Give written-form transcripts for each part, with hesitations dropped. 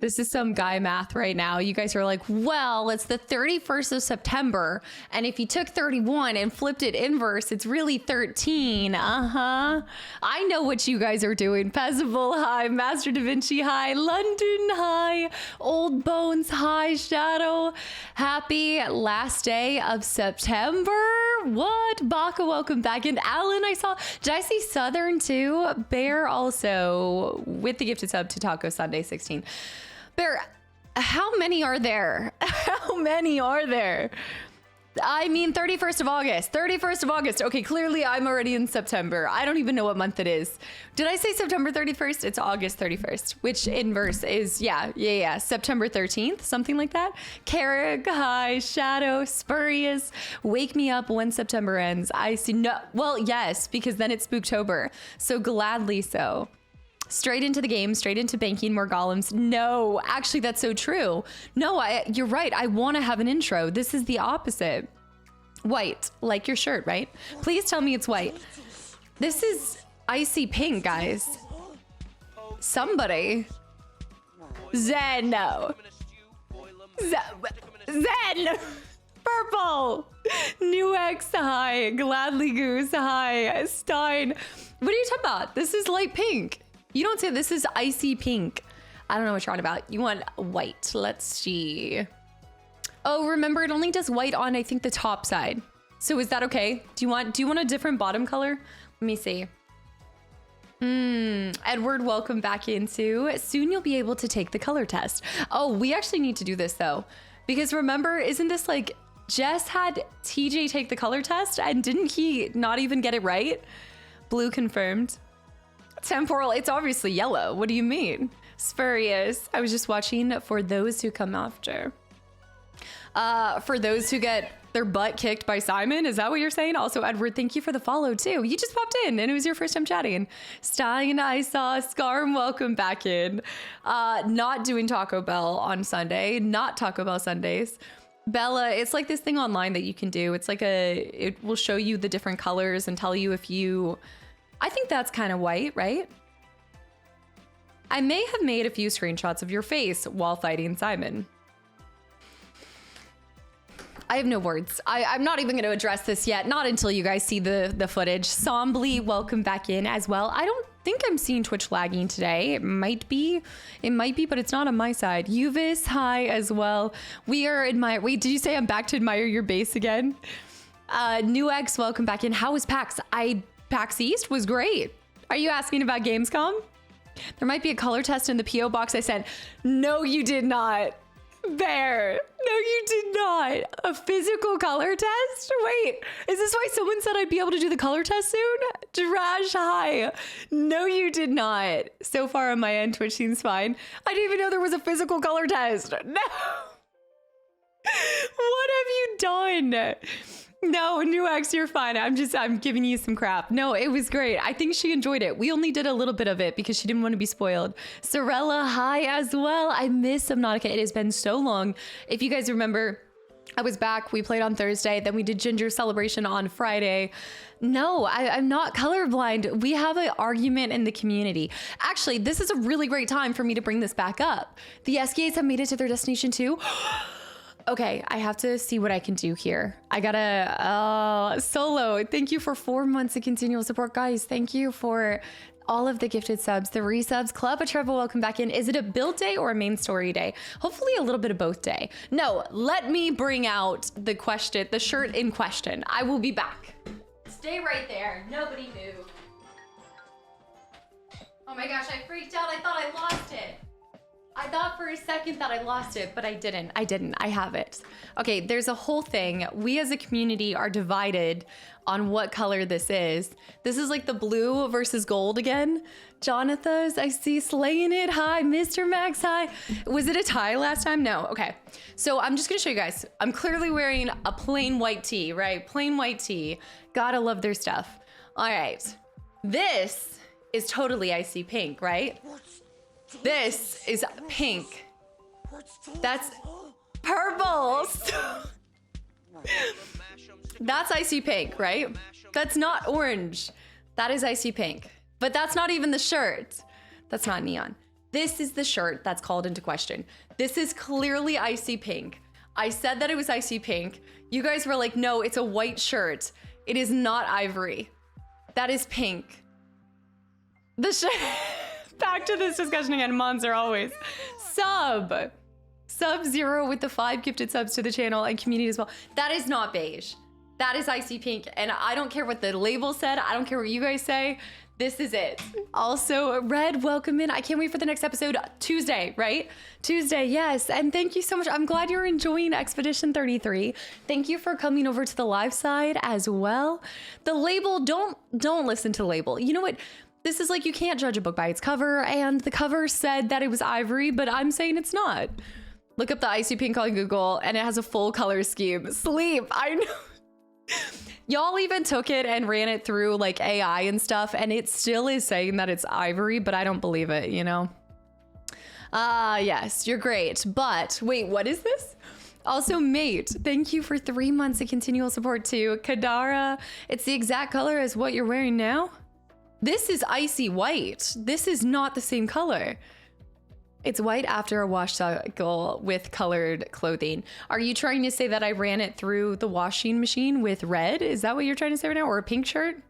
This is some guy math right now. You guys are like, well, it's the 31st of September. And if you took 31 and flipped it inverse, it's really 13. Uh-huh. I know what you guys are doing. Pezable high, Master Da Vinci high, London high, Old Bones high, Shadow. Happy last day of September. What? Baka, welcome back. And Alan, did I see Southern too? Bear also with the gifted sub to Taco Sunday 16. Bear, how many are there? How many are there? I mean, 31st of August. 31st of August. Okay, clearly I'm already in September. I don't even know what month it is. Did I say September 31st? It's August 31st, which inverse is, yeah. September 13th, something like that. Carrick, hi, Shadow, Spurious. Wake me up when September ends. I see no, well, yes, because then it's Spooktober. So gladly so. Straight into the game, straight into banking more golems. No, actually, that's so true. No, you're right. I want to have an intro. This is the opposite. White, like your shirt, right? Please tell me it's white. This is icy pink, guys. Somebody. Zen, no. Zen. Purple. New X, hi. Gladly Goose, hi. Stein. What are you talking about? This is light pink. You don't say this is icy pink. I don't know what you're on about. You want white. Let's see. Oh, remember it only does white on, I think, the top side. So is that okay? Do you want a different bottom color? Let me see. Edward, welcome back into. Soon you'll be able to take the color test. Oh, we actually need to do this though. Because remember, isn't this like Jess had TJ take the color test and didn't he not even get it right? Blue confirmed. Temporal, it's obviously yellow. What do you mean? Spurious. I was just watching For Those Who Come After. For those who get their butt kicked by Simon, is that what you're saying? Also, Edward, thank you for the follow too. You just popped in and it was your first time chatting. Stein, I saw Scarm, welcome back in. Not doing Taco Bell on Sunday, not Taco Bell Sundays. Bella, it's like this thing online that you can do. It's like it will show you the different colors and tell you if you, I think that's kind of white, right? I may have made a few screenshots of your face while fighting Simon. I have no words. I'm not even going to address this yet. Not until you guys see the footage. Sombly, welcome back in as well. I don't think I'm seeing Twitch lagging today. It might be, but it's not on my side. Uvis, hi as well. We are admire. Wait, did you say I'm back to admire your base again? New X, welcome back in. How was PAX? PAX East was great. Are you asking about Gamescom? There might be a color test in the PO box I sent. No, you did not. Bear. No, you did not. A physical color test? Wait, is this why someone said I'd be able to do the color test soon? Trash high. No, you did not. So far on my end, Twitch seems fine. I didn't even know there was a physical color test. No. What have you done? No, New X, you're fine. I'm giving you some crap. No, it was great. I think she enjoyed it. We only did a little bit of it because she didn't want to be spoiled. Sorella, hi as well. I miss Subnautica. It has been so long. If you guys remember, I was back. We played on Thursday. Then we did Ginger Celebration on Friday. No, I'm not colorblind. We have an argument in the community. Actually, this is a really great time for me to bring this back up. The SKAs have made it to their destination too. Okay, I have to see what I can do here. I gotta, Solo, thank you for 4 months of continual support. Guys, thank you for all of the gifted subs, the resubs. Club of Trevor, welcome back in. Is it a build day or a main story day? Hopefully a little bit of both day. No, let me bring out the question, the shirt in question. I will be back. Stay right there, nobody move. Oh my gosh, I freaked out, I thought I lost it. I thought for a second that I lost it, but I didn't. I have it. Okay, there's a whole thing. We as a community are divided on what color this is. This is like the blue versus gold again. Jonathan's, I see slaying it. Hi, Mr. Max, hi. Was it a tie last time? No, okay. So I'm just gonna show you guys. I'm clearly wearing a plain white tee, right? Plain white tee. Gotta love their stuff. All right, this is totally icy pink, right? This is pink. That's purple. That's icy pink, right? That's not orange. That is icy pink. But that's not even the shirt. That's not neon. This is the shirt that's called into question. This is clearly icy pink. I said that it was icy pink. You guys were like, no, it's a white shirt. It is not ivory. That is pink. The shirt. Back to this discussion again. Mons are always. Sub-Zero with the 5 gifted subs to the channel and community as well. That is not beige. That is icy pink. And I don't care what the label said. I don't care what you guys say. This is it. Also, Red, welcome in. I can't wait for the next episode. Tuesday, right? Tuesday, yes. And thank you so much. I'm glad you're enjoying Expedition 33. Thank you for coming over to the live side as well. The label, don't listen to the label. You know what? This is like, you can't judge a book by its cover, and the cover said that it was ivory, but I'm saying it's not. Look up the icy pink on Google, and it has a full color scheme. Sleep, I know. Y'all even took it and ran it through like AI and stuff, and it still is saying that it's ivory, but I don't believe it, you know? Yes, you're great, but wait, what is this? Also, Mate, thank you for 3 months of continual support too. Kadara, it's the exact color as what you're wearing now. This is icy white. This is not the same color. It's white after a wash cycle with colored clothing. Are you trying to say that I ran it through the washing machine with red? Is that what you're trying to say right now? Or a pink shirt?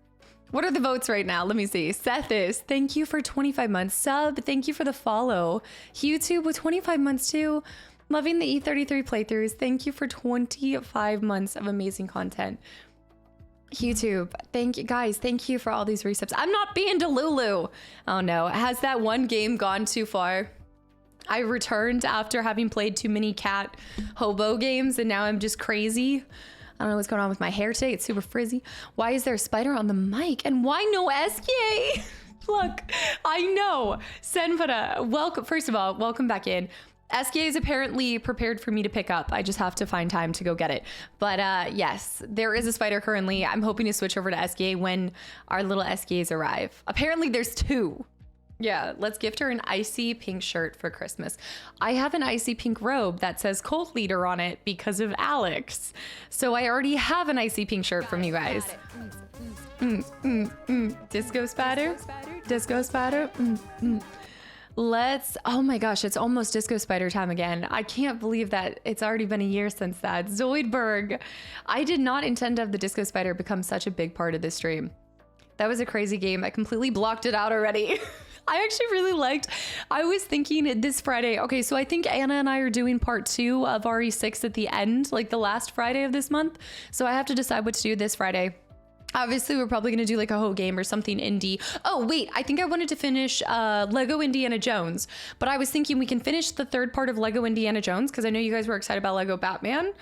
What are the votes right now? Let me see. Seth is, thank you for 25 months. Sub, thank you for the follow. YouTube with 25 months too. Loving the E33 playthroughs. Thank you for 25 months of amazing content. YouTube, thank you guys. Thank you for all these resubs. I'm not being Delulu. Oh no, has that one game gone too far? I returned after having played too many cat hobo games, and now I'm just crazy. I don't know what's going on with my hair today. It's super frizzy. Why is there a spider on the mic? And why no SK? Look, I know. Senpara, welcome. First of all, welcome back in. SK is apparently prepared for me to pick up. I just have to find time to go get it. But yes, there is a spider currently. I'm hoping to switch over to SK when our little SKs arrive. Apparently there's 2. Yeah, let's gift her an icy pink shirt for Christmas. I have an icy pink robe that says Cult Leader on it because of Alex. So I already have an icy pink shirt from you guys. Disco Spider? Disco Spider? Oh my gosh, it's almost Disco Spider time again. I can't believe that it's already been a year since that. Zoidberg, I did not intend to have the Disco Spider become such a big part of this stream. That was a crazy game. I completely blocked it out already. I actually really liked, I was thinking this Friday, okay, so I think Anna and I are doing part 2 of RE6 at the end, like the last Friday of this month. So I have to decide what to do this Friday. Obviously, we're probably going to do like a whole game or something indie. Oh, wait, I think I wanted to finish Lego Indiana Jones, but I was thinking we can finish the 3rd part of Lego Indiana Jones because I know you guys were excited about Lego Batman.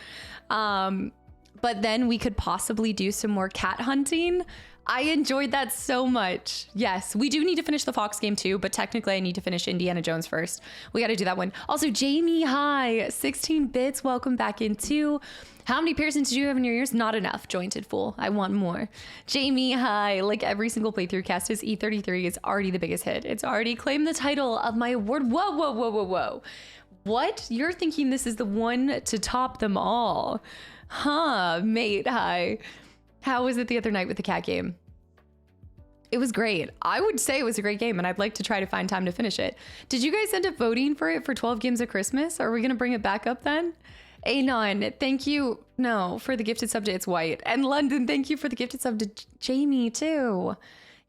But then we could possibly do some more cat hunting. I enjoyed that so much. Yes, we do need to finish the Fox game too, but technically I need to finish Indiana Jones first. We got to do that one. Also, Jamie, hi, 16 bits, welcome back in too. How many piercings did you have in your ears? Not enough, jointed fool. I want more. Jamie, hi. Like every single playthrough cast is E33 is already the biggest hit. It's already claimed the title of my award. Whoa, whoa, whoa, whoa, whoa. What? You're thinking this is the one to top them all? Huh, mate, hi. How was it the other night with the cat game? It was great. I would say it was a great game, and I'd like to try to find time to finish it. Did you guys end up voting for it for 12 games of Christmas? Are we going to bring it back up then? Anon, thank you. No, for the gifted sub to It's White. And London, thank you for the gifted sub to Jamie too.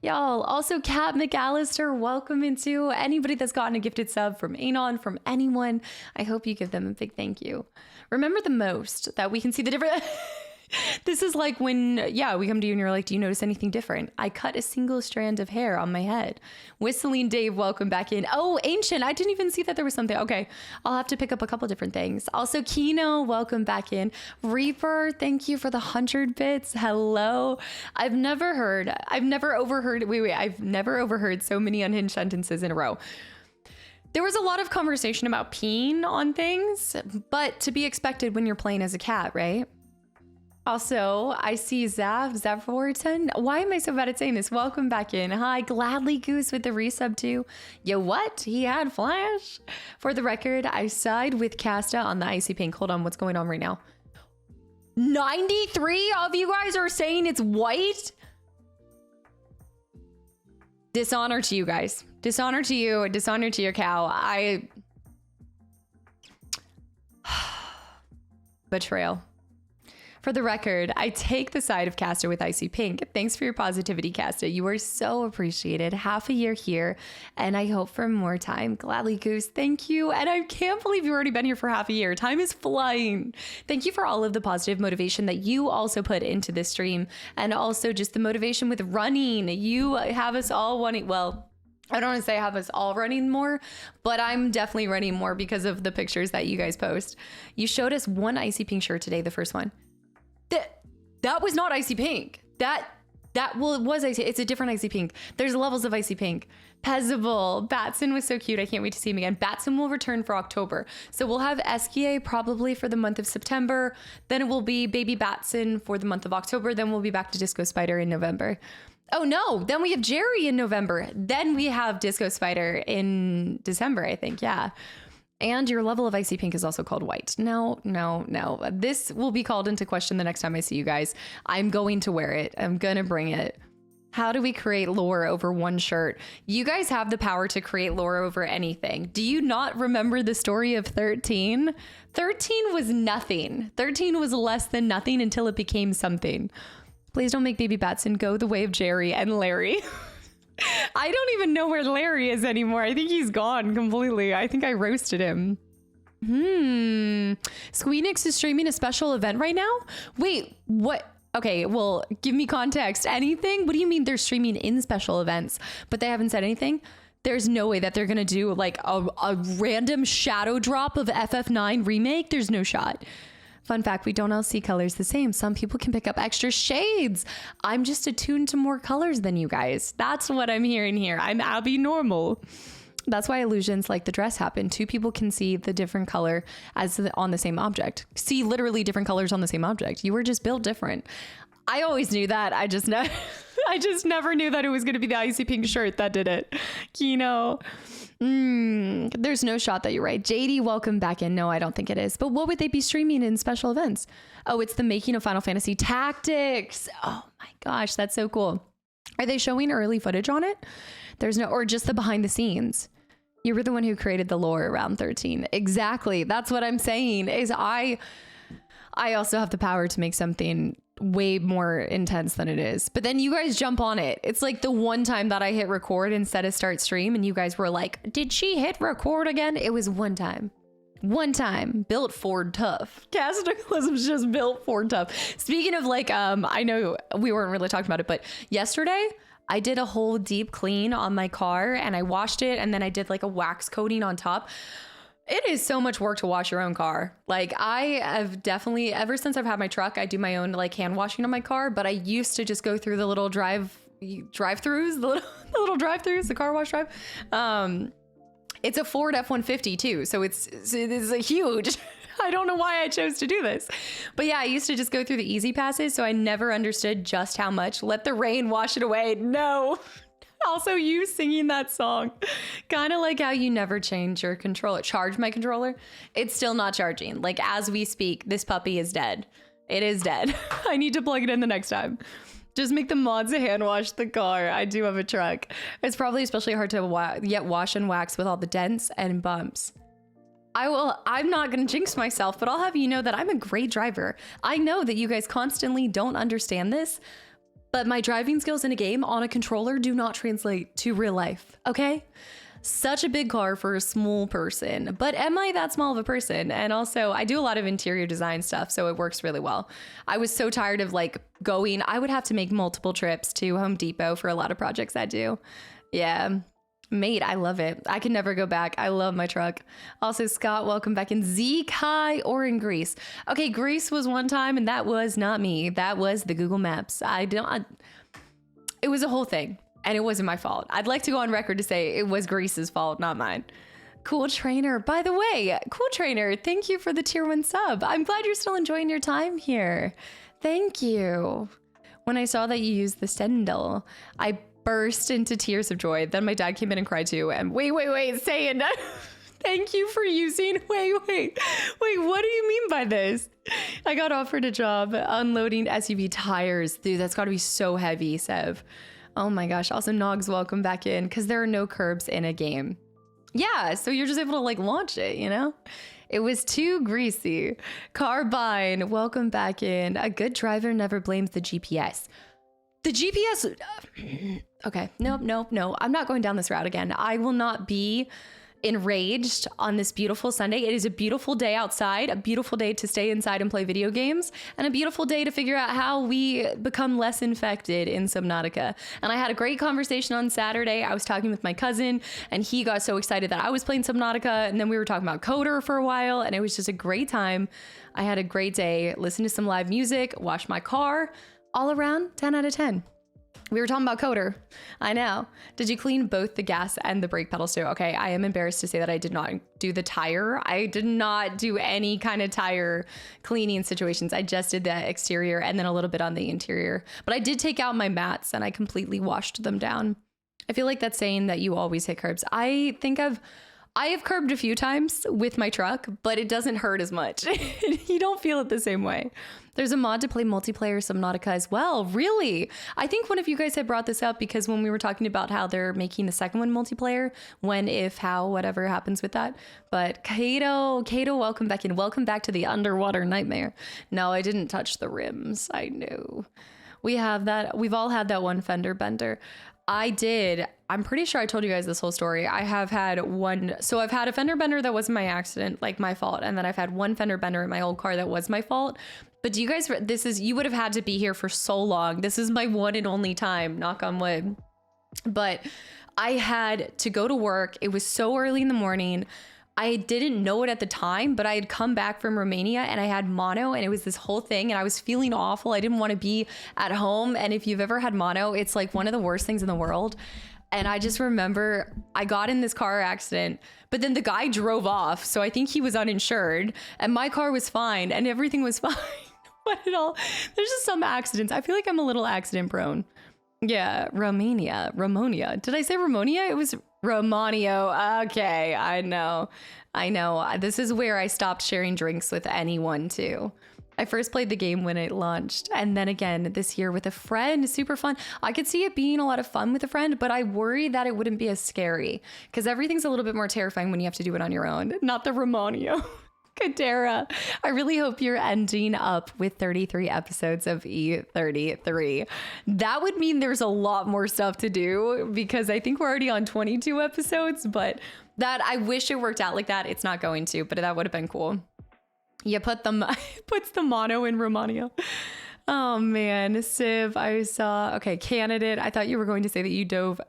Y'all, also Kat McAllister, welcome into anybody that's gotten a gifted sub from Anon, from anyone. I hope you give them a big thank you. Remember the most that we can see the difference. This is like when, yeah, we come to you and you're like, do you notice anything different? I cut a single strand of hair on my head. Whistling Dave, welcome back in. Oh, Ancient, I didn't even see that there was something. Okay, I'll have to pick up a couple different things. Also, Kino, welcome back in. Reaper, thank you for the 100 bits. Hello. I've never overheard so many unhinged sentences in a row. There was a lot of conversation about peeing on things, but to be expected when you're playing as a cat, right? Also, I see Zavorton. Why am I so bad at saying this? Welcome back in. Hi, Gladly Goose with the resub too. Yo, what? He had flash? For the record, I side with Casta on the icy pink. Hold on, what's going on right now? 93 of you guys are saying it's white? Dishonor to you guys. Dishonor to you, dishonor to your cow. Betrayal. For the record, I take the side of Casta with Icy Pink. Thanks for your positivity, Casta. You are so appreciated. Half a year here, and I hope for more time. Gladly, Goose. Thank you. And I can't believe you've already been here for half a year. Time is flying. Thank you for all of the positive motivation that you also put into this stream, and also just the motivation with running. You have us all wanting, well, I don't want to say have us all running more, but I'm definitely running more because of the pictures that you guys post. You showed us one Icy Pink shirt today, the first one. That was not Icy Pink. Well, it was Icy. It's a different Icy Pink. There's levels of Icy Pink. Pezzable. Batson was so cute. I can't wait to see him again. Batson will return for October. So we'll have SKA probably for the month of September. Then it will be Baby Batson for the month of October. Then we'll be back to Disco Spider in November. Oh no, then we have Jerry in November. Then we have Disco Spider in December, I think. Yeah. And your level of Icy Pink is also called white. No. This will be called into question the next time I see you guys. I'm going to wear it. I'm going to bring it. How do we create lore over one shirt? You guys have the power to create lore over anything. Do you not remember the story of 13? 13 was nothing. 13 was less than nothing until it became something. Please don't make Baby Batson go the way of Jerry and Larry. I don't even know where Larry is anymore. I think he's gone completely. I think I roasted him. Squeenix is streaming a special event right now? Wait, what? Okay, well, give me context. Anything? What do you mean they're streaming in special events, but they haven't said anything? There's no way that they're going to do like a random shadow drop of FF9 remake. There's no shot. Fun fact, we don't all see colors the same. Some people can pick up extra shades. I'm just attuned to more colors than you guys. That's what I'm hearing here. I'm Abby Normal. That's why illusions like the dress happen. Two people can see the different color on the same object. See literally different colors on the same object. You were just built different. I always knew that. I just never knew that it was going to be the Icy Pink shirt that did it. Kino. There's no shot that you're right. JD, welcome back in. No, I don't think it is. But what would they be streaming in special events? Oh, it's the making of Final Fantasy Tactics. Oh my gosh, that's so cool. Are they showing early footage on it? There's no, or just the behind the scenes. You were the one who created the lore around 13. Exactly. That's what I'm saying is I also have the power to make something way more intense than it is. But then you guys jump on it. It's like the one time that I hit record instead of start stream and you guys were like, did she hit record again? It was one time. One time. Built Ford tough. Kastaclysm's just built Ford tough. Speaking of like, I know we weren't really talking about it, but yesterday I did a whole deep clean on my car and I washed it and then I did like a wax coating on top. It is so much work to wash your own car. Like I have definitely, ever since I've had my truck, I do my own like hand washing on my car, but I used to just go through the little drive-throughs, the little drive-throughs, the car wash drive. It's a Ford F-150 too. So it's a huge, I don't know why I chose to do this, but yeah, I used to just go through the easy passes. So I never understood just how much let the rain wash it away. No. Also, you singing that song, kind of like how you never change your controller. Charge my controller. It's still not charging. Like as we speak, this puppy is dead. It is dead. I need to plug it in the next time. Just make the mods hand wash the car. I do have a truck. It's probably especially hard to yet wash and wax with all the dents and bumps. I'm not going to jinx myself, but I'll have you know that I'm a great driver. I know that you guys constantly don't understand this, but my driving skills in a game on a controller do not translate to real life, okay? Such a big car for a small person, but am I that small of a person? And also, I do a lot of interior design stuff, so it works really well. I was so tired of like going, I would have to make multiple trips to Home Depot for a lot of projects I do. Yeah. Mate, I love it. I can never go back. I love my truck. Also, Scott, welcome back in Zeke. Hi, or in Greece. Okay, Greece was one time, and that was not me. That was the Google Maps. It was a whole thing, and it wasn't my fault. I'd like to go on record to say it was Greece's fault, not mine. Cool Trainer. By the way, Cool Trainer, thank you for the tier 1 sub. I'm glad you're still enjoying your time here. Thank you. When I saw that you used the Stendhal, I burst into tears of joy. Then my dad came in and cried too. And wait, saying thank you for using, wait, what do you mean by this? I got offered a job unloading SUV tires. Dude, that's gotta be so heavy, Sev. Oh my gosh. Also, Nogs, welcome back in because there are no curbs in a game. Yeah, so you're just able to like launch it, you know? It was too greasy. Carbine, welcome back in. A good driver never blames the GPS. The GPS... Okay, no. I'm not going down this route again. I will not be enraged on this beautiful Sunday. It is a beautiful day outside, a beautiful day to stay inside and play video games, and a beautiful day to figure out how we become less infected in Subnautica. And I had a great conversation on Saturday. I was talking with my cousin, and he got so excited that I was playing Subnautica, and then we were talking about Coder for a while, and it was just a great time. I had a great day, listened to some live music, washed my car, all around 10 out of 10. We were talking about Coder. I know. Did you clean both the gas and the brake pedals too? Okay, I am embarrassed to say that I did not do the tire. I did not do any kind of tire cleaning situations. I just did the exterior and then a little bit on the interior. But I did take out my mats and I completely washed them down. I feel like that's saying that you always hit curbs. I have curbed a few times with my truck, but it doesn't hurt as much. You don't feel it the same way. There's a mod to play multiplayer Subnautica as well. Really? I think one of you guys had brought this up because when we were talking about how they're making the second one multiplayer, when, if, how, whatever happens with that. But Kato, welcome back in. Welcome back to the underwater nightmare. No, I didn't touch the rims. I knew. We have that. We've all had that one fender bender. I did. I'm pretty sure I told you guys this whole story. I have had one. So I've had a fender bender that wasn't my accident, like my fault. And then I've had one fender bender in my old car that was my fault. But do you guys, you would have had to be here for so long. This is my one and only time, knock on wood. But I had to go to work. It was so early in the morning. I didn't know it at the time, but I had come back from Romania and I had mono and it was this whole thing and I was feeling awful. I didn't want to be at home. And if you've ever had mono, it's like one of the worst things in the world. And I just remember I got in this car accident, but then the guy drove off. So I think he was uninsured and my car was fine and everything was fine. But there's just some accidents. I feel like I'm a little accident prone. Yeah, Romania. Did I say Romania? It was Romano. Okay, I know. This is where I stopped sharing drinks with anyone too. I first played the game when it launched, and then again this year with a friend. Super fun. I could see it being a lot of fun with a friend, but I worry that it wouldn't be as scary because everything's a little bit more terrifying when you have to do it on your own. Not the Romano. Kadera, I really hope you're ending up with 33 episodes of E33. That would mean there's a lot more stuff to do because I think we're already on 22 episodes, but that I wish it worked out like that. It's not going to, but that would have been cool. You puts the mono in Romano. Oh man, Civ, I saw, okay, candidate. I thought you were going to say that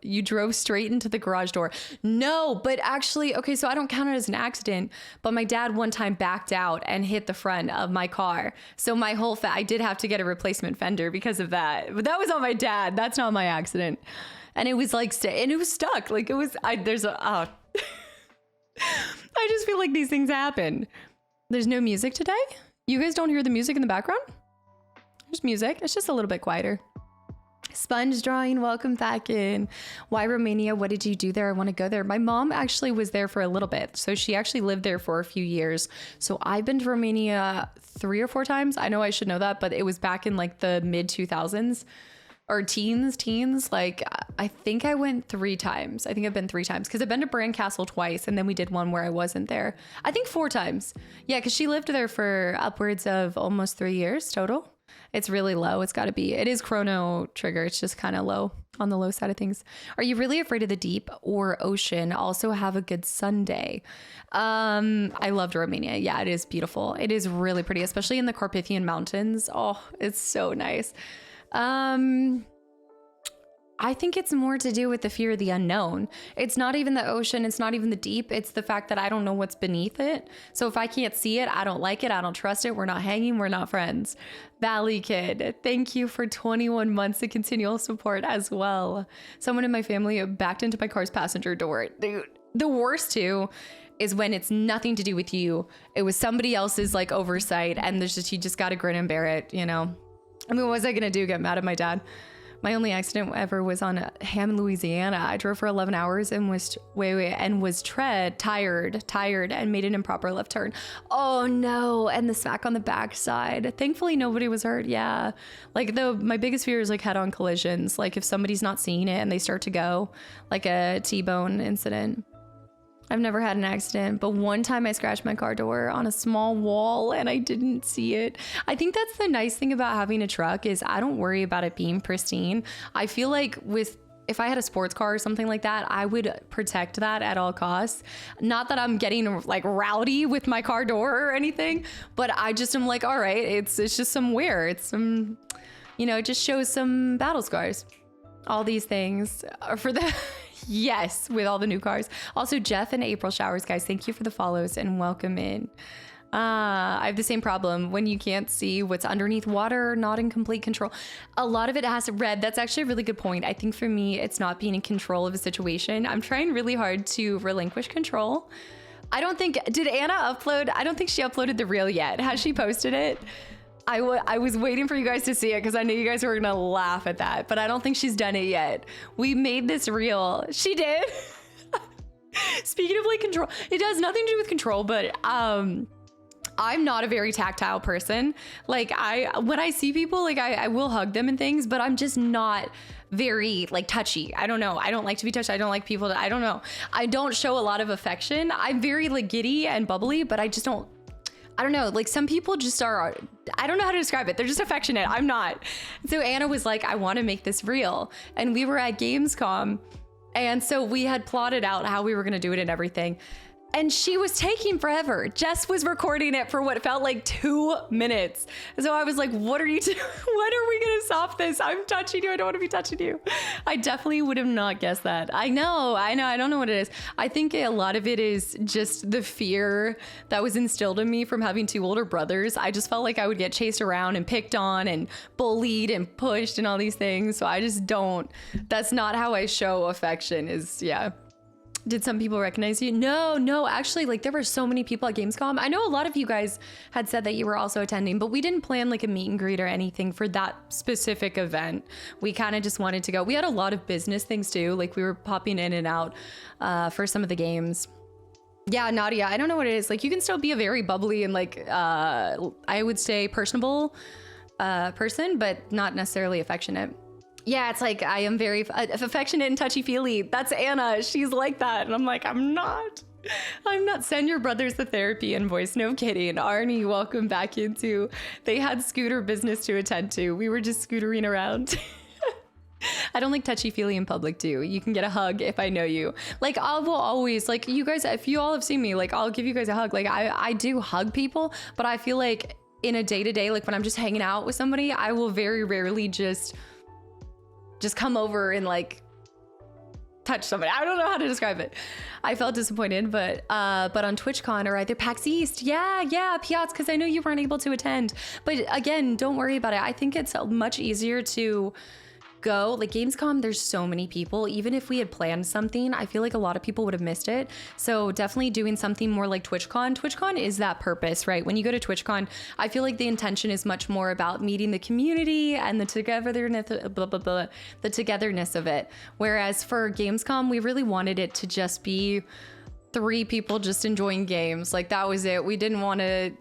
you drove straight into the garage door. No, but actually, okay, so I don't count it as an accident, but my dad one time backed out and hit the front of my car. So my whole I did have to get a replacement fender because of that, but that was on my dad. That's not my accident. And it was like, and it was stuck. Like it was, I just feel like these things happen. There's no music today? You guys don't hear the music in the background? There's music. It's just a little bit quieter. Sponge drawing, welcome back in. Why Romania? What did you do there? I want to go there. My mom actually was there for a little bit. So she actually lived there for a few years. So I've been to Romania 3 or 4 times. I know I should know that, but it was back in like the mid 2000s or teens. Like I think I went 3 times. I think I've been 3 times because I've been to Castle twice. And then we did one where I wasn't there. I think 4 times. Yeah, because she lived there for upwards of almost 3 years total. It's really low. It's got to be. It is Chrono Trigger. It's just kind of low on the low side of things. Are you really afraid of the deep or ocean? Also have a good Sunday. I loved Romania. Yeah, it is beautiful. It is really pretty, especially in the Carpathian Mountains. Oh, it's so nice. I think it's more to do with the fear of the unknown. It's not even the ocean. It's not even the deep. It's the fact that I don't know what's beneath it. So if I can't see it, I don't like it. I don't trust it. We're not hanging. We're not friends. Valley Kid, thank you for 21 months of continual support as well. Someone in my family backed into my car's passenger door. Dude, the worst too is when it's nothing to do with you. It was somebody else's like oversight and you just got to grin and bear it, you know? I mean, what was I going to do? Get mad at my dad? My only accident ever was on Hammond, Louisiana. I drove for 11 hours and was tired and made an improper left turn. Oh no. And the smack on the backside. Thankfully nobody was hurt. Yeah. Like my biggest fear is like head-on collisions. Like if somebody's not seeing it and they start to go, like a T-bone incident. I've never had an accident, but one time I scratched my car door on a small wall and I didn't see it. I think that's the nice thing about having a truck is I don't worry about it being pristine. I feel like if I had a sports car or something like that, I would protect that at all costs. Not that I'm getting like rowdy with my car door or anything, but I just am like, all right, it's just some wear. It's some, it just shows some battle scars. All these things are for the... Yes, with all the new cars. Also, Jeff and April Showers, guys, thank you for the follows and welcome in. I have the same problem when you can't see what's underneath water, not in complete control. A lot of it has red. That's actually a really good point. I think for me, it's not being in control of a situation. I'm trying really hard to relinquish control. Did Anna upload? I don't think she uploaded the reel yet. Has she posted it? I was waiting for you guys to see it because I knew you guys were gonna laugh at that, but I don't think she's done it yet. We made this reel. She did. Speaking of like control, it has nothing to do with control, but I'm not a very tactile person. Like when I see people, like I will hug them and things, but I'm just not very like touchy. I don't know. I don't like to be touched. I don't like people I don't know. I don't show a lot of affection. I'm very like giddy and bubbly, but I don't know, like some people just are, I don't know how to describe it. They're just affectionate. I'm not. So Anna was like, I want to make this real. And we were at Gamescom. And so we had plotted out how we were going to do it and everything. And she was taking forever. Jess was recording it for what felt like 2 minutes. So I was like, what are you doing? When are we going to stop this? I'm touching you. I don't want to be touching you. I definitely would have not guessed that. I know. I don't know what it is. I think a lot of it is just the fear that was instilled in me from having 2 older brothers. I just felt like I would get chased around and picked on and bullied and pushed and all these things. So I just don't. That's not how I show affection yeah. Did some people recognize you? No, actually, like there were so many people at Gamescom. I know a lot of you guys had said that you were also attending, but we didn't plan like a meet and greet or anything for that specific event. We kind of just wanted to go. We had a lot of business things too. Like we were popping in and out for some of the games. Yeah, Nadia, I don't know what it is. Like you can still be a very bubbly and like, I would say personable person, but not necessarily affectionate. Yeah, it's like I am very affectionate and touchy-feely. That's Anna. She's like that. And I'm like, I'm not. Send your brothers the therapy invoice. No kidding. Arnie, welcome back into. They had scooter business to attend to. We were just scootering around. I don't like touchy-feely in public too. You can get a hug if I know you. Like I will always, like you guys, if you all have seen me, like I'll give you guys a hug. Like I do hug people, but I feel like in a day-to-day, like when I'm just hanging out with somebody, I will very rarely just come over and like touch somebody. I don't know how to describe it. I felt disappointed, but on TwitchCon or either PAX East, yeah, Piotr, because I know you weren't able to attend. But again, don't worry about it. I think it's much easier to go. Like Gamescom, there's so many people. Even if we had planned something, I feel like a lot of people would have missed it. So definitely doing something more like TwitchCon. TwitchCon is that purpose, right? When you go to TwitchCon, I feel like the intention is much more about meeting the community and the togetherness, the togetherness of it. Whereas for Gamescom, we really wanted it to just be 3 people just enjoying games. Like that was it. We didn't want to,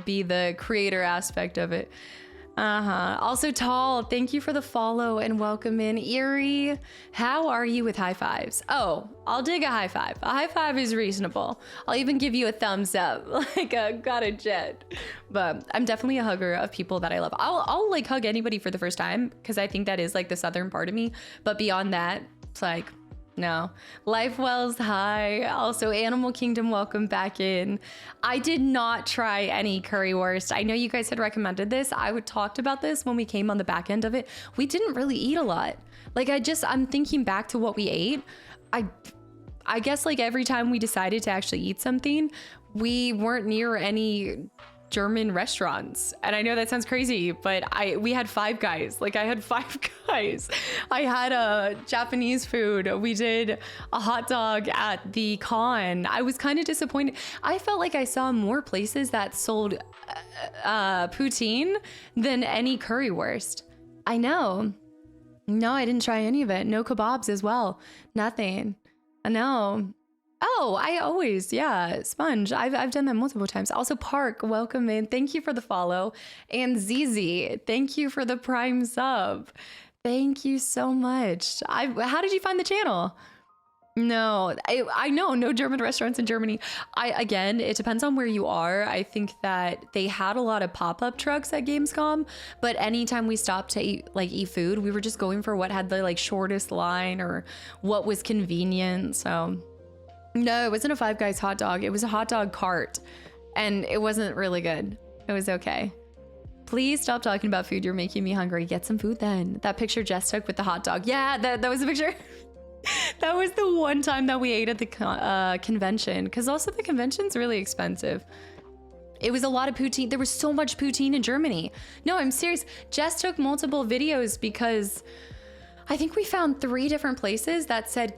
be the creator aspect of it. Also, Tall, thank you for the follow and welcome in. Eerie, how are you with high fives? Oh, I'll dig a high five. A high five is reasonable. I'll even give you a thumbs up, like got a jet. But I'm definitely a hugger of people that I love. I'll like hug anybody for the first time because I think that is like the southern part of me. But beyond that, it's like, no. Life Wells, hi. Also, Animal Kingdom, welcome back in. I did not try any currywurst. I know you guys had recommended this. I talked about this when we came on the back end of it. We didn't really eat a lot. Like I'm thinking back to what we ate. I guess like every time we decided to actually eat something, we weren't near any German restaurants. And I know that sounds crazy, but we had Five Guys. Like I had Five Guys. I had Japanese food. We did a hot dog at the con. I was kind of disappointed. I felt like I saw more places that sold poutine than any currywurst. I know. No, I didn't try any of it. No kebabs as well. Nothing. No. Oh, I always, yeah, Sponge. I've done that multiple times. Also, Park, welcome in. Thank you for the follow. And Zizi, thank you for the Prime sub. Thank you so much. How did you find the channel? No, I know no German restaurants in Germany. Again, it depends on where you are. I think that they had a lot of pop-up trucks at Gamescom, but anytime we stopped to eat food, we were just going for what had the like shortest line or what was convenient. So no, it wasn't a Five Guys hot dog. It was a hot dog cart, and it wasn't really good. It was okay. Please stop talking about food. You're making me hungry. Get some food then. That picture Jess took with the hot dog. Yeah, that was a picture. That was the one time that we ate at the convention, because also the convention's really expensive. It was a lot of poutine. There was so much poutine in Germany. No, I'm serious. Jess took multiple videos because I think we found 3 different places that said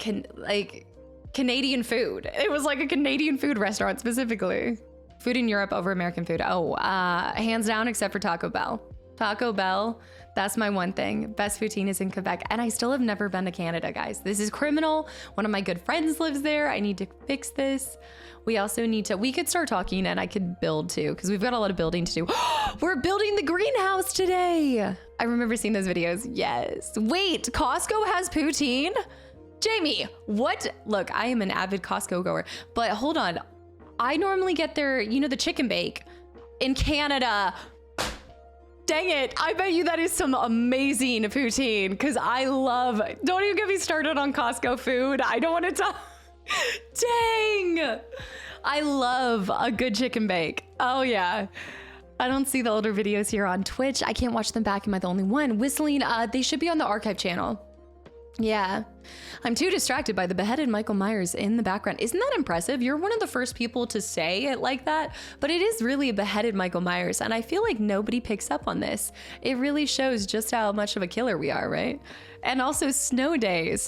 Canadian food. It was like a Canadian food restaurant specifically. Food in Europe over American food. Oh, hands down, except for Taco Bell. Taco Bell, that's my one thing. Best poutine is in Quebec. And I still have never been to Canada, guys. This is criminal. One of my good friends lives there. I need to fix this. We also need to, we could start talking and I could build too, because we've got a lot of building to do. We're building the greenhouse today. I remember seeing those videos. Yes. Wait, Costco has poutine? Jamie, what? Look, I am an avid Costco goer, but hold on. I normally get their, the chicken bake in Canada. Dang it. I bet you that is some amazing poutine, because I love, don't even get me started on Costco food. I don't want to talk. Dang. I love a good chicken bake. Oh yeah. I don't see the older videos here on Twitch. I can't watch them back. Am I the only one? Whistling, they should be on the archive channel. Yeah. I'm too distracted by the beheaded Michael Myers in the background. Isn't that impressive? You're one of the first people to say it like that, but it is really a beheaded Michael Myers, and I feel like nobody picks up on this. It really shows just how much of a killer we are, right? And also Snow Days.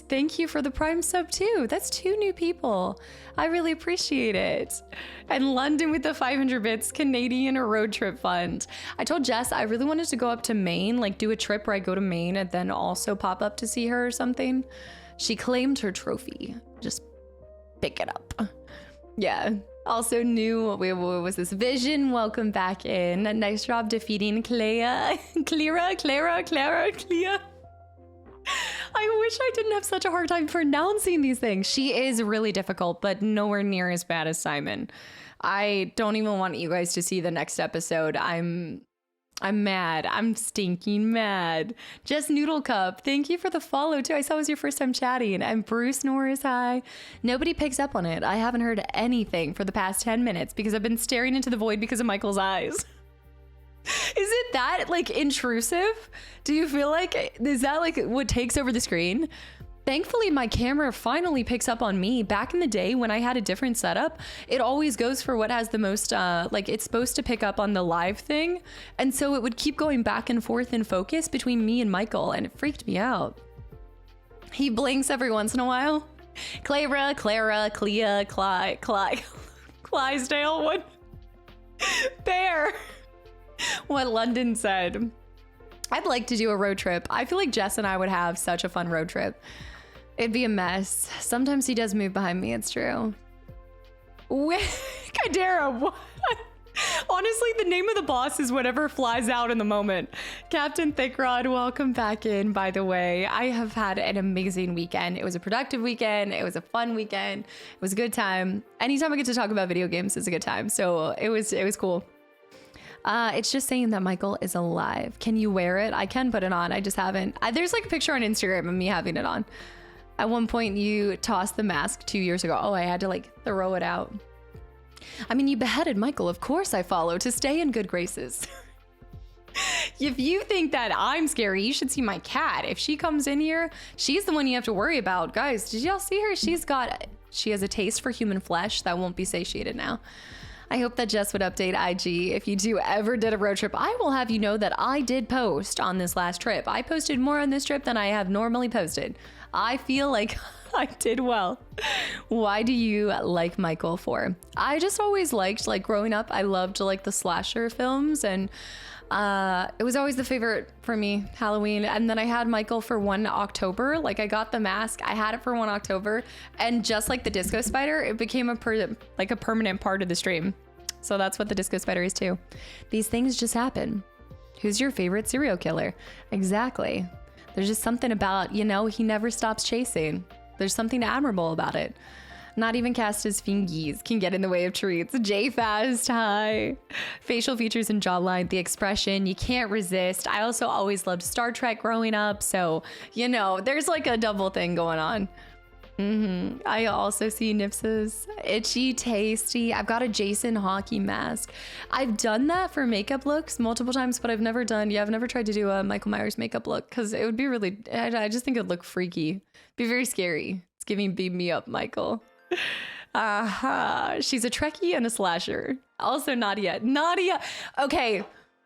Thank you for the Prime sub too. That's 2 new people. I really appreciate it. And London with the 500 bits, Canadian road trip fund. I told Jess I really wanted to go up to Maine, like do a trip where I go to Maine and then also pop up to see her or something. She claimed her trophy. Just pick it up. Yeah. Also new, what was this? Vision, welcome back in. Nice job defeating Clea. Clea. I wish I didn't have such a hard time pronouncing these things. She is really difficult, but nowhere near as bad as Simon. I don't even want you guys to see the next episode. I'm mad. I'm stinking mad. Just Noodle Cup, thank you for the follow too. I saw it was your first time chatting. And Bruce Norris, hi. Nobody picks up on it. I haven't heard anything for the past 10 minutes because I've been staring into the void because of Michael's eyes. Is it that like intrusive? Do you feel like, is that like what takes over the screen? Thankfully, my camera finally picks up on me. Back in the day when I had a different setup, it always goes for what has the most, like it's supposed to pick up on the live thing. And so it would keep going back and forth in focus between me and Michael, and it freaked me out. He blinks every once in a while. Clara, Clea, Clydesdale, what? Bear. What London said. I'd like to do a road trip. I feel like Jess and I would have such a fun road trip. It'd be a mess. Sometimes he does move behind me, it's true. Kadera, what? Honestly, the name of the boss is whatever flies out in the moment. Captain Thickrod, welcome back in, by the way. I have had an amazing weekend. It was a productive weekend. It was a fun weekend. It was a good time. Anytime I get to talk about video games, it's a good time. So it was cool. It's just saying that Michael is alive. Can you wear it? I can put it on. I just haven't. There's like a picture on Instagram of me having it on. At one point, you tossed the mask 2 years ago. Oh, I had to like throw it out. I mean, you beheaded Michael. Of course I follow to stay in good graces. If you think that I'm scary, you should see my cat. If she comes in here, she's the one you have to worry about. Guys, did y'all see her? She has a taste for human flesh that won't be satiated now. I hope that Jess would update IG. If you do ever did a road trip, I will have you know that I did post on this last trip. I posted more on this trip than I have normally posted. I feel like I did well. Why do you like Michael for? I just always liked, like growing up, I loved like the slasher films, and It was always the favorite for me, Halloween. And then I had Michael for 1 October. Like I got the mask, I had it for 1 October. And just like the disco spider, it became a permanent part of the stream. So that's what the disco spider is too. These things just happen. Who's your favorite serial killer? Exactly. There's just something about, you know, he never stops chasing. There's something admirable about it. Not even Casta's fingies can get in the way of treats. J-Fast, hi. Facial features and jawline, the expression, you can't resist. I also always loved Star Trek growing up. So, you know, there's like a double thing going on. I also see Nipsa's itchy, tasty. I've got a Jason hockey mask. I've done that for makeup looks multiple times, but I've never tried to do a Michael Myers makeup look because it would be really, I just think it would look freaky. Be very scary. It's giving beam me up, Michael. She's a Trekkie and a slasher. Also Nadia. Okay.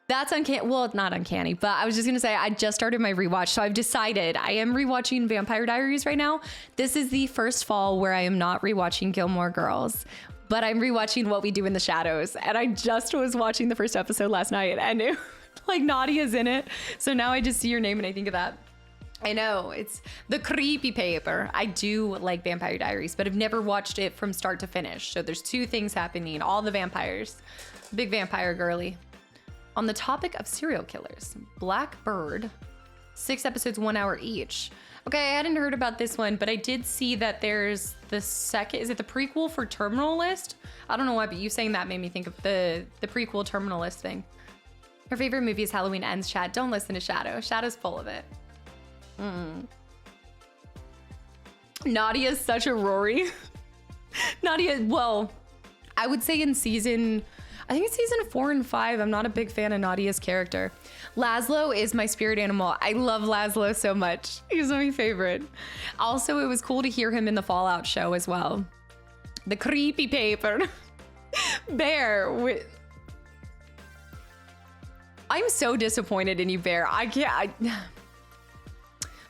That's uncanny. Well, not uncanny, but I was just going to say, I just started my rewatch. So I've decided I am rewatching Vampire Diaries right now. This is the first fall where I am not rewatching Gilmore Girls, but I'm rewatching What We Do in the Shadows. And I just was watching the first episode last night and it, like Nadia's in it. So now I just see your name and I think of that. I know, it's the creepy paper. I do like Vampire Diaries, but I've never watched it from start to finish. So there's 2 things happening, all the vampires. Big vampire girly. On the topic of serial killers, Blackbird, 6 episodes, 1 hour each. Okay, I hadn't heard about this one, but I did see that there's the second, is it the prequel for Terminal List? I don't know why, but you saying that made me think of the prequel Terminal List thing. Her favorite movie is Halloween Ends, chat. Don't listen to Shadow. Shadow's full of it. Nadia's such a Rory. Nadia, well, I would say in season 4 and 5, I'm not a big fan of Nadia's character. Laszlo is my spirit animal. I love Laszlo so much. He's my favorite. Also, it was cool to hear him in the Fallout show as well. The creepy paper. Bear. I'm so disappointed in you, Bear.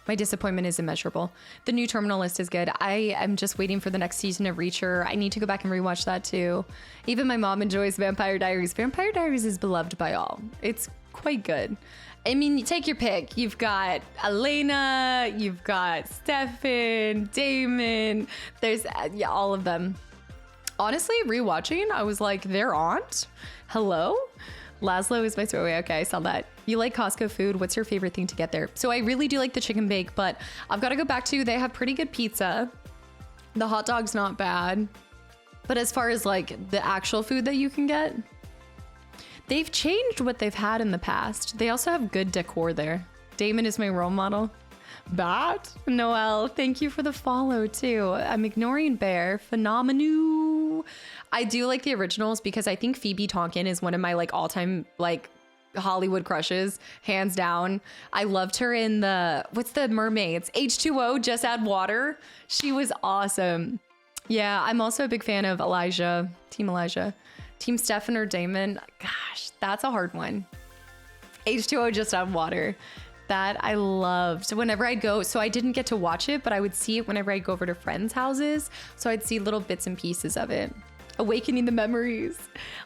My disappointment is immeasurable. The new Terminal List is good. I am just waiting for the next season of Reacher. I need to go back and rewatch that too. Even my mom enjoys Vampire Diaries. Vampire Diaries is beloved by all. It's quite good. I mean, you take your pick. You've got Elena, you've got Stefan, Damon. There's all of them. Honestly, rewatching, I was like, their aunt? Hello? Laszlo is my story. Okay, I saw that. You like Costco food? What's your favorite thing to get there? So I really do like the chicken bake, but I've got to go back to, they have pretty good pizza. The hot dog's not bad. But as far as like the actual food that you can get, they've changed what they've had in the past. They also have good decor there. Damon is my role model. Bat? Noelle, thank you for the follow too. I'm ignoring Bear. Phenomenal. I do like the originals because I think Phoebe Tonkin is one of my like all-time like Hollywood crushes, hands down. I loved her in what's the Mermaids? H2O, Just Add Water. She was awesome. Yeah, I'm also a big fan of Elijah, Team Elijah. Team Stefan or Damon. Gosh, that's a hard one. H2O, Just Add Water. That I loved. So whenever I'd go, so I didn't get to watch it, but I would see it whenever I'd go over to friends' houses. So I'd see little bits and pieces of it. Awakening the memories.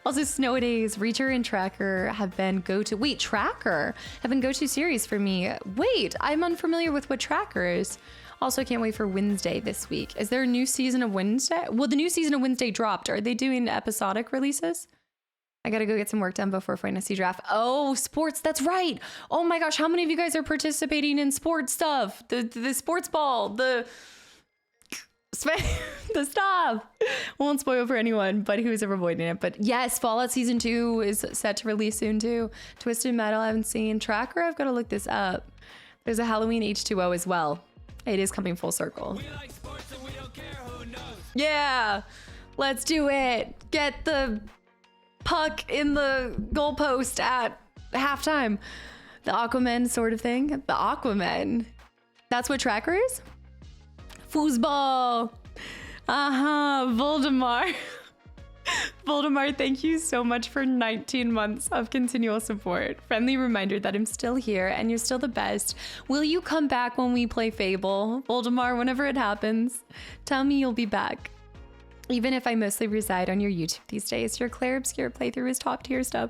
Also, Snow Days, Reacher, and Tracker have been Tracker have been go-to series for me. Wait, I'm unfamiliar with what Tracker is. Also, can't wait for Wednesday this week. Is there a new season of Wednesday? Well, the new season of Wednesday dropped. Are they doing episodic releases? I gotta go get some work done before Fantasy Draft. Oh, sports, that's right. Oh my gosh, how many of you guys are participating in sports stuff? The sports ball, the stuff. Won't spoil for anyone, but who's ever avoiding it. But yes, Fallout Season 2 is set to release soon too. Twisted Metal, I haven't seen. Tracker, I've got to look this up. There's a Halloween H2O as well. It is coming full circle. We like sports and we don't care who knows. Yeah, let's do it. Get the puck in the goalpost at halftime. The Aquaman sort of thing. The Aquaman. That's what Tracker is? Foosball. Voldemort. Voldemort, thank you so much for 19 months of continual support. Friendly reminder that I'm still here and you're still the best. Will you come back when we play Fable? Voldemort, whenever it happens, tell me you'll be back. Even if I mostly reside on your YouTube these days, your Claire Obscure playthrough is top tier stuff.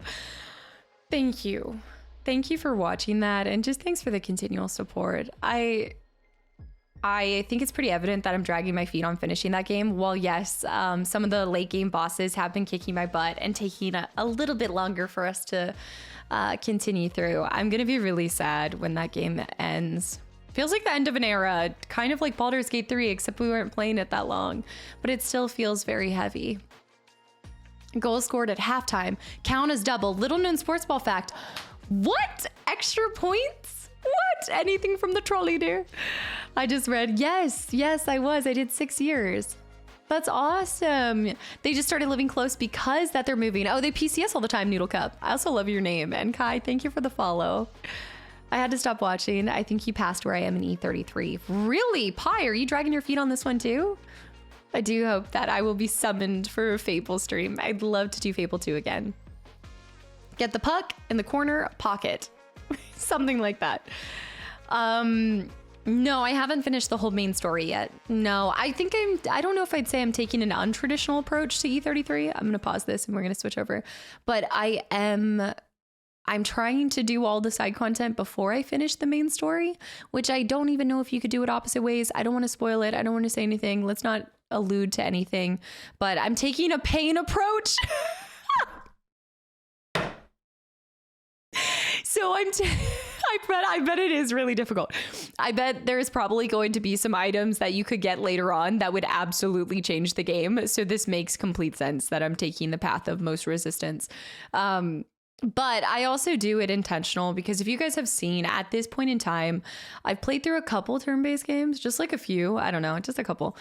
Thank you. thank you for watching that, and just thanks for the continual support. I think it's pretty evident that I'm dragging my feet on finishing that game. While yes, some of the late game bosses have been kicking my butt and taking a little bit longer for us to continue through. I'm gonna be really sad when that game ends. Feels like the end of an era, kind of like Baldur's Gate 3, except we weren't playing it that long, but it still feels very heavy. Goals scored at halftime count as double. Little known sports ball fact. What? Extra points? What? Anything from the trolley there? I just read, yes, I was. I did 6 years. That's awesome. They just started living close because that they're moving. Oh, they PCS all the time, Noodle Cup. I also love your name. And Kai, thank you for the follow. I had to stop watching. I think you passed where I am in E33. Really? Pi, are you dragging your feet on this one too? I do hope that I will be summoned for a Fable stream. I'd love to do Fable 2 again. Get the puck in the corner pocket. Something like that. No, I haven't finished the whole main story yet. No, I don't know if I'd say I'm taking an untraditional approach to E33. I'm gonna pause this and we're gonna switch over. But I'm trying to do all the side content before I finish the main story, which I don't even know if you could do it opposite ways. I don't want to spoil it. I don't want to say anything. Let's not allude to anything, but I'm taking a pain approach. So I bet it is really difficult. I bet there's probably going to be some items that you could get later on that would absolutely change the game. So this makes complete sense that I'm taking the path of most resistance. But I also do it intentional because if you guys have seen at this point in time, I've played through a couple turn-based games, just like a few, I don't know, just a couple.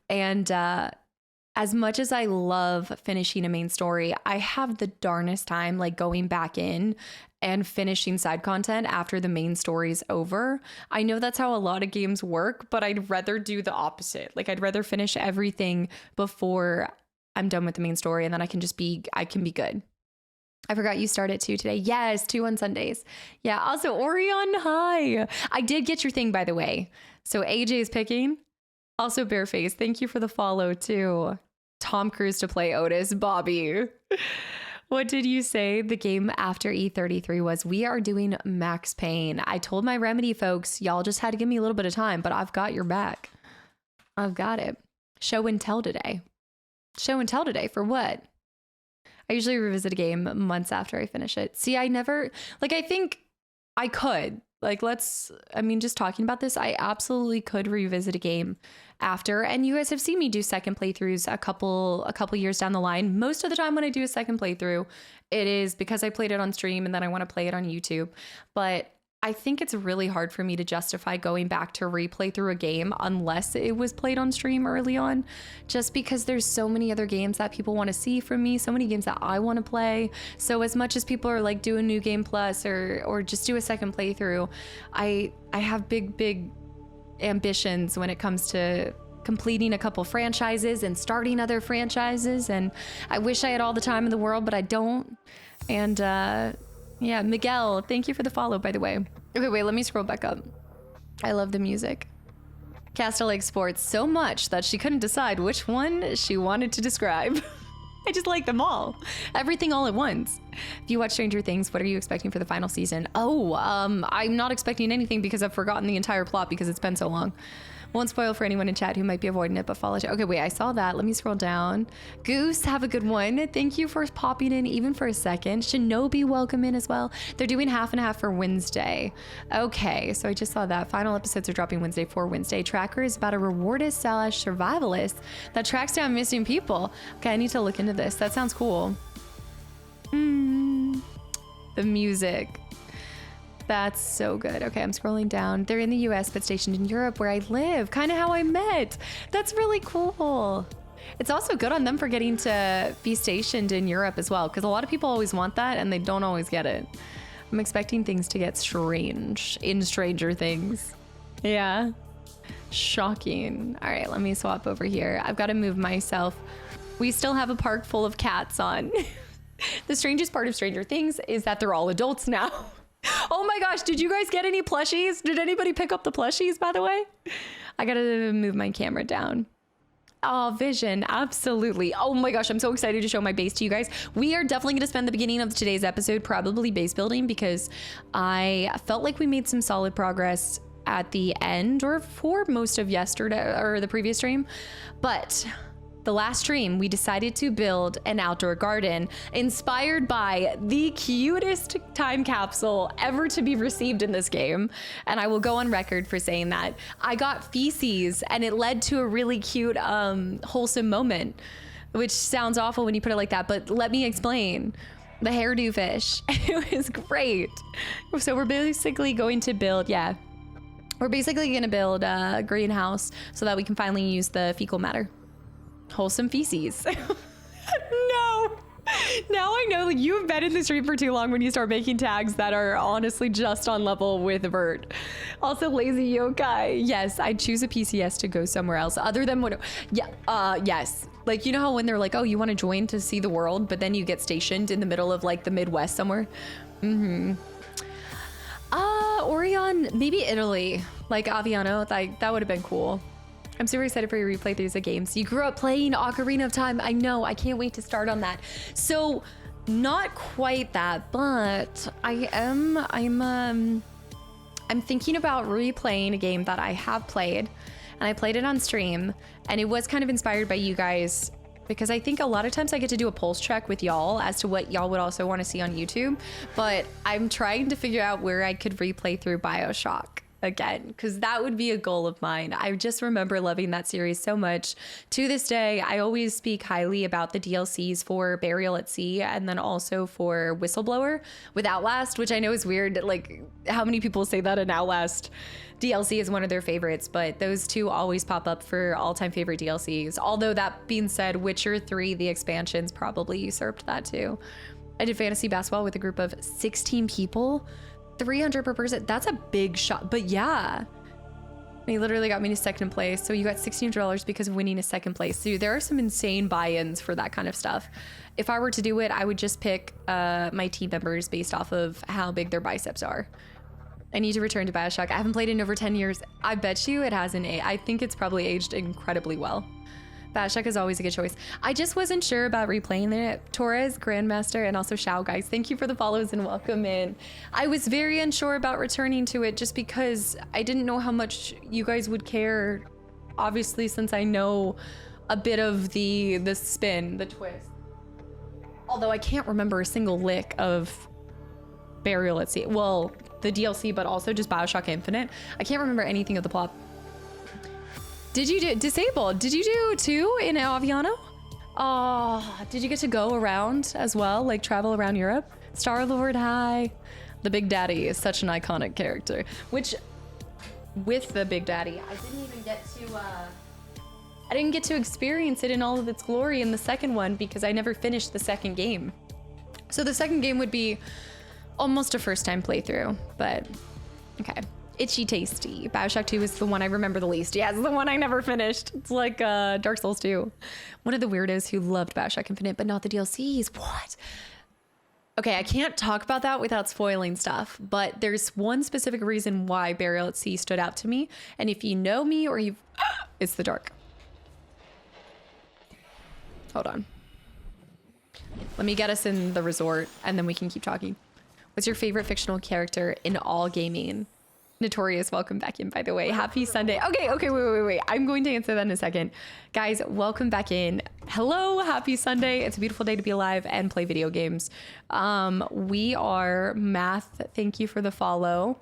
And as much as I love finishing a main story, I have the darnest time like going back in and finishing side content after the main story's over. I know that's how a lot of games work, but I'd rather do the opposite. Like I'd rather finish everything before I'm done with the main story and then I can be good. I forgot you started 2 today. Yes, 2 on Sundays. Yeah, also Orion, hi. I did get your thing, by the way. So AJ's picking. Also Bareface, thank you for the follow too. Tom Cruise to play Otis, Bobby. What did you say the game after E33 was? We are doing Max Payne. I told my Remedy folks, y'all just had to give me a little bit of time, but I've got your back. I've got it. Show and tell today. Show and tell today for what? I usually revisit a game months after I finish it. See, I think I could. Just talking about this, I absolutely could revisit a game after. And you guys have seen me do second playthroughs a couple years down the line. Most of the time when I do a second playthrough, it is because I played it on stream and then I want to play it on YouTube. But I think it's really hard for me to justify going back to replay through a game unless it was played on stream early on, just because there's so many other games that people want to see from me, so many games that I want to play. So as much as people are like, do a new game plus or just do a second playthrough, I have big ambitions when it comes to completing a couple franchises and starting other franchises. And I wish I had all the time in the world, but I don't. And, yeah, Miguel, thank you for the follow, by the way. Okay, wait, let me scroll back up. I love the music. Casta likes sports so much that she couldn't decide which one she wanted to describe. I just like them all. Everything all at once. If you watch Stranger Things, what are you expecting for the final season? Oh, I'm not expecting anything because I've forgotten the entire plot because it's been so long. Won't spoil for anyone in chat who might be avoiding it, but follow. Okay, wait, I saw that. Let me scroll down. Goose, have a good one. Thank you for popping in even for a second. Shinobi, welcome in as well. They're doing half and half for Wednesday. Okay, so I just saw that. Final episodes are dropping Wednesday for Wednesday. Tracker is about a rewardist/survivalist that tracks down missing people. Okay, I need to look into this. That sounds cool. The music. That's so good. Okay, I'm scrolling down. They're in the US, but stationed in Europe where I live. Kind of how I met. That's really cool. It's also good on them for getting to be stationed in Europe as well, because a lot of people always want that and they don't always get it. I'm expecting things to get strange in Stranger Things. Yeah. Shocking. All right, let me swap over here. I've got to move myself. We still have a park full of cats on. The strangest part of Stranger Things is that they're all adults now. Oh my gosh, did you guys get any plushies? Did anybody pick up the plushies, by the way? I gotta move my camera down. Oh, vision. Absolutely. Oh my gosh. I'm so excited to show my base to you guys. We are definitely going to spend the beginning of today's episode probably base building because I felt like we made some solid progress at the end or for most of yesterday or the previous stream. But the last stream, we decided to build an outdoor garden inspired by the cutest time capsule ever to be received in this game. And I will go on record for saying that. I got feces and it led to a really cute, wholesome moment, which sounds awful when you put it like that, but let me explain. The hairdo fish, it was great. So we're basically going to build, we're basically going to build a greenhouse so that we can finally use the fecal matter. Wholesome feces. No. Now I know that you've been in the stream for too long when you start making tags that are honestly just on level with Vert. Also, lazy yokai. Yes, I'd choose a PCS to go somewhere else other than what. Yes. Like, you know how when they're like, oh, you want to join to see the world, but then you get stationed in the middle of like the Midwest somewhere. Orion, maybe Italy, like Aviano. That would have been cool. I'm super excited for your replay throughs of games. You grew up playing Ocarina of Time. I know, I can't wait to start on that. So not quite that, but I'm thinking about replaying a game that I have played and I played it on stream and it was kind of inspired by you guys because I think a lot of times I get to do a pulse check with y'all as to what y'all would also want to see on YouTube, but I'm trying to figure out where I could replay through BioShock again, because that would be a goal of mine. I just remember loving that series so much. To this day, I always speak highly about the DLCs for Burial at Sea and then also for Whistleblower with Outlast, which I know is weird. Like, how many people say that an Outlast DLC is one of their favorites, but those two always pop up for all-time favorite DLCs. Although that being said, Witcher 3, the expansions probably usurped that too. I did fantasy basketball with a group of 16 people. 300 per person. That's a big shot, but yeah, he literally got me to second place. So you got $1,600 because of winning a second place. So there are some insane buy-ins for that kind of stuff. If I were to do it, I would just pick my team members based off of how big their biceps are. I need to return to BioShock. I haven't played in over 10 years. I bet you it hasn't. I think it's probably aged incredibly well. BioShock is always a good choice. I just wasn't sure about replaying it. Torres, Grandmaster, and also Shao, guys. Thank you for the follows and welcome in. I was very unsure about returning to it just because I didn't know how much you guys would care. Obviously, since I know a bit of the spin, the twist. Although I can't remember a single lick of Burial at Sea. Well, the DLC, but also just BioShock Infinite. I can't remember anything of the plot. Did you do Disabled? Did you do two in Aviano? Oh, did you get to go around as well? Like travel around Europe? Star-Lord, hi. The Big Daddy is such an iconic character. Which, with the Big Daddy, I didn't get to experience it in all of its glory in the second one because I never finished the second game. So the second game would be almost a first-time playthrough, but okay. Itchy Tasty. BioShock 2 is the one I remember the least. Yeah, it's the one I never finished. It's like Dark Souls 2. One of the weirdos who loved BioShock Infinite, but not the DLCs. What? Okay, I can't talk about that without spoiling stuff, but there's one specific reason why Burial at Sea stood out to me. And if you know me or you've... it's the dark. Hold on. Let me get us in the resort and then we can keep talking. What's your favorite fictional character in all gaming? Notorious, welcome back in, by the way. Happy Sunday. Okay, wait. I'm going to answer that in a second. Guys, welcome back in. Hello, happy Sunday. It's a beautiful day to be alive and play video games. We are Math. Thank you for the follow.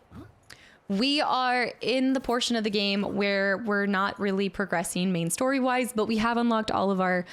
We are in the portion of the game where we're not really progressing main story-wise, but we have unlocked all of our,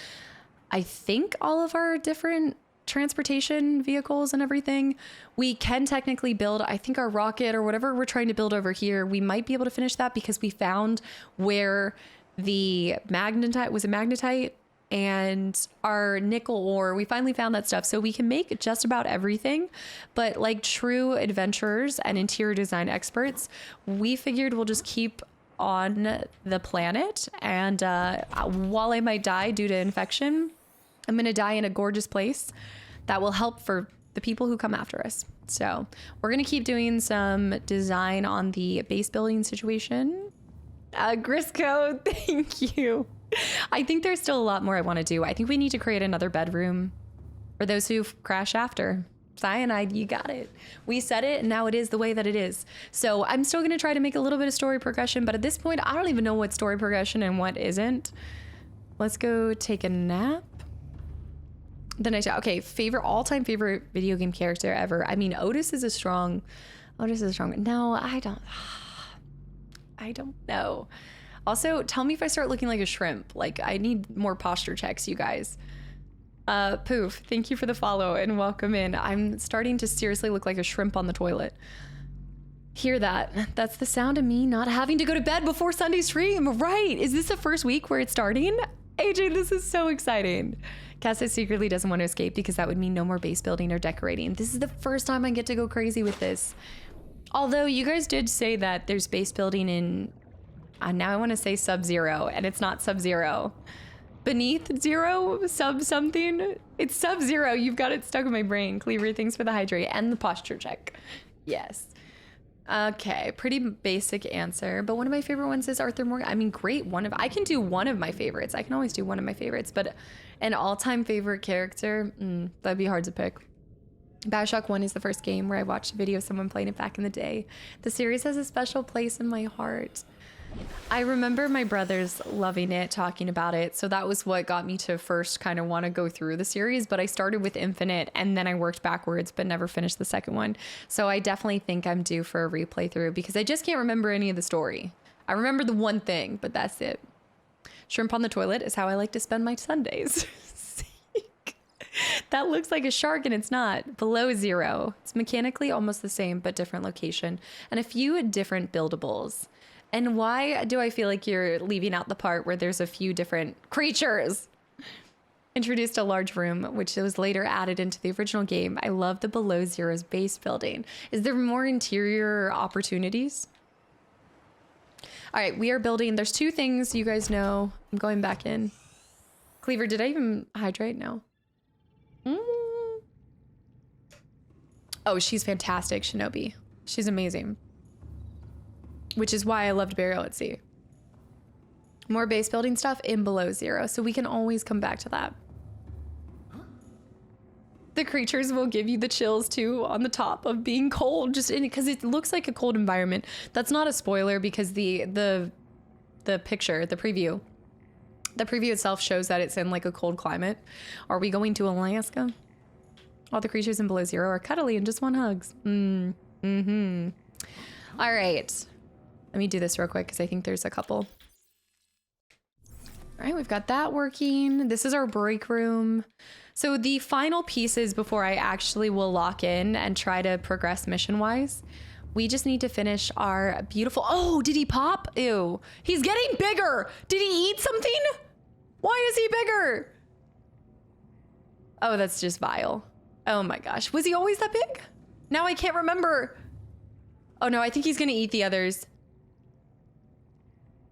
I think all of our different transportation vehicles and everything. We can technically build, I think, our rocket or whatever we're trying to build over here. We might be able to finish that because we found where the magnetite and our nickel ore, we finally found that stuff. So we can make just about everything, but like true adventurers and interior design experts, we figured we'll just keep on the planet. And while I might die due to infection, I'm going to die in a gorgeous place that will help for the people who come after us. So we're going to keep doing some design on the base building situation. Grisco, thank you. I think there's still a lot more I want to do. I think we need to create another bedroom for those who crash after. Cyanide, you got it. We said it, and now it is the way that it is. So I'm still going to try to make a little bit of story progression, but at this point, I don't even know what story progression and what isn't. Let's go take a nap. Okay, all-time favorite video game character ever. I mean, Otis is a strong. No, I don't know. Also, tell me if I start looking like a shrimp. Like, I need more posture checks, you guys. Poof, thank you for the follow and welcome in. I'm starting to seriously look like a shrimp on the toilet. Hear that? That's the sound of me not having to go to bed before Sunday stream, right? Is this the first week where it's starting? AJ, this is so exciting. Kasta secretly doesn't want to escape because that would mean no more base building or decorating. This is the first time I get to go crazy with this. Although you guys did say that there's base building in, now I want to say Sub-Zero, and it's not Sub-Zero. Beneath zero, something. It's Sub-Zero. You've got it stuck in my brain. Cleaver, thanks for the hydrate and the posture check. Yes. Okay, pretty basic answer. But one of my favorite ones is Arthur Morgan. I mean, great. I can do one of my favorites. I can always do one of my favorites. But an all-time favorite character, that'd be hard to pick. Bioshock 1 is the first game where I watched a video of someone playing it back in the day. The series has a special place in my heart. I remember my brothers loving it, talking about it. So that was what got me to first kind of want to go through the series. But I started with Infinite and then I worked backwards, but never finished the second one. So I definitely think I'm due for a replay through because I just can't remember any of the story. I remember the one thing, but that's it. Shrimp on the toilet is how I like to spend my Sundays. That looks like a shark and it's not. Below zero. It's mechanically almost the same, but different location and a few different buildables. And why do I feel like you're leaving out the part where there's a few different creatures? Introduced a large room, which was later added into the original game. I love the Below Zero's base building. Is there more interior opportunities? All right, we are building. There's two things you guys know. I'm going back in. Cleaver, did I even hydrate? No. Oh, she's fantastic, Shinobi. She's amazing. Which is why I loved Burial at Sea. More base building stuff in Below Zero, so we can always come back to that. The creatures will give you the chills too on the top of being cold, just in because it looks like a cold environment. That's not a spoiler because the picture, the preview itself shows that it's in like a cold climate. Are we going to Alaska? All the creatures in Below Zero are cuddly and just want hugs. All right. Let me do this real quick because I think there's a couple. All right, we've got that working. This is our break room. So the final pieces before I actually will lock in and try to progress mission-wise, we just need to finish our beautiful... Oh, did he pop? Ew. He's getting bigger. Did he eat something? Why is he bigger? Oh, that's just vile. Oh my gosh. Was he always that big? Now I can't remember. Oh no, I think he's going to eat the others.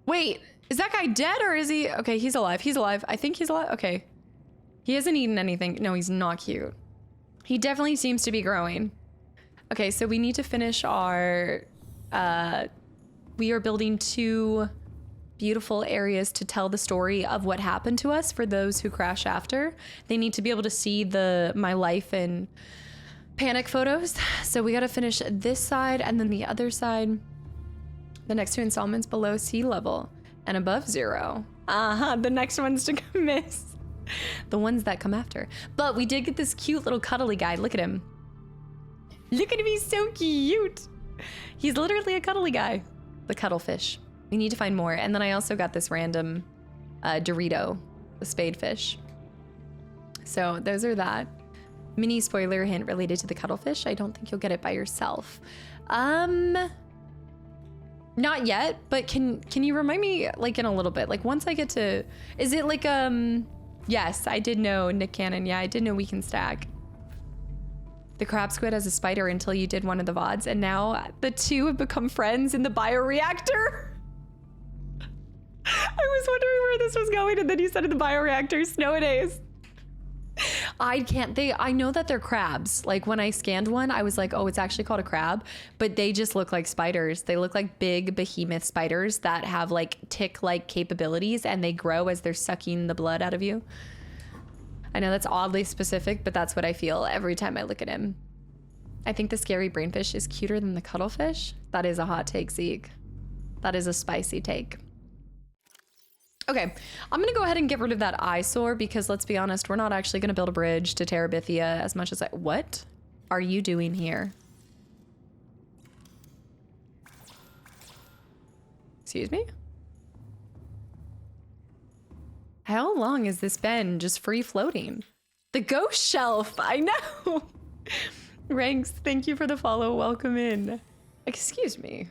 Wait, is that guy dead or is he? Okay, he's alive. He's alive. I think he's alive. Okay. He hasn't eaten anything. No, he's not cute. He definitely seems to be growing. Okay, so we need to finish our, we are building two beautiful areas to tell the story of what happened to us for those who crash after. They need to be able to see my life and panic photos. So we got to finish this side and then the other side. The next two installments below sea level and above zero. The next ones to miss. The ones that come after. But we did get this cute little cuddly guy. Look at him. Look at him, he's so cute. He's literally a cuddly guy. The cuttlefish. We need to find more. And then I also got this random Dorito, the spadefish. So those are that. Mini spoiler hint related to the cuttlefish. I don't think you'll get it by yourself. Not yet, but can you remind me like in a little bit? Like once I get to, is it like, yes, I did know Nick Cannon. Yeah, I did know we can stack. The crab squid as a spider until you did one of the VODs. And now the two have become friends in the bioreactor. I was wondering where this was going. And then you said in the bioreactor, snow-a-days. I know that they're crabs. Like when I scanned one, I was like, oh, it's actually called a crab, but they just look like spiders. They look like big behemoth spiders that have like tick-like capabilities, and they grow as they're sucking the blood out of you. I know that's oddly specific, but that's what I feel every time I look at him. I think the scary brainfish is cuter than the cuttlefish. That is a hot take, Zeke. That is a spicy take. Okay, I'm gonna go ahead and get rid of that eyesore because let's be honest, we're not actually gonna build a bridge to Terabithia as much as what are you doing here? Excuse me? How long has this been just free floating? The ghost shelf, I know. Ranks, thank you for the follow, welcome in. Excuse me.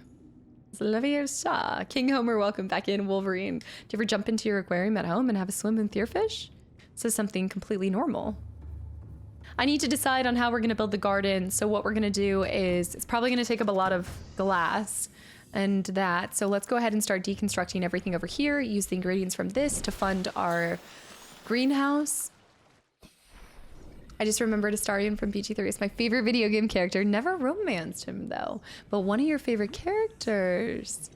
Leviosa. King Homer, welcome back in. Wolverine, do you ever jump into your aquarium at home and have a swim in Thierfish? This is something completely normal. I need to decide on how we're going to build the garden. So what we're going to do is, it's probably going to take up a lot of glass and that. So let's go ahead and start deconstructing everything over here. Use the ingredients from this to fund our greenhouse. I just remembered Astarion from Pt.12. It's my favorite video game character. Never romanced him though, but one of your favorite characters.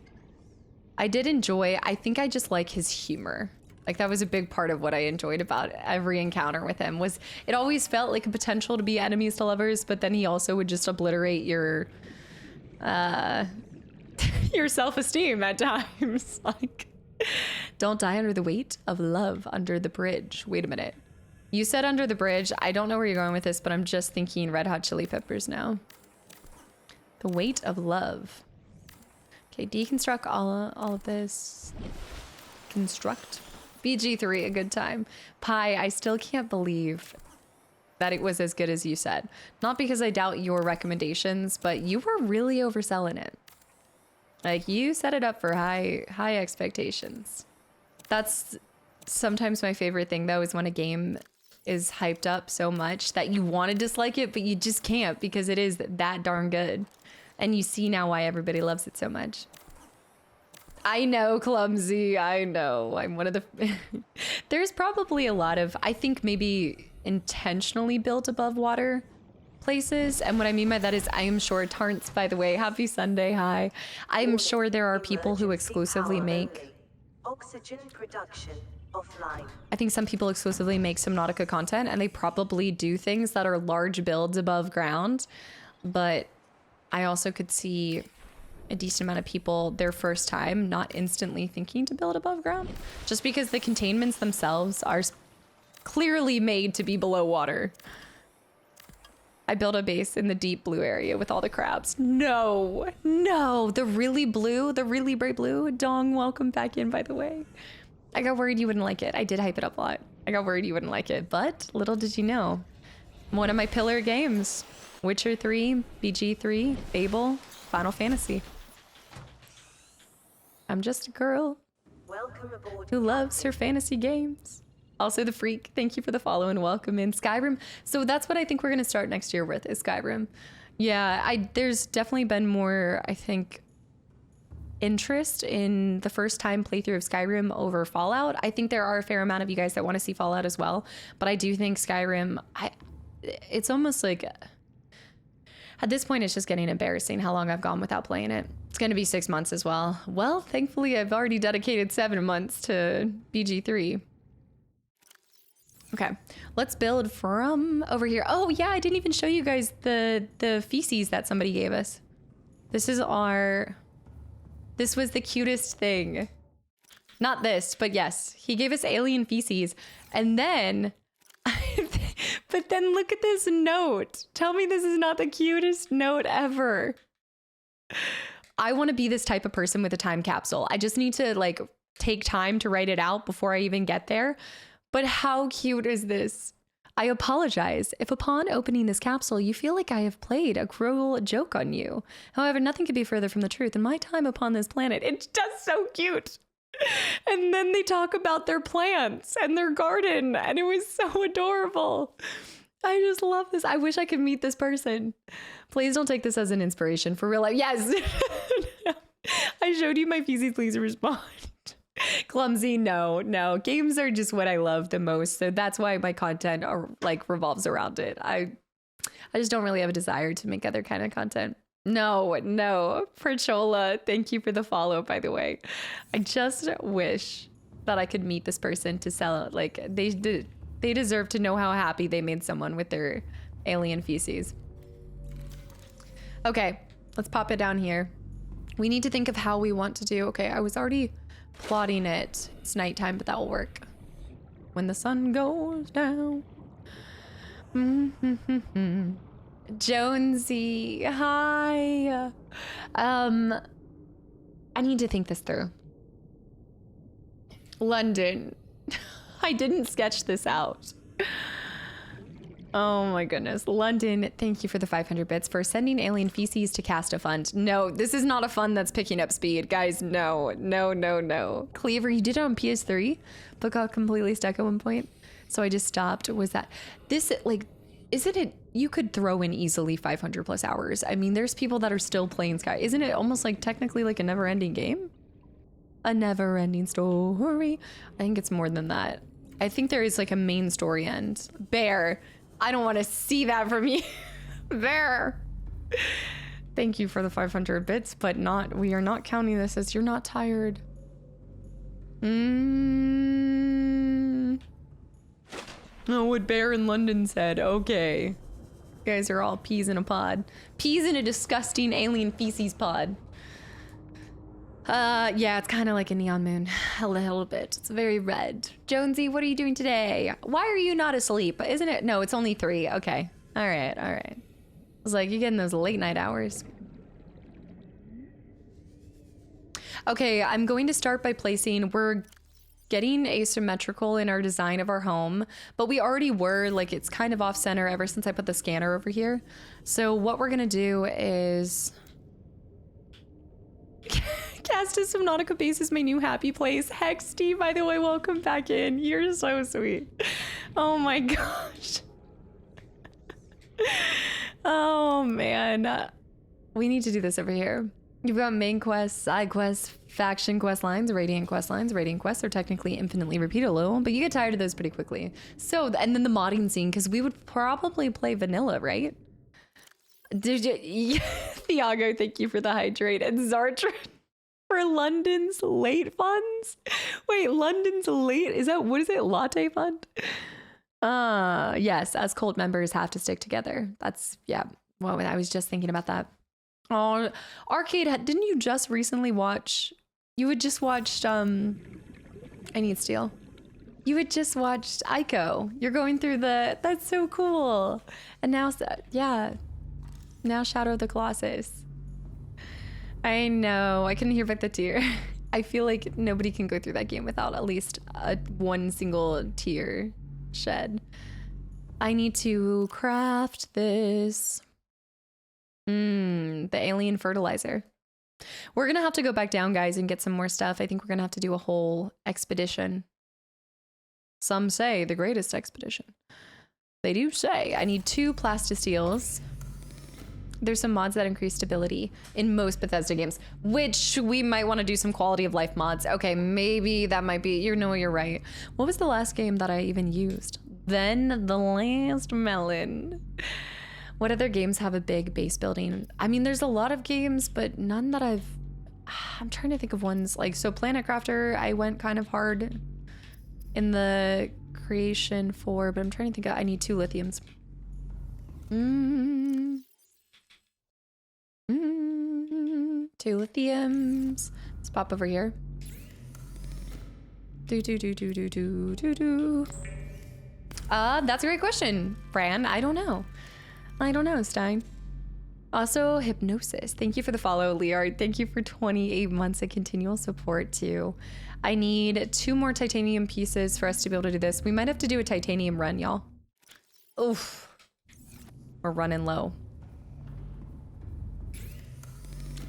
I did enjoy, I think I just like his humor. Like that was a big part of what I enjoyed about every encounter with him was it always felt like a potential to be enemies to lovers, but then he also would just obliterate your your self-esteem at times. Like, don't die under the weight of love under the bridge. Wait a minute. You said under the bridge. I don't know where you're going with this, but I'm just thinking Red Hot Chili Peppers now. The weight of love. Okay, deconstruct all of this. Construct. BG3, a good time. Pie, I still can't believe that it was as good as you said. Not because I doubt your recommendations, but you were really overselling it. Like, you set it up for high expectations. That's sometimes my favorite thing, though, is when a game is hyped up so much that you want to dislike it, but you just can't because it is that darn good. And you see now why everybody loves it so much. I know, Clumsy, I know. I'm one of the... There's probably a lot of, I think maybe intentionally built above water places. And what I mean by that is I am sure, Tarns, by the way, happy Sunday, hi. I'm sure there are people who exclusively make... Oxygen production offline. I think some people exclusively make Subnautica content and they probably do things that are large builds above ground. But I also could see a decent amount of people their first time not instantly thinking to build above ground just because the containments themselves are clearly made to be below water. I built a base in the deep blue area with all the crabs. No, the really blue, the really bright blue. Dong, welcome back in, by the way. I got worried you wouldn't like it. I did hype it up a lot. I got worried you wouldn't like it, but little did you know. One of my pillar games, Witcher 3, BG3, Fable, Final Fantasy. I'm just a girl who loves her fantasy games. Also the Freak, thank you for the follow and welcome in. Skyrim, so that's what I think we're gonna start next year with, is Skyrim. Yeah, there's definitely been more, I think, interest in the first time playthrough of Skyrim over Fallout. I think there are a fair amount of you guys that want to see Fallout as well, but I do think Skyrim, it's almost like, at this point, it's just getting embarrassing how long I've gone without playing it. It's going to be 6 months as well. Well, thankfully, I've already dedicated 7 months to BG3. Okay, let's build from over here. Oh yeah, I didn't even show you guys the feces that somebody gave us. This was the cutest thing. Not this, but yes, he gave us alien feces. And then, but then look at this note. Tell me this is not the cutest note ever. I want to be this type of person with a time capsule. I just need to like take time to write it out before I even get there. But how cute is this? I apologize if upon opening this capsule, you feel like I have played a cruel joke on you. However, nothing could be further from the truth in my time upon this planet. It's just so cute. And then they talk about their plants and their garden, and it was so adorable. I just love this. I wish I could meet this person. Please don't take this as an inspiration for real life. Yes. I showed you my feces, please respond. Clumsy, no. Games are just what I love the most. So that's why my content like revolves around it. I just don't really have a desire to make other kind of content. No. Perchola, thank you for the follow, by the way. I just wish that I could meet this person to sell it. Like they deserve to know how happy they made someone with their alien feces. Okay, let's pop it down here. We need to think of how we want to do. Okay, I was already plotting it. It's nighttime, but that will work. When the sun goes down. Jonesy, hi. I need to think this through. London. I didn't sketch this out. Oh my goodness. London, thank you for the 500 bits for sending alien feces to cast a fund. No, this is not a fund that's picking up speed. Guys, no. Cleaver, you did it on PS3, but got completely stuck at one point. So I just stopped. Was that this, like, isn't it, you could throw in easily 500 plus hours. I mean, there's people that are still playing Sky. Isn't it almost like technically like a never ending game? A never ending story. I think it's more than that. I think there is like a main story end. Bear, I don't want to see that from you. Bear. Thank you for the 500 bits, but we are not counting this as you're not tired. Oh, what Bear in London said. Okay. You guys are all peas in a pod. Peas in a disgusting alien feces pod. Yeah, it's kind of like a neon moon. A little bit. It's very red. Jonesy, what are you doing today? Why are you not asleep? Isn't it? No, it's only 3. Okay. All right. I was like, you're getting those late night hours. Okay, I'm going to start by placing, we're getting asymmetrical in our design of our home, but we already were, like, it's kind of off center ever since I put the scanner over here. So what we're gonna do is cast a Subnautica base is my new happy place. Heck, Steve, by the way, welcome back in. You're so sweet. Oh my gosh. Oh man. We need to do this over here. You've got main quests, side quests, faction quest lines, radiant quest lines. Radiant quests are technically infinitely repeatable, but you get tired of those pretty quickly. So, and then the modding scene, because we would probably play vanilla, right? Did you, Thiago, thank you for the hydrate. And Zartran for London's late funds. Wait, London's late? Is that, what is it? Latte fund? Yes, as cult members have to stick together. That's, yeah. Well, I was just thinking about that. Oh, Arcade, didn't you just recently watch, you had just watched, I need steel. You had just watched Ico. You're going through the, that's so cool. And now, yeah, now Shadow of the Colossus. I know, I can hear back the tear. I feel like nobody can go through that game without at least one single tear shed. I need to craft this. The alien fertilizer. We're gonna have to go back down, guys, and get some more stuff. I think we're gonna have to do a whole expedition. Some say the greatest expedition. They do say. I need 2 plastisteels. There's some mods that increase stability in most Bethesda games, which we might want to do some quality of life mods. Okay, maybe that might be, you know, you're right. What was the last game that I even used? Then the last melon. What other games have a big base building? I mean, there's a lot of games, but none that I'm trying to think of ones like, so Planet Crafter, I went kind of hard in the creation for, but I'm trying to think I need 2 lithiums. 2 lithiums. Let's pop over here. That's a great question, Fran. I don't know, Stein. Also, hypnosis. Thank you for the follow, Liard. Thank you for 28 months of continual support too. I need 2 more titanium pieces for us to be able to do this. We might have to do a titanium run, y'all. Oof. We're running low.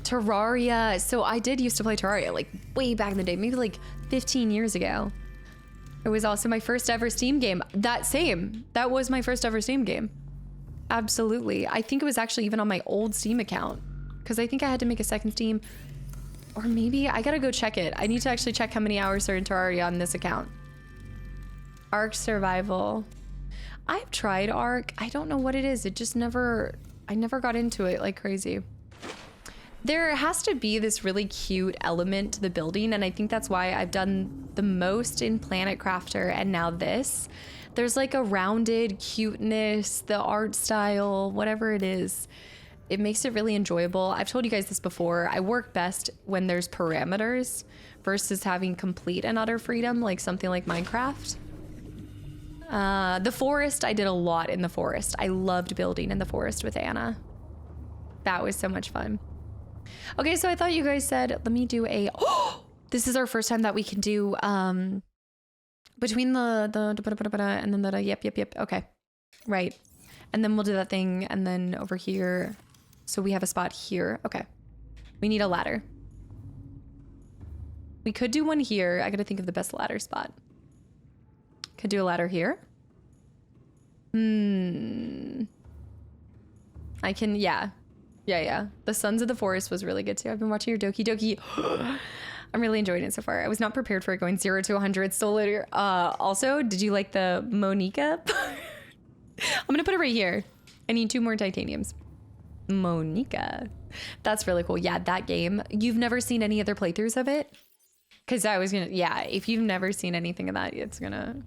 Terraria. So I did used to play Terraria like way back in the day, maybe like 15 years ago. It was also my first ever Steam game. That was my first ever Steam game. Absolutely. I think it was actually even on my old Steam account, because I think I had to make a second Steam. Or maybe I gotta go check it. I need to actually check how many hours are in Terraria on this account. Ark survival. I've tried Ark. I don't know what it is. It just never, I never got into it like crazy. There has to be this really cute element to the building, and I think that's why I've done the most in Planet Crafter and now this. There's like a rounded cuteness, the art style, whatever it is. It makes it really enjoyable. I've told you guys this before. I work best when there's parameters versus having complete and utter freedom, like something like Minecraft. The forest, I did a lot in the forest. I loved building in the forest with Anna. That was so much fun. Okay, so I thought you guys said, let me do a, oh, this is our first time that we can do, between the and then the yep. Okay, right. And then we'll do that thing, and then over here. So we have a spot here. Okay. We need a ladder. We could do one here. I gotta think of the best ladder spot. Could do a ladder here. I can, yeah. The Sons of the Forest was really good too. I've been watching your Doki Doki. I'm really enjoying it so far. I was not prepared for it going 0 to 100 so later. Also, did you like the Monica? I'm gonna put it right here. I need 2 more titaniums. Monica. That's really cool. Yeah, that game. You've never seen any other playthroughs of it? Because I was gonna, yeah, if you've never seen anything of that, it's gonna...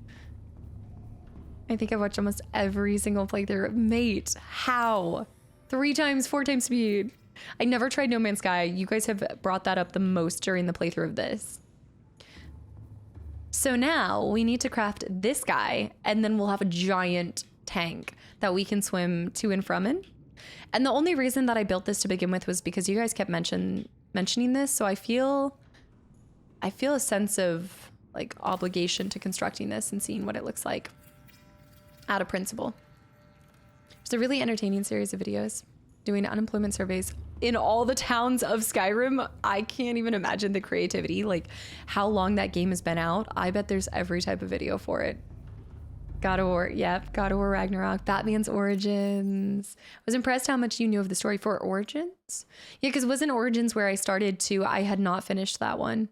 I think I've watched almost every single playthrough. Mate, how? 3 times, 4 times speed. I never tried No Man's Sky. You guys have brought that up the most during the playthrough of this. So now we need to craft this guy, and then we'll have a giant tank that we can swim to and from in. And the only reason that I built this to begin with was because you guys kept mentioning this, so I feel a sense of like obligation to constructing this and seeing what it looks like out of principle. It's a really entertaining series of videos doing unemployment surveys in all the towns of Skyrim. I can't even imagine the creativity, like how long that game has been out. I bet there's every type of video for it. God of War, yep, God of War Ragnarok, Batman's Origins. I was impressed how much you knew of the story for Origins. Yeah, because it wasn't Origins where I started to, I had not finished that one.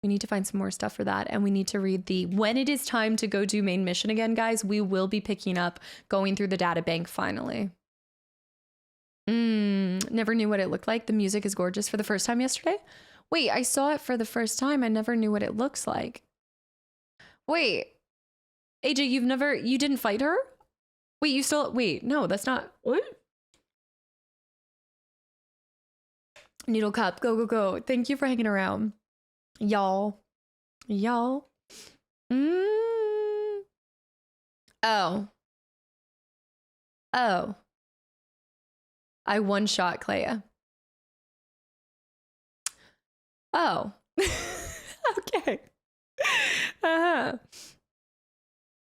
We need to find some more stuff for that, and we need to read the, when it is time to go do main mission again, guys, we will be picking up going through the data bank finally. Never knew what it looked like. The music is gorgeous for the first time yesterday. Wait, I saw it for the first time. I never knew what it looks like. Wait. AJ, you didn't fight her? Wait, no, that's not, what? Noodle Cup, go. Thank you for hanging around. Y'all. Oh. I one-shot Clea. Oh. Okay.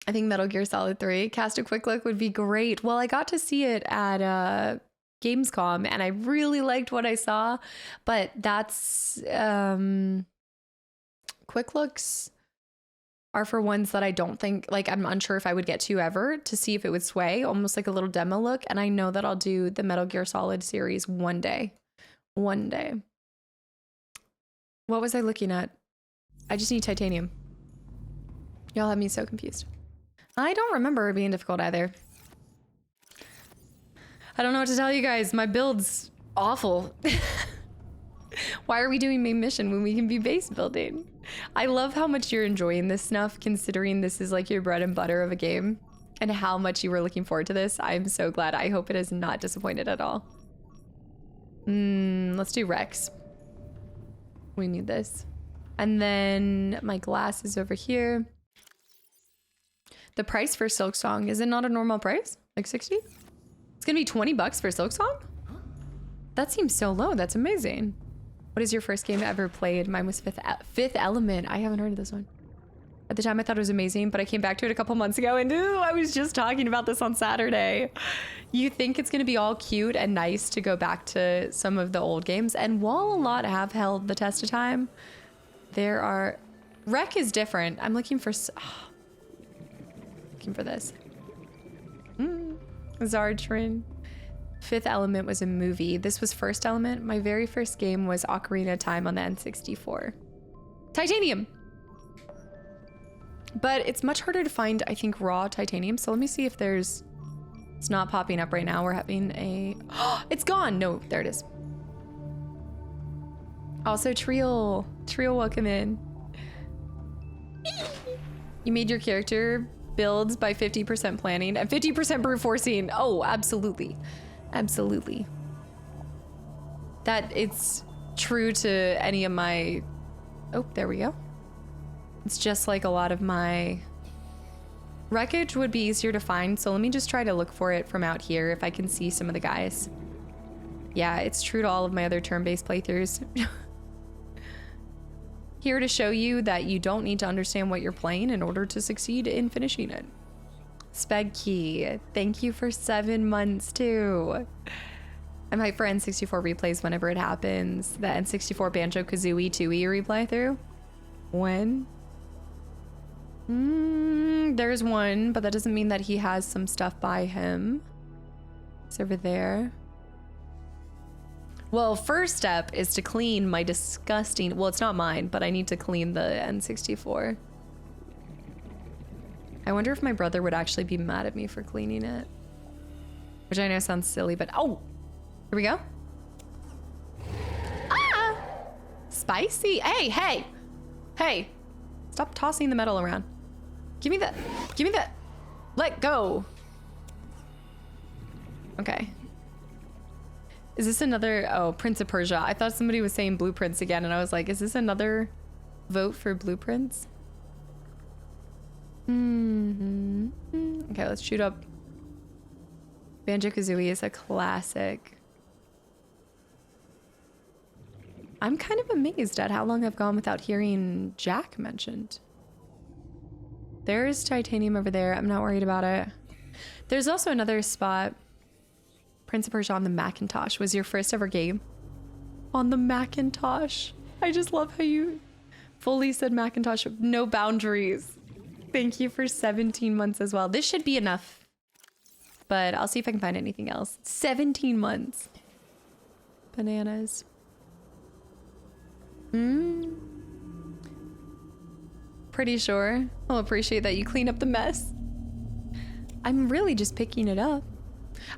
I think Metal Gear Solid 3. Cast a quick look would be great. Well, I got to see it at Gamescom, and I really liked what I saw, but that's... quick looks are for ones that I don't think, like, I'm unsure if I would get to ever, to see if it would sway, almost like a little demo look. And I know that I'll do the Metal Gear Solid series one day. What was I looking at? I just need titanium. Y'all have me so confused. I don't remember it being difficult either. I don't know what to tell you guys. My build's awful. Why are we doing main mission when we can be base building? I love how much you're enjoying this stuff, considering this is like your bread and butter of a game, and how much you were looking forward to this. I'm so glad. I hope it is not disappointed at all. Let's do Rex. We need this. And then my glass is over here. The price for Silksong, is it not a normal price? Like 60? It's gonna be 20 bucks for Silksong? That seems so low. That's amazing. What is your first game ever played? Mine was Fifth Element. I haven't heard of this one. At the time, I thought it was amazing, but I came back to it a couple months ago, and I was just talking about this on Saturday. You think it's going to be all cute and nice to go back to some of the old games, and while a lot have held the test of time, there are... Rec is different. I'm looking for... looking for this. Zartrin. Fifth Element was a movie. This was First Element. My very first game was Ocarina of Time on the N64. Titanium! But it's much harder to find, I think, raw titanium. So let me see if there's... It's not popping up right now. We're having a... It's gone! No, there it is. Also, Triel. Triel, welcome in. You made your character builds by 50% planning and 50% brute forcing. Oh, absolutely. Absolutely. That it's true to any of my... Oh, there we go. It's just like a lot of my... Wreckage would be easier to find, so let me just try to look for it from out here if I can see some of the guys. Yeah, it's true to all of my other turn-based playthroughs. Here to show you that you don't need to understand what you're playing in order to succeed in finishing it. Spegkey, thank you for 7 months too. I'm hyped for N64 replays whenever it happens. The N64 Banjo-Kazooie 2E replay through. When? There's one, but that doesn't mean that he has some stuff by him. It's over there. Well, first step is to clean my disgusting... Well, it's not mine, but I need to clean the N64. I wonder if my brother would actually be mad at me for cleaning it. Which I know sounds silly, but... Oh! Here we go. Ah! Spicy! Hey, hey! Hey! Stop tossing the metal around. Give me that. Give me that. Let go. Okay. Is this another... Oh, Prince of Persia. I thought somebody was saying Blueprints again, and I was like, is this another vote for Blueprints? Okay, let's shoot up. Banjo-Kazooie is a classic. I'm kind of amazed at how long I've gone without hearing Jack mentioned. There's titanium over there. I'm not worried about it. There's also another spot. Prince of Persia on the Macintosh was your first ever game. On the Macintosh. I just love how you fully said Macintosh. No boundaries. Thank you for 17 months as well. This should be enough. But I'll see if I can find anything else. 17 months. Bananas. Pretty sure I'll appreciate that you clean up the mess. I'm really just picking it up.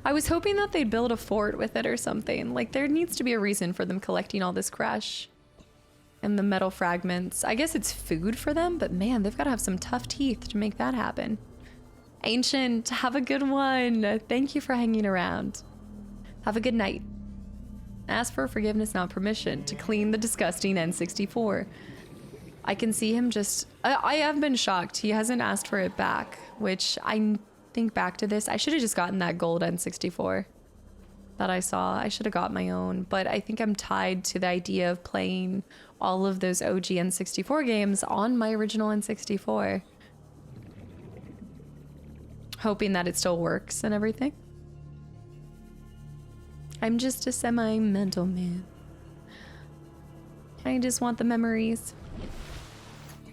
I was hoping that they'd build a fort with it or something. Like, there needs to be a reason for them collecting all this crash and the metal fragments. I guess it's food for them, but man, they've got to have some tough teeth to make that happen. Ancient, have a good one. Thank you for hanging around. Have a good night. Ask for forgiveness, not permission, to clean the disgusting N64. I can see him just... I have been shocked. He hasn't asked for it back, which I think back to this. I should have just gotten that gold N64 that I saw. I should have got my own, but I think I'm tied to the idea of playing all of those OG N64 games on my original N64. Hoping that it still works and everything. I'm just a semi-mental man. I just want the memories.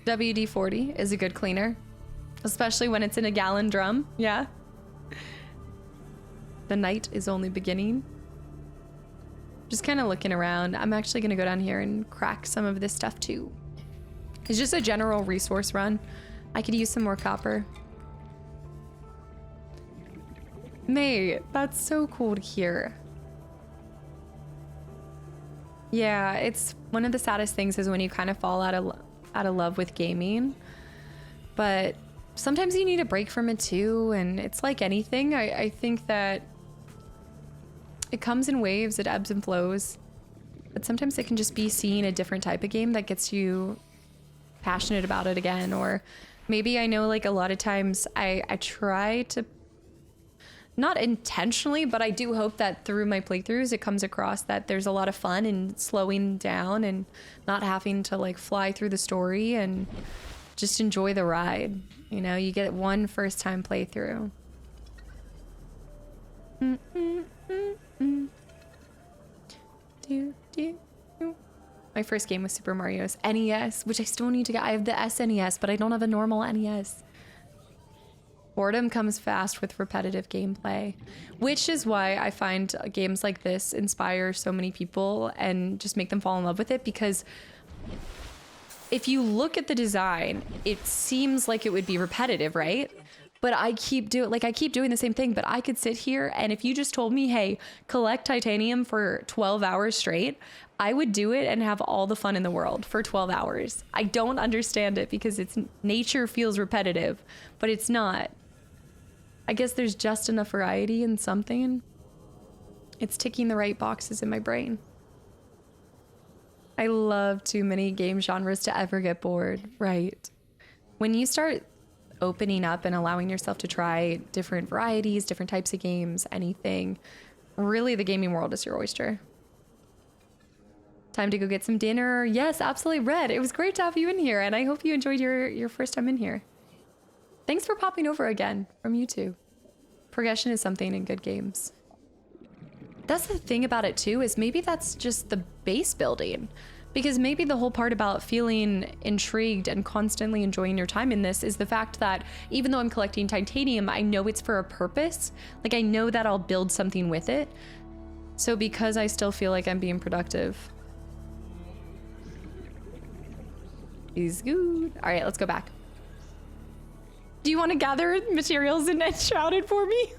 WD-40 is a good cleaner, especially when it's in a gallon drum. Yeah. The night is only beginning. Just kind of looking around. I'm actually going to go down here and crack some of this stuff too. It's just a general resource run. I could use some more copper. Mate, that's so cool to hear. Yeah, it's one of the saddest things is when you kind of fall out of love with gaming. But sometimes you need a break from it too, and it's like anything. I think that it comes in waves, it ebbs and flows. But sometimes it can just be seeing a different type of game that gets you passionate about it again. Or maybe I know like a lot of times I try to, not intentionally, but I do hope that through my playthroughs it comes across that there's a lot of fun in slowing down and not having to like fly through the story and just enjoy the ride. You know, you get one first time playthrough. My first game was Super Mario's NES, which I still need to get. I have the SNES, but I don't have a normal NES. Boredom comes fast with repetitive gameplay, which is why I find games like this inspire so many people and just make them fall in love with it, because if you look at the design, it seems like it would be repetitive, right? But I keep doing the same thing, but I could sit here and if you just told me, hey, collect titanium for 12 hours straight, I would do it and have all the fun in the world for 12 hours. I don't understand it because nature feels repetitive, but it's not. I guess there's just enough variety in something. It's ticking the right boxes in my brain. I love too many game genres to ever get bored, right? When you start opening up and allowing yourself to try different varieties, different types of games, anything, really the gaming world is your oyster. Time to go get some dinner. Yes, absolutely, Red. It was great to have you in here, and I hope you enjoyed your first time in here. Thanks for popping over again from YouTube. Progression is something in good games. That's the thing about it too, is maybe that's just the base building, because maybe the whole part about feeling intrigued and constantly enjoying your time in this is the fact that even though I'm collecting titanium, I know it's for a purpose. Like, I know that I'll build something with it. So because I still feel like I'm being productive. Is good. All right, let's go back. Do you want to gather materials and shroud it for me?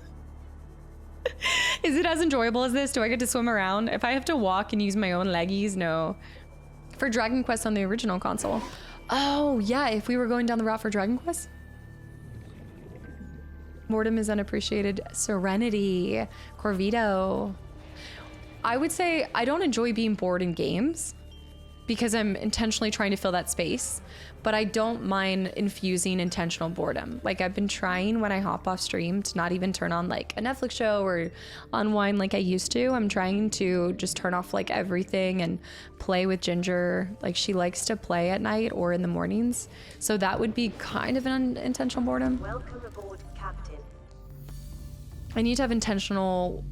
Is it as enjoyable as this? Do I get to swim around? If I have to walk and use my own leggies, no. For Dragon Quest on the original console. Oh, yeah, if we were going down the route for Dragon Quest. Boredom is unappreciated. Serenity. Corvito. I would say I don't enjoy being bored in games because I'm intentionally trying to fill that space, but I don't mind infusing intentional boredom. Like, I've been trying when I hop off stream to not even turn on like a Netflix show or unwind like I used to. I'm trying to just turn off like everything and play with Ginger. Like, she likes to play at night or in the mornings. So that would be kind of an intentional boredom. Welcome aboard, Captain. I need to have intentional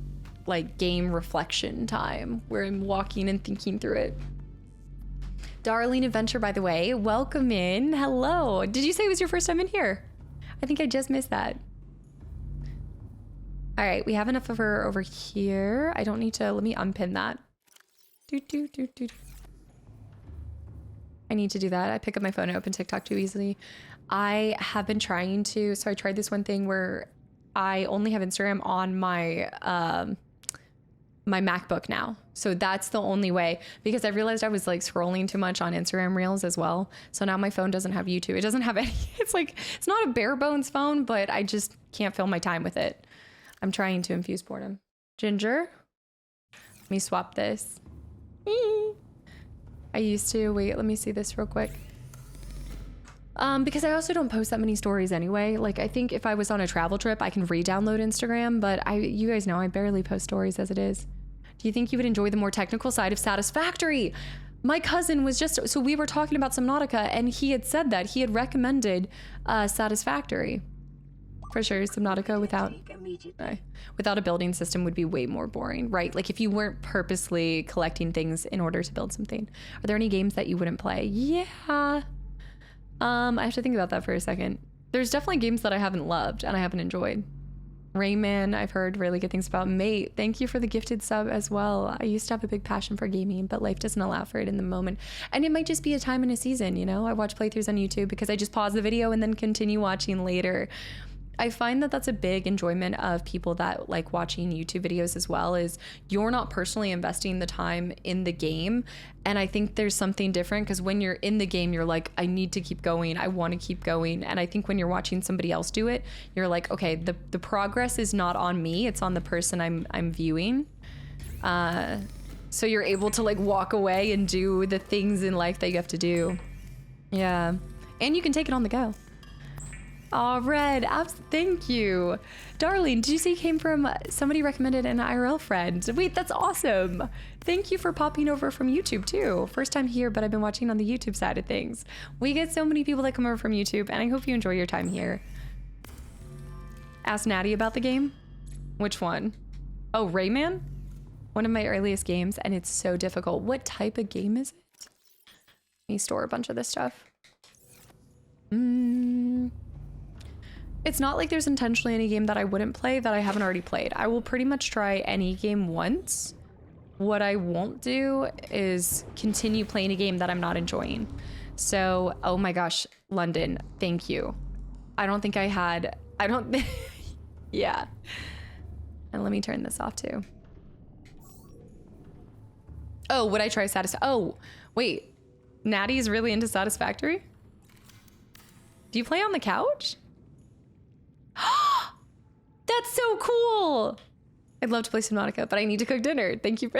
like game reflection time where I'm walking and thinking through it. Darling Adventure, by the way, welcome in. Hello. Did you say it was your first time in here? I think I just missed that. All right, we have enough of her over here. I don't need to, let me unpin that. I need to do that. I pick up my phone and open TikTok too easily. I have been trying to, so I tried this one thing where I only have Instagram on my, my MacBook now. So that's the only way, because I realized I was like scrolling too much on Instagram Reels as well. So now my phone doesn't have YouTube. It doesn't have any, it's like, it's not a bare bones phone, but I just can't fill my time with it. I'm trying to infuse boredom. Ginger, let me swap this. I used to, wait, let me see this real quick. Because I also don't post that many stories anyway. Like, I think if I was on a travel trip, I can re-download Instagram, but you guys know I barely post stories as it is. Do you think you would enjoy the more technical side of Satisfactory? My cousin was just, so we were talking about Subnautica and he had said that he had recommended Satisfactory. For sure, Subnautica without a building system would be way more boring, right? Like, if you weren't purposely collecting things in order to build something. Are there any games that you wouldn't play? Yeah. I have to think about that for a second. There's definitely games that I haven't loved and I haven't enjoyed. Rayman, I've heard really good things about. Mate, thank you for the gifted sub as well. I used to have a big passion for gaming, but life doesn't allow for it in the moment. And it might just be a time in a season, you know? I watch playthroughs on YouTube because I just pause the video and then continue watching later. I find that that's a big enjoyment of people that like watching YouTube videos as well, is you're not personally investing the time in the game. And I think there's something different because when you're in the game, you're like, I need to keep going. I want to keep going. And I think when you're watching somebody else do it, you're like, okay, the progress is not on me. It's on the person I'm viewing. So you're able to like walk away and do the things in life that you have to do. Yeah. And you can take it on the go. Oh, Red, thank you. Darling, did you say you came from somebody recommended an IRL friend? Wait, that's awesome. Thank you for popping over from YouTube too. First time here, but I've been watching on the YouTube side of things. We get so many people that come over from YouTube, and I hope you enjoy your time here. Ask Natty about the game. Which one? Oh, Rayman? One of my earliest games, and it's so difficult. What type of game is it? Let me store a bunch of this stuff. it's not like there's intentionally any game that I wouldn't play that I haven't already played. I will pretty much try any game once. What I won't do is continue playing a game that I'm not enjoying. So, oh my gosh, London, thank you. I don't think I had, yeah. And let me turn this off too. Oh, would I try oh, wait, Natty's really into Satisfactory? Do you play on the couch? That's so cool. I'd love to play Subnautica, but I need to cook dinner. Thank you for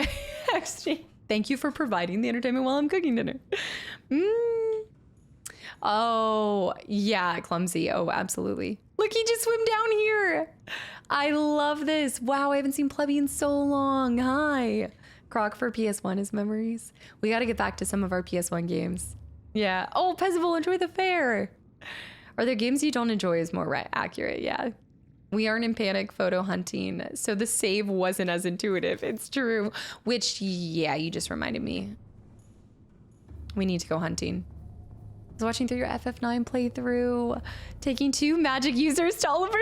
actually. Thank you for providing the entertainment while I'm cooking dinner. Oh, yeah, clumsy. Oh, absolutely. Look, he just swam down here. I love this. Wow, I haven't seen Plebby in so long. Hi. Croc for PS1 is memories. We got to get back to some of our PS1 games. Yeah. Oh, Peasable, enjoy the fair. Are there games you don't enjoy is more accurate? Yeah. We aren't in panic photo hunting, so the save wasn't as intuitive. It's true. Which, yeah, you just reminded me. We need to go hunting. I was watching through your FF9 playthrough, taking 2 magic users to Oliver.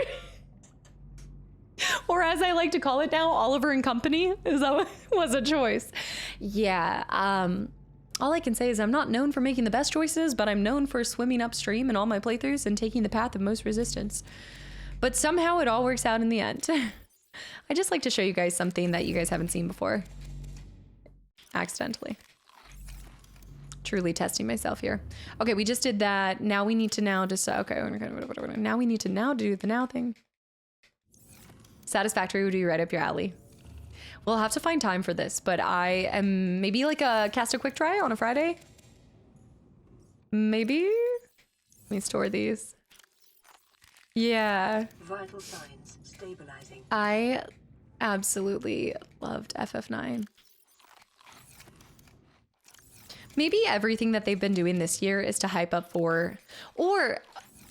Or as I like to call it now, Oliver and Company. Is that was a choice? Yeah. All I can say is I'm not known for making the best choices, but I'm known for swimming upstream in all my playthroughs and taking the path of most resistance. But somehow it all works out in the end. I just like to show you guys something that you guys haven't seen before. Accidentally. Truly testing myself here. Okay, we just did that. Now we need to now just, okay. Now we need to now do the now thing. Satisfactory would be right up your alley. We'll have to find time for this, but I am maybe like a cast a quick try on a Friday. Maybe? Let me store these. Yeah. Vital signs stabilizing. I absolutely loved FF9. Maybe everything that they've been doing this year is to hype up for, or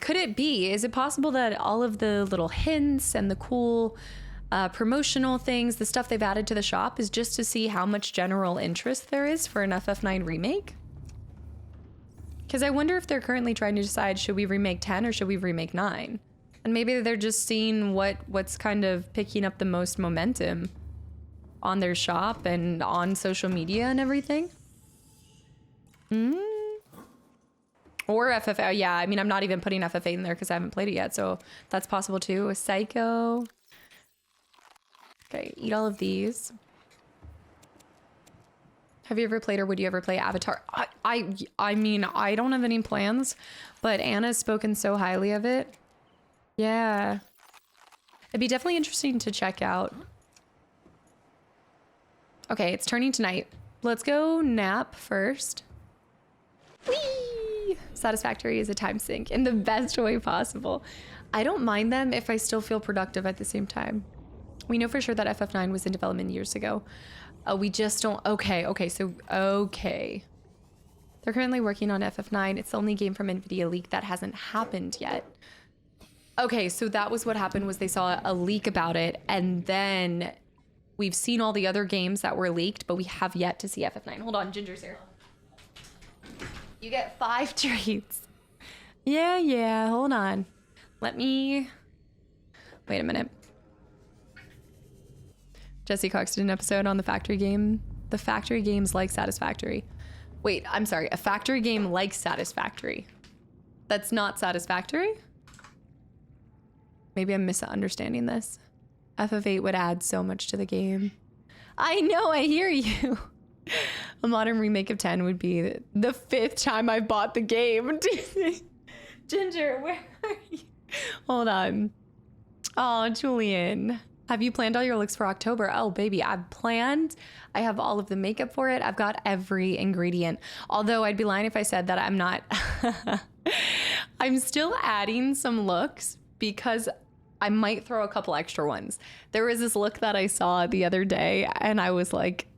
could it be, is it possible that all of the little hints and the cool promotional things, the stuff they've added to the shop is just to see how much general interest there is for an FF9 remake? Because I wonder if they're currently trying to decide, should we remake 10 or should we remake 9? And maybe they're just seeing what's kind of picking up the most momentum on their shop and on social media and everything. Or FF8, yeah, I mean, I'm not even putting FF8 in there because I haven't played it yet, so that's possible too. A Psycho. Okay, eat all of these. Have you ever played or would you ever play Avatar? I mean, I don't have any plans, but Anna's spoken so highly of it. Yeah. It'd be definitely interesting to check out. Okay, it's turning to night. Let's go nap first. Whee! Satisfactory is a time sink in the best way possible. I don't mind them if I still feel productive at the same time. We know for sure that FF9 was in development years ago. We just don't, okay. They're currently working on FF9. It's the only game from NVIDIA leak that hasn't happened yet. Okay, so that was what happened, was they saw a leak about it, and then we've seen all the other games that were leaked, but we have yet to see FF9. Hold on, Ginger's here. You get 5 treats. Yeah, hold on. Let me, wait a minute. Jesse Cox did an episode on the factory game. The factory games like Satisfactory. Wait, I'm sorry. A factory game like Satisfactory. That's not Satisfactory? Maybe I'm misunderstanding this. FF8 would add so much to the game. I know, I hear you. A modern remake of 10 would be the 5th time I bought the game. Ginger, where are you? Hold on. Oh, Julian. Have you planned all your looks for October? Oh, baby, I've planned. I have all of the makeup for it. I've got every ingredient. Although I'd be lying if I said that I'm not. I'm still adding some looks because I might throw a couple extra ones. There was this look that I saw the other day and I was like,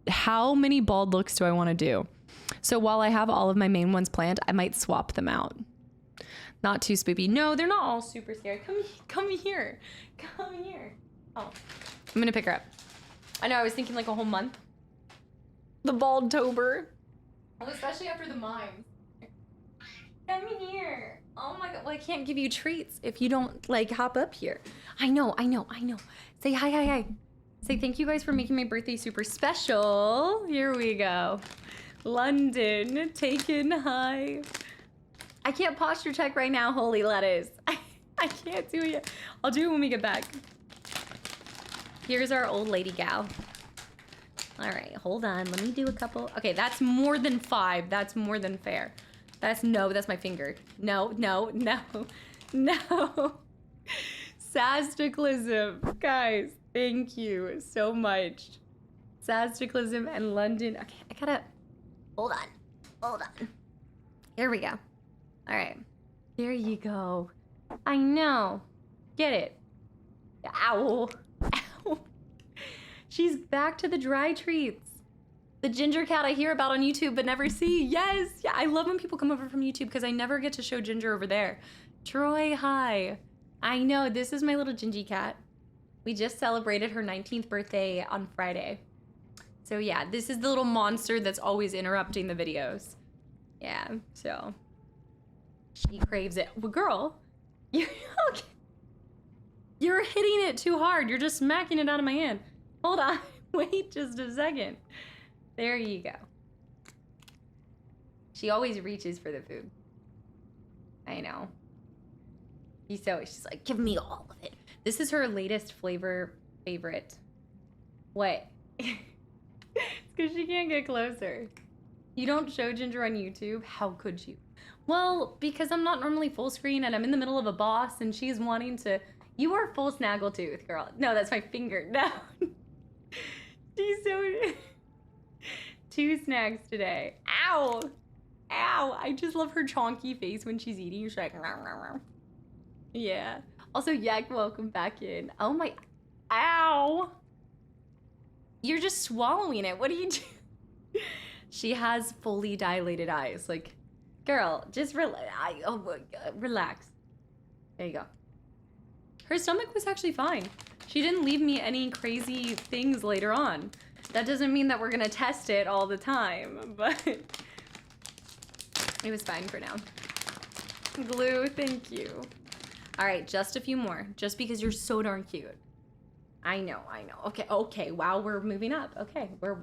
how many bald looks do I want to do? So while I have all of my main ones planned, I might swap them out. Not too spoopy. No, they're not all super scary. Come here. Oh, I'm gonna pick her up. I know, I was thinking like a whole month. The Baldtober. Well, especially after the mimes. Come here. Oh my god, well I can't give you treats if you don't like hop up here. I know. Say hi. Say thank you guys for making my birthday super special. Here we go. London, taken high. I can't posture check right now, holy lettuce. I can't do it. I'll do it when we get back. Here's our old lady gal. All right, hold on. Let me do a couple. Okay, that's more than 5. That's more than fair. That's my finger. No. Kastaclysm. Guys, thank you so much. Kastaclysm and London. Okay, I gotta, hold on. Here we go. All right, there you go. I know. Get it. Ow. She's back to the dry treats. The ginger cat I hear about on YouTube but never see. Yes. Yeah, I love when people come over from YouTube because I never get to show Ginger over there. Troy, hi. I know, this is my little Gingy cat. We just celebrated her 19th birthday on Friday. So yeah, this is the little monster that's always interrupting the videos. Yeah, so. She craves it. Well, girl, you're hitting it too hard. You're just smacking it out of my hand. Hold on, wait just a second. There you go. She always reaches for the food. I know. She's like, give me all of it. This is her latest favorite. What? It's because she can't get closer. You don't show Ginger on YouTube? How could you? Well, because I'm not normally full screen and I'm in the middle of a boss and she's wanting to... You are full snaggletooth, girl. No, that's my finger. No. She's so... 2 snags today. Ow! Ow! I just love her chonky face when she's eating. She's like... Yeah. Also, Yak, welcome back in. Oh my... Ow! You're just swallowing it. What do you do? She has fully dilated eyes. Like, girl, just relax. There you go. Her stomach was actually fine. She didn't leave me any crazy things later on. That doesn't mean that we're gonna test it all the time, but it was fine for now. Glue, thank you. All right, just a few more, just because you're so darn cute. I know. Okay, wow, we're moving up. Okay, we're...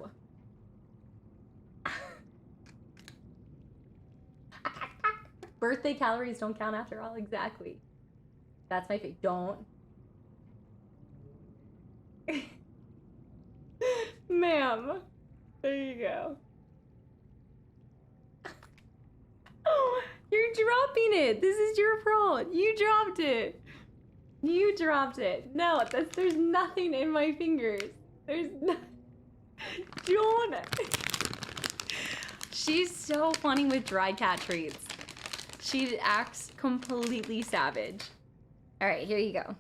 Birthday calories don't count after all, exactly. That's my fate. Don't. Ma'am. There you go. Oh, you're dropping it. This is your fault. You dropped it. You dropped it. No, there's nothing in my fingers. There's no... Don't. She's so funny with dry cat treats. She acts completely savage. All right, here you go.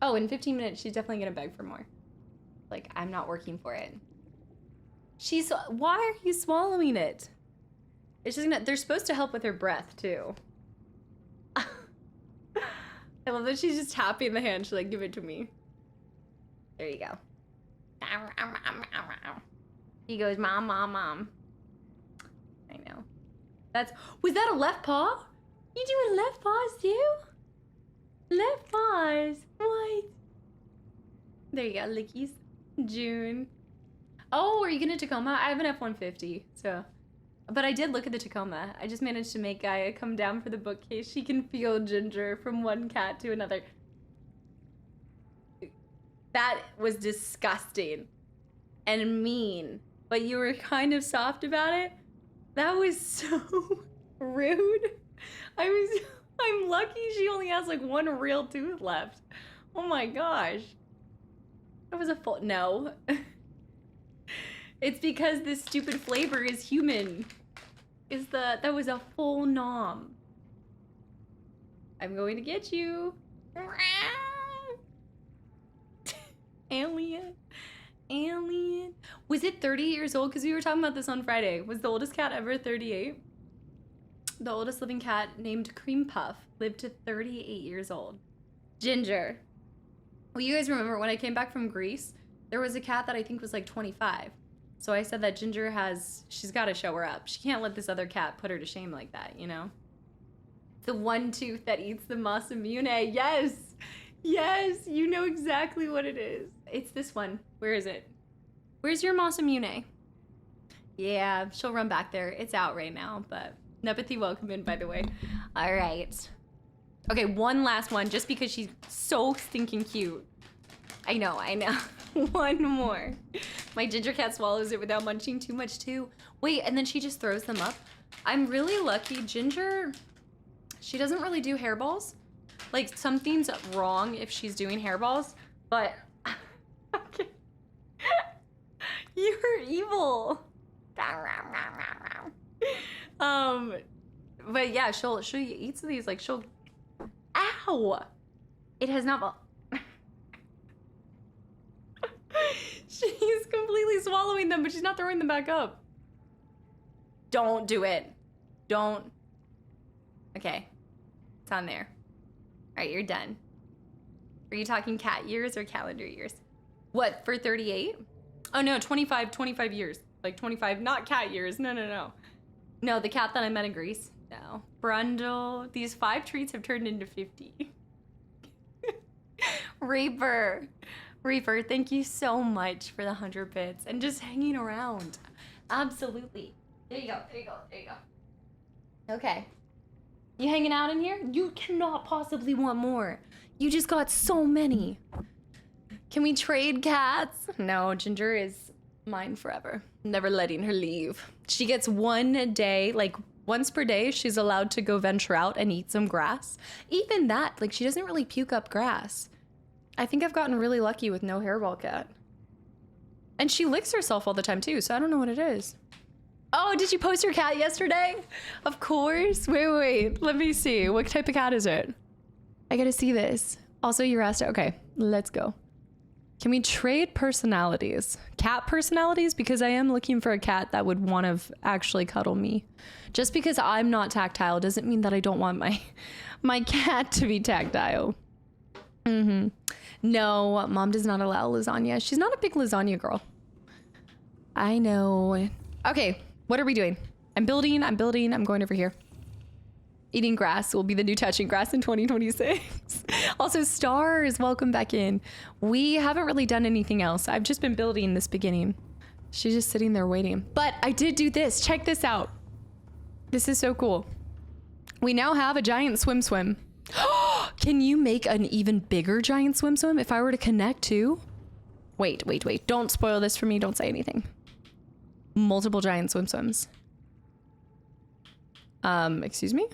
Oh, in 15 minutes, she's definitely gonna beg for more. Like, I'm not working for it. Why are you swallowing it? It's just they're supposed to help with her breath, too. I love that she's just tapping the hand. She's like, give it to me. There you go. He goes, mom. I know. Was that a left paw? You doing left paws too? Left paws. What? There you go, lickies. June. Oh, are you going to Tacoma? I have an F-150, so. But I did look at the Tacoma. I just managed to make Gaia come down for the bookcase. She can feel Ginger from one cat to another. That was disgusting and mean, but you were kind of soft about it. That was so rude. I'm lucky she only has like one real tooth left. Oh my gosh. That was a full, no. It's because this stupid flavor is human. That was a full nom. I'm going to get you. Alien. Was it 38 years old? Because we were talking about this on Friday. Was the oldest cat ever 38? The oldest living cat, named Cream Puff, lived to 38 years old. Ginger. Well, you guys remember when I came back from Greece, there was a cat that I think was like 25. So I said that Ginger she's got to show her up. She can't let this other cat put her to shame like that, you know? The one tooth that eats the Masamune. Yes. Yes, you know exactly what it is. It's this one. Where is it? Where's your Masamune? Yeah, she'll run back there. It's out right now, but Nepathy, welcome in, by the way. All right. Okay, one last one, just because she's so stinking cute. I know. One more. My ginger cat swallows it without munching too much, too. Wait, and then she just throws them up? I'm really lucky. Ginger, she doesn't really do hairballs. Like, something's wrong if she's doing hairballs, but... Okay. You're evil. But yeah, she'll eat some of these, like, she'll... Ow! It has not... She's completely swallowing them, but she's not throwing them back up. Don't do it. Don't. Okay. It's on there. All right, you're done. Are you talking cat years or calendar years? What, for 38? Oh, no, 25 years. Like 25, not cat years. No. No, the cat that I met in Greece. No. Brundle. These 5 treats have turned into 50. Reaper, thank you so much for the 100 bits and just hanging around. Absolutely. There you go. Okay. You hanging out in here? You cannot possibly want more. You just got so many. Can we trade cats? No, Ginger is mine forever. Never letting her leave. She gets 1 day, like once per day, she's allowed to go venture out and eat some grass. Even that, like she doesn't really puke up grass. I think I've gotten really lucky with no hairball cat. And she licks herself all the time too, so I don't know what it is. Oh, did you post your cat yesterday? Of course. Wait. Let me see. What type of cat is it? I gotta see this. Also, you asked. Okay, let's go. Can we trade personalities? Cat personalities? Because I am looking for a cat that would want to actually cuddle me. Just because I'm not tactile doesn't mean that I don't want my cat to be tactile. No, mom does not allow lasagna. She's not a big lasagna girl. I know. Okay, what are we doing? I'm building. I'm going over here. Eating grass will be the new touching grass in 2026. Also, Stars, welcome back in. We haven't really done anything else. I've just been building this beginning. She's just sitting there waiting. But I did do this. Check this out. This is so cool. We now have a giant swim. Can you make an even bigger giant swim if I were to connect too? Wait. Don't spoil this for me. Don't say anything. Multiple giant swims. Excuse me?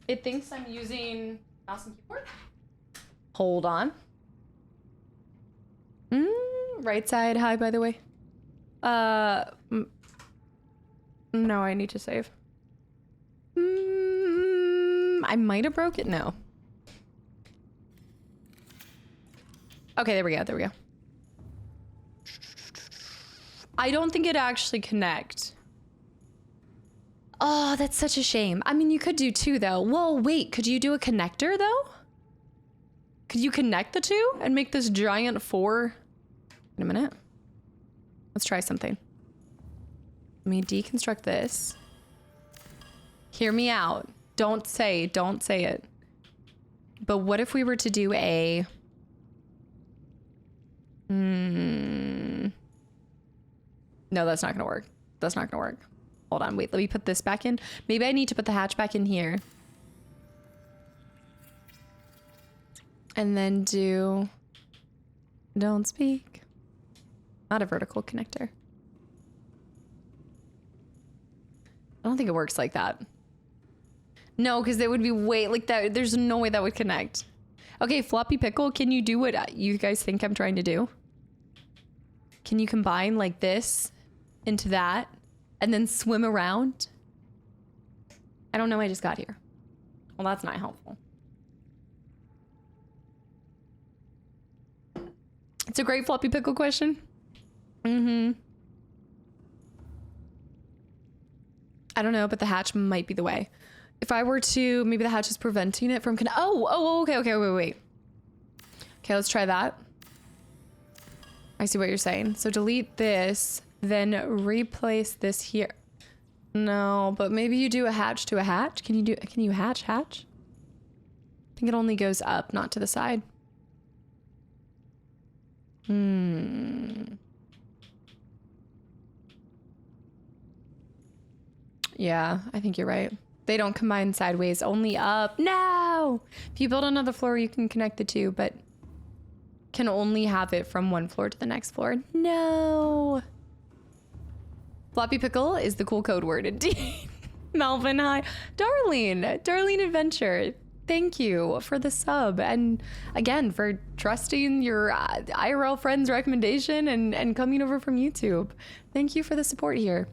It thinks I'm using mouse and keyboard. Hold on. Right side. Hi, by the way. No, I need to save. I might have broke it. No. Okay, there we go. I don't think it actually connect. Oh, that's such a shame. I mean, you could do 2 though. Whoa, wait, could you do a connector though? Could you connect the 2 and make this giant 4? Wait a minute. Let's try something. Let me deconstruct this. Hear me out. Don't say it. But what if we were to do a... No, that's not gonna work. Hold on, wait, let me put this back in. Maybe I need to put the hatch back in here. And then do... Don't speak. Not a vertical connector. I don't think it works like that. No, because it would be way like that. There's no way that would connect. Okay, Floppy Pickle, can you do what you guys think I'm trying to do? Can you combine like this into that and then swim around? I don't know, I just got here. Well, that's not helpful. It's a great Floppy Pickle question. I don't know, but the hatch might be the way. If I were to, maybe the hatch is preventing it from, okay, wait. Okay, let's try that. I see what you're saying. So delete this, Then replace this here. No, but maybe you do a hatch to a hatch. Can you hatch? I think it only goes up, not to the side. Yeah, I think you're right. They don't combine sideways, only up. No! If you build another floor, you can connect the two, but can only have it from one floor to the next floor. No! Floppy pickle is the cool code word indeed. Melvin, hi. Darlene Adventure. Thank you for the sub. And again, for trusting your IRL friend's recommendation and coming over from YouTube. Thank you for the support here.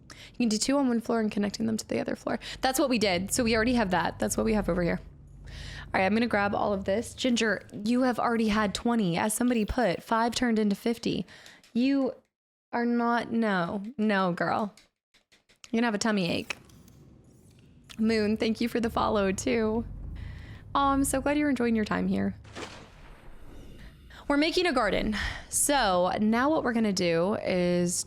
You can do 2 on one floor and connecting them to the other floor. That's what we did. So we already have that. That's what we have over here. All right, I'm going to grab all of this. Ginger, you have already had 20. As somebody put, 5 turned into 50. You are not, no, girl. You're going to have a tummy ache. Moon, thank you for the follow too. Oh, I'm so glad you're enjoying your time here. We're making a garden. So now what we're going to do is...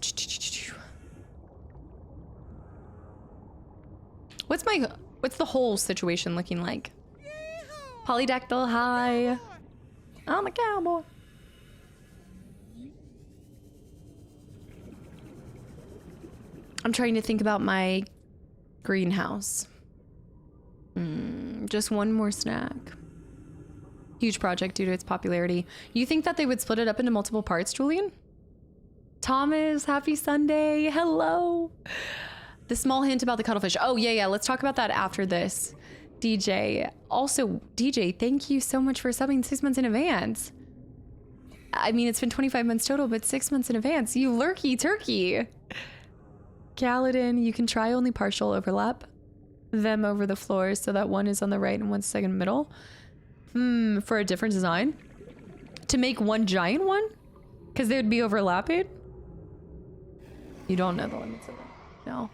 What's the whole situation looking like? Polydactyl, hi. I'm a cowboy. I'm trying to think about my greenhouse. Just one more snack. Huge project due to its popularity. You think that they would split it up into multiple parts, Julian? Thomas, happy Sunday. Hello. The small hint about the cuttlefish. Oh, yeah. Let's talk about that after this. DJ. Also, DJ, thank you so much for subbing 6 months in advance. I mean, it's been 25 months total, but 6 months in advance. You lurky turkey. Galadin, you can try only partial overlap them over the floors so that one is on the right and one's second middle. For a different design? To make one giant one? Because they would be overlapping? You don't know the limits of it. No.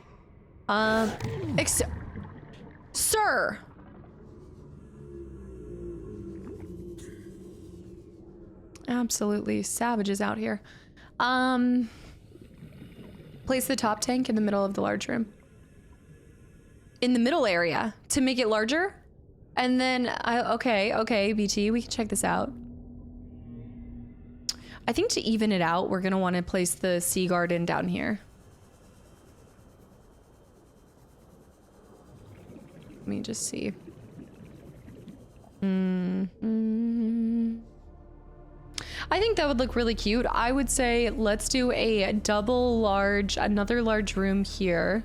Sir! Absolutely savages out here. Place the top tank in the middle of the large room. In the middle area to make it larger? And then, okay, BT, we can check this out. I think to even it out, we're gonna want to place the sea garden down here. Let me just see. I think that would look really cute. I would say let's do a another large room here.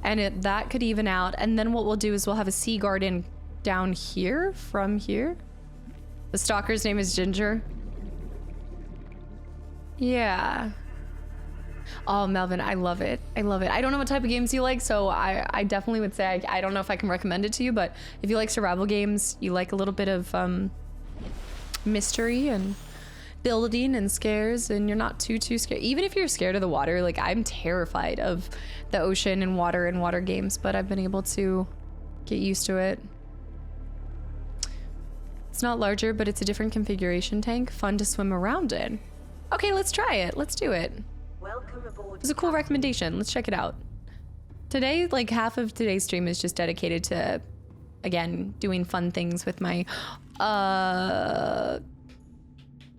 And that could even out. And then what we'll do is we'll have a sea garden down here, from here. The stalker's name is Ginger. Yeah. Oh, Melvin, I love it. I love it. I don't know what type of games you like, so I definitely would say I don't know if I can recommend it to you, but if you like survival games, you like a little bit of mystery and building and scares, and you're not too scared. Even if you're scared of the water, like I'm terrified of the ocean and water games, but I've been able to get used to it. It's not larger, but it's a different configuration tank. Fun to swim around in. Okay, let's try it. Let's do it. Welcome aboard. It was a cool recommendation. Let's check it out. Today, like half of today's stream is just dedicated to, again, doing fun things with my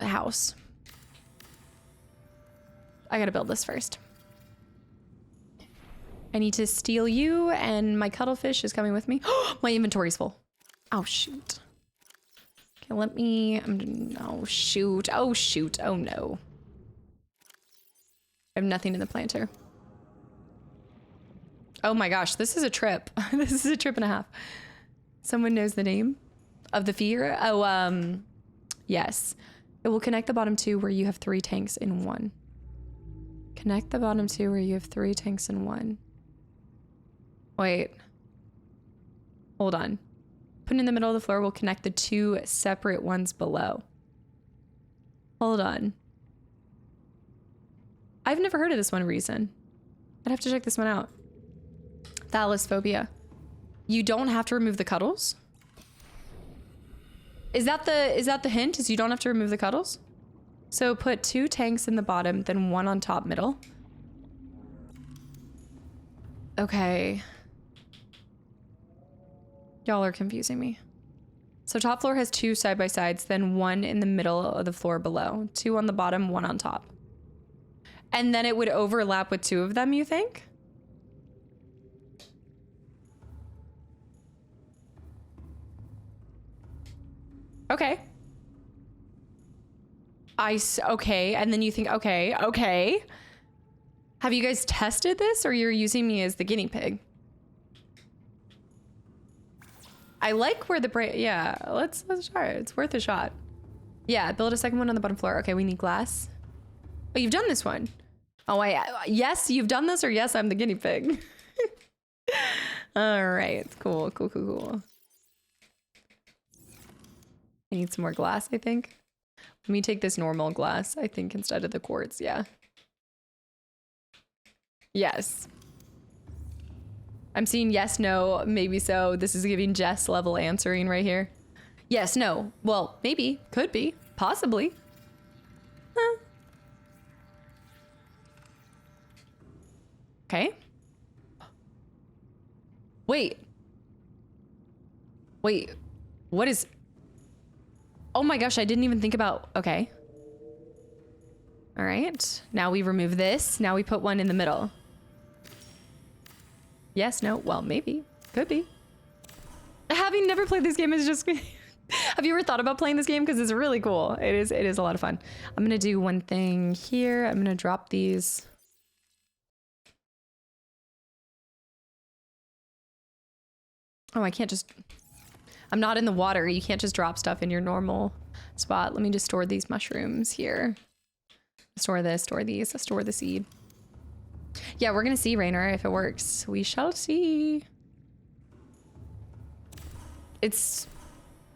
house. I gotta build this first. I need to steal you, and my cuttlefish is coming with me. My inventory's full. Oh, shoot. Okay, let me... oh, shoot. Oh, shoot. Oh, no. I have nothing in the planter. Oh my gosh, this is a trip. This is a trip and a half. Someone knows the name of the fear? Oh, yes. It will connect the bottom two where you have 3 tanks in one. Connect the bottom two where you have 3 tanks in one. Wait. Hold on. Put it in the middle of the floor will connect the 2 separate ones below. Hold on. I've never heard of this one reason. I'd have to check this one out. Thalasphobia. You don't have to remove the cuddles? Is that the hint? Is you don't have to remove the cuddles? So put 2 tanks in the bottom, then 1 on top middle. Okay. Y'all are confusing me. So top floor has 2 side-by-sides, then 1 in the middle of the floor below. 2 on the bottom, 1 on top. And then it would overlap with 2 of them, you think? Okay. Okay, and then you think, okay. Have you guys tested this, or you're using me as the guinea pig? I like where the yeah, let's try it. It's worth a shot. Yeah, build a second one on the bottom floor. Okay, we need glass. Oh, you've done this one. Oh, yes, you've done this, or yes, I'm the guinea pig. All right, cool. I need some more glass, I think. Let me take this normal glass, I think, instead of the quartz, yeah. Yes. I'm seeing yes, no, maybe so. This is giving Jess level answering right here. Yes, no. Well, maybe, could be, possibly. Huh. Okay. Wait, what is... Oh my gosh, I didn't even think about... Okay. All right, now we remove this. Now we put 1 in the middle. Yes, no, well, maybe, could be. Having never played this game is just... Have you ever thought about playing this game? Because it's really cool. It is a lot of fun. I'm gonna do one thing here. I'm gonna drop these. Oh, I can't just... I'm not in the water. You can't just drop stuff in your normal spot. Let me just store these mushrooms here. Store this, store these, store the seed. Yeah, we're gonna see, Rainer, if it works. We shall see. It's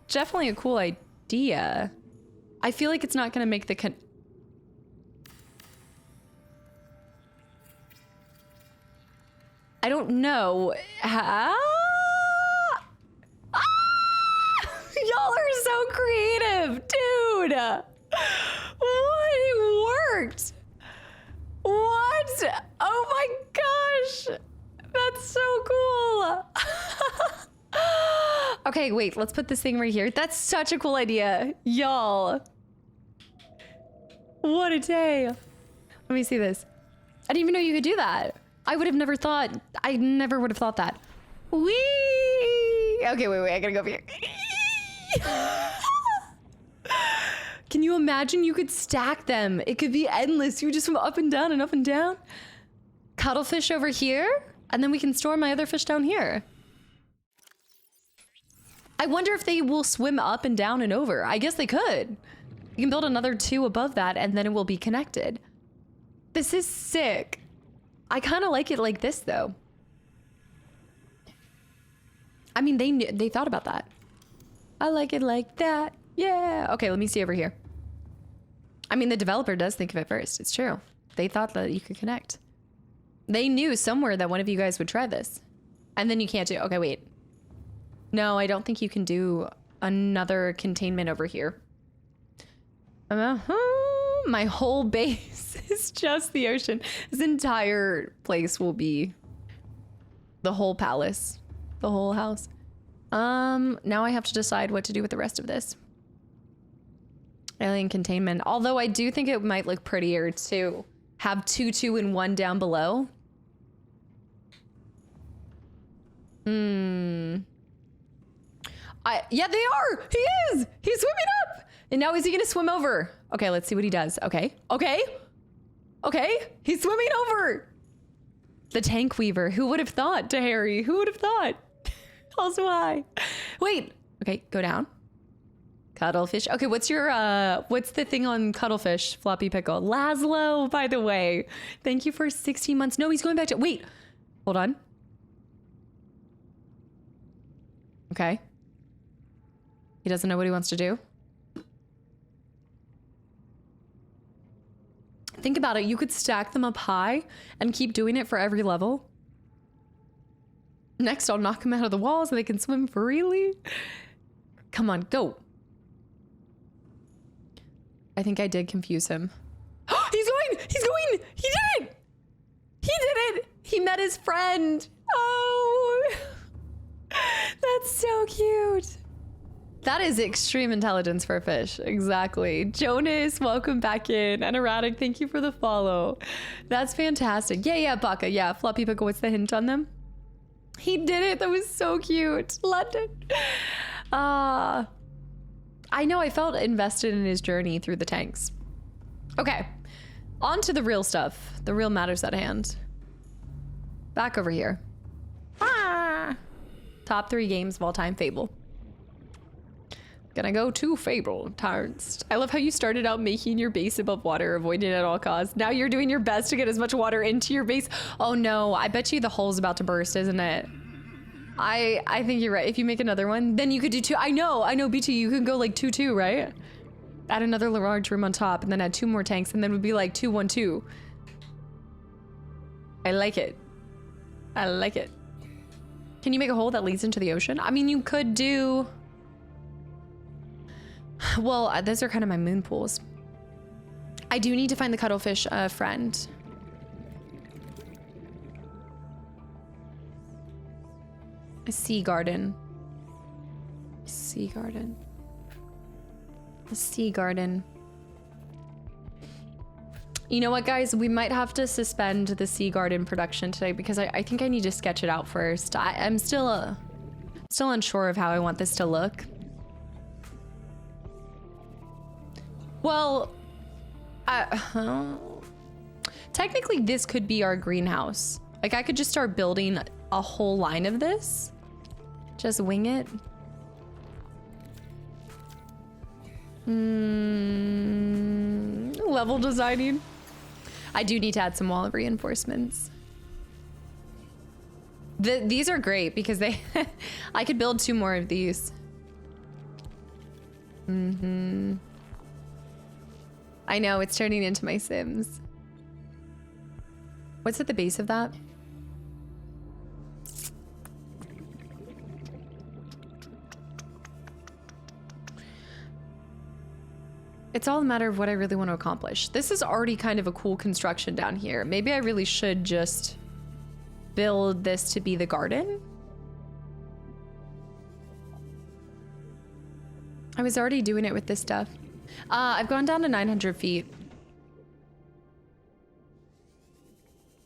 definitely a cool idea. I feel like it's not gonna make the I don't know. Y'all are so creative, dude. What? It worked. What? Oh my gosh. That's so cool. Okay, wait, let's put this thing right here. That's such a cool idea. Y'all. What a day. Let me see this. I didn't even know you could do that. I would have never thought. I never would have thought that. Whee! Okay, wait, I gotta go over here. Can you imagine? You could stack them. It could be endless. You just swim up and down and up and down. Cuttlefish over here, and then we can store my other fish down here. I wonder if they will swim up and down and over. I guess they could. You can build another 2 above that, and then it will be connected. This is sick. I kind of like it like this, though. I mean, they thought about that. I like it like that. Yeah. Okay, let me see over here. I mean, the developer does think of it first. It's true. They thought that you could connect. They knew somewhere that one of you guys would try this. And then you can't do... Okay, wait. No, I don't think you can do another containment over here. My whole base is just the ocean. This entire place will be the whole palace. The whole house. Now I have to decide what to do with the rest of this. Alien containment. Although I do think it might look prettier to have 2, 2, and 1 down below. Yeah, they are! He is! He's swimming up! And now is he gonna swim over? Okay, let's see what he does. Okay. He's swimming over! The tank weaver. Who would have thought, to Harry? Who would have thought? Also high. Wait. Okay, go down. Cuttlefish. Okay, what's the thing on cuttlefish, Floppy Pickle? Laszlo, by the way. Thank you for 16 months. No, he's going back to... Wait. Hold on. Okay. He doesn't know what he wants to do. Think about it. You could stack them up high and keep doing it for every level. Next, I'll knock them out of the wall so they can swim freely. Come on, go. I think I did confuse him. He's going! He's going! He did it! He did it! He met his friend. Oh, that's so cute. That is extreme intelligence for a fish. Exactly. Jonas, welcome back in. And Erratic, thank you for the follow. That's fantastic. Yeah, Baka. Yeah, Floppy Pickle, what's the hint on them? He did it. That was so cute. London. I know, I felt invested in his journey through the tanks. Okay, on to the real stuff. The real matters at hand. Back over here. Top 3 games of all time, Fable. Gonna go to Fable. Tarns. I love how you started out making your base above water, avoiding it at all costs. Now you're doing your best to get as much water into your base. Oh no, I bet you the hull's about to burst, isn't it? I think you're right. If you make another one, then you could do 2. I know, BT, you can go like 2-2, right? Add another large room on top and then add 2 more tanks and then it would be like 2-1-2. I like it. I like it. Can you make a hole that leads into the ocean? I mean, you could do... Well, those are kind of my moon pools. I do need to find the cuttlefish friend. A sea garden. Sea garden. A sea garden. You know what, guys? We might have to suspend the sea garden production today because I think I need to sketch it out first. I'm still unsure of how I want this to look. Well, technically this could be our greenhouse. Like I could just start building a whole line of this. Just wing it. Level designing. I do need to add some wall reinforcements. These are great because they, I could build 2 more of these. I know, it's turning into my Sims. What's at the base of that? It's all a matter of what I really want to accomplish. This is already kind of a cool construction down here. Maybe I really should just build this to be the garden. I was already doing it with this stuff. I've gone down to 900 feet.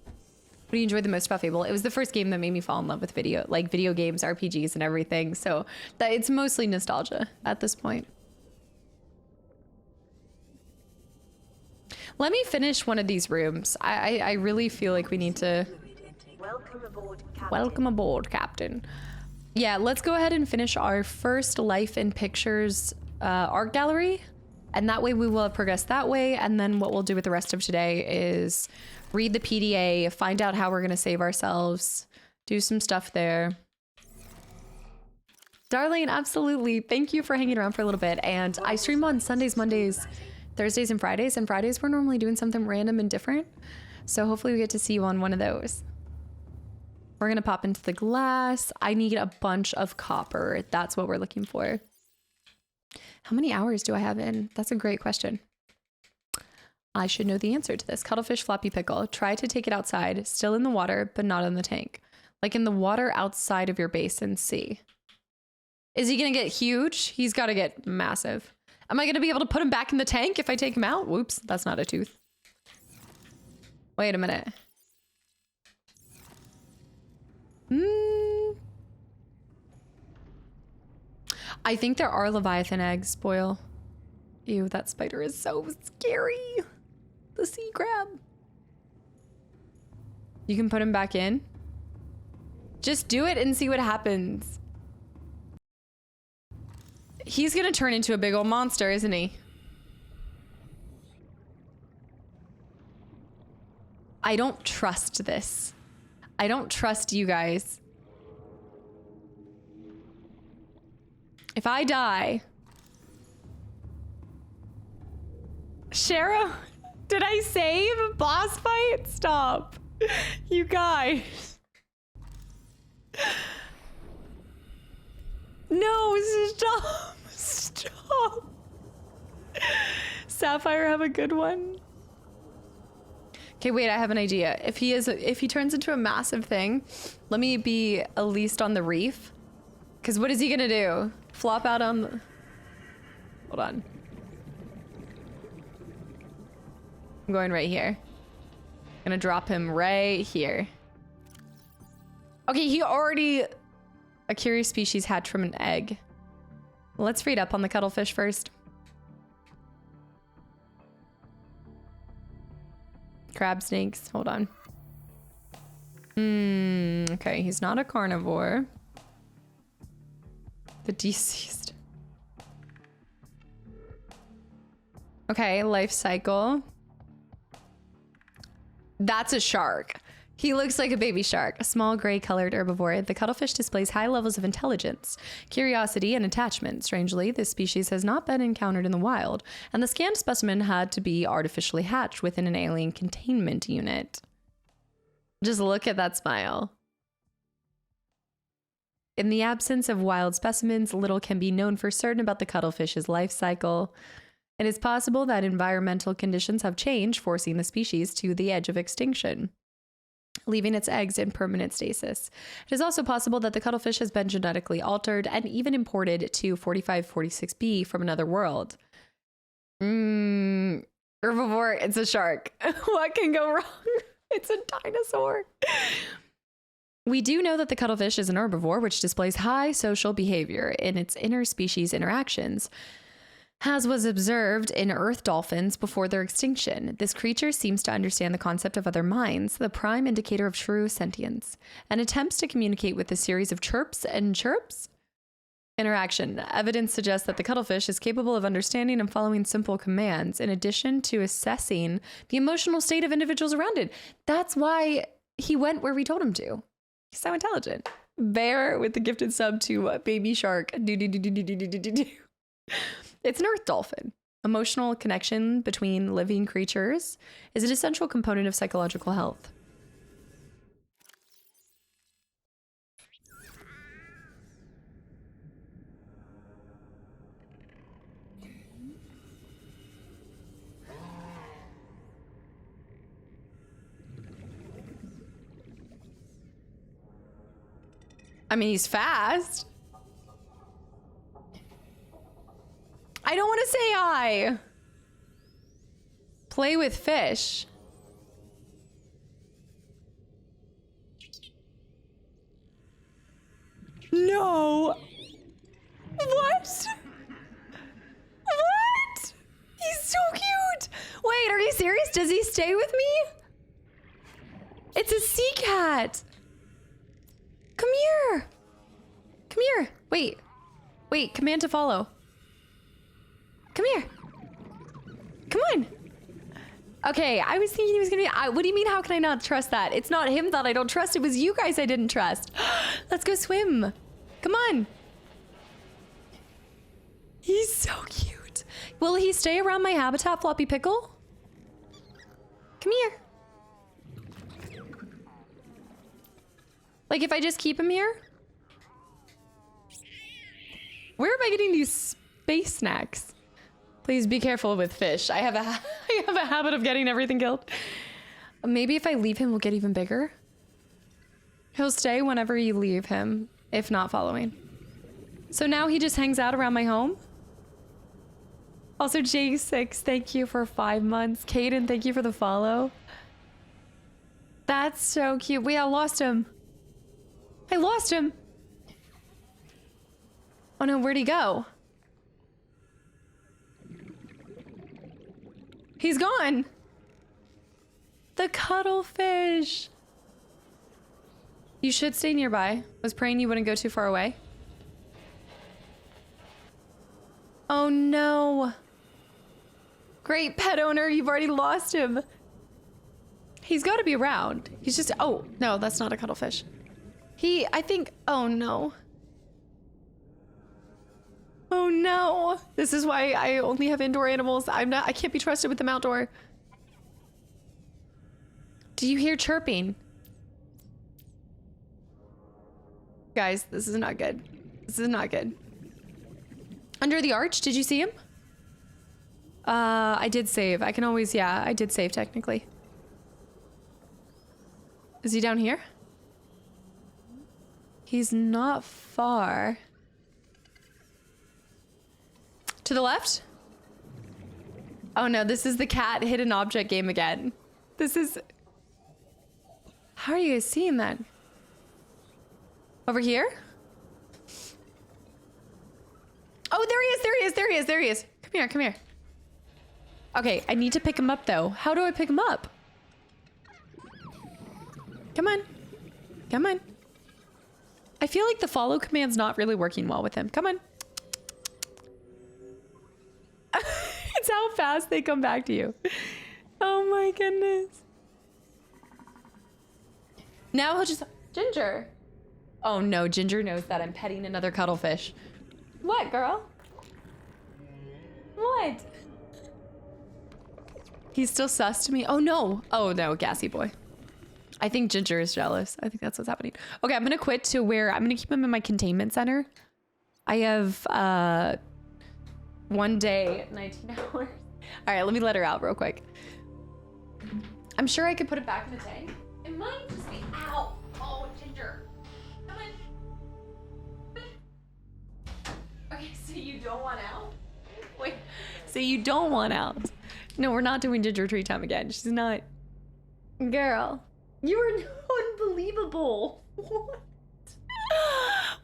What do you enjoy the most about Fable? It was the first game that made me fall in love with video games, RPGs, and everything. So it's mostly nostalgia at this point. Let me finish one of these rooms. I really feel like we need to... Welcome aboard, Captain. Welcome aboard, Captain. Yeah, let's go ahead and finish our first Life in Pictures art gallery. And that way we will have progressed that way. And then what we'll do with the rest of today is read the PDA, find out how we're going to save ourselves, do some stuff there. Darlene, absolutely. Thank you for hanging around for a little bit. And I stream on Sundays, Mondays, Thursdays, and Fridays. And Fridays we're normally doing something random and different. So hopefully we get to see you on one of those. We're going to pop into the glass. I need a bunch of copper. That's what we're looking for. How many hours do I have in? That's a great question. I should know the answer to this. Cuttlefish Floppy Pickle. Try to take it outside, still in the water, but not in the tank. Like in the water outside of your base and see. Is he going to get huge? He's got to get massive. Am I going to be able to put him back in the tank if I take him out? Whoops, that's not a tooth. Wait a minute. I think there are Leviathan eggs, Boyle. Ew, that spider is so scary. The sea crab. You can put him back in. Just do it and see what happens. He's gonna turn into a big old monster, isn't he? I don't trust this. I don't trust you guys. If I die... Shara, did I save? Boss fight? Stop. You guys. No, stop. Stop. Sapphire, have a good one. Okay, wait, I have an idea. If he turns into a massive thing, let me be at least on the reef. Because what is he gonna do? Flop out on the... Hold on. I'm going right here. Gonna drop him right here. Okay, he already... A curious species hatched from an egg. Let's read up on the cuttlefish first. Crab snakes. Hold on. Okay, he's not a carnivore. The deceased. Okay, life cycle. That's a shark. He looks like a baby shark, a small gray-colored herbivore. The cuttlefish displays high levels of intelligence, curiosity, and attachment. Strangely, this species has not been encountered in the wild, and the scanned specimen had to be artificially hatched within an alien containment unit. Just look at that smile. In the absence of wild specimens, little can be known for certain about the cuttlefish's life cycle. It is possible that environmental conditions have changed, forcing the species to the edge of extinction, leaving its eggs in permanent stasis. It is also possible that the cuttlefish has been genetically altered and even imported to 4546b from another world. Herbivore, it's a shark. What can go wrong? It's a dinosaur. We do know that the cuttlefish is an herbivore, which displays high social behavior in its interspecies interactions, as was observed in earth dolphins before their extinction. This creature seems to understand the concept of other minds, the prime indicator of true sentience, and attempts to communicate with a series of chirps and chirps. Interaction. Evidence suggests that the cuttlefish is capable of understanding and following simple commands, in addition to assessing the emotional state of individuals around it. That's why he went where we told him to. He's so intelligent. Bear with the gifted sub to baby shark. It's an earth dolphin. Emotional connection between living creatures is an essential component of psychological health. I mean, he's fast. I don't want to say I. Play with fish. No. What? What? He's so cute. Wait, are you serious? Does he stay with me? It's a sea cat. Come here. Come here. Wait. Wait, command to follow. Come here. Come on. Okay, I was thinking he was gonna be... what do you mean, how can I not trust that? It's not him that I don't trust. It was you guys I didn't trust. Let's go swim. Come on. He's so cute. Will he stay around my habitat, Floppy Pickle? Come here. Like, if I just keep him here? Where am I getting these space snacks? Please be careful with fish. I have a habit of getting everything killed. Maybe if I leave him, we'll get even bigger. He'll stay whenever you leave him, if not following. So now he just hangs out around my home? Also, J6, thank you for 5 months. Kaden, thank you for the follow. That's so cute. Wait, I lost him. I lost him. Oh no, where'd he go? He's gone. The cuttlefish. You should stay nearby. Was praying you wouldn't go too far away. Oh no. Great pet owner, you've already lost him. He's got to be around. He's just, oh no, that's not a cuttlefish. I think, oh no. Oh no. This is why I only have indoor animals. I can't be trusted with them outdoor. Do you hear chirping? Guys, this is not good. This is not good. Under the arch, did you see him? I did save. I can always, yeah, I did save technically. Is he down here? He's not far. To the left? Oh no, this is the cat hidden object game again. This is... How are you guys seeing that? Over here? Oh, there he is, there he is, there he is, there he is. Come here, come here. Okay, I need to pick him up though. How do I pick him up? Come on. Come on. I feel like the follow command's not really working well with him. Come on. It's how fast they come back to you. Oh my goodness. Now he'll just... Ginger. Oh no, Ginger knows that I'm petting another cuttlefish. What, girl? What? He's still sus to me. Oh no. Oh no, gassy boy. I think Ginger is jealous. I think that's what's happening. Okay, I'm gonna quit to where I'm gonna keep him in my containment center. I have 1 day, 19 hours. All right, let me let her out real quick. I'm sure I could put it back in the tank. It might just be out. Oh, Ginger. Come on. Okay, so you don't want out? Wait, so you don't want out? No, we're not doing Ginger tree time again. She's not. Girl, you are unbelievable. What?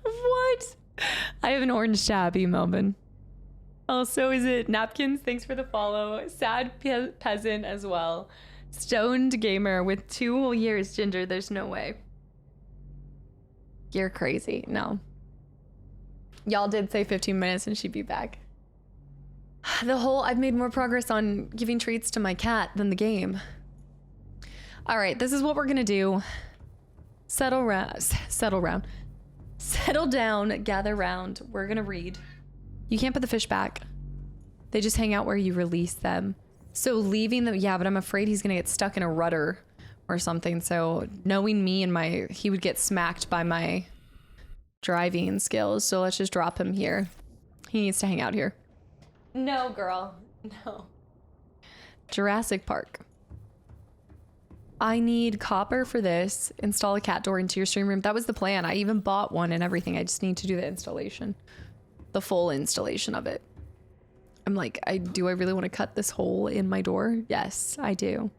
What? I have an orange tabby, Melvin. Oh, so is it Napkins? Thanks for the follow. Sad peasant as well. Stoned gamer with 2 whole years. Ginger, there's no way. You're crazy. No. Y'all did say 15 minutes and she'd be back. I've made more progress on giving treats to my cat than the game. All right, this is what we're gonna do. Settle down, gather round. We're gonna read. You can't put the fish back. They just hang out where you release them. So leaving them, yeah, but I'm afraid he's gonna get stuck in a rudder or something. So knowing me and he would get smacked by my driving skills. So let's just drop him here. He needs to hang out here. No, girl, no. Jurassic Park. I need copper for this. Install a cat door into your stream room. That was the plan. I even bought one and everything. I just need to do the installation. The full installation of it. I'm like, do I really want to cut this hole in my door? Yes, I do.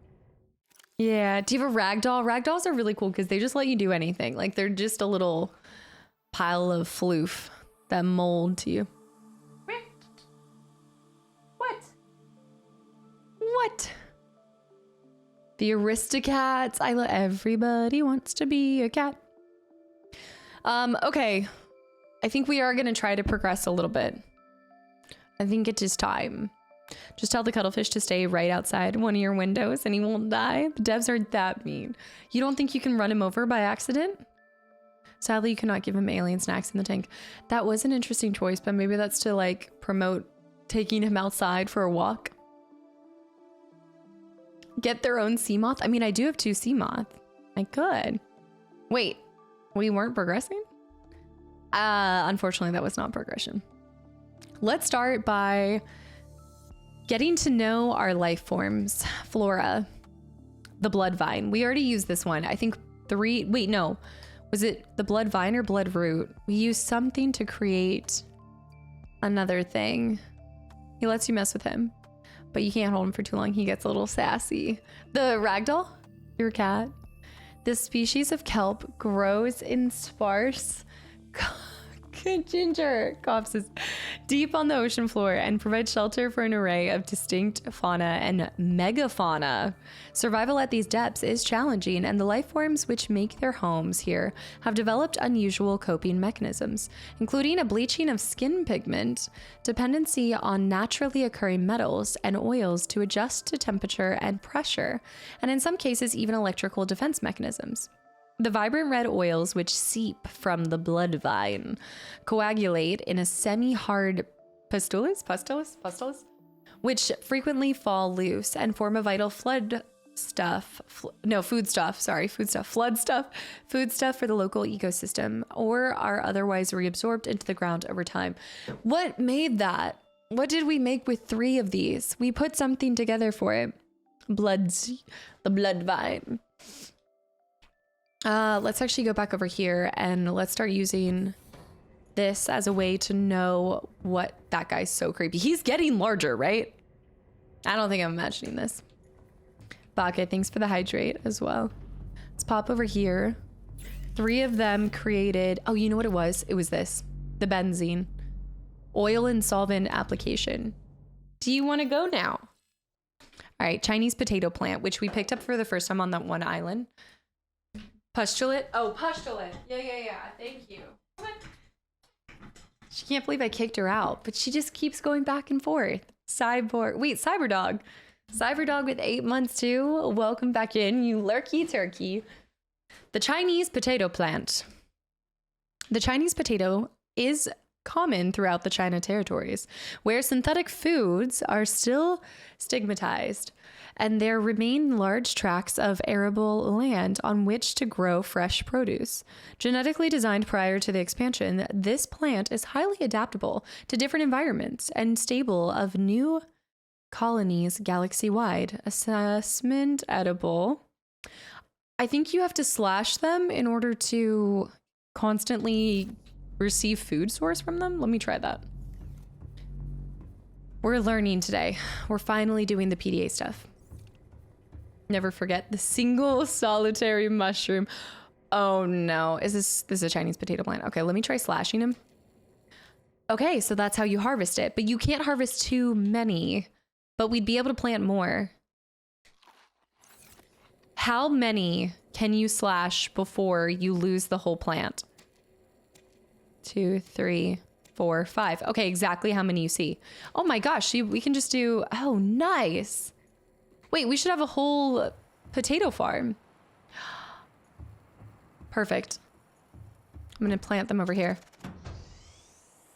Yeah, do you have a ragdoll? Ragdolls are really cool because they just let you do anything. Like they're just a little pile of floof that mold to you. What? The Aristocats. Everybody wants to be a cat. Okay. I think we are going to try to progress a little bit. I think it is time. Just tell the cuttlefish to stay right outside one of your windows and he won't die. The devs are that mean. You don't think you can run him over by accident? Sadly, you cannot give him alien snacks in the tank. That was an interesting choice, but maybe that's to like promote taking him outside for a walk. Get their own sea moth. I mean, I do have 2 sea moth. I could. Wait, we weren't progressing? Unfortunately, that was not progression. Let's start by getting to know our life forms. Flora, the blood vine. We already used this one. I think 3, wait, no. Was it the blood vine or blood root? We used something to create another thing. He lets you mess with him. But you can't hold him for too long. He gets a little sassy. The ragdoll, your cat. This species of kelp grows in sparse Ginger coughs deep on the ocean floor and provides shelter for an array of distinct fauna and megafauna. Survival at these depths is challenging, and the life forms which make their homes here have developed unusual coping mechanisms, including a bleaching of skin pigment, dependency on naturally occurring metals and oils to adjust to temperature and pressure, and in some cases even electrical defense mechanisms. The vibrant red oils which seep from the blood vine coagulate in a semi-hard pustules, which frequently fall loose and form a vital foodstuff for the local ecosystem, or are otherwise reabsorbed into the ground over time. What made that? What did we make with 3 of these? We put something together for it. The blood vine. Let's actually go back over here and let's start using this as a way to know what that guy's so creepy. He's getting larger, right? I don't think I'm imagining this. Baka, thanks for the hydrate as well. Let's pop over here. 3 of them created, oh, you know what it was? It was this, the benzene. Oil and solvent application. Do you want to go now? All right, Chinese potato plant, which we picked up for the first time on that one island. Pustulate. Oh, pustulate. Yeah. Thank you. She can't believe I kicked her out, but she just keeps going back and forth. Cyberdog. Cyberdog with 8 months too. Welcome back in, you lurky turkey. The Chinese potato plant. The Chinese potato is common throughout the China territories, where synthetic foods are still stigmatized, and there remain large tracts of arable land on which to grow fresh produce. Genetically designed prior to the expansion, this plant is highly adaptable to different environments and stable of new colonies galaxy-wide. Assessment edible. I think you have to slash them in order to constantly receive food source from them. Let me try that. We're learning today. We're finally doing the PDA stuff. Never forget the single solitary mushroom. Oh no, this is a Chinese potato plant? Okay, let me try slashing him. Okay, so that's how you harvest it, but you can't harvest too many, but we'd be able to plant more. How many can you slash before you lose the whole plant? 2, 3, 4, 5. Okay, exactly how many you see. Oh my gosh, we can just do, oh, nice. Wait, we should have a whole potato farm. Perfect. I'm gonna plant them over here.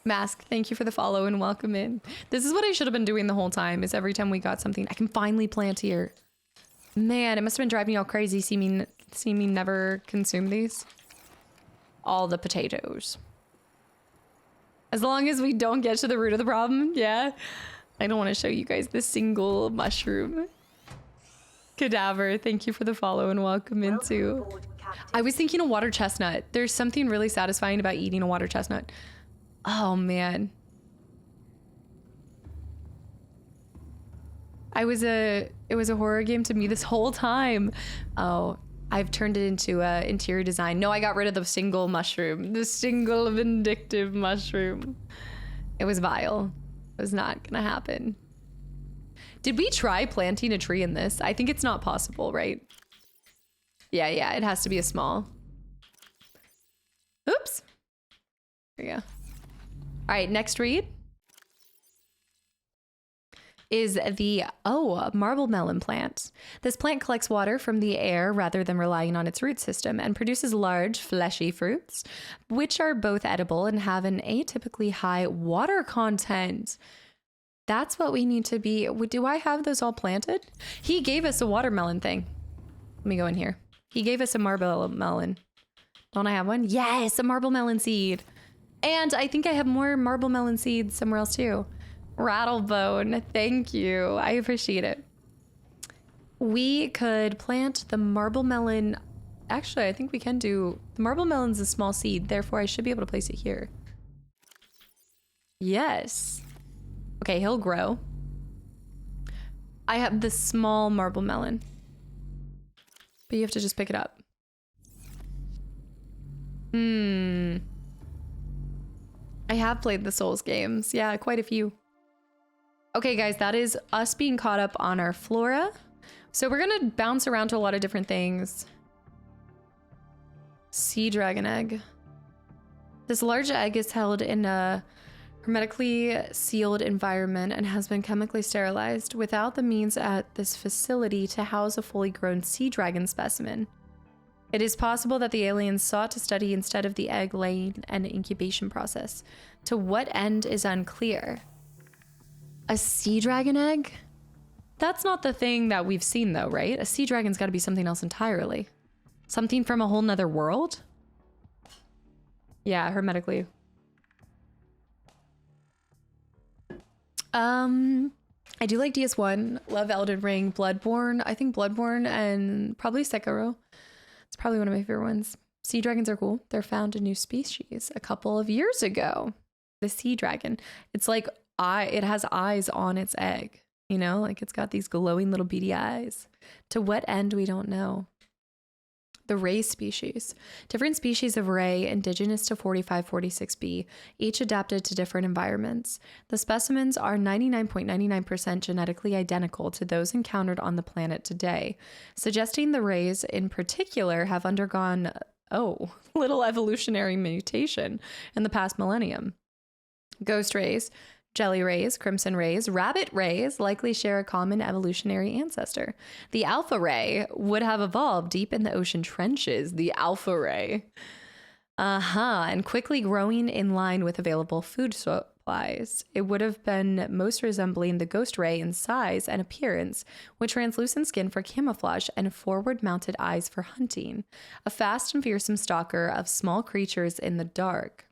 Mask, thank you for the follow and welcome in. This is what I should have been doing the whole time, is every time we got something, I can finally plant here. Man, it must have been driving you all crazy seeing me never consume these. All the potatoes. As long as we don't get to the root of the problem, yeah. I don't want to show you guys the single mushroom. Cadaver, thank you for the follow and welcome in too. I was thinking a water chestnut. There's something really satisfying about eating a water chestnut. Oh man. It was a horror game to me this whole time. Oh, I've turned it into interior design. No, I got rid of the single mushroom. The single vindictive mushroom. It was vile. It was not gonna happen. Did we try planting a tree in this? I think it's not possible, right? Yeah, it has to be a small. Oops. There you go. All right, next read is the, marble melon plant. This plant collects water from the air rather than relying on its root system and produces large, fleshy fruits, which are both edible and have an atypically high water content. That's what we need to be. Do I have those all planted? He gave us a watermelon thing. Let me go in here. He gave us a marble melon. Don't I have one? Yes, a marble melon seed. And I think I have more marble melon seeds somewhere else too. Rattlebone, thank you. I appreciate it. We could plant the marble melon. Actually, I think we can do, the marble melon's a small seed, therefore I should be able to place it here. Yes. Okay, he'll grow. I have the small marble melon, but you have to just pick it up. I have played the Souls games. Yeah, quite a few. Okay, guys, that is us being caught up on our flora. So we're gonna bounce around to a lot of different things. Sea dragon egg. This large egg is held in a hermetically sealed environment and has been chemically sterilized without the means at this facility to house a fully grown sea dragon specimen. It is possible that the aliens sought to study instead of the egg laying and incubation process. To what end is unclear. A sea dragon egg? That's not the thing that we've seen though, right? A sea dragon's gotta be something else entirely. Something from a whole nother world? Yeah, hermetically. I do like DS1, love Elden Ring, Bloodborne. I think Bloodborne and probably Sekiro. It's probably one of my favorite ones. Sea dragons are cool. They're found a new species a couple of years ago. The sea dragon. It's like it has eyes on its egg, you know, like it's got these glowing little beady eyes. To what end, we don't know. The ray species. Different species of ray indigenous to 4546b, each adapted to different environments. The specimens are 99.99% genetically identical to those encountered on the planet today, suggesting the rays in particular have undergone, little evolutionary mutation in the past millennium. Ghost rays, jelly rays, crimson rays, rabbit rays likely share a common evolutionary ancestor. The alpha ray would have evolved deep in the ocean trenches. The alpha ray. And quickly growing in line with available food supplies. It would have been most resembling the ghost ray in size and appearance, with translucent skin for camouflage and forward-mounted eyes for hunting. A fast and fearsome stalker of small creatures in the dark.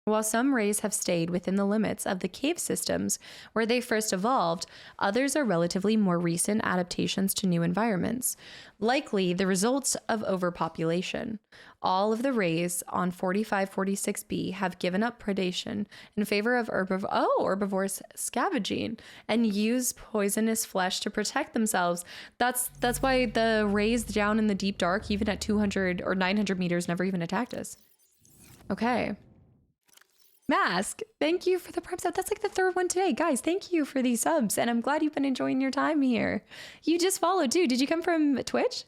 While some rays have stayed within the limits of the cave systems where they first evolved, others are relatively more recent adaptations to new environments, likely the results of overpopulation. All of the rays on 4546b have given up predation in favor of herbivores scavenging and use poisonous flesh to protect themselves. That's why the rays down in the deep dark, even at 200 or 900 meters, never even attacked us. Okay. Mask, thank you for the prep sub. That's like the third one today. Guys, thank you for these subs. And I'm glad you've been enjoying your time here. You just followed too. Did you come from Twitch?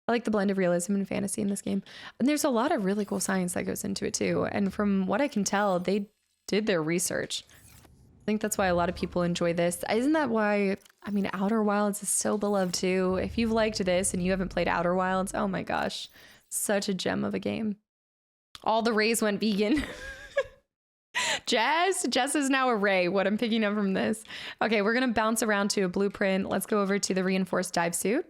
I like the blend of realism and fantasy in this game. And there's a lot of really cool science that goes into it too. And from what I can tell, they did their research. I think that's why a lot of people enjoy this. Isn't that why, I mean, Outer Wilds is so beloved too. If you've liked this and you haven't played Outer Wilds, oh my gosh, such a gem of a game. All the rays went vegan. Jess is now a ray. What I'm picking up from this. Okay, we're going to bounce around to a blueprint. Let's go over to the reinforced dive suit.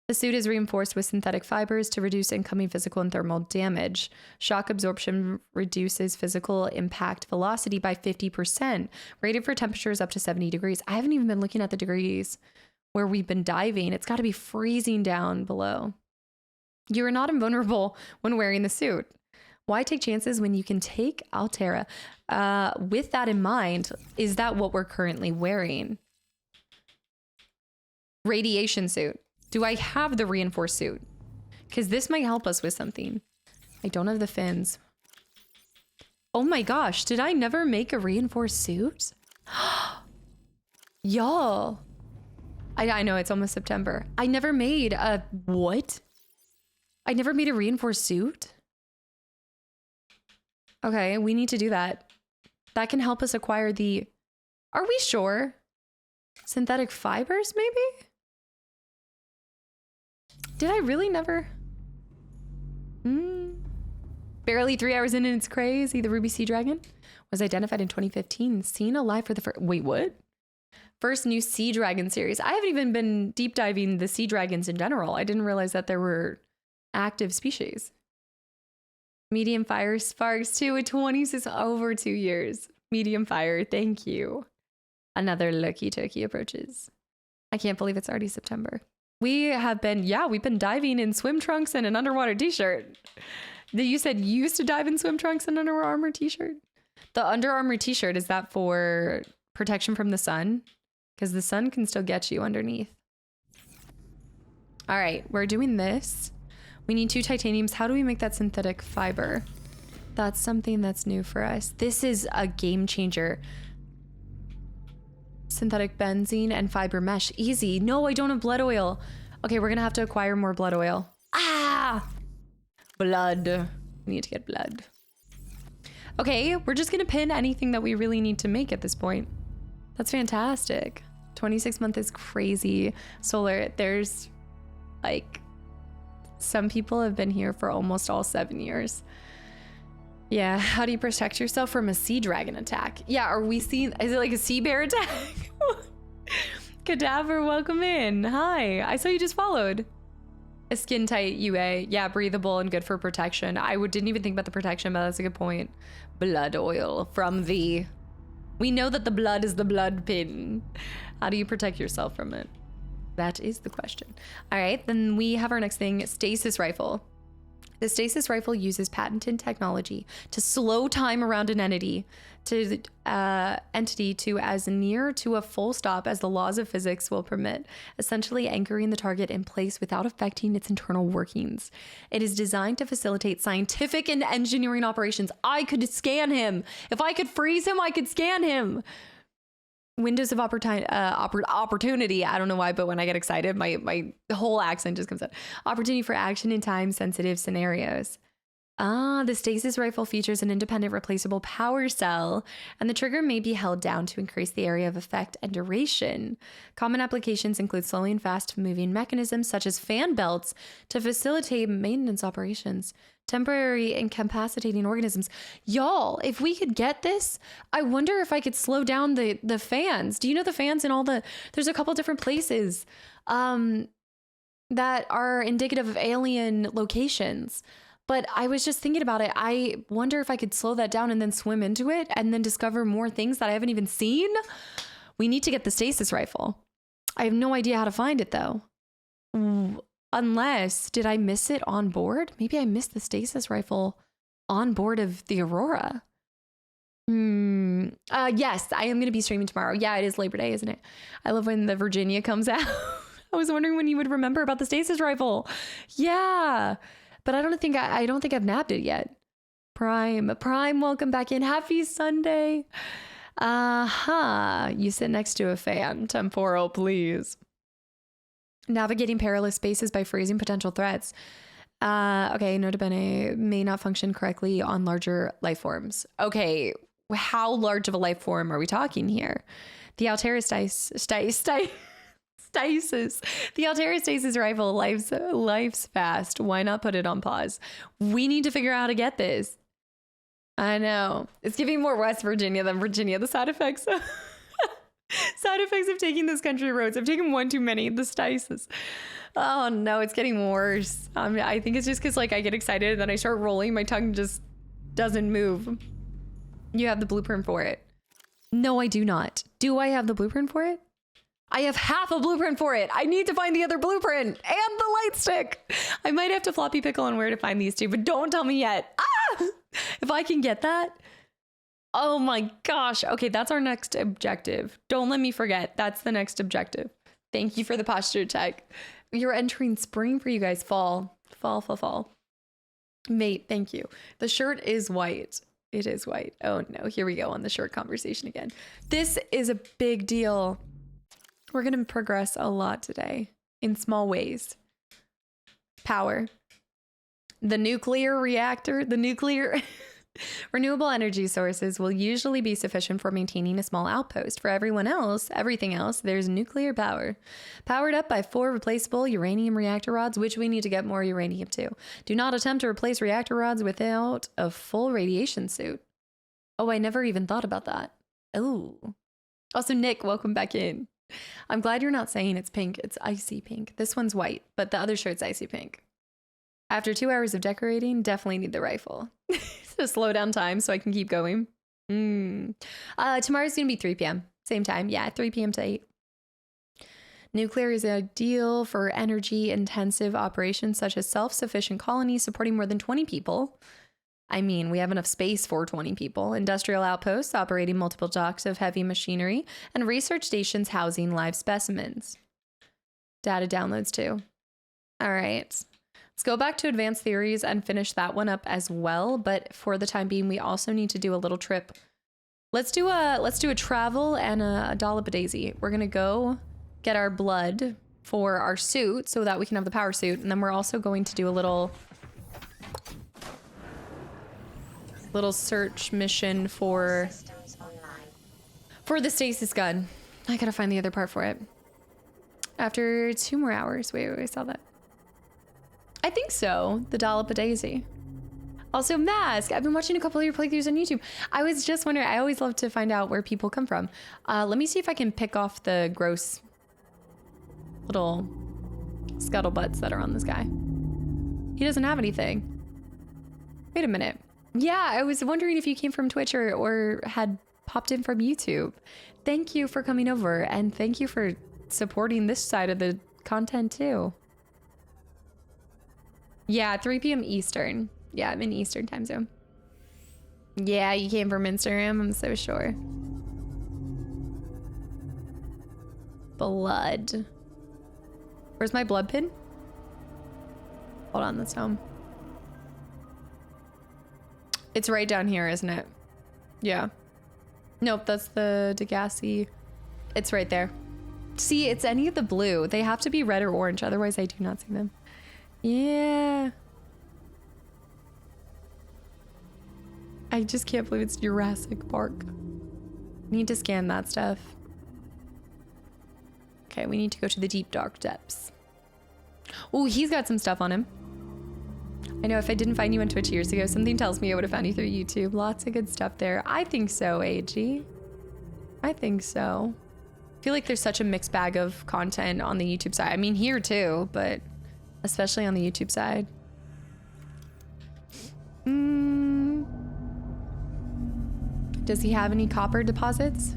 The suit is reinforced with synthetic fibers to reduce incoming physical and thermal damage. Shock absorption reduces physical impact velocity by 50%, rated for temperatures up to 70 degrees. I haven't even been looking at the degrees where we've been diving. It's got to be freezing down below. You are not invulnerable when wearing the suit. Why take chances when you can take Altera? With that in mind, is that what we're currently wearing? Radiation suit. Do I have the reinforced suit? Because this might help us with something. I don't have the fins. Oh my gosh, did I never make a reinforced suit? Y'all. I know it's almost September. I never made a... What? I never made a reinforced suit? Okay, we need to do that. That can help us acquire the... Are we sure? Synthetic fibers, maybe? Did I really never? Barely 3 hours in and it's crazy. The Ruby Sea Dragon was identified in 2015. Seen alive for the first... Wait, what? First new Sea Dragon series. I haven't even been deep diving the Sea Dragons in general. I didn't realize that there were active species. Medium fire sparks too at 26 over 2 years. Medium fire, thank you. Another lucky turkey approaches. I can't believe it's already September. We have been, we've been diving in swim trunks and an underwater t-shirt. You said you used to dive in swim trunks and Under Armour t-shirt? The Under Armour t-shirt, is that for protection from the sun? Because the sun can still get you underneath. All right, we're doing this. We need 2 titaniums. How do we make that synthetic fiber? That's something that's new for us. This is a game changer. Synthetic benzene and fiber mesh. Easy. No, I don't have blood oil. Okay, we're going to have to acquire more blood oil. Ah! Blood. We need to get blood. Okay, we're just going to pin anything that we really need to make at this point. That's fantastic. 26 month is crazy. Solar, there's like... Some people have been here for almost all 7 years. Yeah, how do you protect yourself from a sea dragon attack? Yeah, are we seeing... Is it like a sea bear attack? Cadaver, welcome in. Hi, I saw you just followed. A skin tight UA. Yeah, breathable and good for protection. Didn't even think about the protection, but that's a good point. Blood oil from the... We know that the blood is the blood pin. How do you protect yourself from it? That is the question. All right, then we have our next thing, stasis rifle. The stasis rifle uses patented technology to slow time around an entity to as near to a full stop as the laws of physics will permit, essentially anchoring the target in place without affecting its internal workings. It is designed to facilitate scientific and engineering operations. I could scan him. If I could freeze him, I could scan him. Windows of opportunity. I don't know why, but when I get excited, my whole accent just comes out. Opportunity for action in time-sensitive scenarios. The stasis rifle features an independent replaceable power cell, and the trigger may be held down to increase the area of effect and duration. Common applications include slowing fast-moving mechanisms such as fan belts to facilitate maintenance operations. Temporary incapacitating organisms. Y'all, if we could get this, I wonder if I could slow down the fans. Do you know the fans in all the... There's a couple different places that are indicative of alien locations. But I was just thinking about it. I wonder if I could slow that down and then swim into it and then discover more things that I haven't even seen. We need to get the stasis rifle. I have no idea how to find it, though. Unless, did I miss it on board? Maybe I missed the stasis rifle on board of the Aurora. Yes, I am going to be streaming tomorrow. Yeah, it is Labor Day, isn't it? I love when the Virginia comes out. I was wondering when you would remember about the stasis rifle. Yeah, but I don't think I've nabbed it yet. Prime, welcome back in. Happy Sunday. You sit next to a fan. Temporal, please. Navigating perilous spaces by freezing potential threats. Okay, nota bene, may not function correctly on larger life forms. Okay, how large of a life form are we talking here? The Altera stasis. The Altera stasis rifle life's fast. Why not put it on pause? We need to figure out how to get this. I know. It's giving more West Virginia than Virginia. The side effects. Side effects of taking this country roads. I've taken one too many. The stasis. Oh no, it's getting worse. I think it's just because like I get excited and then I start rolling. My tongue just doesn't move. You have the blueprint for it. No, I do not. Do I have the blueprint for it? I have half a blueprint for it. I need to find the other blueprint and the light stick. I might have to floppy pickle on where to find these two, but don't tell me yet. If I can get that. Oh my gosh. Okay, that's our next objective. Don't let me forget. That's the next objective. Thank you for the posture check. You're entering spring for you guys. Fall. Mate, thank you. The shirt is white. It is white. Oh no, here we go on the shirt conversation again. This is a big deal. We're going to progress a lot today in small ways. Power. The nuclear reactor, renewable energy sources will usually be sufficient for maintaining a small outpost. For everything else, there's nuclear power. Powered up by 4 replaceable uranium reactor rods, which we need to get more uranium to. Do not attempt to replace reactor rods without a full radiation suit. Oh, I never even thought about that. Oh. Also, Nick, welcome back in. I'm glad you're not saying it's pink. It's icy pink. This one's white, but the other shirt's icy pink. After 2 hours of decorating, definitely need the rifle. To slow down time so I can keep going. Tomorrow's going to be 3 p.m. Same time. Yeah, 3 p.m. to 8. Nuclear is ideal for energy-intensive operations such as self-sufficient colonies supporting more than 20 people. I mean, we have enough space for 20 people. Industrial outposts operating multiple docks of heavy machinery and research stations housing live specimens. Data downloads too. All right. Let's go back to advanced theories and finish that one up as well. But for the time being, we also need to do a little trip. Let's do a travel and a dollop of daisy. We're going to go get our blood for our suit so that we can have the power suit. And then we're also going to do a little search mission for the stasis gun. I gotta find the other part for it. After 2 more hours. Wait, I saw that. I think so. The dollop of daisy. Also, Mask. I've been watching a couple of your playthroughs on YouTube. I was just wondering, I always love to find out where people come from. Let me see if I can pick off the gross little scuttlebutts that are on this guy. He doesn't have anything. Wait a minute. Yeah, I was wondering if you came from Twitch or had popped in from YouTube. Thank you for coming over, and thank you for supporting this side of the content too. Yeah, 3 p.m. Eastern. Yeah, I'm in Eastern time zone. Yeah, you came from Instagram, I'm so sure. Blood. Where's my blood pin? Hold on, that's home. It's right down here, isn't it? Yeah. Nope, that's the Degassi. It's right there. See, it's any of the blue. They have to be red or orange, otherwise I do not see them. Yeah. I just can't believe it's Jurassic Park. Need to scan that stuff. Okay, we need to go to the deep dark depths. Oh, he's got some stuff on him. I know if I didn't find you on Twitch years ago, something tells me I would have found you through YouTube. Lots of good stuff there. I think so, AG. I think so. I feel like there's such a mixed bag of content on the YouTube side. I mean, here too, but especially on the YouTube side. Does he have any copper deposits?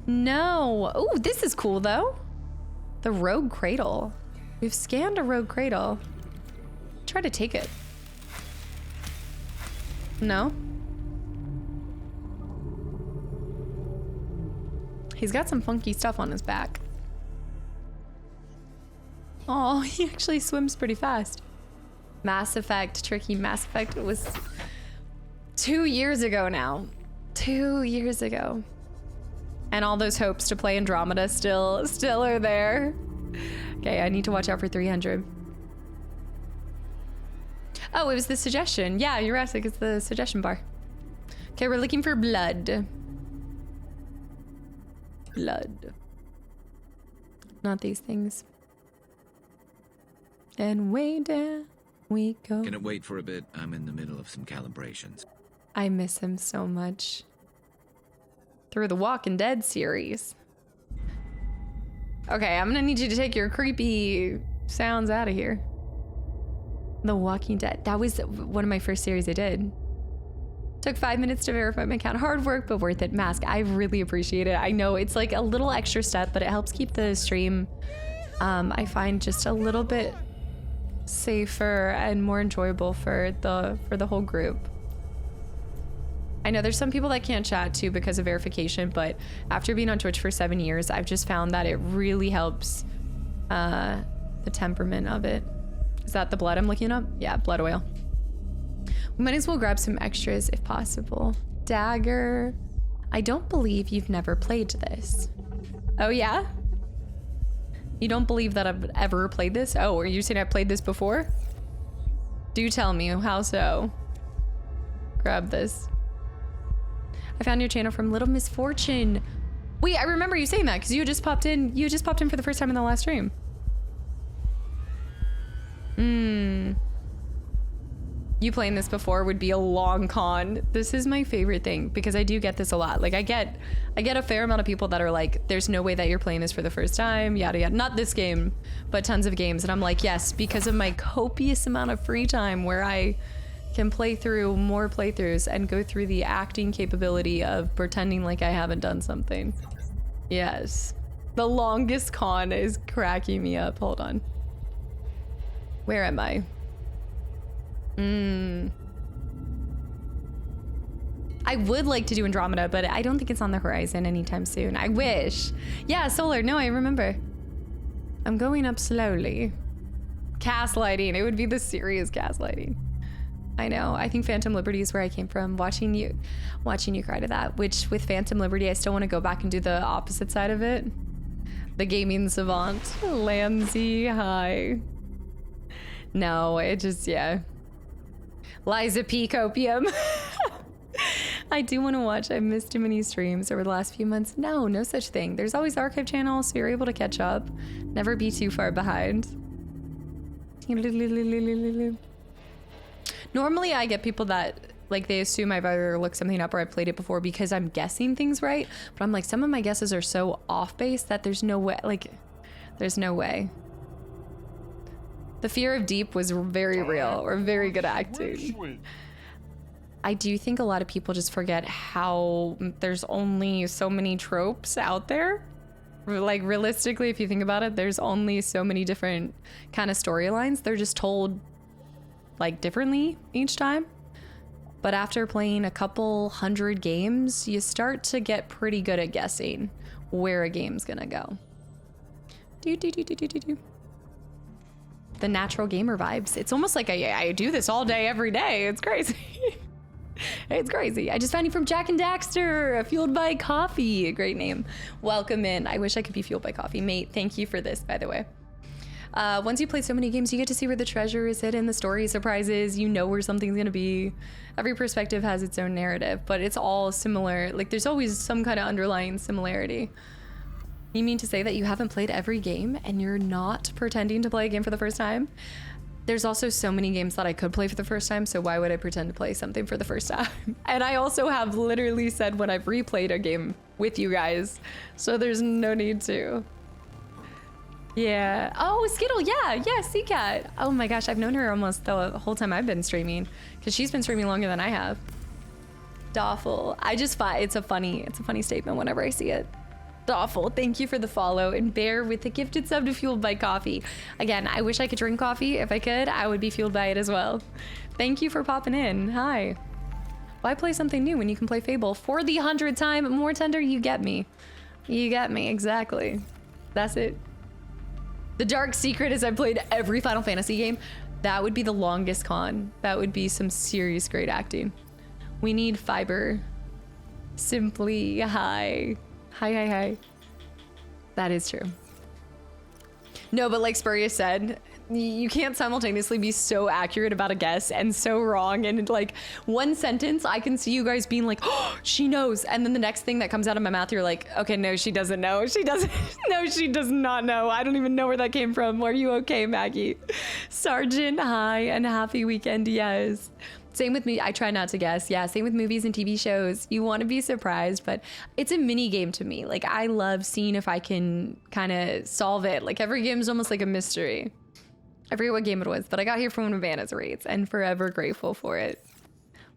No. Oh, this is cool though. The rogue cradle. We've scanned a rogue cradle. Try to take it. No. He's got some funky stuff on his back. Oh, he actually swims pretty fast. Mass Effect, tricky Mass Effect. It was 2 years ago now. 2 years ago. And all those hopes to play Andromeda still are there. Okay, I need to watch out for 300. Oh, it was the suggestion. Yeah, you're right. It's the suggestion bar. Okay, we're looking for blood. Blood. Not these things. And way down we go. Can it wait for a bit? I'm in the middle of some calibrations. I miss him so much. Through the Walking Dead series. Okay, I'm gonna need you to take your creepy sounds out of here. The Walking Dead. That was one of my first series I did. Took 5 minutes to verify my account. Hard work, but worth it. Mask. I really appreciate it. I know it's like a little extra step, but it helps keep the stream, I find, just a little bit safer and more enjoyable for the whole group. I know there's some people that can't chat too because of verification, but after being on Twitch for 7 years, I've just found that it really helps the temperament of it. Is that the blood I'm looking up? Yeah, blood oil. We might as well grab some extras if possible. Dagger. I don't believe you've never played this. Oh yeah? You don't believe that I've ever played this? Oh, are you saying I've played this before? Do tell me, how so? Grab this. I found your channel from Little Misfortune. Wait, I remember you saying that because you just popped in. You just popped in for the first time in the last stream. You playing this before would be a long con. This is my favorite thing because I do get this a lot. Like I get a fair amount of people that are like, there's no way that you're playing this for the first time, yada yada. Not this game, but tons of games. And I'm like, yes, because of my copious amount of free time where I can play through more playthroughs and go through the acting capability of pretending like I haven't done something. Yes. The longest con is cracking me up. Hold on. Where am I? I would like to do Andromeda, but I don't think it's on the horizon anytime soon. I wish. Yeah, Solar. No, I remember. I'm going up slowly. Gaslighting. It would be the serious gaslighting. I know. I think Phantom Liberty is where I came from. Watching you cry to that. Which with Phantom Liberty, I still want to go back and do the opposite side of it. The gaming savant, Lansy High. No, it just, yeah. Liza P. Copium. I do want to watch. I've missed too many streams over the last few months. No such thing. There's always archive channels, so you're able to catch up. Never be too far behind. Normally, I get people that, like, they assume I've either looked something up or I've played it before because I'm guessing things right. But I'm like, some of my guesses are so off base that there's no way, like, there's no way. The fear of deep was very real, or very good acting. I do think a lot of people just forget how there's only so many tropes out there. Like realistically, if you think about it, there's only so many different kind of storylines. They're just told like differently each time. But after playing a couple hundred games, you start to get pretty good at guessing where a game's gonna go. The natural gamer vibes. It's almost like I do this all day, every day. It's crazy. It's crazy. I just found you from Jack and Daxter, fueled by coffee. A great name. Welcome in. I wish I could be fueled by coffee. Mate, thank you for this, by the way. Once you play so many games, you get to see where the treasure is hidden, the story surprises, you know where something's gonna be. Every perspective has its own narrative, but it's all similar. Like there's always some kind of underlying similarity. You mean to say that you haven't played every game and you're not pretending to play a game for the first time? There's also so many games that I could play for the first time, so why would I pretend to play something for the first time? And I also have literally said when I've replayed a game with you guys, so there's no need to. Yeah. Oh, Skittle. Yeah. Seacat. Oh my gosh, I've known her almost the whole time I've been streaming, because she's been streaming longer than I have. Doffel. I just find it's a funny statement whenever I see it. Doffel, thank you for the follow, and Bear with the gifted sub to Fueled by Coffee. Again, I wish I could drink coffee. If I could, I would be fueled by it as well. Thank you for popping in. Hi. Why play something new when you can play Fable for the 100th time? More tender, you get me. You get me, exactly. That's it. The dark secret is I played every Final Fantasy game. That would be the longest con. That would be some serious great acting. We need fiber. Simply hi. Hi. That is true. No, but like Spurious said, you can't simultaneously be so accurate about a guess and so wrong. And like one sentence, I can see you guys being like, oh, she knows. And then the next thing that comes out of my mouth, you're like, okay, no, she doesn't know. She doesn't. No, she does not know. I don't even know where that came from. Are you okay, Maggie? Sergeant, hi, and happy weekend. Yes. Same with me. I try not to guess. Yeah, same with movies and TV shows. You want to be surprised, but it's a mini game to me. Like I love seeing if I can kind of solve it. Like every game is almost like a mystery. I forget what game it was, but I got here from one of Vanna's raids and forever grateful for it.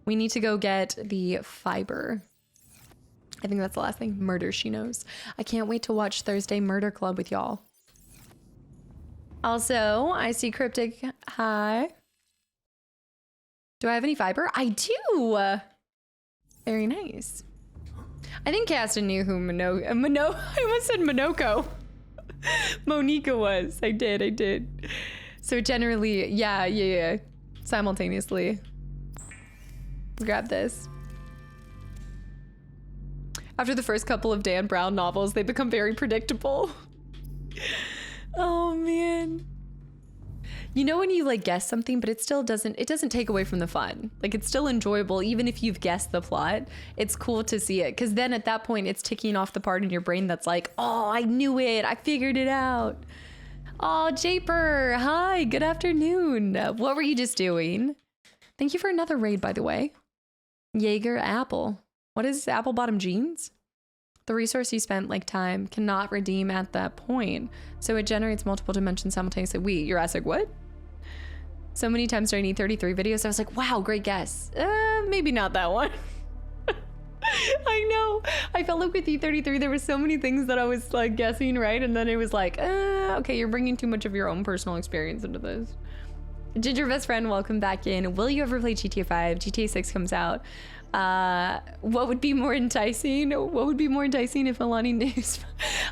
We need to go get the fiber. I think that's the last thing. Murder, she knows. I can't wait to watch Thursday Murder Club with y'all. Also, I see Cryptic. Hi. Do I have any fiber? I do. Very nice. I think Casta knew who I almost said Monoko. Monica was. I did. So generally, yeah. Simultaneously. Grab this. After the first couple of Dan Brown novels, they become very predictable. Oh man. You know when you like guess something, but it doesn't take away from the fun. Like it's still enjoyable, even if you've guessed the plot. It's cool to see it, because then at that point, it's ticking off the part in your brain that's like, oh, I knew it. I figured it out. Oh, Japer. Hi, good afternoon. What were you just doing? Thank you for another raid, by the way. Jaeger Apple. What is apple bottom jeans? The resource you spent like time cannot redeem at that point. So it generates multiple dimensions simultaneously. You're asking what? So many times during E33 videos, I was like, wow, great guess. Maybe not that one. I know. I felt like with E33, there were so many things that I was like guessing, right? And then it was like, okay, you're bringing too much of your own personal experience into this. Ginger best friend, welcome back in. Will you ever play GTA 5? GTA 6 comes out. What would be more enticing? What would be more enticing if Alani news?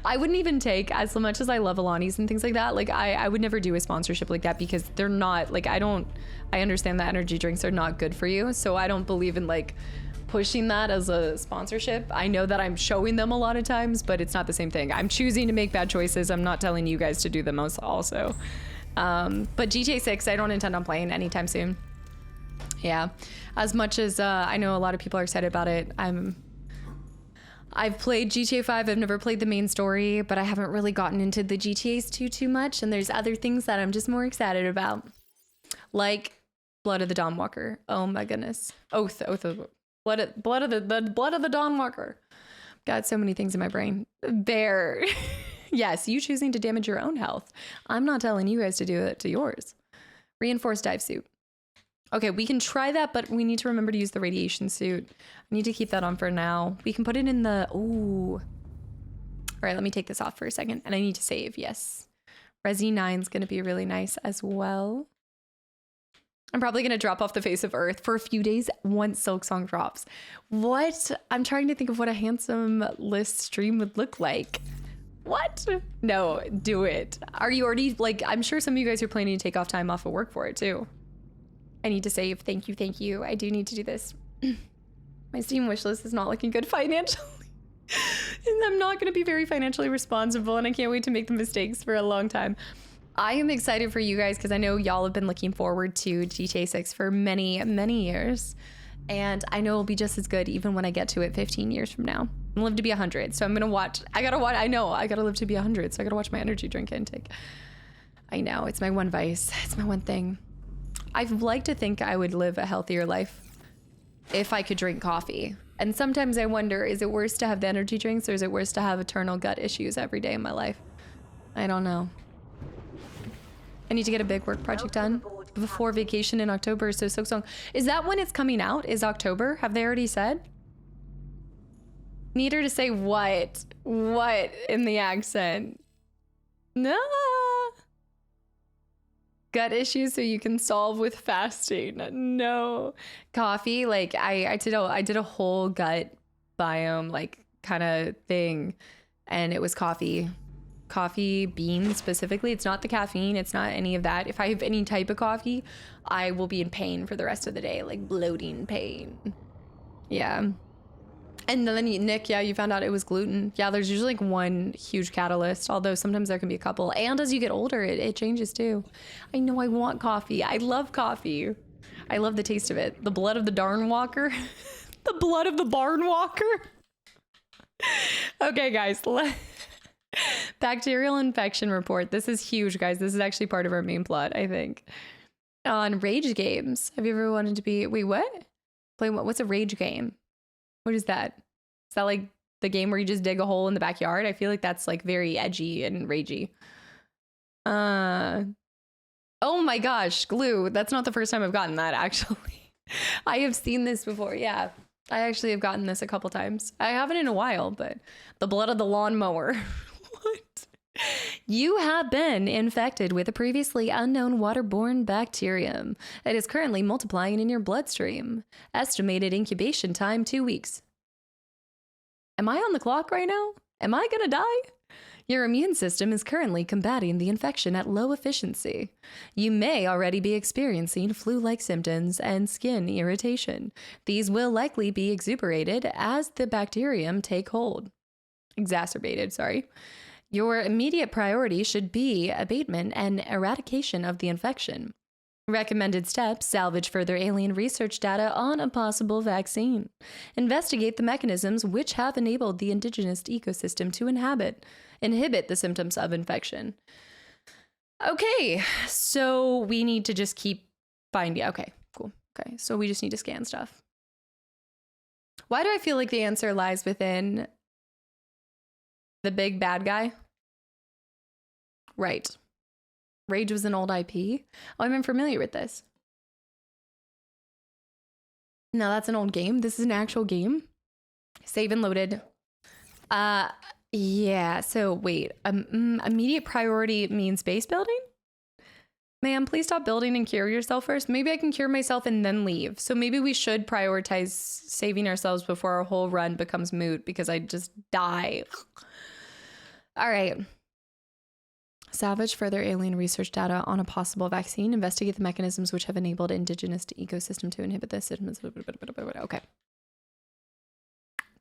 I wouldn't even take, as much as I love Alani's and things like that. Like I would never do a sponsorship like that, because they're not like, I understand that energy drinks are not good for you. So I don't believe in like pushing that as a sponsorship. I know that I'm showing them a lot of times, but it's not the same thing. I'm choosing to make bad choices. I'm not telling you guys to do them also. But GTA 6, I don't intend on playing anytime soon. Yeah, as much as I know a lot of people are excited about it, I've played GTA 5. I've never played the main story, but I haven't really gotten into the GTAs too much. And there's other things that I'm just more excited about, like Blood of the Dawnwalker. Oh my goodness, Oath of Blood of the Dawnwalker. Got so many things in my brain. Bear. Yes, you choosing to damage your own health. I'm not telling you guys to do it to yours. Reinforced dive suit. Okay, we can try that, but we need to remember to use the radiation suit. I need to keep that on for now. We can put it in the... Ooh. All right, let me take this off for a second. And I need to save, yes. Resi 9 is going to be really nice as well. I'm probably going to drop off the face of Earth for a few days once Silksong drops. What? I'm trying to think of what a handsome list stream would look like. What? No, do it. Are you already, like, I'm sure some of you guys are planning to take off time off of work for it too. I need to save. Thank you, thank you. I do need to do this. My Steam wishlist is not looking good financially. And I'm not going to be very financially responsible, and I can't wait to make the mistakes for a long time. I am excited for you guys because I know y'all have been looking forward to GTA 6 for many, many years. And I know it'll be just as good even when I get to it 15 years from now. I'm live to be 100, so I'm going to watch. I got to live to be 100, so I got to watch my energy drink intake. I know, it's my one vice. It's my one thing. I'd like to think I would live a healthier life if I could drink coffee. And sometimes I wonder, is it worse to have the energy drinks or is it worse to have eternal gut issues every day in my life? I don't know. I need to get a big work project done before vacation in October. So Silksong, is that when it's coming out? Is October? Have they already said? Need her to say what? What in the accent? No. Gut issues so you can solve with fasting. No. Coffee, like I did a whole gut biome like kind of thing, and it was coffee beans specifically. It's not the caffeine, it's not any of that. If I have any type of coffee, I will be in pain for the rest of the day, like bloating pain. Yeah. And then Nick, yeah, you found out it was gluten. Yeah, there's usually like one huge catalyst, although sometimes there can be a couple. And as you get older, it changes too. I know I want coffee. I love coffee. I love the taste of it. The blood of the darn walker. The blood of the barn walker. Okay, guys. Bacterial infection report. This is huge, guys. This is actually part of our main plot, I think. On rage games. Have you ever wanted to be... Wait, what? Play what? What's a rage game? What is that? Is that like the game where you just dig a hole in the backyard? I feel like that's like very edgy and ragey. Oh my gosh, glue. That's not the first time I've gotten that, actually. I have seen this before. Yeah, I actually have gotten this a couple times. I haven't in a while, but the blood of the lawnmower. What? You have been infected with a previously unknown waterborne bacterium. It is currently multiplying in your bloodstream. Estimated incubation time 2 weeks. Am I on the clock right now? Am I gonna die? Your immune system is currently combating the infection at low efficiency. You may already be experiencing flu-like symptoms and skin irritation. These will likely be exacerbated as the bacterium take hold. Exacerbated, sorry. Your immediate priority should be abatement and eradication of the infection. Recommended steps: salvage further alien research data on a possible vaccine. Investigate the mechanisms which have enabled the indigenous ecosystem to inhibit the symptoms of infection. Okay, so we need to just keep finding. Okay, cool. Okay, so we just need to scan stuff. Why do I feel like the answer lies within the big bad guy? Right. Rage was an old IP. Oh, I'm familiar with this. No, that's an old game. This is an actual game. Save and loaded. Yeah, so wait. Immediate priority means base building? Ma'am, please stop building and cure yourself first. Maybe I can cure myself and then leave. So maybe we should prioritize saving ourselves before our whole run becomes moot because I just die. All right. Salvage further alien research data on a possible vaccine. Investigate the mechanisms which have enabled indigenous ecosystem to inhibit the symptoms. Okay.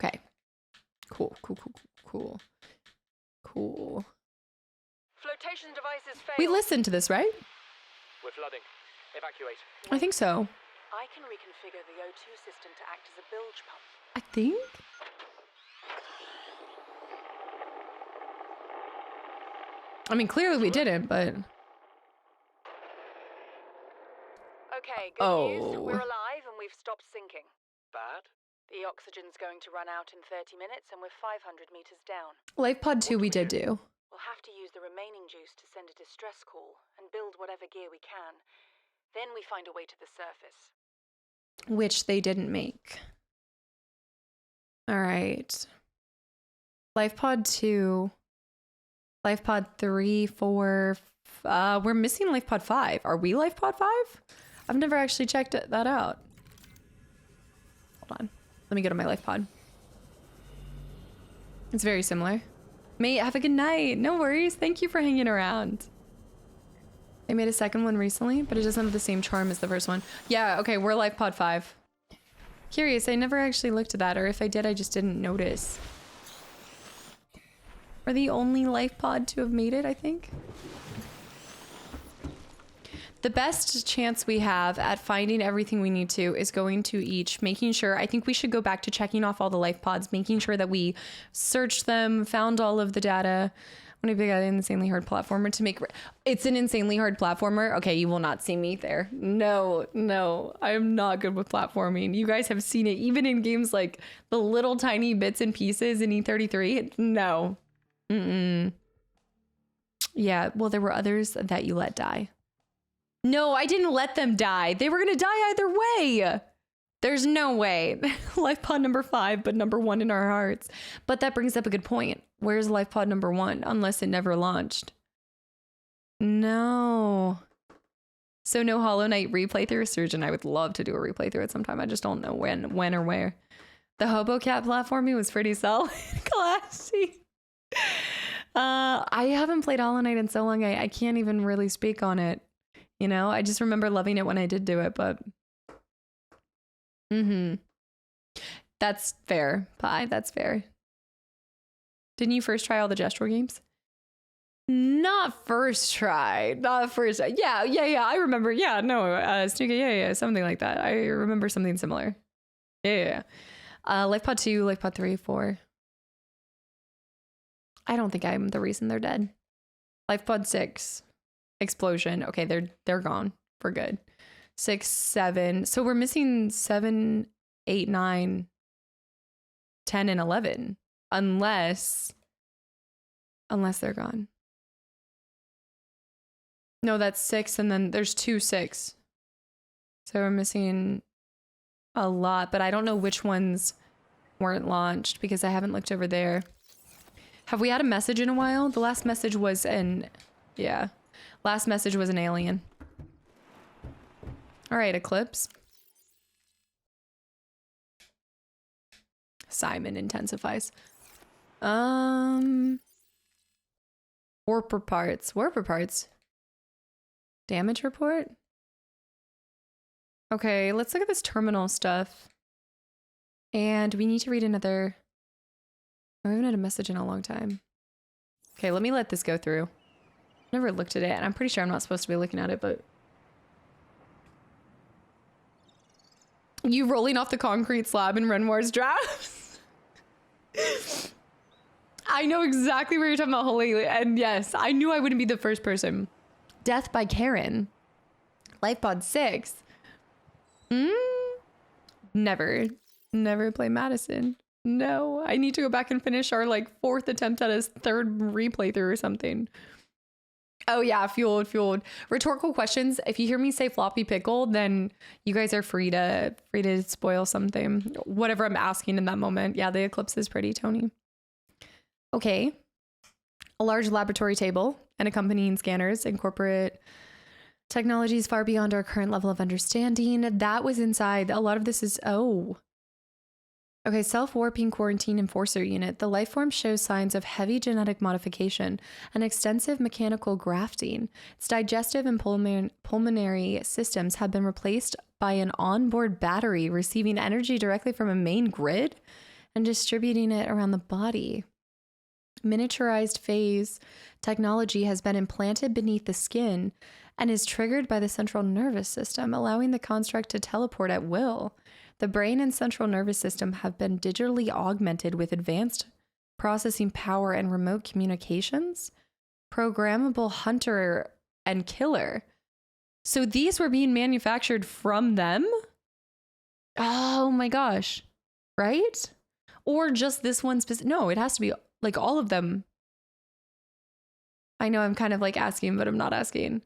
Okay. Cool. Flotation devices fail. We listened to this, right? We're flooding. Evacuate. I think so. I can reconfigure the O2 system to act as a bilge pump. I think. I mean, clearly we didn't, but... Okay, good news. We're alive and we've stopped sinking. Bad? The oxygen's going to run out in 30 minutes and we're 500 meters down. Life Pod 2 we did do. We'll have to use the remaining juice to send a distress call and build whatever gear we can. Then we find a way to the surface. Which they didn't make. All right. Life pod 2. Life pod 3, 4. We're missing life pod 5. Are we life pod 5? I've never actually checked that out. Hold on. Let me go to my life pod. It's very similar. Mate, have a good night. No worries. Thank you for hanging around. They made a second one recently, but it doesn't have the same charm as the first one. Yeah, okay, we're life pod 5. Curious, I never actually looked at that, or if I did, I just didn't notice. We're the only life pod to have made it, I think. The best chance we have at finding everything we need to is going to each, making sure, I think we should go back to checking off all the life pods, making sure that we searched them, found all of the data. I'm gonna be an insanely hard platformer to make. It's an insanely hard platformer. Okay, you will not see me there. No, I am not good with platforming. You guys have seen it even in games like the little tiny bits and pieces in E33. No. Yeah, well, there were others that you let die. No, I didn't let them die. They were gonna die either way. There's no way. Life pod number 5, but number 1 in our hearts. But that brings up a good point. Where's life pod number 1? Unless it never launched. No. So no Hollow Knight replay through Surgeon. I would love to do a replay through it sometime. I just don't know when or where. The Hobocat platforming was pretty solid. Classy. I haven't played Hollow Knight in so long. I can't even really speak on it. You know, I just remember loving it when I did do it, but that's fair. Pie, that's fair. Didn't you first try all the Gestural games? Not first try. Not first try. Yeah. I remember. Yeah, no, Snooka, yeah, something like that. I remember something similar. Yeah. Life pod 2, Life pod 3, 4. I don't think I'm the reason they're dead. Life pod 6. Explosion. Okay, they're gone for good. 6, 7. So we're missing 7, 8, 9, 10, and 11. Unless they're gone. No, that's 6, and then there's 2, 6. So we're missing a lot, but I don't know which ones weren't launched because I haven't looked over there. Have we had a message in a while? The last message was last message was an alien. All right, Eclipse. Simon intensifies. Warper parts. Damage report? Okay, let's look at this terminal stuff. And we need to read another. I haven't had a message in a long time. Okay, let me let this go through. Never looked at it, and I'm pretty sure I'm not supposed to be looking at it, but you rolling off the concrete slab in Renoir's drafts? I know exactly what you're talking about, Holy, and yes, I knew I wouldn't be the first person. Death by Karen. Lifepod 6. Never play Madison. No, I need to go back and finish our like 4th attempt at his 3rd replay through or something. Oh yeah, fueled. Rhetorical questions. If you hear me say floppy pickle, then you guys are free to spoil something. Whatever I'm asking in that moment. Yeah, the Eclipse is pretty, Tony. Okay. A large laboratory table and accompanying scanners incorporate technologies far beyond our current level of understanding. That was inside. A lot of this is Okay, self-warping quarantine enforcer unit. The life form shows signs of heavy genetic modification and extensive mechanical grafting. Its digestive and pulmonary systems have been replaced by an onboard battery receiving energy directly from a main grid and distributing it around the body. Miniaturized phase technology has been implanted beneath the skin and is triggered by the central nervous system, allowing the construct to teleport at will. The brain and central nervous system have been digitally augmented with advanced processing power and remote communications. Programmable hunter and killer. So these were being manufactured from them? Oh my gosh. Right? Or just this one specific? No, it has to be like all of them. I know I'm kind of like asking, but I'm not asking.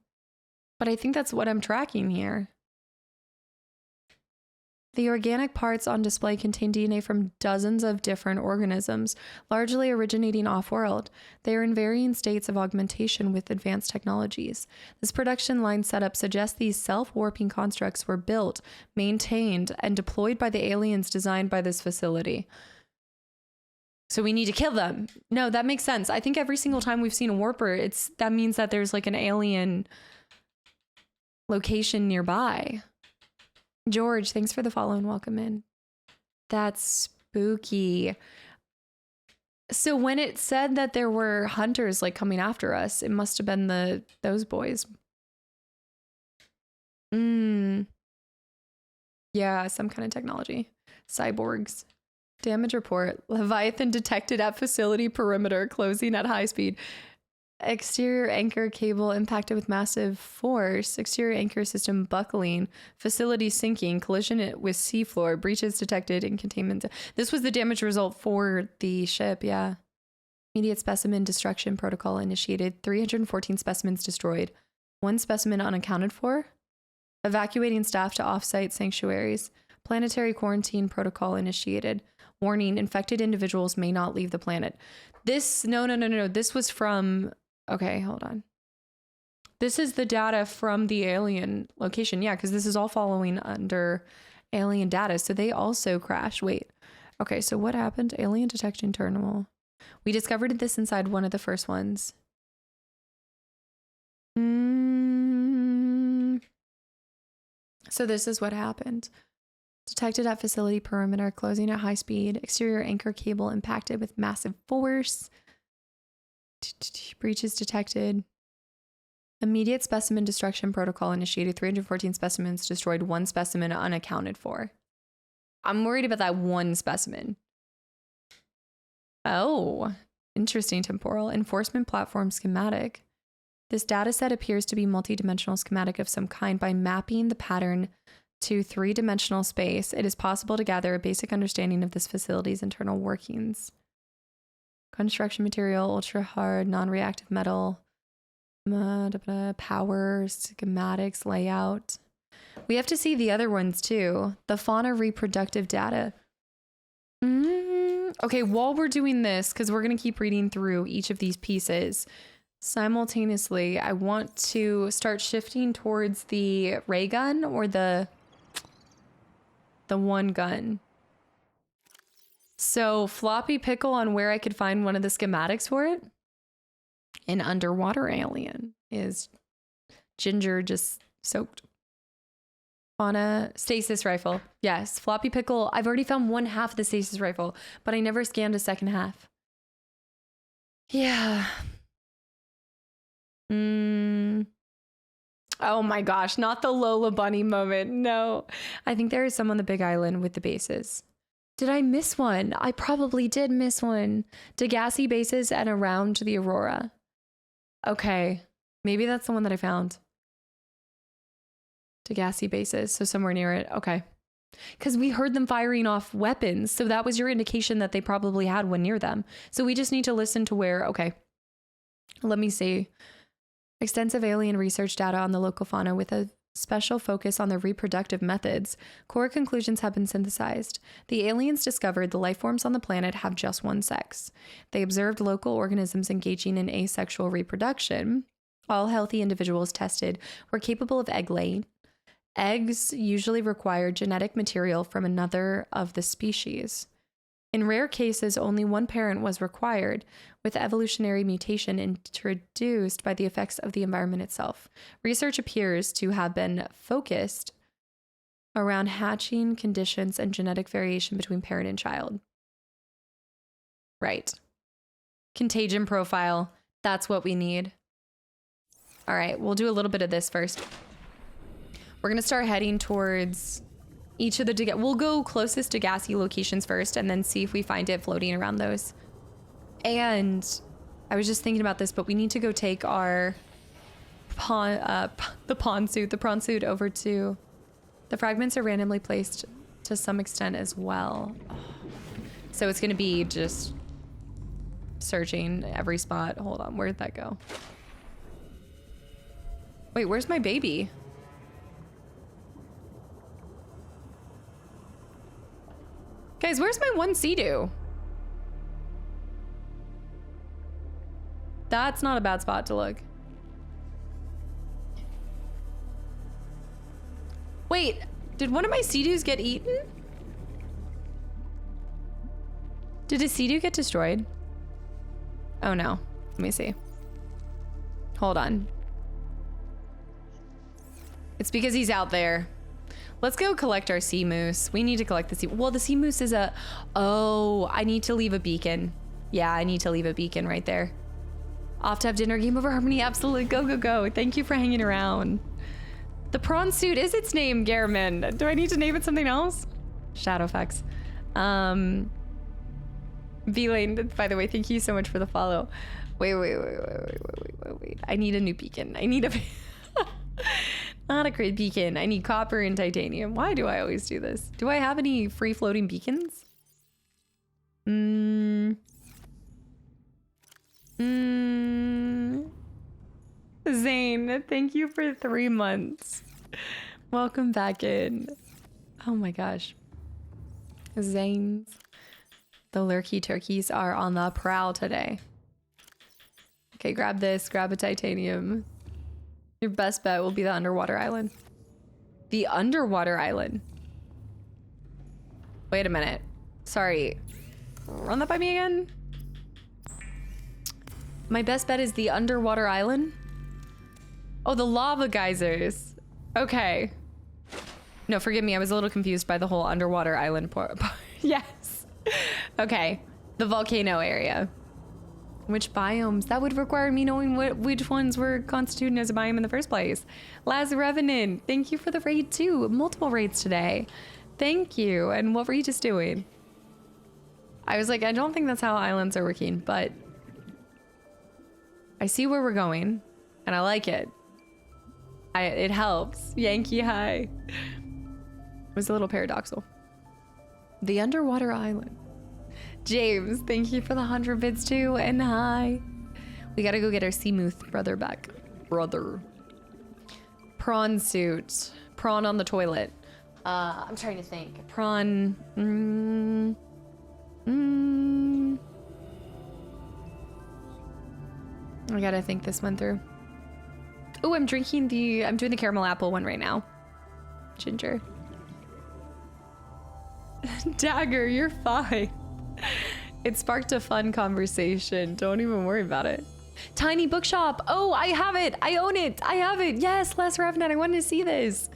But I think that's what I'm tracking here. The organic parts on display contain DNA from dozens of different organisms, largely originating off-world. They are in varying states of augmentation with advanced technologies. This production line setup suggests these self-warping constructs were built, maintained, and deployed by the aliens designed by this facility. So we need to kill them. No, that makes sense. I think every single time we've seen a warper, that means that there's like an alien location nearby. George, thanks for the follow and welcome in. That's spooky. So when it said that there were hunters like coming after us, it must have been those boys. Yeah, some kind of technology. Cyborgs. Damage report. Leviathan detected at facility perimeter, closing at high speed. Exterior anchor cable impacted with massive force. Exterior anchor system buckling. Facility sinking. Collision with seafloor. Breaches detected in containment. This was the damage result for the ship, yeah. Immediate specimen destruction protocol initiated. 314 specimens destroyed. 1 specimen unaccounted for. Evacuating staff to off-site sanctuaries. Planetary quarantine protocol initiated. Warning, infected individuals may not leave the planet. No. This was from... Okay, hold on. This is the data from the alien location. Yeah, because this is all following under alien data. So they also crashed. Wait. Okay, so what happened? Alien detection terminal. We discovered this inside one of the first ones. So this is what happened. Detected at facility perimeter, closing at high speed. Exterior anchor cable impacted with massive force. Breaches detected. Immediate specimen destruction protocol initiated. 314 specimens destroyed. 1 specimen unaccounted for. I'm worried about that 1 specimen. Oh, interesting. Temporal enforcement platform schematic. This data set appears to be multidimensional schematic of some kind. By mapping the pattern to 3-dimensional space, it is possible to gather a basic understanding of this facility's internal workings. Construction material, ultra hard, non-reactive metal, power, schematics, layout. We have to see the other ones too. The fauna reproductive data. Okay, while we're doing this, because we're going to keep reading through each of these pieces, simultaneously, I want to start shifting towards the ray gun or the one gun. So floppy pickle on where I could find one of the schematics for it. An underwater alien is ginger just soaked. On a stasis rifle. Yes, floppy pickle. I've already found 1/2 of the stasis rifle, but I never scanned a second half. Yeah. Oh my gosh, not the Lola Bunny moment. No. I think there is some on the Big Island with the bases. Did I miss one? I probably did miss one. Degassi bases and around the Aurora. Okay. Maybe that's the one that I found. Degassi bases. So somewhere near it. Okay. Because we heard them firing off weapons. So that was your indication that they probably had one near them. So we just need to listen to where. Okay. Let me see. Extensive alien research data on the local fauna with a special focus on the reproductive methods. Core conclusions have been synthesized. The aliens discovered the life forms on the planet have just one sex. They observed local organisms engaging in asexual reproduction. All healthy individuals tested were capable of egg laying. Eggs usually require genetic material from another of the species. In rare cases, only one parent was required, with evolutionary mutation introduced by the effects of the environment itself. Research appears to have been focused around hatching conditions and genetic variation between parent and child. Right. Contagion profile. That's what we need. All right, we'll do a little bit of this first. We're going to start heading towards each of the... We'll go closest to gassy locations first and then see if we find it floating around those. And I was just thinking about this, but we need to go take our prawn suit over to... The fragments are randomly placed to some extent as well. So it's going to be just searching every spot. Hold on, where'd that go? Wait, where's my baby? Guys, where's my one Sea-Doo? That's not a bad spot to look. Wait, did one of my Sea-Doos get eaten? Did a Sea-Doo get destroyed? Oh no, let me see. Hold on. It's because he's out there. Let's go collect our sea moose. We need to collect the sea. Well, the sea moose is a... Oh, I need to leave a beacon. Yeah, I need to leave a beacon right there. Off to have dinner. Game over harmony. Absolutely. Go, go, go. Thank you for hanging around. The prawn suit is its name, Garamond. Do I need to name it something else? Shadowfax. V-Lane, by the way, thank you so much for the follow. Wait. I need a new beacon. I need a... Not a great beacon. I need copper and titanium. Why do I always do this? Do I have any free floating beacons? Zane, thank you for 3 months. Welcome back in. Oh my gosh. Zanes. The lurky turkeys are on the prowl today. Okay, grab this. Grab a titanium. Your best bet will be the underwater island. The underwater island. Wait a minute. Sorry. Run that by me again. My best bet is the underwater island. Oh, the lava geysers. Okay. No, forgive me. I was a little confused by the whole underwater island part. Yes. Okay. The volcano area. Which biomes? That would require me knowing which ones were constituted as a biome in the first place. Laz Revenant, thank you for the raid too. Multiple raids today. Thank you. And what were you just doing? I was like, I don't think that's how islands are working, but I see where we're going and I like it. It helps. Yankee high. It was a little paradoxical. The underwater island. James, thank you for the 100 bits too, and hi. We gotta go get our Seamuth brother back. Brother. Prawn suit. Prawn on the toilet. I'm trying to think. Prawn. I gotta think this one through. Oh, I'm doing the caramel apple one right now. Ginger. Dagger, you're fine. It sparked a fun conversation. Don't even worry about it. Tiny bookshop. Oh, I have it. I own it. I have it. Yes, Les Revenant. I wanted to see this.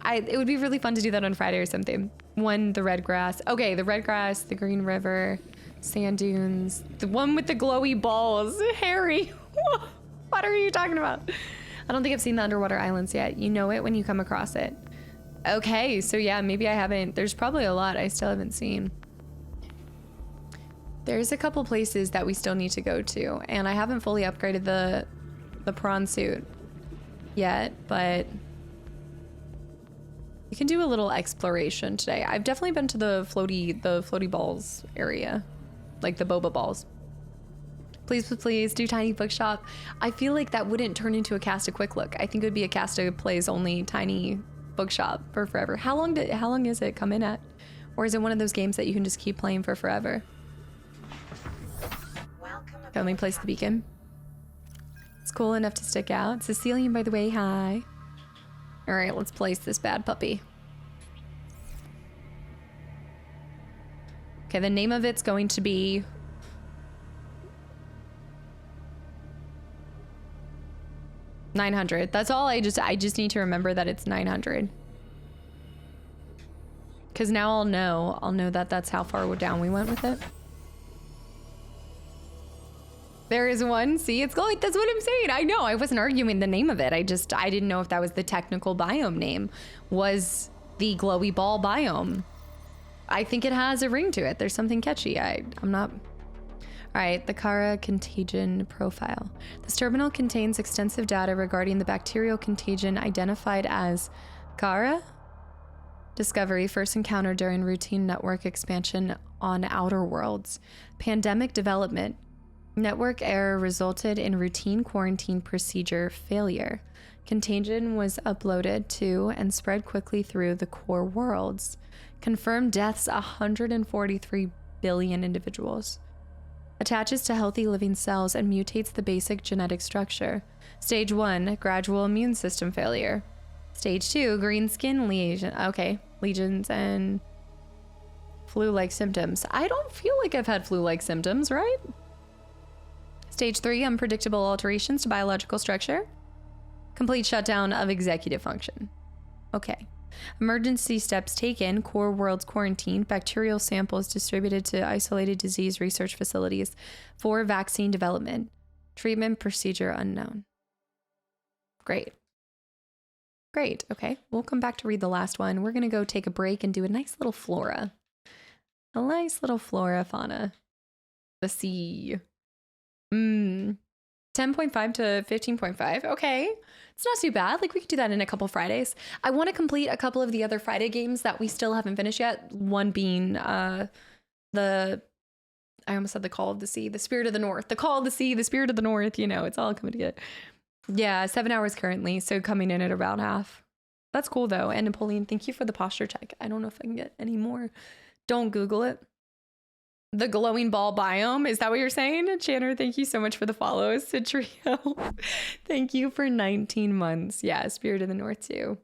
It would be really fun to do that on Friday or something. The red grass. Okay, the red grass, the green river, sand dunes. The one with the glowy balls. Harry. What are you talking about? I don't think I've seen the underwater islands yet. You know it when you come across it. Okay, so yeah, maybe I haven't. There's probably a lot I still haven't seen. There's a couple places that we still need to go to, and I haven't fully upgraded the prawn suit yet, but we can do a little exploration today. I've definitely been to the floaty balls area, like the boba balls. Please do tiny bookshop. I feel like that wouldn't turn into a Casta quick look. I think it would be a Casta plays only tiny bookshop for forever. How long is it come in at? Or is it one of those games that you can just keep playing for forever? Can we place the beacon? It's cool enough to stick out. Cecilian, by the way, hi. All right, let's place this bad puppy. Okay, the name of it's going to be... $900. That's all. I just need to remember that it's 900. Because now I'll know that that's how far down we went with it. There is one. See, it's going. That's what I'm saying. I know. I wasn't arguing the name of it. I didn't know if that was the technical biome name. Was the glowy ball biome. I think it has a ring to it. There's something catchy. I'm not... All right, the Kara contagion profile. This terminal contains extensive data regarding the bacterial contagion identified as Kara. Discovery first encountered during routine network expansion on Outer Worlds. Pandemic development. Network error resulted in routine quarantine procedure failure. Contagion was uploaded to and spread quickly through the core worlds. Confirmed deaths 143 billion individuals. Attaches to healthy living cells and mutates the basic genetic structure. Stage 1, gradual immune system failure. Stage 2, green skin lesions and flu-like symptoms. I don't feel like I've had flu-like symptoms, right? Stage 3, unpredictable alterations to biological structure. Complete shutdown of executive function. Okay. Emergency steps taken, core worlds quarantined, bacterial samples distributed to isolated disease research facilities for vaccine development. Treatment procedure unknown. Great. Great. Okay. We'll come back to read the last one. We're going to go take a break and do a nice little flora. A nice little flora fauna. The sea. 10.5 to 15.5. Okay. It's not too bad. Like, we could do that in a couple Fridays. I want to complete a couple of the other Friday games that we still haven't finished yet. One being I almost said the Call of the Sea, the Spirit of the North, the Call of the Sea, the Spirit of the North. You know, it's all coming together. Yeah, 7 hours currently. So coming in at about half. That's cool though. And Napoleon, thank you for the posture check. I don't know if I can get any more. Don't Google it. The glowing ball biome. Is that what you're saying? Channer, thank you so much for the follows. Citrio, thank you for 19 months. Yeah, Spirit of the North too.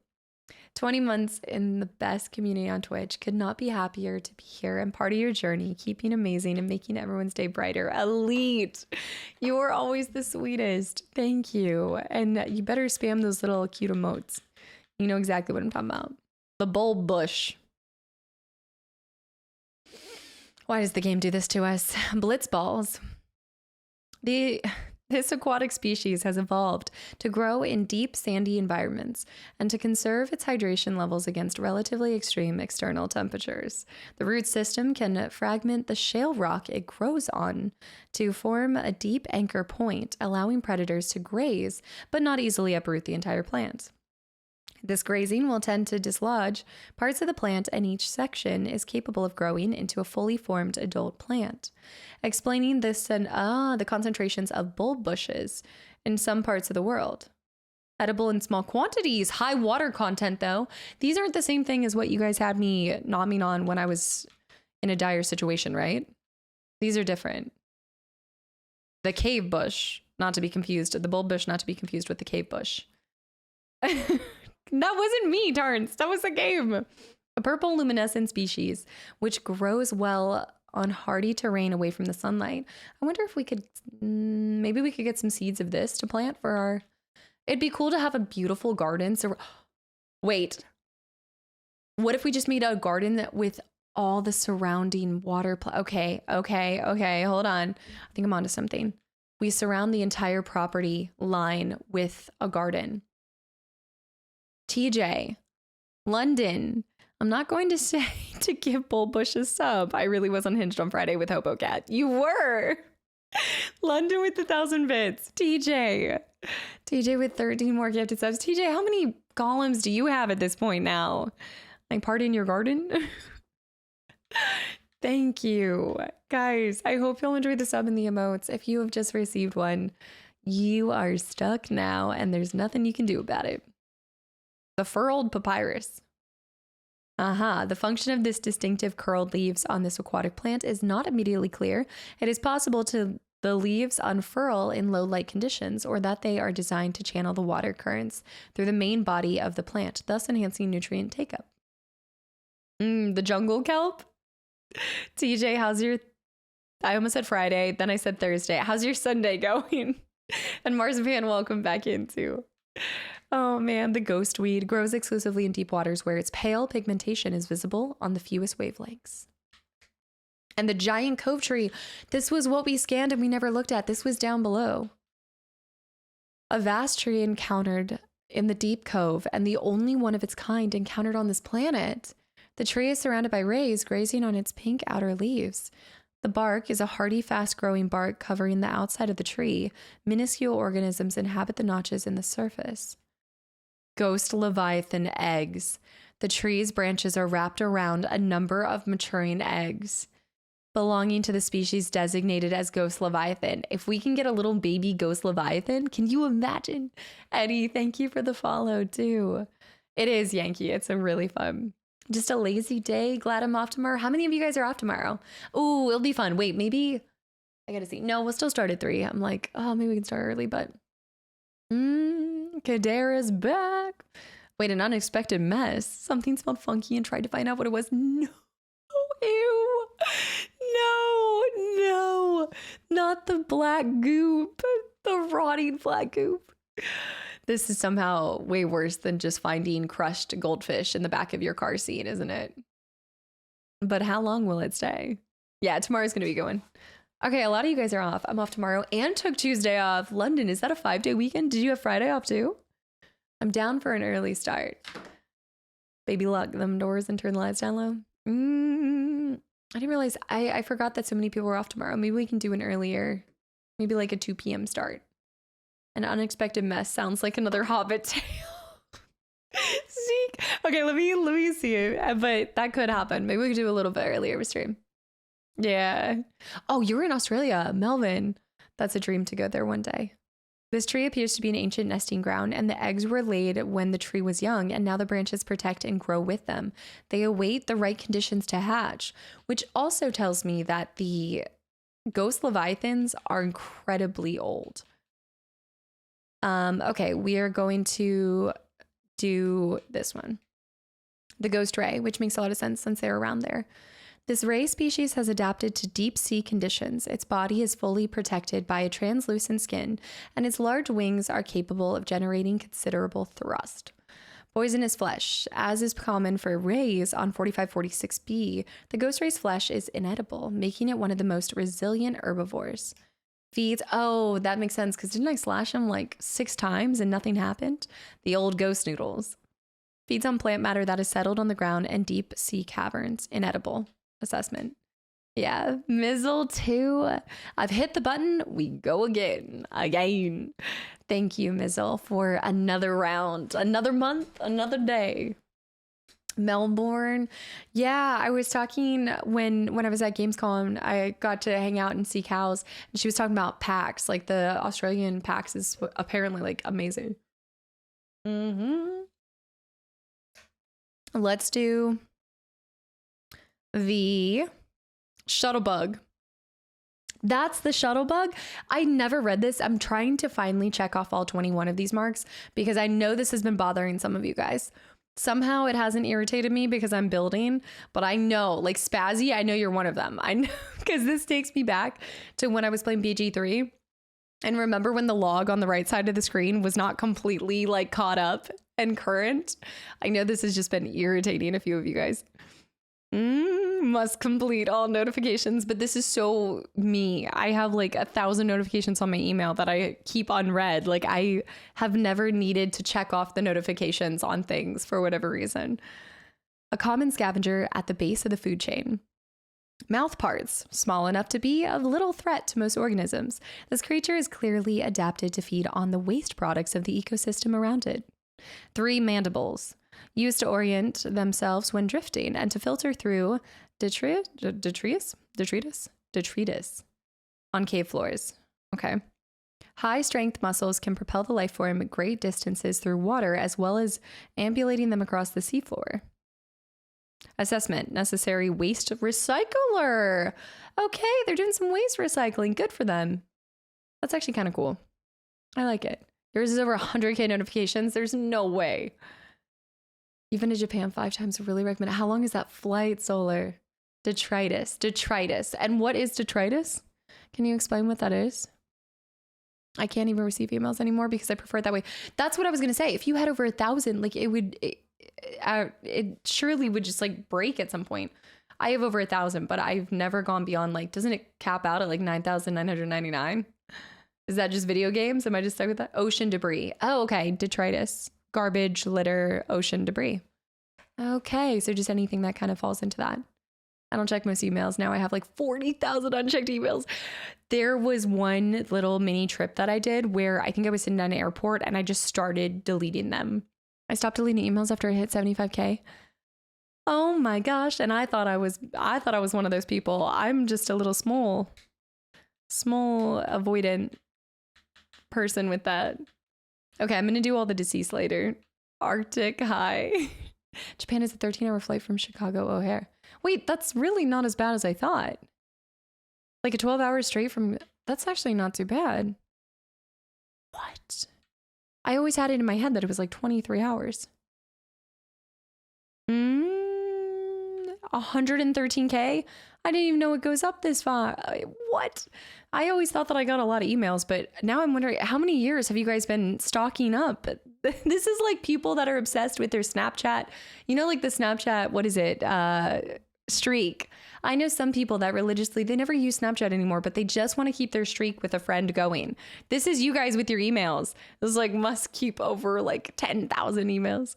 20 months in the best community on Twitch. Could not be happier to be here and part of your journey, keeping amazing and making everyone's day brighter. Elite. You are always the sweetest. Thank you. And you better spam those little cute emotes. You know exactly what I'm talking about. The bulb bush. Why does the game do this to us? Blitz balls. This aquatic species has evolved to grow in deep sandy environments and to conserve its hydration levels against relatively extreme external temperatures. The root system can fragment the shale rock it grows on to form a deep anchor point, allowing predators to graze but not easily uproot the entire plant. This grazing will tend to dislodge parts of the plant, and each section is capable of growing into a fully formed adult plant. Explaining this and the concentrations of bulb bushes in some parts of the world. Edible in small quantities, high water content though. These aren't the same thing as what you guys had me nomming on when I was in a dire situation, right? These are different. The cave bush, not to be confused, the bulb bush not to be confused with the cave bush. That wasn't me, Tarns. That was a game. A purple luminescent species, which grows well on hardy terrain away from the sunlight. I wonder if we could, maybe we could get some seeds of this to plant for our, it'd be cool to have a beautiful garden. So wait, what if we just made a garden with all the surrounding water? Okay, hold on. I think I'm onto something. We surround the entire property line with a garden. TJ, London, I'm not going to say to give Bullbush a sub. I really was unhinged on Friday with HoboCat. You were. London with 1,000 bits. TJ with 13 more gifted subs. TJ, how many golems do you have at this point now? Like, party in your garden? Thank you. Guys, I hope you'll enjoy the sub and the emotes. If you have just received one, you are stuck now and there's nothing you can do about it. The furled papyrus. The function of this distinctive curled leaves on this aquatic plant is not immediately clear. It is possible to the leaves unfurl in low light conditions, or that they are designed to channel the water currents through the main body of the plant, thus enhancing nutrient take-up. The jungle kelp. TJ, how's your... I almost said Friday, then I said Thursday. How's your Sunday going? And Marzipan, welcome back in too. Oh man, the ghost weed grows exclusively in deep waters where its pale pigmentation is visible on the fewest wavelengths. And the giant cove tree, this was what we scanned and we never looked at. This was down below. A vast tree encountered in the deep cove and the only one of its kind encountered on this planet. The tree is surrounded by rays grazing on its pink outer leaves. The bark is a hardy, fast-growing bark covering the outside of the tree. Minuscule organisms inhabit the notches in the surface. Ghost Leviathan eggs. The tree's branches are wrapped around a number of maturing eggs. belonging to the species designated as ghost leviathan. If we can get a little baby ghost leviathan, can you imagine? Eddie, thank you for the follow too. It is Yankee. It's a really fun, just a lazy day. Glad I'm off tomorrow. How many of you guys are off tomorrow? Oh, it'll be fun. Wait, maybe I gotta see. No, we'll still start at 3. I'm like, oh, maybe we can start early, but Kadera's back. Wait, an unexpected mess. Something smelled funky and tried to find out what it was. No, ew. No, not the black goop, the rotting black goop. This is somehow way worse than just finding crushed goldfish in the back of your car seat, isn't it? But how long will it stay? Yeah, tomorrow's gonna be going. Okay, a lot of you guys are off. I'm off tomorrow and took Tuesday off. London, is that a 5-day weekend? Did you have Friday off too? I'm down for an early start. Baby, lock them doors and turn the lights down low. I didn't realize, I forgot that so many people were off tomorrow. Maybe we can do an earlier, maybe like a 2 p.m. start. An unexpected mess sounds like another Hobbit tale. Zeke. Okay, let me see it. But that could happen. Maybe we could do a little bit earlier of a stream. Yeah. Oh, you're in Australia, Melvin. That's a dream to go there one day. This tree appears to be an ancient nesting ground, and the eggs were laid when the tree was young, and now the branches protect and grow with them. They await the right conditions to hatch, which also tells me that the ghost leviathans are incredibly old. Okay, we are going to do this one. The ghost ray, which makes a lot of sense since they're around there. This ray species has adapted to deep sea conditions. Its body is fully protected by a translucent skin, and its large wings are capable of generating considerable thrust. Poisonous flesh. As is common for rays on 4546b, the ghost ray's flesh is inedible, making it one of the most resilient herbivores. Feeds. Oh, that makes sense, because didn't I slash him like 6 times and nothing happened? The old ghost noodles. Feeds on plant matter that is settled on the ground and deep sea caverns. Inedible. Assessment. Yeah, Mizzle too. I've hit the button. We go again. Thank you, Mizzle, for another round, another month, another day. Melbourne. Yeah, I was talking when I was at Gamescom, I got to hang out and see cows, and she was talking about PAX. Like the Australian PAX is apparently like amazing. Let's do the shuttlebug. That's the shuttlebug. I never read this. I'm trying to finally check off all 21 of these marks because I know this has been bothering some of you guys. Somehow it hasn't irritated me because I'm building, but I know, like Spazzy, I know you're one of them. I know, because this takes me back to when I was playing BG3. And remember when the log on the right side of the screen was not completely like caught up and current? I know this has just been irritating a few of you guys. Must complete all notifications, but this is so me. I have like 1,000 notifications on my email that I keep unread. Like I have never needed to check off the notifications on things for whatever reason. A common scavenger at the base of the food chain. Mouth parts, small enough to be of little threat to most organisms. This creature is clearly adapted to feed on the waste products of the ecosystem around it. 3 mandibles. Used to orient themselves when drifting and to filter through detritus on cave floors. Okay. High strength muscles can propel the life form great distances through water as well as ambulating them across the seafloor. Assessment. Necessary waste recycler. Okay, they're doing some waste recycling. Good for them. That's actually kind of cool. I like it. Yours is over 100k notifications. There's no way. Even to Japan 5 times, I really recommend it. How long is that flight, Solar? Detritus. And what is detritus? Can you explain what that is? I can't even receive emails anymore because I prefer it that way. That's what I was going to say. If you had over 1,000, like it surely would just like break at some point. I have over 1,000, but I've never gone beyond like, doesn't it cap out at like 9,999? Is that just video games? Am I just stuck with that? Ocean debris. Oh, okay. Detritus. Garbage, litter, ocean debris. Okay, so just anything that kind of falls into that. I don't check most emails. Now I have like 40,000 unchecked emails. There was one little mini trip that I did where I think I was sitting at an airport and I just started deleting them. I stopped deleting emails after I hit 75k. Oh my gosh. And I thought I was one of those people. I'm just a little small avoidant person with that. Okay, I'm gonna do all the deceased later. Arctic high. Japan is a 13-hour flight from Chicago O'Hare. Wait, that's really not as bad as I thought. Like a 12 hours straight from, that's actually not too bad. What? I always had it in my head that it was like 23 hours. 113K? I didn't even know it goes up this far. What? I always thought that I got a lot of emails, but now I'm wondering, how many years have you guys been stocking up? This is like people that are obsessed with their Snapchat. You know, like the Snapchat, what is it? Streak. I know some people that religiously, they never use Snapchat anymore, but they just want to keep their streak with a friend going. This is you guys with your emails. This is like must keep over like 10,000 emails.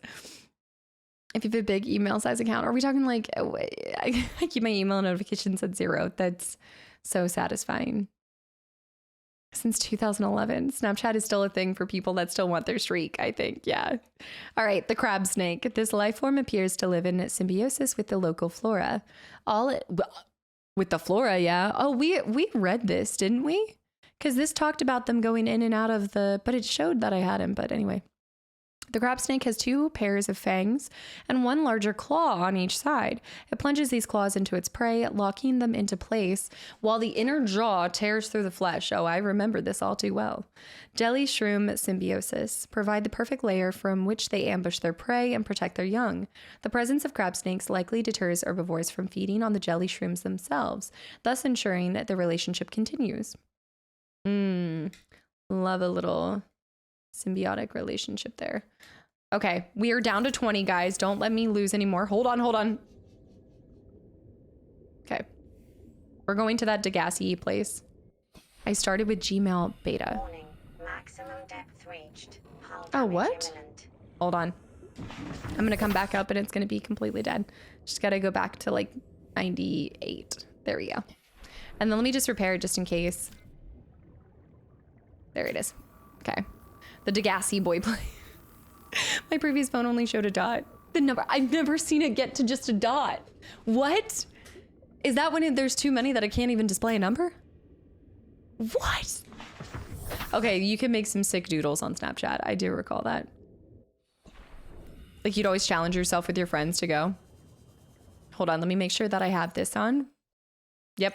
If you have a big email size account, are we talking like, I keep my email notifications at 0. That's so satisfying. Since 2011, Snapchat is still a thing for people that still want their streak, I think. Yeah. All right. The crab snake. This life form appears to live in symbiosis with the local flora. With the flora, yeah. Oh, we read this, didn't we? Because this talked about them going in and out of but it showed that I had him. But anyway. The crab snake has 2 pairs of fangs and 1 larger claw on each side. It plunges these claws into its prey, locking them into place, while the inner jaw tears through the flesh. Oh, I remember this all too well. Jelly shroom symbiosis provide the perfect layer from which they ambush their prey and protect their young. The presence of crab snakes likely deters herbivores from feeding on the jelly shrooms themselves, thus ensuring that the relationship continues. Love a little symbiotic relationship there. Okay, we are down to 20, guys. Don't let me lose any more. Hold on. Okay. We're going to that Degassi place. I started with Gmail beta. Warning. Maximum depth reached. Hull Oh, damage what? imminent. Hold on. I'm gonna come back up and it's gonna be completely dead. Just gotta go back to like 98. There we go. And then let me just repair it just in case. There it is. Okay. The Degassi boy play. My previous phone only showed a dot. The number, I've never seen it get to just a dot. What? Is that when there's too many that I can't even display a number? What? Okay, you can make some sick doodles on Snapchat. I do recall that. Like you'd always challenge yourself with your friends to go. Hold on, let me make sure that I have this on. Yep.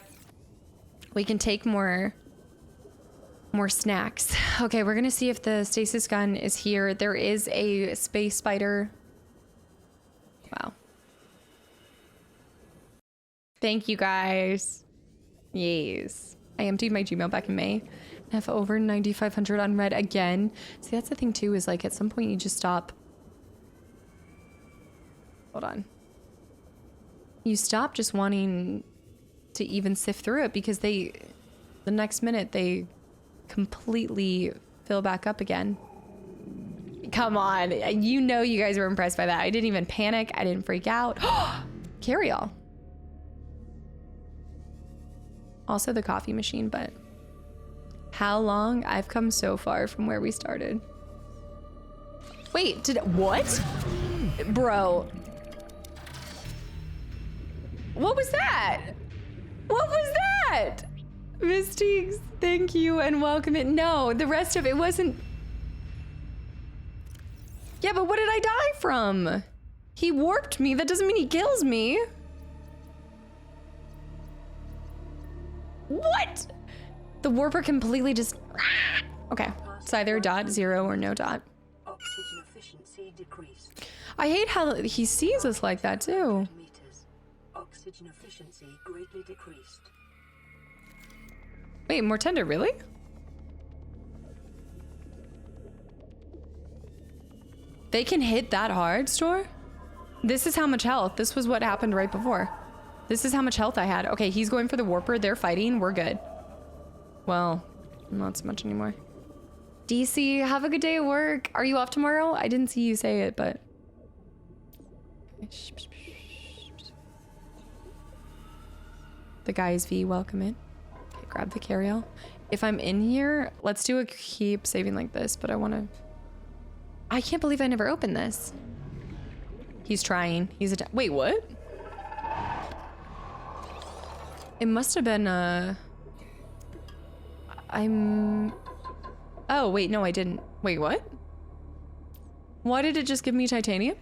We can take more snacks. Okay, we're gonna see if the stasis gun is here. There is a space spider. Wow. Thank you guys. Yes. I emptied my Gmail back in May. I have over 9,500 unread again. See, that's the thing too, is like at some point you just stop. Hold on. You stop just wanting to even sift through it because the next minute they completely fill back up again. Come on. You know you guys were impressed by that. I didn't even panic. I didn't freak out. Carry all. Also the coffee machine, but how long? I've come so far from where we started. Wait, what? Bro. What was that? What was that? Mystiques, thank you and welcome it. No, the rest of it wasn't. Yeah, but what did I die from? He warped me. That doesn't mean he kills me. What? The warper completely just. Okay, it's either a dot, 0, or no dot. Oxygen efficiency decreased. I hate how he sees us like that too. Meters. Oxygen efficiency greatly decreased. Wait, more tender, really? They can hit that hard, Store? This is how much health. This was what happened right before. This is how much health I had. Okay, he's going for the warper. They're fighting. We're good. Well, not so much anymore. DC, have a good day at work. Are you off tomorrow? I didn't see you say it, but... The guys V, welcome in. Okay, grab the carry-all. If I'm in here, let's do a keep saving like this, but I want to... I can't believe I never opened this. He's trying. Wait, what? It must have been oh, wait, no, I didn't. Wait, what? Why did it just give me titanium?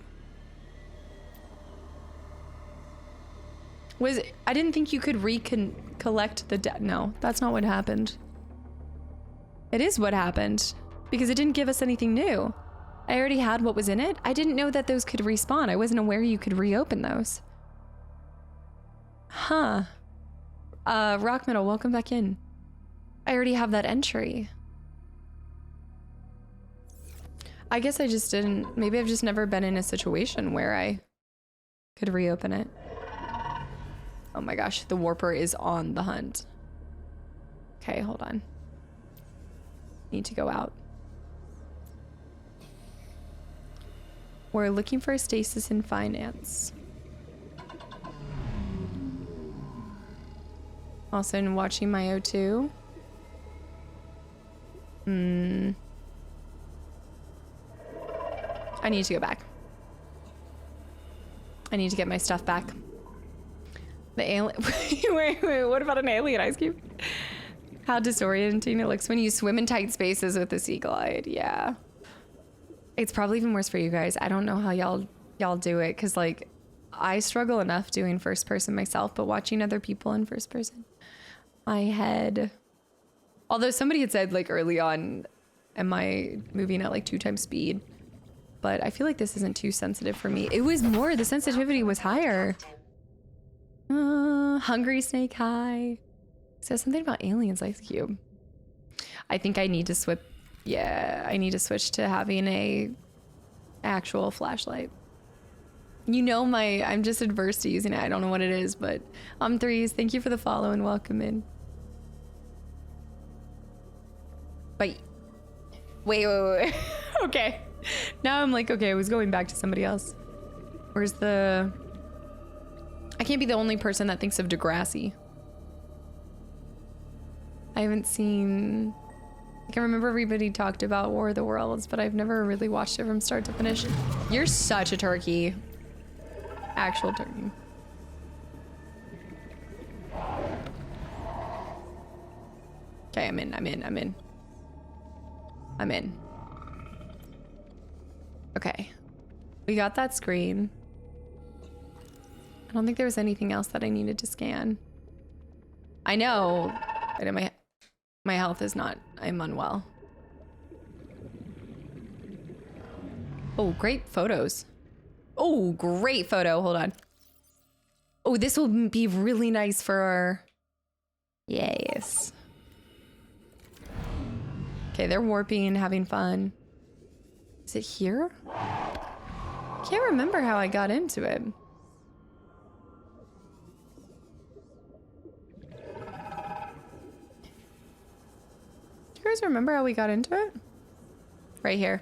I didn't think you could collect the no, that's not what happened. It is what happened because it didn't give us anything new. I already had what was in it. I didn't know that those could respawn. I wasn't aware you could reopen those. Huh. Rock Metal, welcome back in. I already have that entry. I guess I just didn't. Maybe I've just never been in a situation where I could reopen it. Oh my gosh, the Warper is on the hunt. Okay, hold on. Need to go out. We're looking for a stasis in finance. Also watching my O2. I need to go back. I need to get my stuff back. The alien. wait, what about an alien ice cube? How disorienting it looks when you swim in tight spaces with the Sea Glide. Yeah. It's probably even worse for you guys. I don't know how y'all do it, because like I struggle enough doing first person myself, but watching other people in first person, my head. Although somebody had said like early on, am I moving at like 2 times speed? But I feel like this isn't too sensitive for me. It was more, the sensitivity was higher. Hungry Snake, hi. Says something about aliens ice cube. I think I need to switch. Yeah, I need to switch to having a actual flashlight. You know, I'm just adverse to using it. I don't know what it is, but Threes, thank you for the follow and welcome in. Wait. Okay. Now I'm like, okay, I was going back to somebody else. Where's the... I can't be the only person that thinks of Degrassi. I haven't seen... I can remember everybody talked about War of the Worlds, but I've never really watched it from start to finish. You're such a turkey. Actual turkey. Okay, I'm in. Okay. We got that screen. I don't think there was anything else that I needed to scan. I know, but my health is not, I'm unwell. Oh, great photos. Oh, great photo, hold on. Oh, this will be really nice for our... Yes. Okay, they're warping, having fun. Is it here? Can't remember how I got into it. Do you guys remember how we got into it? Right here.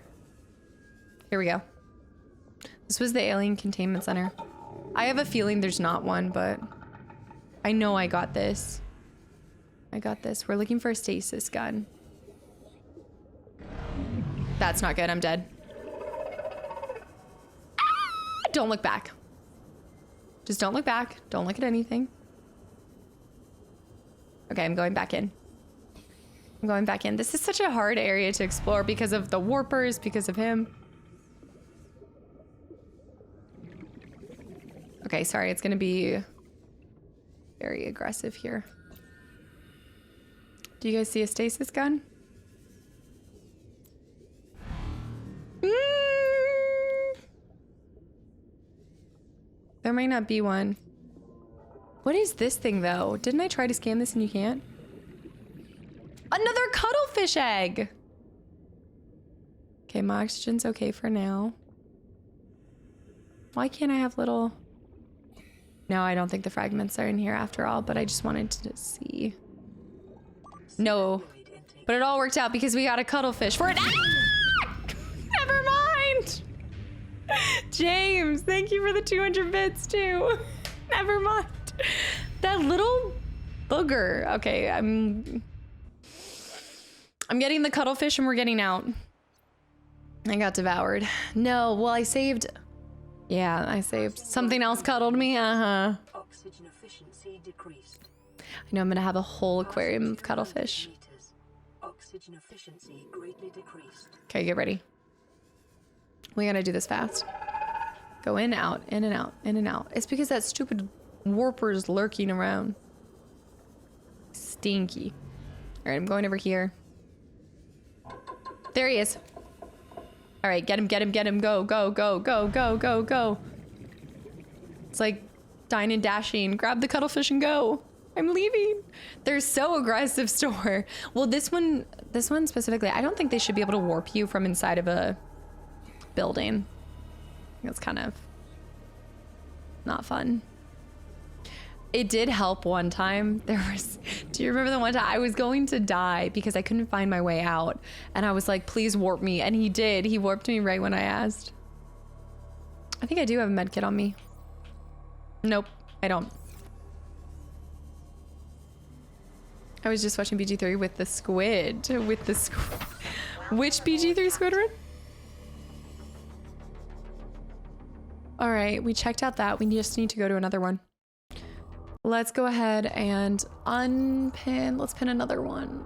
Here we go. This was the Alien Containment Center. I have a feeling there's not one, but I know I got this. We're looking for a stasis gun. That's not good. I'm dead. Ah! Don't look back. Just don't look back. Don't look at anything. Okay, I'm going back in. This is such a hard area to explore because of the warpers, because of him. Okay, sorry. It's going to be very aggressive here. Do you guys see a stasis gun? There might not be one. What is this thing though? Didn't I try to scan this and you can't? Another cuttlefish egg! Okay, my oxygen's okay for now. Why can't I have little... No, I don't think the fragments are in here after all, but I just wanted to see. No. But it all worked out because we got a cuttlefish for it. Ah! Never mind! James, thank you for the 200 bits too. Never mind. That little booger. Okay, I'm getting the cuttlefish and we're getting out. I got devoured. No, well I saved... Yeah, I saved. Something else cuddled me. Uh-huh. Oxygen efficiency decreased. I know I'm gonna have a whole aquarium of 200 cuttlefish. meters. Oxygen efficiency greatly decreased. Okay, get ready. We gotta do this fast. Go in, out, in and out, in and out. It's because that stupid warper's lurking around. Stinky. All right, I'm going over here. There he is. All right, get him, get him, get him. Go, go, go, go, go, go, go. It's like dine and dashing. Grab the cuttlefish and go. I'm leaving. They're so aggressive, store. Well, this one specifically, I don't think they should be able to warp you from inside of a building. That's kind of not fun. It did help one time. Do you remember the one time I was going to die because I couldn't find my way out? And I was like, please warp me. And he did. He warped me right when I asked. I think I do have a med kit on me. Nope, I don't. I was just watching BG3 with the squid. Which BG3 Squidward? All right, we checked out that. We just need to go to another one. Let's go ahead and unpin. Let's pin another one.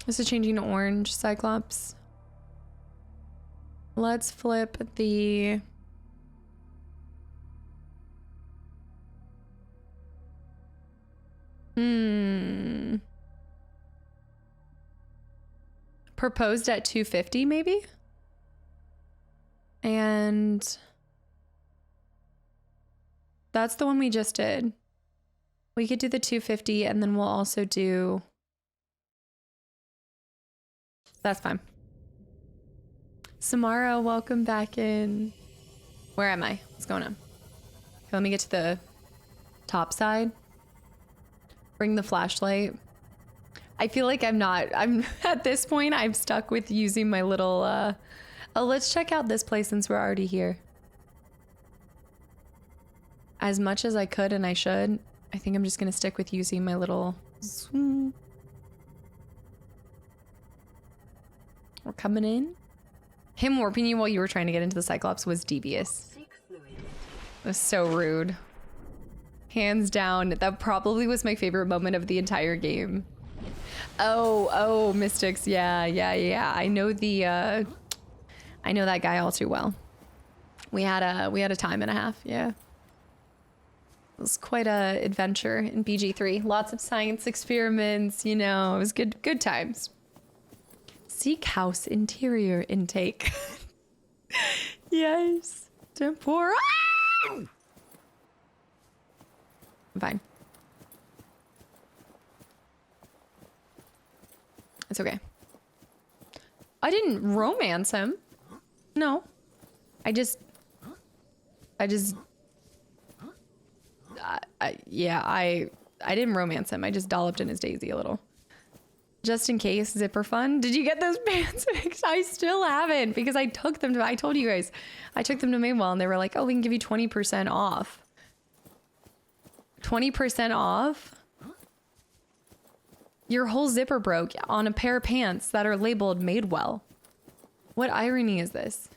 This is changing to orange, Cyclops. Let's flip the... Proposed at 250 maybe? And that's the one we just did. We could do the 250 and then we'll also do... That's fine. Samara, welcome back in. Where am I? What's going on? Okay, let me get to the top side. Bring the flashlight. I feel like I'm at this point, I'm stuck with using my little, oh, let's check out this place since we're already here. As much as I could and I should, I think I'm just gonna stick with using my little zoom. We're coming in. Him warping you while you were trying to get into the Cyclops was devious. It was so rude. Hands down, that probably was my favorite moment of the entire game. Oh, Mystics, yeah. I know that guy all too well. We had a time and a half, yeah. It was quite a adventure in BG3. Lots of science experiments, you know, it was good times. Seek house interior intake. Yes. Tempora. I'm fine. It's okay. I didn't romance him. No. I didn't romance him. I just dolloped in his daisy a little. Just in case, zipper fun. Did you get those pants fixed? I still haven't because I took them to, I told you guys, I took them to Madewell and they were like, oh, we can give you 20% off. 20% off? Your whole zipper broke on a pair of pants that are labeled Madewell. What irony is this?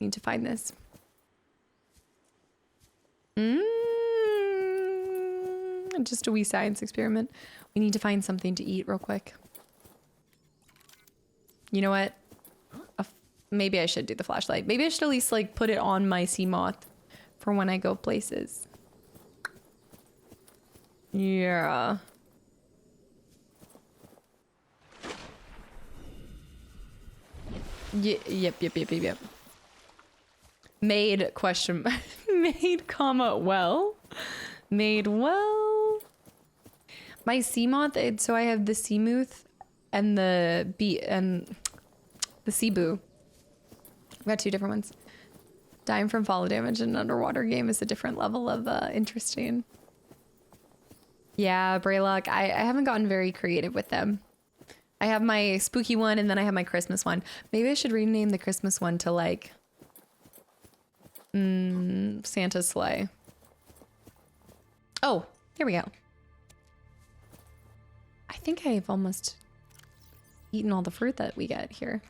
Need to find this. Just a wee science experiment. We need to find something to eat real quick. You know what? Maybe I should do the flashlight. Maybe I should at least like put it on my sea moth for when I go places. Yeah. Yep. Made question. Made comma well. Made well. My sea moth. So I have the sea moth and the sea boo. I've got two different ones. Dying from fall damage in an underwater game is a different level of interesting. Yeah, Braylock. I haven't gotten very creative with them. I have my spooky one and then I have my Christmas one. Maybe I should rename the Christmas one to like Santa's sleigh. Oh, here we go. I think I've almost eaten all the fruit that we get here.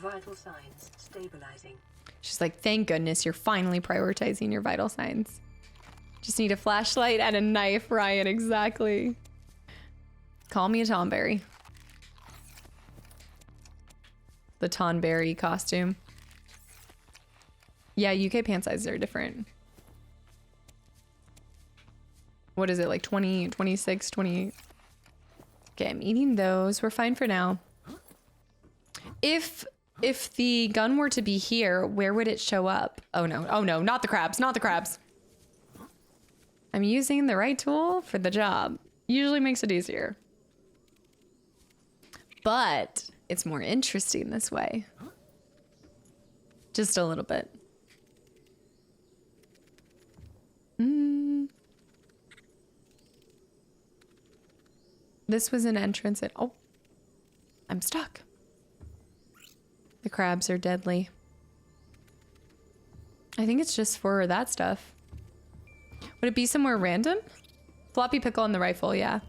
Vital signs stabilizing. She's like, thank goodness you're finally prioritizing your vital signs. Just need a flashlight and a knife, Ryan, exactly. Call me a Tomberry. The Tonberry costume. Yeah, UK pant sizes are different. What is it, like 20, 26, 20? Okay, I'm eating those. We're fine for now. If the gun were to be here, where would it show up? Oh no, not the crabs, not the crabs. I'm using the right tool for the job. Usually makes it easier. But it's more interesting this way. Just a little bit. This was an entrance at... Oh, I'm stuck. The crabs are deadly. I think it's just for that stuff. Would it be somewhere random? Floppy pickle on the rifle, yeah.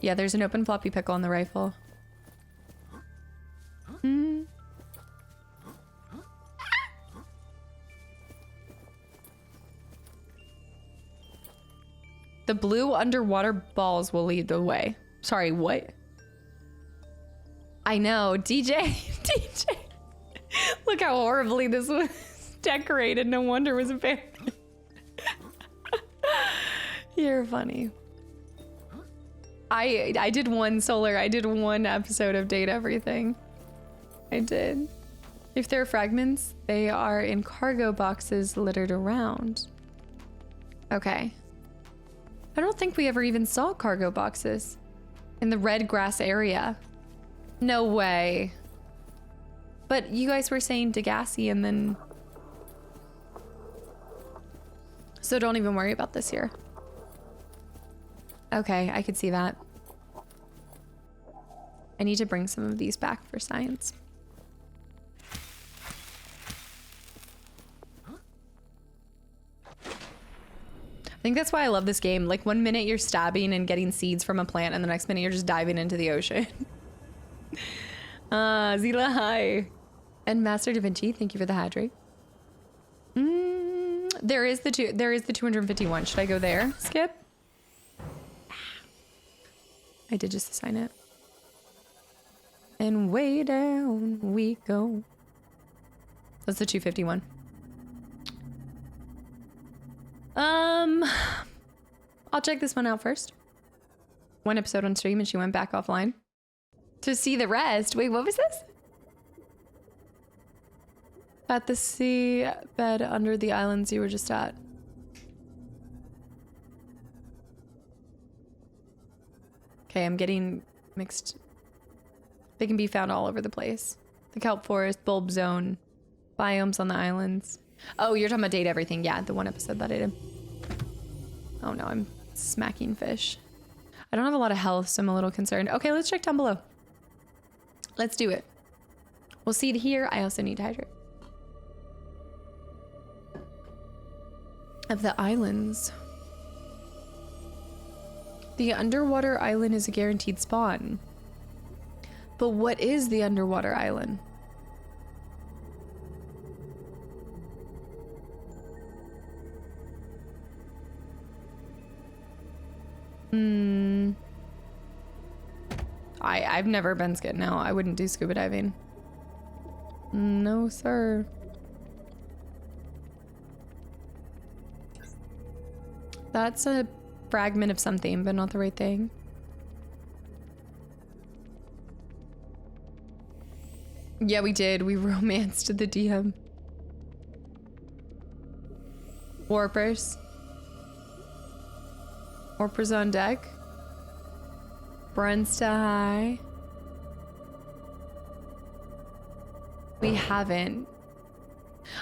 Yeah, there's an open floppy pickle on the rifle. The blue underwater balls will lead the way. Sorry, what? I know, DJ. DJ. Look how horribly this was decorated. No wonder it was abandoned. You're funny. I did one solar. I did one episode of Date Everything. I did. If they're fragments, they are in cargo boxes littered around. Okay. I don't think we ever even saw cargo boxes in the red grass area. No way. But you guys were saying Degassi and then... So don't even worry about this here. Okay, I could see that. I need to bring some of these back for science. I think that's why I love this game. Like, one minute you're stabbing and getting seeds from a plant, and the next minute you're just diving into the ocean. Zila, hi. And Master Da Vinci, thank you for the hydrate. There is the 251. Should I go there? Skip? I did just assign it. And way down we go. That's the 251. I'll check this one out first. One episode on stream and she went back offline to see the rest. Wait, what was this? At the sea bed under the islands you were just at. Okay, I'm getting mixed. They can be found all over the place. The kelp forest, bulb zone, biomes on the islands. Oh, you're talking about Date Everything. Yeah, the one episode that I did. Oh no, I'm smacking fish. I don't have a lot of health, so I'm a little concerned. Okay, let's check down below. Let's do it. We'll see it here. I also need to hydrate. Of the islands. The underwater island is a guaranteed spawn. But what is the underwater island? I've never been scared. No, I wouldn't do scuba diving. No, sir. That's a fragment of something, but not the right thing. Yeah, we did. We romanced the DM. Warpers. Warpers on deck. Brunsta high. We haven't.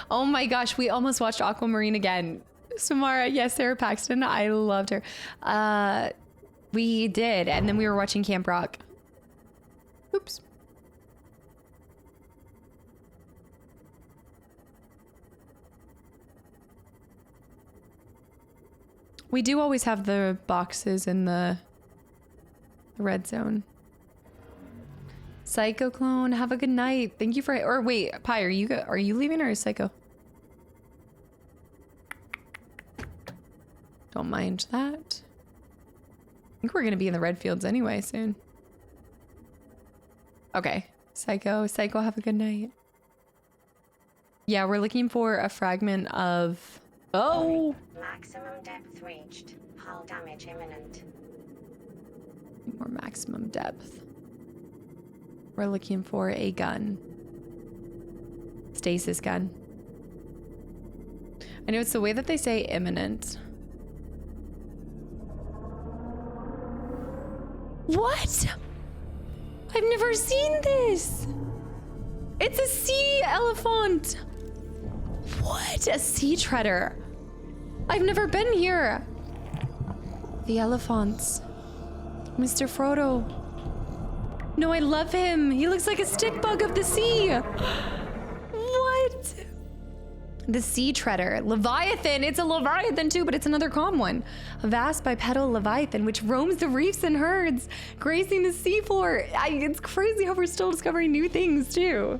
Oh my gosh, we almost watched Aquamarine again. Samara, yes, Sarah Paxton. I loved her. We did, and then we were watching Camp Rock. Oops. We do always have the boxes in the red zone. Psycho clone, have a good night. Thank you for, or wait, Pi, are you leaving or is Psycho? Don't mind that. I think we're gonna be in the red fields anyway soon. Okay, Psycho, have a good night. Yeah, we're looking for a fragment of, oh! Maximum depth reached. Hull damage imminent. More maximum depth. We're looking for a gun. Stasis gun. I know it's the way that they say imminent. What? I've never seen this. It's a sea elephant. What? A sea treader. I've never been here. The elephants. Mr. Frodo. No, I love him. He looks like a stick bug of the sea. What? The sea treader. Leviathan. It's a leviathan too, but it's another calm one. A vast bipedal leviathan which roams the reefs in herds, grazing the seafloor. It's crazy how we're still discovering new things too.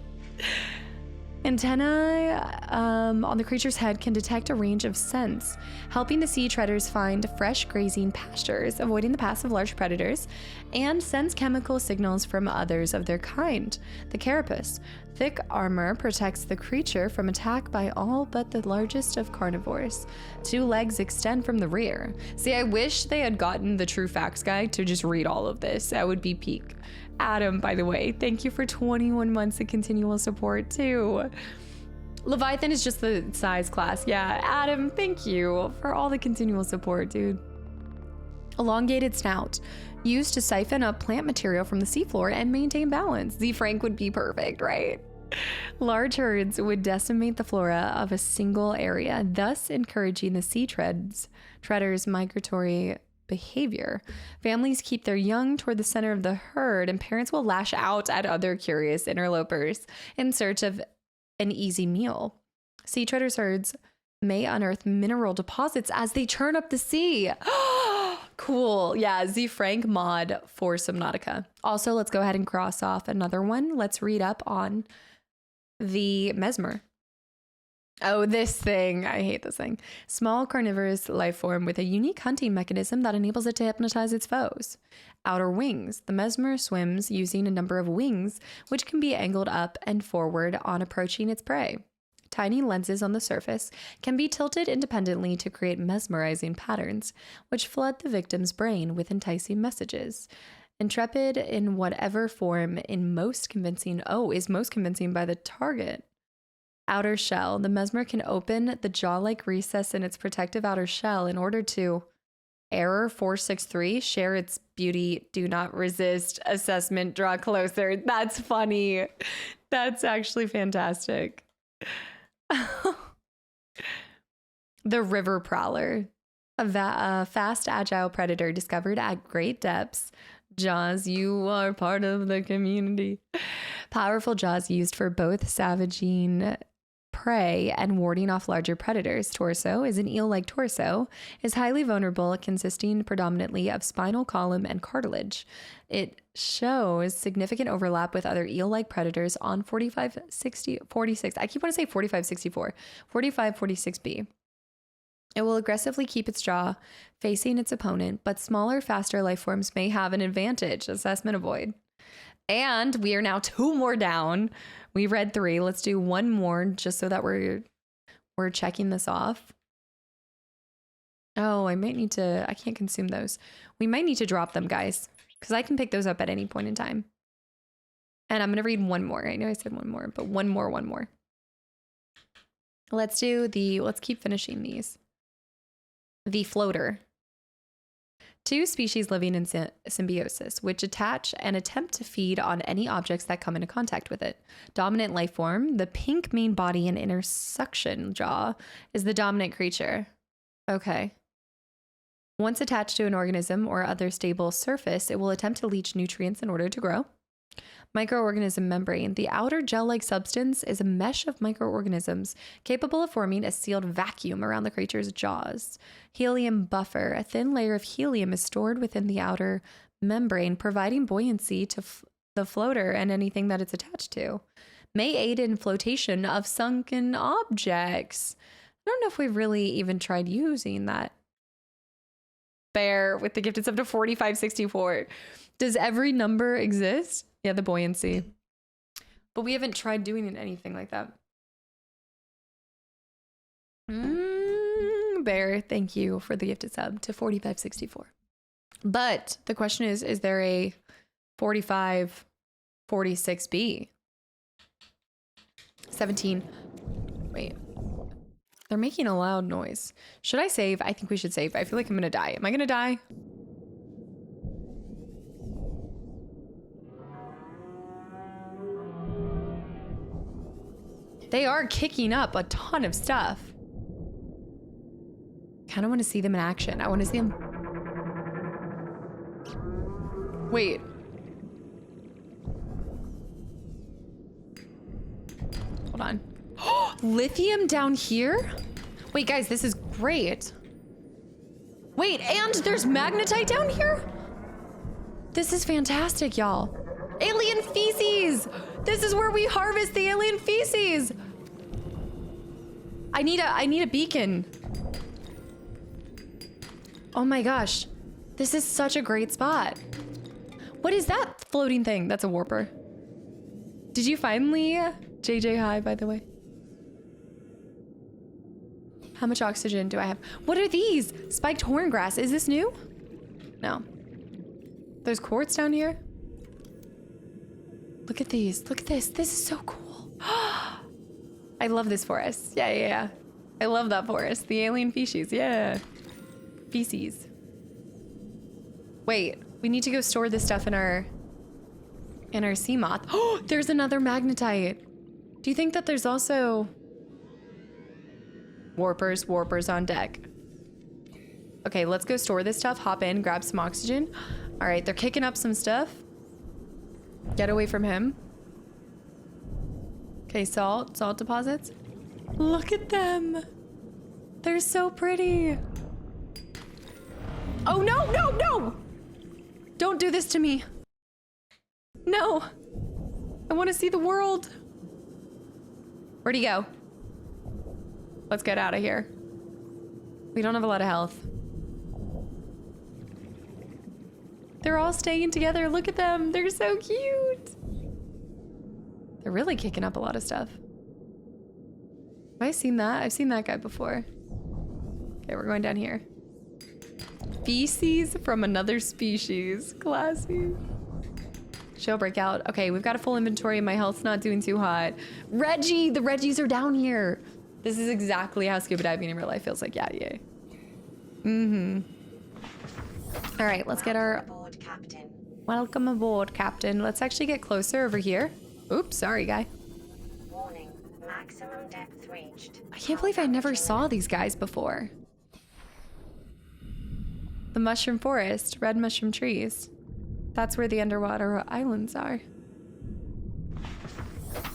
Antennae on the creature's head can detect a range of scents, helping the sea treaders find fresh grazing pastures, avoiding the paths of large predators, and sends chemical signals from others of their kind. The carapace. Thick armor protects the creature from attack by all but the largest of carnivores. 2 legs extend from the rear. See, I wish they had gotten the True Facts guide to just read all of this. That would be peak. Adam, by the way, thank you for 21 months of continual support too. Leviathan is just the size class. Yeah, Adam, thank you for all the continual support, dude. Elongated snout, used to siphon up plant material from the seafloor and maintain balance. Z Frank would be perfect, right? Large herds would decimate the flora of a single area, thus encouraging the sea treaders' migratory behavior. Families keep their young toward the center of the herd, and parents will lash out at other curious interlopers in search of an easy meal. Sea treaders' herds may unearth mineral deposits as they churn up the sea. Cool. Yeah, Z Frank mod for Subnautica. Also, let's go ahead and cross off another one. Let's read up on the mesmer. Oh, this thing. I hate this thing. Small carnivorous life form with a unique hunting mechanism that enables it to hypnotize its foes. Outer wings. The mesmer swims using a number of wings, which can be angled up and forward on approaching its prey. Tiny lenses on the surface can be tilted independently to create mesmerizing patterns, which flood the victim's brain with enticing messages. Intrepid in whatever form is most convincing by the target. Outer shell. The mesmer can open the jaw-like recess in its protective outer shell in order to, error 463, share its beauty, do not resist, assessment, draw closer. That's funny. That's actually fantastic. The river prowler. A fast, agile predator discovered at great depths. Jaws, you are part of the community. Powerful jaws used for both savaging prey and warding off larger predators. Torso is an eel-like torso, is highly vulnerable, consisting predominantly of spinal column and cartilage. It shows significant overlap with other eel-like predators on 46. I keep wanting to say 4564. 4546b. It will aggressively keep its jaw facing its opponent, but smaller, faster life forms may have an advantage. Assessment avoid. And we are now 2 more down. We read 3. Let's do 1 more just so that we're checking this off. Oh, I can't consume those. We might need to drop them, guys, because I can pick those up at any point in time. And I'm going to read 1 more. I know I said 1 more, but 1 more. Let's keep finishing these. The floater. 2 species living in symbiosis, which attach and attempt to feed on any objects that come into contact with it. Dominant life form, the pink main body and inner suction jaw, is the dominant creature. Okay. Once attached to an organism or other stable surface, it will attempt to leach nutrients in order to grow. Microorganism membrane. The outer gel-like substance is a mesh of microorganisms capable of forming a sealed vacuum around the creature's jaws. Helium buffer. A thin layer of helium is stored within the outer membrane, providing buoyancy the floater and anything that it's attached to. May aid in flotation of sunken objects. I don't know if we've really even tried using that. Bear with the gifted sub to 4564. Does every number exist? Yeah, the buoyancy. But we haven't tried doing anything like that. Bear, thank you for the gifted sub to 4564. But the question is there a 4546B? 17. Wait. They're making a loud noise. Should I save? I think we should save. I feel like I'm gonna die. Am I gonna die? They are kicking up a ton of stuff. Kind of want to see them in action. I want to see them. Wait. Hold on. Lithium down here? Wait, guys, this is great. Wait, and there's magnetite down here? This is fantastic, y'all. Alien feces! This is where we harvest the alien feces! I need a beacon. Oh my gosh. This is such a great spot. What is that floating thing? That's a warper. Did you finally... JJ, hi, by the way. How much oxygen do I have? What are these? Spiked horngrass. Is this new? No. There's quartz down here. Look at these. Look at this. This is so cool. I love this forest. Yeah. I love that forest. The alien feces. Yeah. Feces. Wait, we need to go store this stuff in our sea moth. Oh, there's another magnetite. Do you think that there's also warpers on deck? Okay, let's go store this stuff. Hop in, grab some oxygen. All right, they're kicking up some stuff. Get away from him. Okay, salt deposits. Look at them. They're so pretty. Oh, no. Don't do this to me. No. I want to see the world. Where'd he go? Let's get out of here. We don't have a lot of health. They're all staying together. Look at them. They're so cute. They're really kicking up a lot of stuff. Have I seen that? I've seen that guy before. Okay, we're going down here. Feces from another species. Classy. Show breakout. Okay, we've got a full inventory. My health's not doing too hot. Reggie! The Reggies are down here. This is exactly how scuba diving in real life feels like. Yeah. All right, let's get our... Welcome aboard, Captain. Let's actually get closer over here. Oops, sorry, guy. Warning, maximum depth reached. I can't believe I never saw these guys before. The mushroom forest, red mushroom trees. That's where the underwater islands are.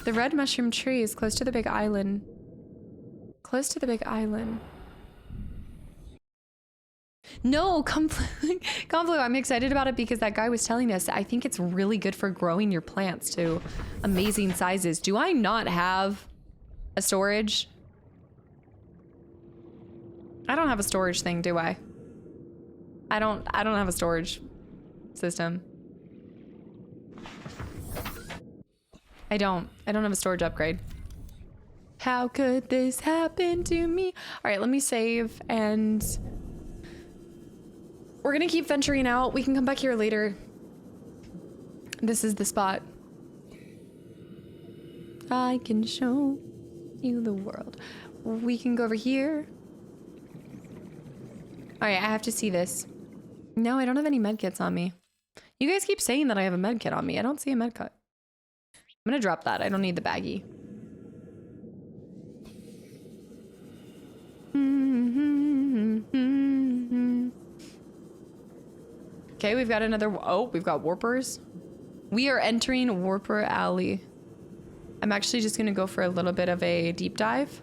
The red mushroom tree is close to the big island. Close to the big island. No, Conflu, I'm excited about it because that guy was telling us, I think it's really good for growing your plants to amazing sizes. Do I not have a storage? I don't have a storage thing, do I? I don't have a storage system. I don't have a storage upgrade. How could this happen to me? All right, let me save and we're gonna keep venturing out. We can come back here later. This is the spot. I can show you the world. We can go over here. All right, I have to see this. No, I don't have any medkits on me. You guys keep saying that I have a medkit on me. I don't see a medkit. I'm gonna drop that. I don't need the baggie. Okay, we've got another... Oh, we've got warpers. We are entering Warper Alley. I'm actually just gonna go for a little bit of a deep dive.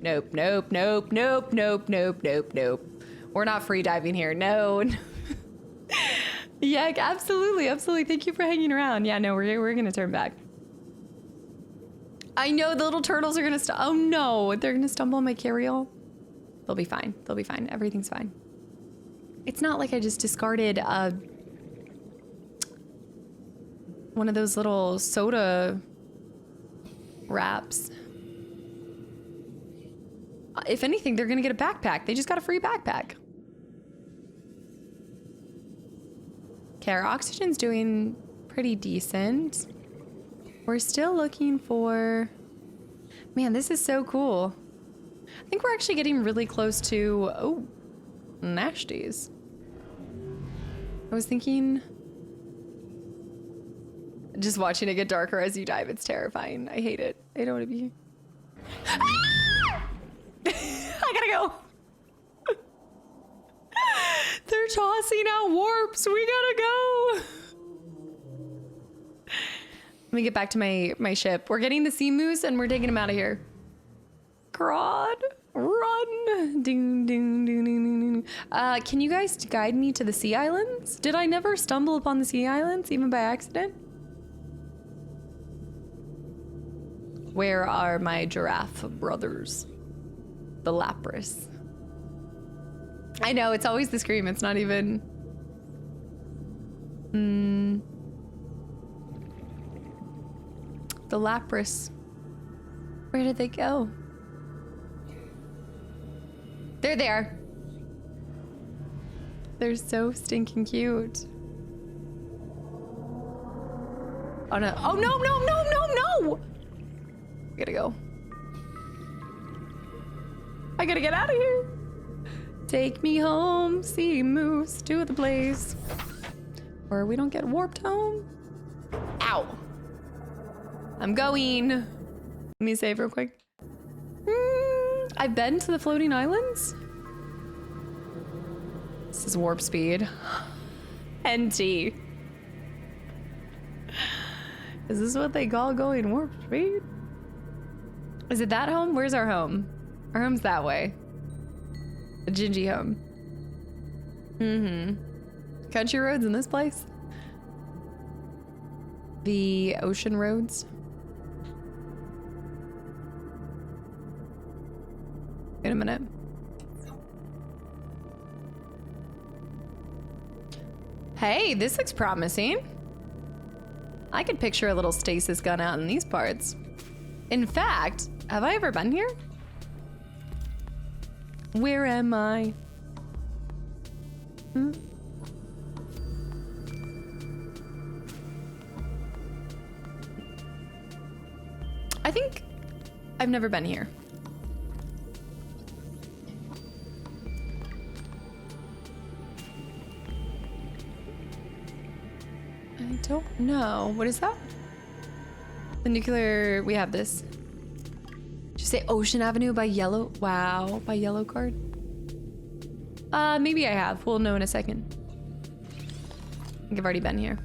Nope, nope, nope, nope, nope, nope, nope, nope. We're not free diving here. No. Yeah, absolutely, absolutely. Thank you for hanging around. Yeah, no, we're gonna turn back. I know the little turtles are gonna oh no, they're gonna stumble on my carryall. They'll be fine. They'll be fine. Everything's fine. It's not like I just discarded one of those little soda wraps. If anything, they're gonna get a backpack. They just got a free backpack. Okay, our oxygen's doing pretty decent. We're still looking for... Man, this is so cool. I think we're actually getting really close to... Oh, nasties. I was thinking... Just watching it get darker as you dive, it's terrifying. I hate it. I don't want to be... Ah! I gotta go. They're tossing out warps. We gotta go. Let me get back to my ship. We're getting the sea moose and we're taking him out of here. Crod, run. Ding, ding, ding, ding, ding. Can you guys guide me to the sea islands? Did I never stumble upon the sea islands, even by accident? Where are my giraffe brothers? The Lapras. I know, it's always the scream. It's not even... The Lapras. Where did they go? There they are. They're so stinking cute. Oh no. Oh no, no, no, no, no! I gotta go. I gotta get out of here. Take me home, sea moose, to the place where we don't get warped home. Ow. I'm going. Let me save real quick. I've been to the floating islands. This is warp speed. NT. Is this what they call going warp speed? Is it that home? Where's our home? Our home's that way. The Gingy home. Country roads in this place? The ocean roads? Wait a minute. Hey, this looks promising. I could picture a little stasis gun out in these parts. In fact, have I ever been here? Where am I? I think I've never been here. I don't know. What is that? The nuclear... We have this. Did you say Ocean Avenue by Yellow? Wow, by Yellow card? Maybe I have. We'll know in a second. I think I've already been here.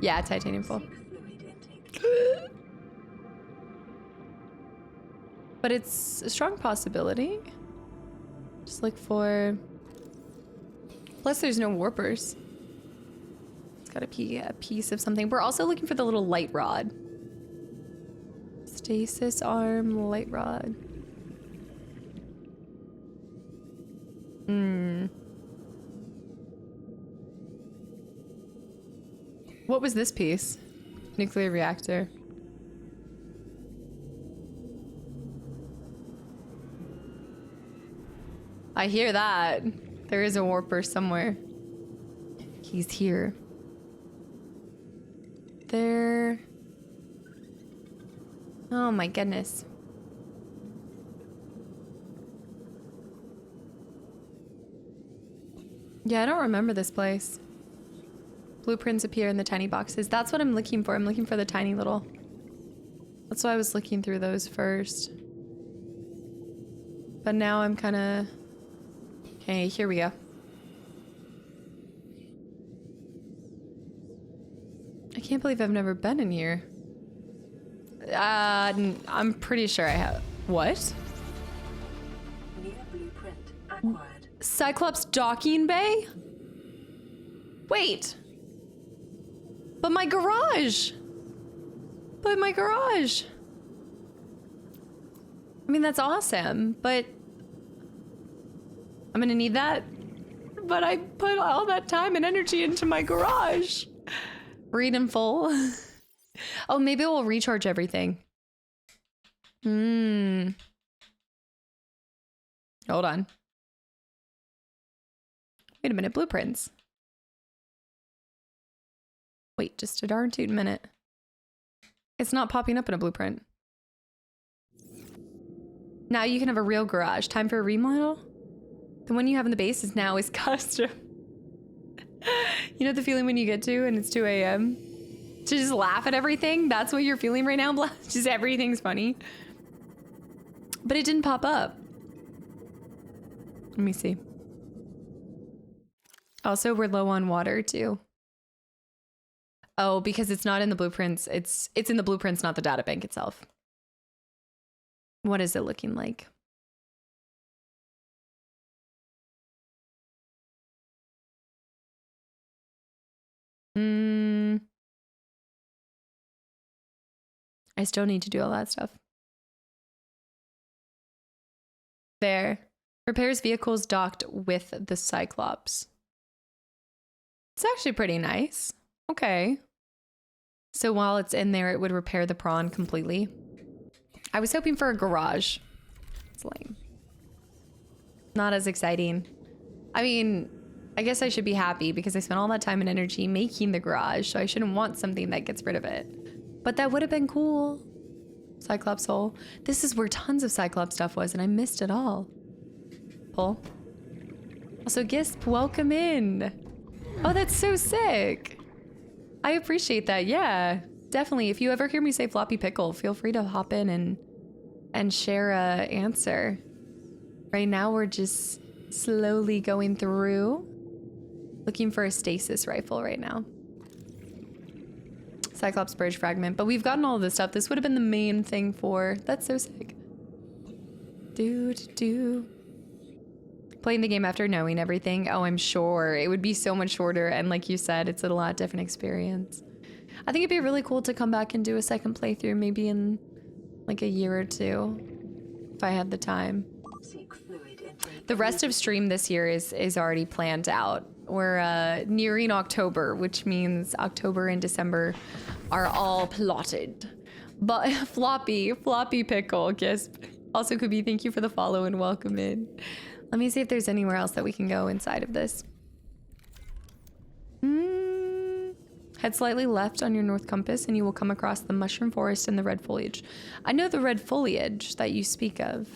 Yeah, titanium full. But it's a strong possibility. Just look for... Plus there's no warpers. It's gotta be a piece of something. We're also looking for the little light rod. Stasis arm, light rod. What was this piece? Nuclear reactor. I hear that. There is a warper somewhere. He's here. There. Oh my goodness. Yeah, I don't remember this place. Blueprints appear in the tiny boxes. That's what I'm looking for. I'm looking for the tiny little... That's why I was looking through those first. But now I'm kind of... Okay, here we go. I can't believe I've never been in here. I'm pretty sure I have. What? Near blueprint acquired. Cyclops docking bay? Wait. But my garage. I mean, that's awesome, but I'm gonna need that. But I put all that time and energy into my garage. Read in full. Oh, maybe we'll recharge everything. Hold on. Wait a minute, blueprints. Wait, just a darn toot minute. It's not popping up in a blueprint. Now you can have a real garage. Time for a remodel? The one you have in the base is custom. You know the feeling when you get to and it's 2 a.m.? To just laugh at everything? That's what you're feeling right now? Just everything's funny. But it didn't pop up. Let me see. Also, we're low on water too. Oh, because it's not in the blueprints. It's in the blueprints, not the data bank itself. What is it looking like? I still need to do all that stuff. There. Repairs vehicles docked with the Cyclops. It's actually pretty nice. Okay. So while it's in there, it would repair the prawn completely. I was hoping for a garage. It's lame. Not as exciting. I mean, I guess I should be happy because I spent all that time and energy making the garage, so I shouldn't want something that gets rid of it. But that would have been cool. Cyclops hole. This is where tons of Cyclops stuff was, and I missed it all. Pull. Also, Gisp, welcome in. Oh, that's so sick. I appreciate that. Yeah, definitely. If you ever hear me say floppy pickle, feel free to hop in and share a answer. Right now, we're just slowly going through, looking for a stasis rifle right now. Cyclops bridge fragment, but we've gotten all of this stuff. This would have been the main thing for. That's so sick. Playing the game after knowing everything. Oh, I'm sure it would be so much shorter. And like you said, it's a lot different experience. I think it'd be really cool to come back and do a second playthrough, maybe in like a year or two, if I had the time. The rest of stream this year is already planned out. We're nearing October, which means October and December are all plotted. But floppy pickle, Gisp. Also, Kubi, thank you for the follow and welcome in. Let me see if there's anywhere else that we can go inside of this. Head slightly left on your north compass and you will come across the mushroom forest and the red foliage. I know the red foliage that you speak of.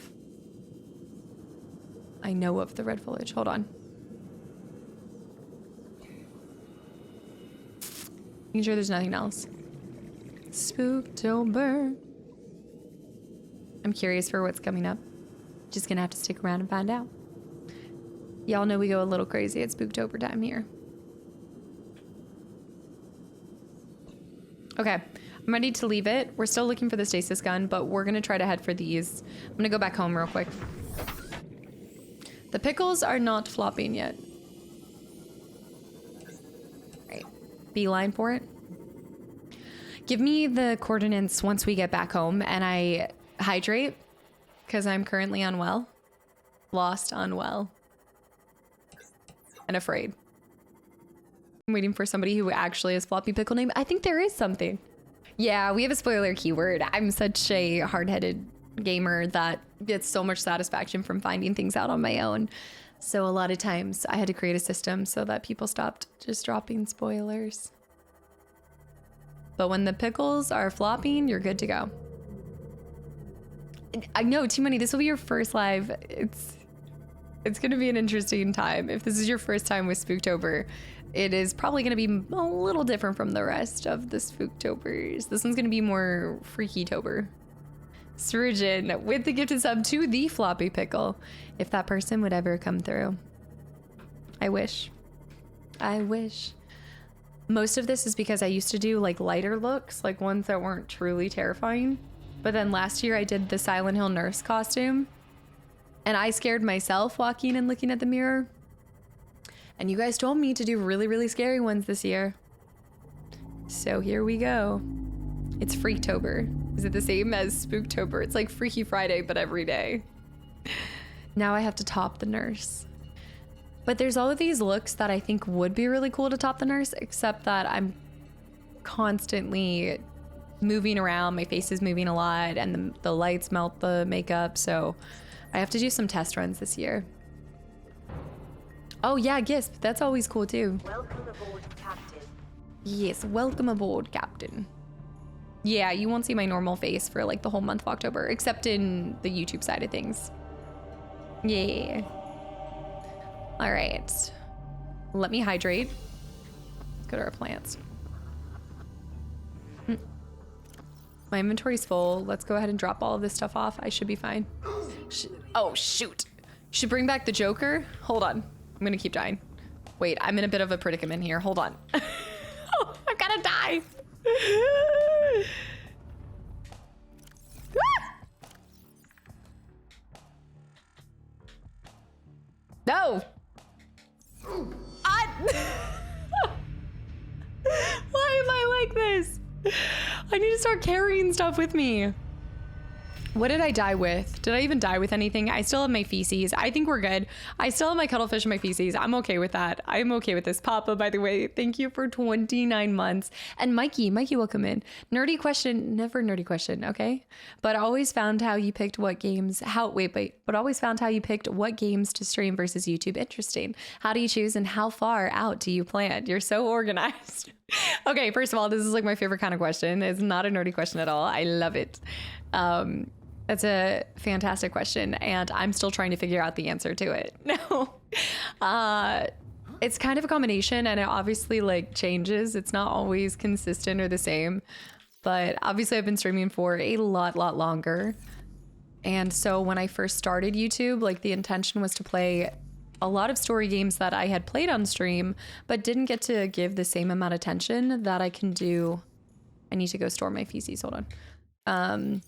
I know of the red foliage. Hold on. Making sure there's nothing else. Spooktober. I'm curious for what's coming up. Just gonna have to stick around and find out. Y'all know we go a little crazy at Spooktober time here. Okay, I'm ready to leave it. We're still looking for the stasis gun, but we're gonna try to head for these. I'm gonna go back home real quick. The pickles are not flopping yet. Right, beeline for it. Give me the coordinates once we get back home and I hydrate, because I'm currently unwell. Lost, unwell. And afraid. I'm waiting for somebody who actually has floppy pickle name. I think there is something. Yeah, we have a spoiler keyword. I'm such a hard-headed gamer that gets so much satisfaction from finding things out on my own. So a lot of times I had to create a system so that people stopped just dropping spoilers. But when the pickles are flopping, you're good to go. I know, Too Money, this will be your first live. It's gonna be an interesting time. If this is your first time with Spooktober, it is probably gonna be a little different from the rest of the Spooktobers. This one's gonna be more Freaky-tober. Surgeon with the gifted sub to the floppy pickle. If that person would ever come through. I wish. I wish. Most of this is because I used to do like lighter looks, like ones that weren't truly terrifying. But then last year I did the Silent Hill nurse costume, and I scared myself walking and looking at the mirror. And you guys told me to do really, really scary ones this year. So here we go. It's Freaktober. Is it the same as Spooktober? It's like Freaky Friday, but every day. Now I have to top the nurse. But there's all of these looks that I think would be really cool to top the nurse, except that I'm constantly moving around. My face is moving a lot, and the lights melt the makeup, so I have to do some test runs this year. Oh yeah, Gisp, that's always cool too. Welcome aboard, Captain. Yes, welcome aboard, Captain. Yeah, you won't see my normal face for like the whole month of October, except in the YouTube side of things. Yeah. All right. Let me hydrate. Let's go to our plants. My inventory's full. Let's go ahead and drop all of this stuff off. I should be fine. Oh, shoot. Should bring back the Joker. Hold on. I'm gonna keep dying. Wait, I'm in a bit of a predicament here. Hold on. Oh, I'm gonna die. No. Why am I like this? I need to start carrying stuff with me. What did I die with? Did I even die with anything? I still have my feces. I think we're good. I still have my cuttlefish and my feces. I'm okay with that. I'm okay with this. Papa, by the way, thank you for 29 months. And Mikey, welcome in. Nerdy question, never nerdy question, okay? But always found how you picked what games, but always found how you picked what games to stream versus YouTube interesting. How do you choose and how far out do you plan? You're so organized. Okay, first of all, this is like my favorite kind of question. It's not a nerdy question at all. I love it. That's a fantastic question, and I'm still trying to figure out the answer to it. No, it's kind of a combination, and it obviously like changes. It's not always consistent or the same, but obviously I've been streaming for a lot longer. And so when I first started YouTube, like the intention was to play a lot of story games that I had played on stream, but didn't get to give the same amount of attention that I can do. I need to go store my feces. Hold on.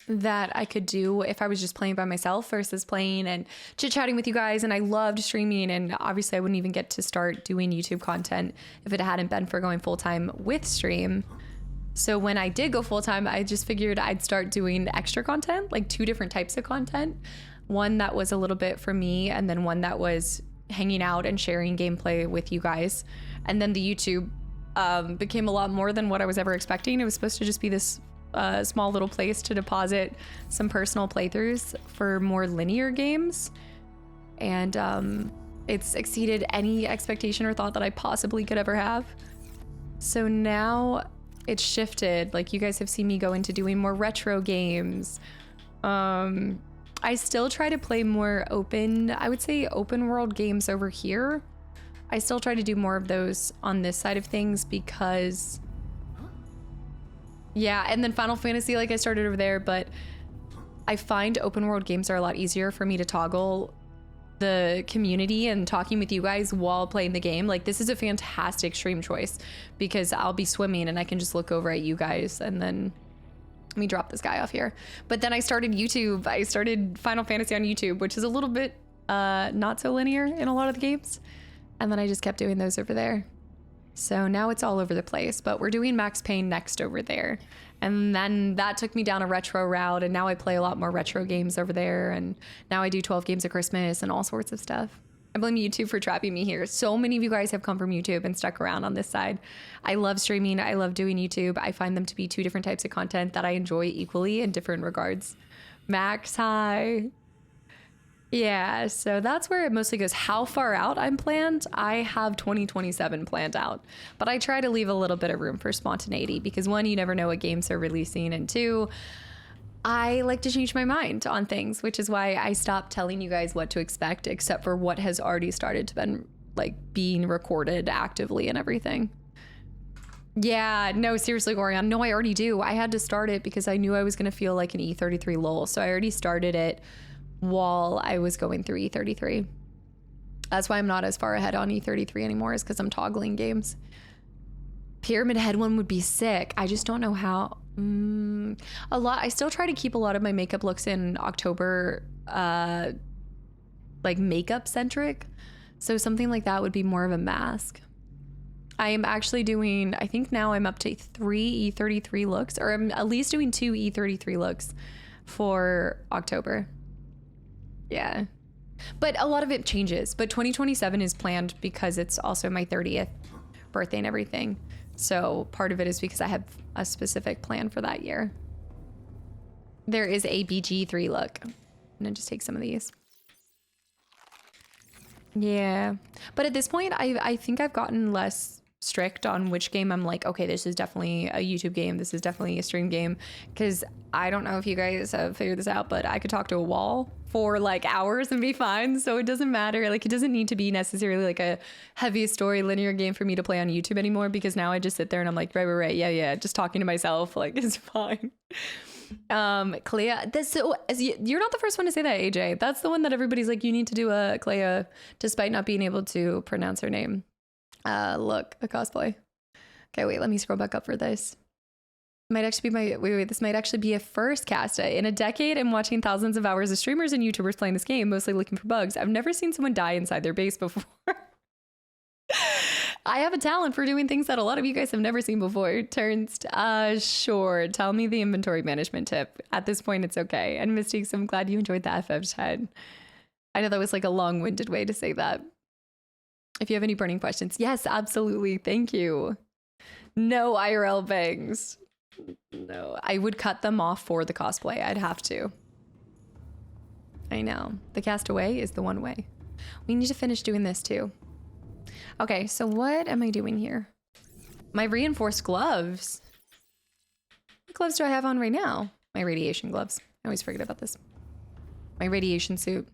That I could do if I was just playing by myself versus playing and chit-chatting with you guys. And I loved streaming, and obviously I wouldn't even get to start doing YouTube content if it hadn't been for going full-time with stream. So when I did go full-time, I just figured I'd start doing extra content, like 2 different types of content. One that was a little bit for me, and then one that was hanging out and sharing gameplay with you guys. And then the YouTube became a lot more than what I was ever expecting. It was supposed to just be this small little place to deposit some personal playthroughs for more linear games, and it's exceeded any expectation or thought that I possibly could ever have. So now it's shifted. Like, you guys have seen me go into doing more retro games. I still try to play more I would say open world games over here. I still try to do more of those on this side of things because yeah, and then Final Fantasy, like I started over there, but I find open world games are a lot easier for me to toggle the community and talking with you guys while playing the game. Like, this is a fantastic stream choice because I'll be swimming and I can just look over at you guys, and then let me drop this guy off here. But then I started YouTube. I started Final Fantasy on YouTube, which is a little bit not so linear in a lot of the games. And then I just kept doing those over there. So now it's all over the place, but we're doing Max Payne next over there. And then that took me down a retro route, and now I play a lot more retro games over there, and now I do 12 games of Christmas and all sorts of stuff. I blame YouTube for trapping me here. So many of you guys have come from YouTube and stuck around on this side. I love streaming. I love doing YouTube. I find them to be 2 different types of content that I enjoy equally in different regards. Max, hi. Yeah, so that's where it mostly goes. How far out I'm planned? I have 2027 planned out, but I try to leave a little bit of room for spontaneity because 1, you never know what games are releasing, and 2, I like to change my mind on things, which is why I stopped telling you guys what to expect, except for what has already started to been like being recorded actively and everything. Yeah, no, seriously, Orion. No, I already do. I had to start it because I knew I was going to feel like an E33 lull, so I already started it while I was going through E33. That's why I'm not as far ahead on E33 anymore, is because I'm toggling games. Pyramid Head one would be sick. I just don't know how. I still try to keep a lot of my makeup looks in October, like makeup centric. So something like that would be more of a mask. I am actually doing, I think now I'm up to 3 E33 looks, or I'm at least doing 2 E33 looks for October. Yeah. But a lot of it changes. But 2027 is planned because it's also my 30th birthday and everything. So part of it is because I have a specific plan for that year. There is a BG3 look. I'm gonna just take some of these. Yeah. But at this point, I think I've gotten less strict on which game I'm like, okay, this is definitely a YouTube game. This is definitely a stream game. Because I don't know if you guys have figured this out, but I could talk to a wall for like hours and be fine. So it doesn't matter. Like, it doesn't need to be necessarily like a heavy story linear game for me to play on YouTube anymore, because now I just sit there and I'm like, right. Yeah. Just talking to myself. Like, it's fine. Clea, you're not the first one to say that, AJ. That's the one that everybody's like, you need to do a Clea, despite not being able to pronounce her name. Look, a cosplay. Okay, wait, let me scroll back up for this. Might actually be this might actually be a first, Casta. In a decade, I'm watching thousands of hours of streamers and YouTubers playing this game, mostly looking for bugs. I've never seen someone die inside their base before. I have a talent for doing things that a lot of you guys have never seen before. Turns, sure. Tell me the inventory management tip. At this point, it's okay. And Mystiques, I'm glad you enjoyed the FF10. I know that was like a long-winded way to say that. If you have any burning questions, yes, absolutely. Thank you. No IRL bangs. No, I would cut them off for the cosplay. I'd have to. I know. The castaway is the one way. We need to finish doing this too. Okay, so what am I doing here? My reinforced gloves. What gloves do I have on right now? My radiation gloves. I always forget about this. My radiation suit.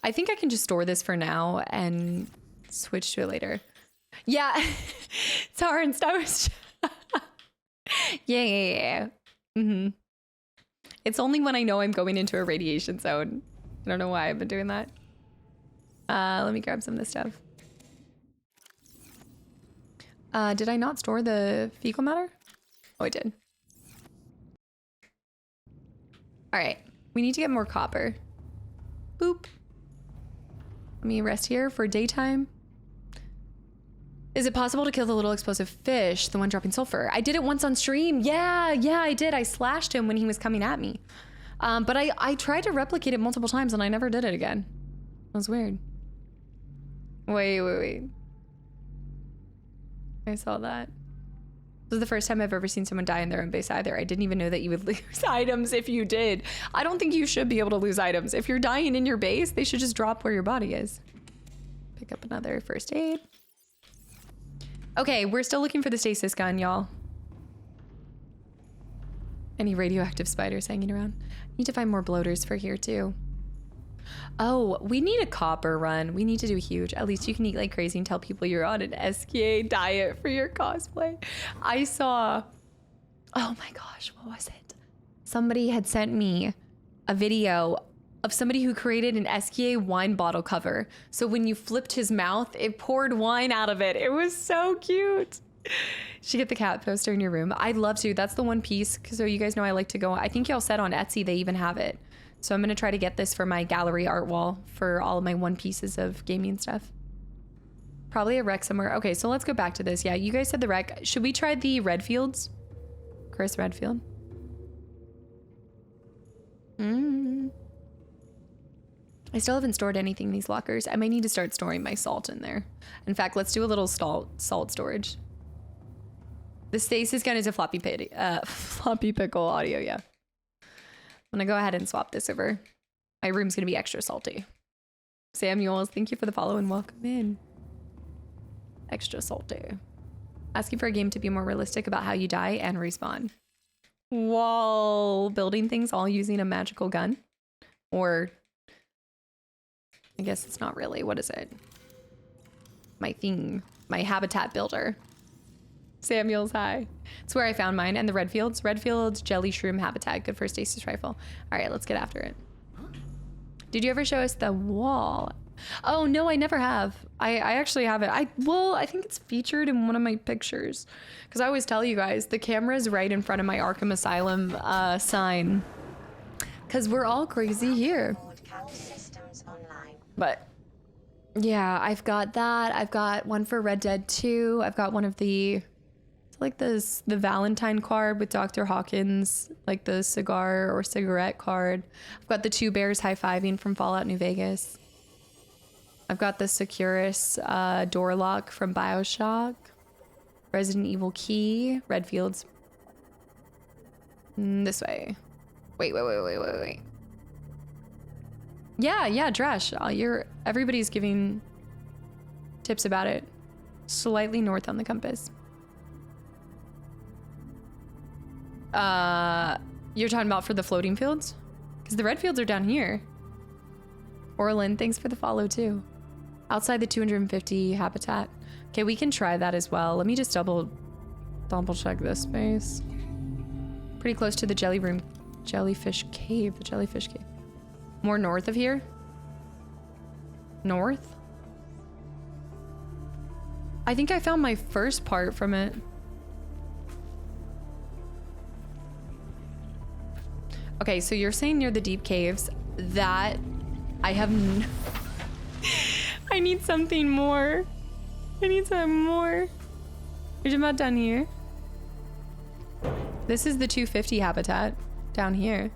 I think I can just store this for now and switch to it later. Yeah. Torrance, I was... yeah. It's only when I know I'm going into a radiation zone. I don't know why I've been doing that. Let me grab some of this stuff. Did I not store the fecal matter? Oh, I did. All right. We need to get more copper. Boop. Let me rest here for daytime. Is it possible to kill the little explosive fish, the one dropping sulfur? I did it once on stream. Yeah, I did. I slashed him when he was coming at me. But I tried to replicate it multiple times and I never did it again. That was weird. Wait. I saw that. This is the first time I've ever seen someone die in their own base either. I didn't even know that you would lose items if you did. I don't think you should be able to lose items. If you're dying in your base, they should just drop where your body is. Pick up another first aid. Okay, we're still looking for the stasis gun, y'all. Any radioactive spiders hanging around? Need to find more bloaters for here too. Oh, we need a copper run. We need to do huge. At least you can eat like crazy and tell people you're on an SKA diet for your cosplay. I saw, oh my gosh, what was it? Somebody had sent me a video of somebody who created an SKA wine bottle cover. So when you flipped his mouth, it poured wine out of it. It was so cute. You should get the cat poster in your room. I'd love to. That's the one piece. So you guys know I like to go. I think y'all said on Etsy they even have it. So I'm going to try to get this for my gallery art wall for all of my one pieces of gaming stuff. Probably a wreck somewhere. Okay, so let's go back to this. Yeah, you guys said the wreck. Should we try the Redfields? Chris Redfield. I still haven't stored anything in these lockers. I might need to start storing my salt in there. In fact, let's do a little salt storage. The stasis gun is a floppy pickle audio, yeah. I'm gonna go ahead and swap this over. My room's gonna be extra salty. Samuels, thank you for the follow and welcome in. Extra salty. Asking for a game to be more realistic about how you die and respawn. While building things all using a magical gun. Or, I guess it's not really, what is it? My thing, my habitat builder. Samuel's hi. It's where I found mine and the Redfields jelly shroom habitat. Good for a stasis rifle. All right, let's get after it. Did you ever show us the wall Oh no, I never have. I actually haven't. I think it's featured in one of my pictures. Because I always tell you guys, the camera is right in front of my Arkham Asylum sign. Because we're all crazy here. Cal systems online. But yeah, I've got that. I've got one for Red Dead 2. I've got one of the, it's like the Valentine card with Dr. Hawkins, like the cigar or cigarette card. I've got the two bears high-fiving from Fallout New Vegas. I've got the Securus door lock from BioShock. Resident Evil key, Redfields. This way. Wait. Yeah, Dresh. Everybody's giving tips about it. Slightly north on the compass. You're talking about for the floating fields? Because the red fields are down here. Orlin, thanks for the follow too. Outside the 250 habitat. Okay, we can try that as well. Let me just double check this space. Pretty close to the jellyfish cave. The jellyfish cave. More north of here? North? I think I found my first part from it. Okay, so you're saying near the deep caves. That I have I need something more. I need something more. You're talking about down here? This is the 250 habitat down here.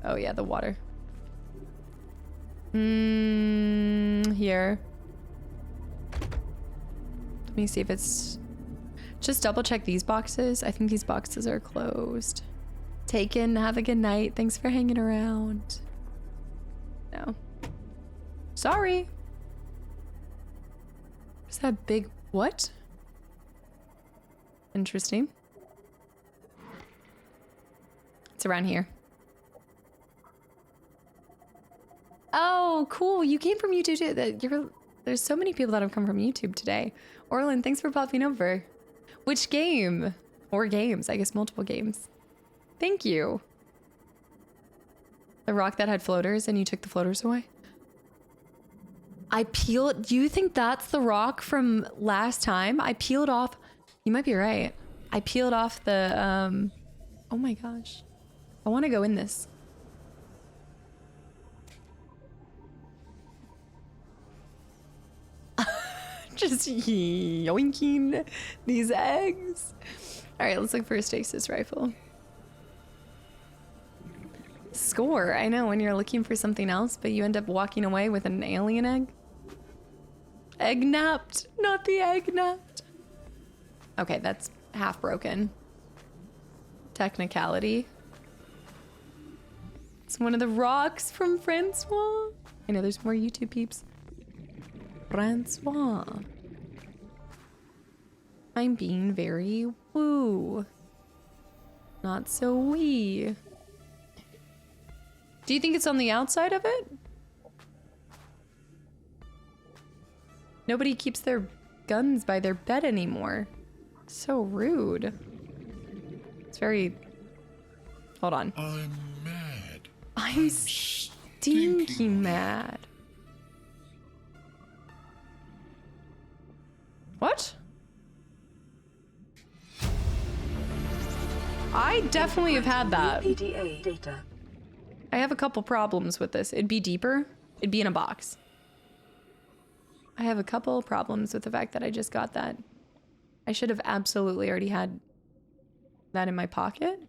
Oh yeah, the water. Here. Let me see if it's... Just double check these boxes. I think these boxes are closed. Taken, have a good night. Thanks for hanging around. No. Sorry. Is that big... What? Interesting. It's around here. Oh, cool. You came from YouTube too. There's so many people that have come from YouTube today. Orlin, thanks for popping over. Which game? Or games. I guess multiple games. Thank you. The rock that had floaters and you took the floaters away? I peeled... Do you think that's the rock from last time? I peeled off... You might be right. I peeled off the... Oh my gosh. I want to go in this. Just yoinking these eggs. All right, let's look for a stasis rifle. Score. I know, when you're looking for something else, but you end up walking away with an alien egg. Egg napped, not the egg napped. Okay, that's half broken. Technicality. It's one of the rocks from Francois. I know there's more YouTube peeps. Francois. I'm being very woo. Not so wee. Do you think it's on the outside of it? Nobody keeps their guns by their bed anymore. So rude. It's very... Hold on. I'm mad. I'm stinking mad. What? I definitely have had that. PDA data. I have a couple problems with this. It'd be deeper. It'd be in a box. I have a couple problems with the fact that I just got that. I should have absolutely already had that in my pocket.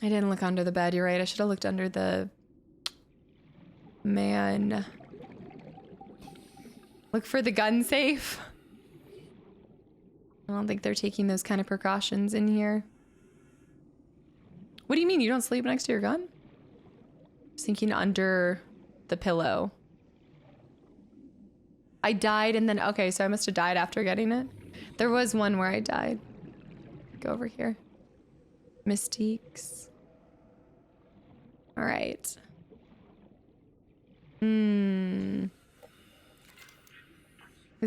I didn't look under the bed. You're right. I should have looked under the... Man. Look for the gun safe. I don't think they're taking those kind of precautions in here. What do you mean? You don't sleep next to your gun? I was thinking under the pillow. I died and then... Okay, so I must have died after getting it. There was one where I died. Go over here. Mystiques. All right. Is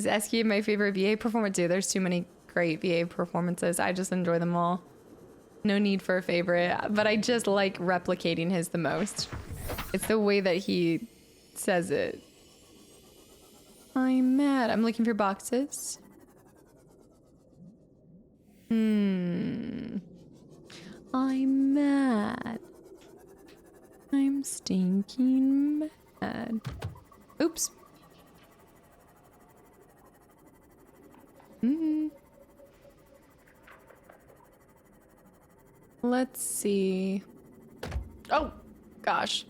Esky my favorite VA performer? Dude, there's too many great VA performances. I just enjoy them all. No need for a favorite, but I just like replicating his the most. It's the way that he says it. I'm mad. I'm looking for boxes. I'm mad. I'm stinking mad. Oops. Let's see. Oh, gosh.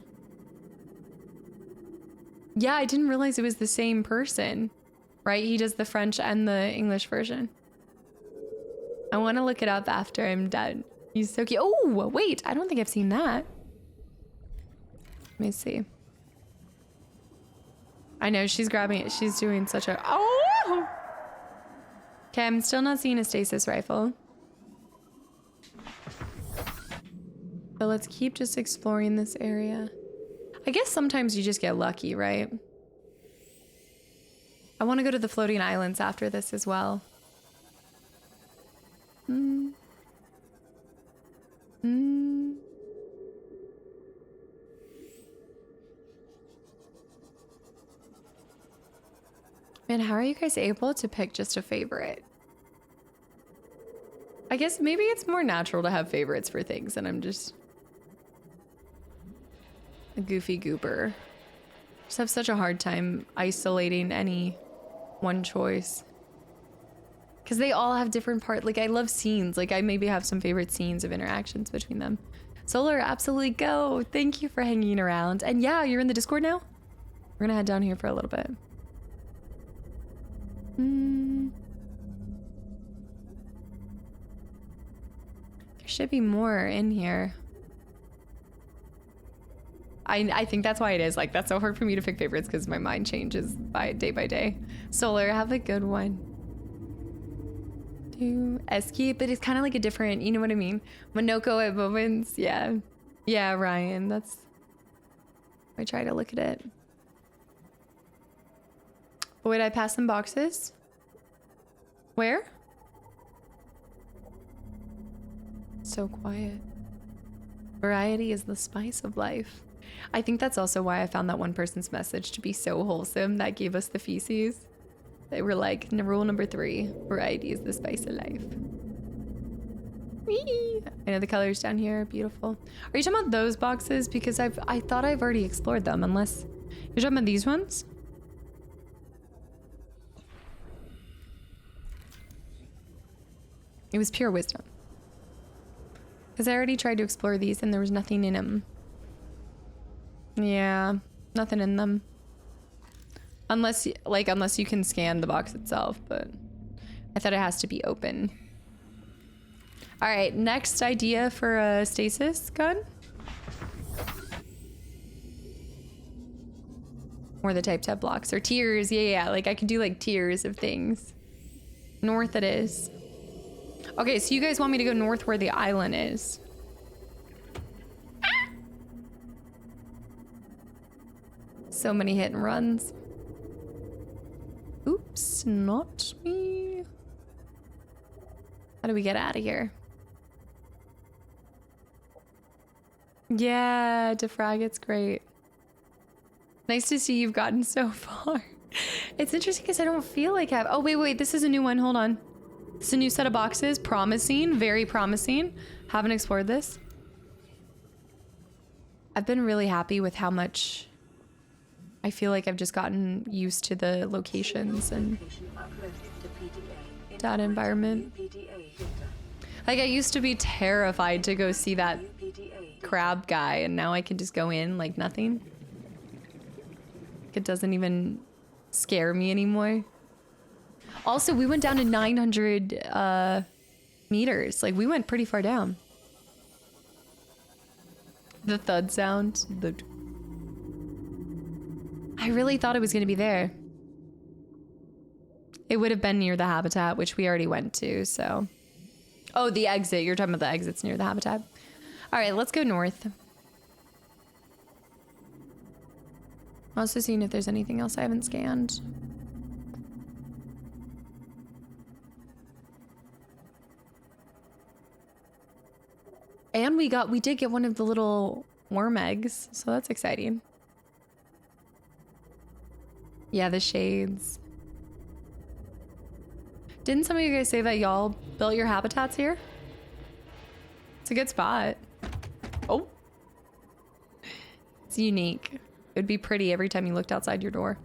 Yeah, I didn't realize it was the same person, right? He does the French and the English version. I want to look it up after I'm done. He's so cute. Oh, wait, I don't think I've seen that. Let me see. I know she's grabbing it. She's doing such a... Oh! Okay, I'm still not seeing a stasis rifle. But let's keep just exploring this area. I guess sometimes you just get lucky, right? I want to go to the floating islands after this as well. Man, how are you guys able to pick just a favorite? I guess maybe it's more natural to have favorites for things, and I'm just a goofy goober. Just have such a hard time isolating any one choice. Because they all have different parts. Like, I love scenes. Like, I maybe have some favorite scenes of interactions between them. Solar, absolutely go. Thank you for hanging around. And yeah, you're in the Discord now? We're gonna head down here for a little bit. There should be more in here. I think that's why it is like that's so hard for me to pick favorites, because my mind changes by day. Solar, have a good one. Do Escape, but it's kind of like a different, you know what I mean? Monoko at moments, yeah. Yeah, Ryan, that's... I try to look at it. Would I pass some boxes? Where? So quiet. Variety is the spice of life. I think that's also why I found that one person's message to be so wholesome that gave us the feces. They were like, rule number 3, variety is the spice of life. Whee! I know the colors down here are beautiful. Are you talking about those boxes? Because I thought I've already explored them, unless... You're talking about these ones? It was pure wisdom. Because I already tried to explore these and there was nothing in them. Yeah, nothing in them. Unless you can scan the box itself, but I thought it has to be open. All right, next idea for a stasis gun. Or the type tab blocks or tiers. Yeah, like I can do like tiers of things. North it is. Okay, so you guys want me to go north where the island is. So many hit and runs. Oops, not me. How do we get out of here? Yeah, defrag, it's great. Nice to see you've gotten so far. It's interesting because I don't feel like I've... Oh, wait, this is a new one. Hold on. It's a new set of boxes. Promising, very promising. Haven't explored this. I've been really happy with how much... I feel like I've just gotten used to the locations and that environment. Like I used to be terrified to go see that crab guy, and now I can just go in like nothing. It doesn't even scare me anymore. Also, we went down to 900 meters. Like we went pretty far down. The thud sound. I really thought it was going to be there. It would have been near the habitat, which we already went to, so. Oh, the exit. You're talking about the exits near the habitat. All right, let's go north. I'm also seeing if there's anything else I haven't scanned. And we did get one of the little worm eggs, so that's exciting. Yeah, the shades. Didn't some of you guys say that y'all built your habitats here? It's a good spot. Oh. It's unique. It would be pretty every time you looked outside your door.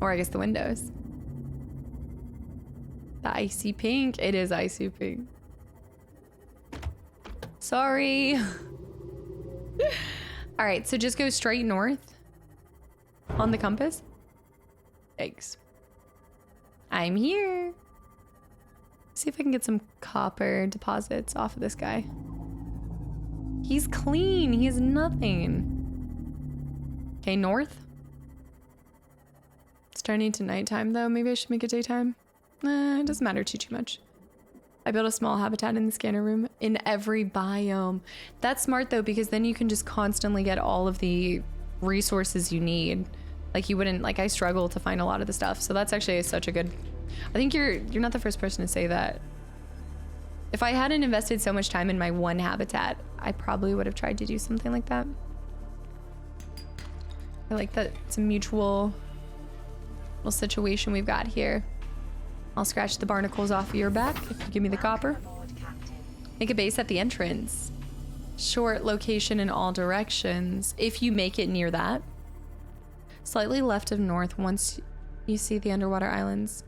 Or I guess the windows. The icy pink. It is icy pink. Sorry. All right, so just go straight north on the compass. Thanks. I'm here. See if I can get some copper deposits off of this guy. He's clean. He has nothing. Okay, north. It's turning to nighttime though. Maybe I should make it daytime. It doesn't matter too much. I built a small habitat in the scanner room in every biome. That's smart though, because then you can just constantly get all of the resources you need. Like you wouldn't, like I struggle to find a lot of the stuff. So that's actually such a good, I think you're not the first person to say that. If I hadn't invested so much time in my one habitat, I probably would have tried to do something like that. I like that it's a mutual little situation we've got here. I'll scratch the barnacles off of your back if you give me the copper. Make a base at the entrance. Short location in all directions. If you make it near that. Slightly left of north, once you see the underwater islands,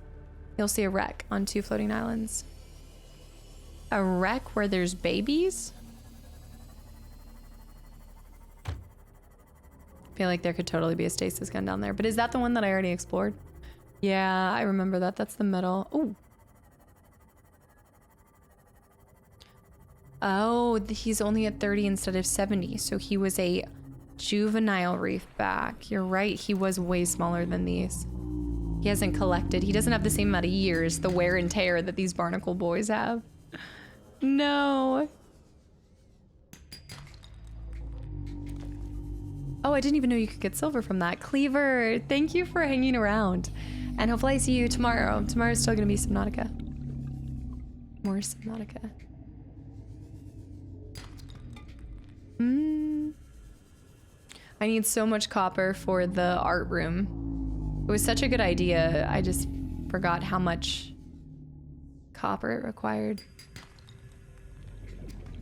you'll see a wreck on 2 floating islands. A wreck where there's babies? I feel like there could totally be a stasis gun down there. But is that the one that I already explored? Yeah, I remember that. That's the middle. Ooh. Oh, he's only at 30 instead of 70. So he was a juvenile reef back. You're right. He was way smaller than these. He hasn't collected. He doesn't have the same amount of years, the wear and tear that these barnacle boys have. No. Oh, I didn't even know you could get silver from that. Cleaver, thank you for hanging around. And hopefully I see you tomorrow. Tomorrow's still gonna be Subnautica. More Subnautica. I need so much copper for the art room. It was such a good idea. I just forgot how much copper it required.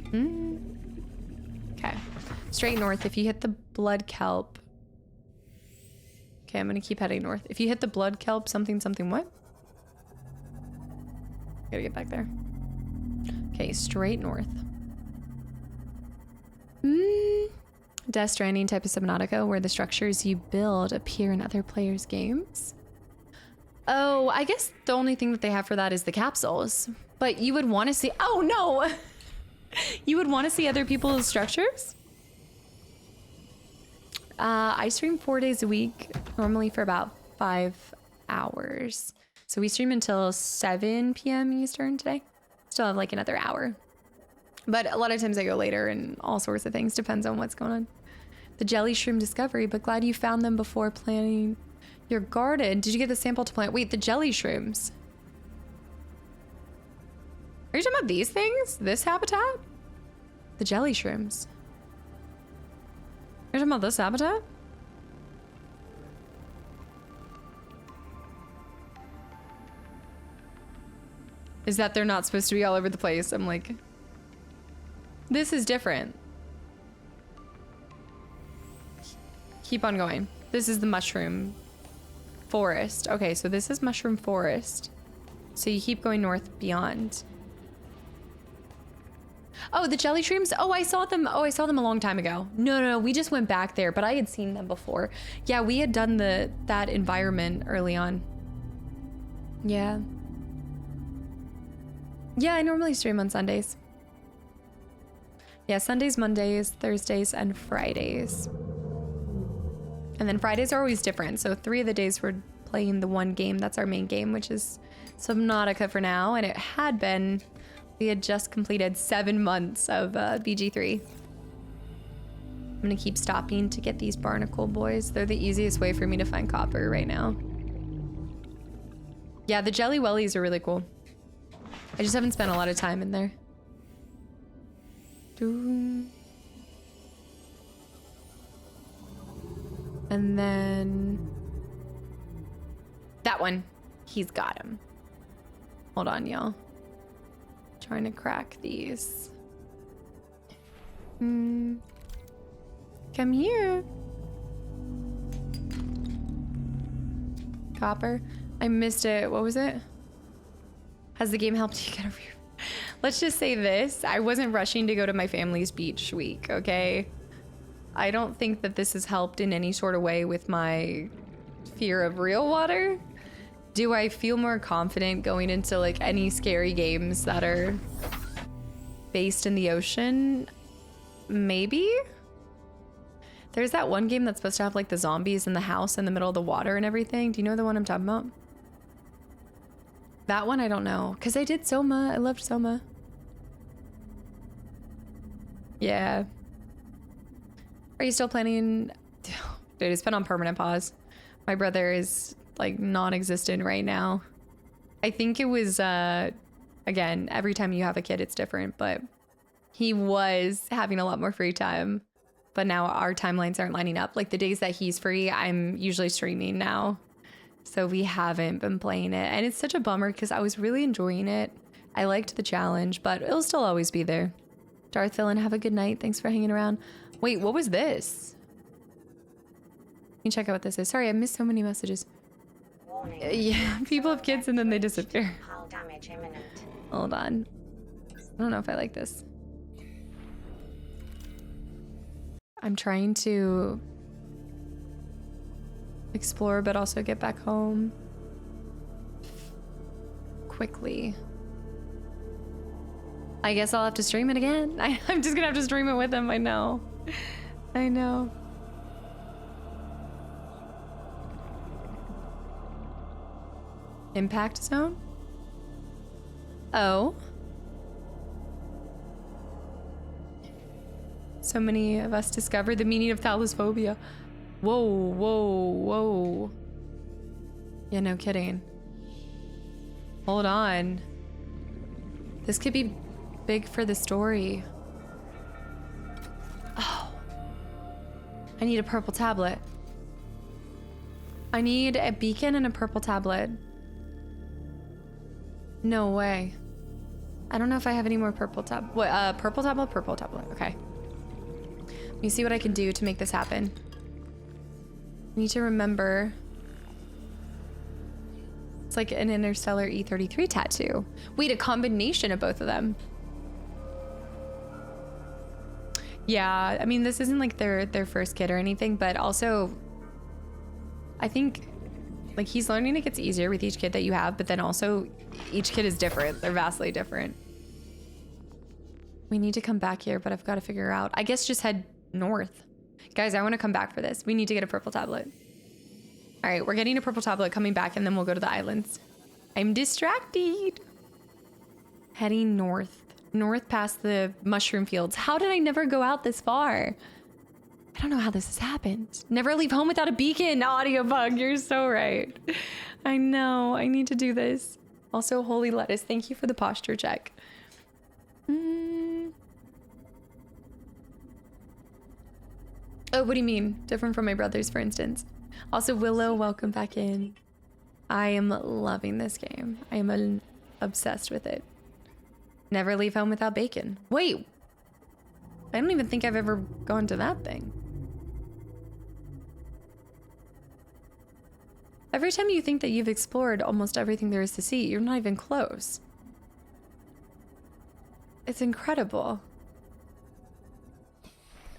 Okay. Straight north. If you hit the blood kelp. Okay, I'm gonna keep heading north. If you hit the blood kelp, something what? Gotta get back there. Okay, straight north. Death Stranding type of Subnautica, where the structures you build appear in other players' games. Oh, I guess the only thing that they have for that is the capsules. But you would want to see... Oh, no! You would want to see other people's structures? I stream 4 days a week, normally for about 5 hours. So we stream until 7 p.m. Eastern today. Still have like another hour. But a lot of times I go later and all sorts of things. Depends on what's going on. The jelly shroom discovery, but glad you found them before planting your garden. Did you get the sample to plant? Wait, the jelly shrooms. Are you talking about these things? This habitat? The jelly shrooms. Are you talking about this habitat? Is that they're not supposed to be all over the place? I'm like... This is different. Keep on going. This is the mushroom forest. Okay, so this is mushroom forest. So you keep going north beyond. Oh, the jelly shrooms? Oh, I saw them. Oh, I saw them a long time ago. No, we just went back there, but I had seen them before. Yeah, we had done that environment early on. Yeah. Yeah, I normally stream on Sundays. Yeah, Sundays, Mondays, Thursdays, and Fridays. And then Fridays are always different. So 3 of the days we're playing the one game. That's our main game, which is Subnautica for now. And it had been, we had just completed 7 months of BG3. I'm gonna keep stopping to get these barnacle boys. They're the easiest way for me to find copper right now. Yeah, the jelly wellies are really cool. I just haven't spent a lot of time in there. And then that one, he's got him. Hold on, y'all. Trying to crack these. Come here. Copper. I missed it. What was it? Has the game helped you get over your... Let's just say this. I wasn't rushing to go to my family's beach week, okay? I don't think that this has helped in any sort of way with my fear of real water. Do I feel more confident going into like any scary games that are based in the ocean? Maybe? There's that one game that's supposed to have like the zombies in the house in the middle of the water and everything. Do you know the one I'm talking about? That one I don't know. Because I did Soma. I loved Soma. Yeah. Are you still planning? Dude, it's been on permanent pause. My brother is like non-existent right now. I think it was, again, every time you have a kid, it's different, but he was having a lot more free time. But now our timelines aren't lining up. Like the days that he's free, I'm usually streaming now. So we haven't been playing it. And it's such a bummer because I was really enjoying it. I liked the challenge, but it'll still always be there. Darth Villain, have a good night. Thanks for hanging around. Wait, what was this? Let me check out what this is. Sorry, I missed so many messages. Warning. Yeah, people have kids and then they disappear. Hull damage imminent. Hold on. I don't know if I like this. I'm trying to explore, but also get back home quickly. I guess I'll have to stream it again. I'm just gonna have to stream it with him. I know. I know. Impact zone? Oh. So many of us discovered the meaning of thalassophobia. Whoa, whoa, whoa. Yeah, no kidding. Hold on. This could be big for the story. Oh. I need a purple tablet. I need a beacon and a purple tablet. No way. I don't know if I have any more purple tab. What? Purple tablet? Purple tablet. Okay. Let me see what I can do to make this happen. I need to remember. It's like an Interstellar E33 tattoo. Wait, a combination of both of them. Yeah, I mean, this isn't like their first kid or anything, but also I think like he's learning it gets easier with each kid that you have, but then also each kid is different. They're vastly different. We need to come back here, but I've got to figure out. I guess just head north. Guys, I want to come back for this. We need to get a purple tablet. All right, we're getting a purple tablet, coming back, and then we'll go to the islands. I'm distracted. Heading north. North past the mushroom fields. How did I never go out this far? I don't know how this has happened. Never leave home without a beacon, audio bug. You're so right. I know. I need to do this. Also, Holy Lettuce, thank you for the posture check. Oh, what do you mean? Different from my brothers, for instance. Also, Willow, welcome back in. I am loving this game. I am obsessed with it. Never leave home without bacon. Wait. I don't even think I've ever gone to that thing. Every time you think that you've explored almost everything there is to see, you're not even close. It's incredible.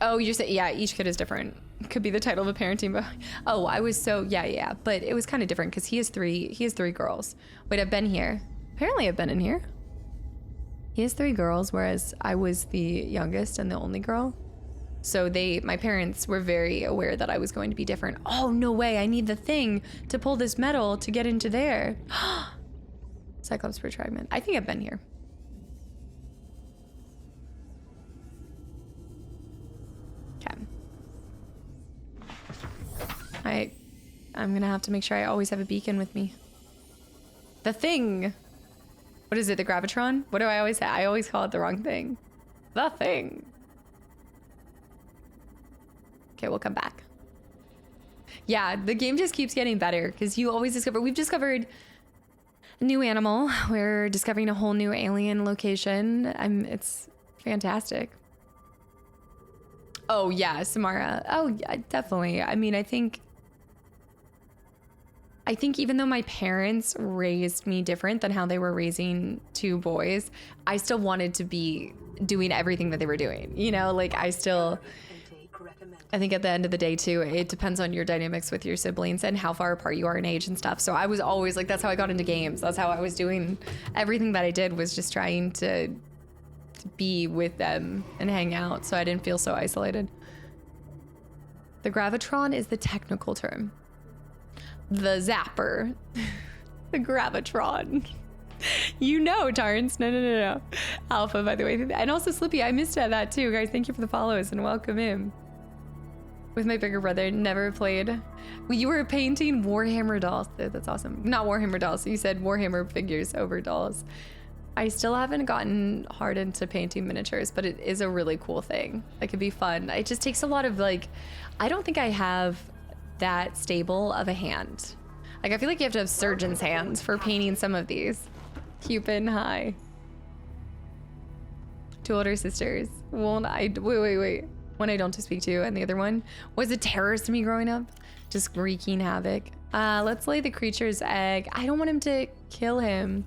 Oh, you're saying, yeah, each kid is different. Could be the title of a parenting book. Oh, I was so, yeah. But it was kind of different because he has three girls. Wait, I've been here. Apparently I've been in here. He has 3 girls, whereas I was the youngest and the only girl. So my parents were very aware that I was going to be different. Oh, no way. I need the thing to pull this metal to get into there. Cyclops Bridge fragment. I think I've been here. Okay. I'm gonna have to make sure I always have a beacon with me. The thing. What is it, the Gravitron? What do I always say? I always call it the wrong thing. The thing. Okay, we'll come back. Yeah, the game just keeps getting better because you always discover. We've discovered a new animal. We're discovering a whole new alien location. It's fantastic. Oh yeah, Samara. Oh yeah, definitely. I mean, I think even though my parents raised me different than how they were raising two boys, I still wanted to be doing everything that they were doing. You know, like I think at the end of the day too, it depends on your dynamics with your siblings and how far apart you are in age and stuff. So I was always like, that's how I got into games. That's how I was doing everything that I did, was just trying to be with them and hang out so I didn't feel so isolated. The gravitron is the technical term. The zapper. The gravitron. You know, Tarns. No. Alpha, by the way. And also Slippy, I missed that too. Guys, thank you for the follows and welcome in. With my bigger brother, never played. Well, you were painting Warhammer dolls. That's awesome. Not Warhammer dolls. You said Warhammer figures over dolls. I still haven't gotten hard into painting miniatures, but it is a really cool thing. It could be fun. It just takes a lot of like, I don't think I have that stable of a hand. Like I feel like you have to have surgeon's hands for painting some of these. Cupid, hi. Two older sisters. Wait. One I don't speak to, and the other one was a terrorist to me growing up, just wreaking havoc. Let's lay the creature's egg. I don't want him to kill him.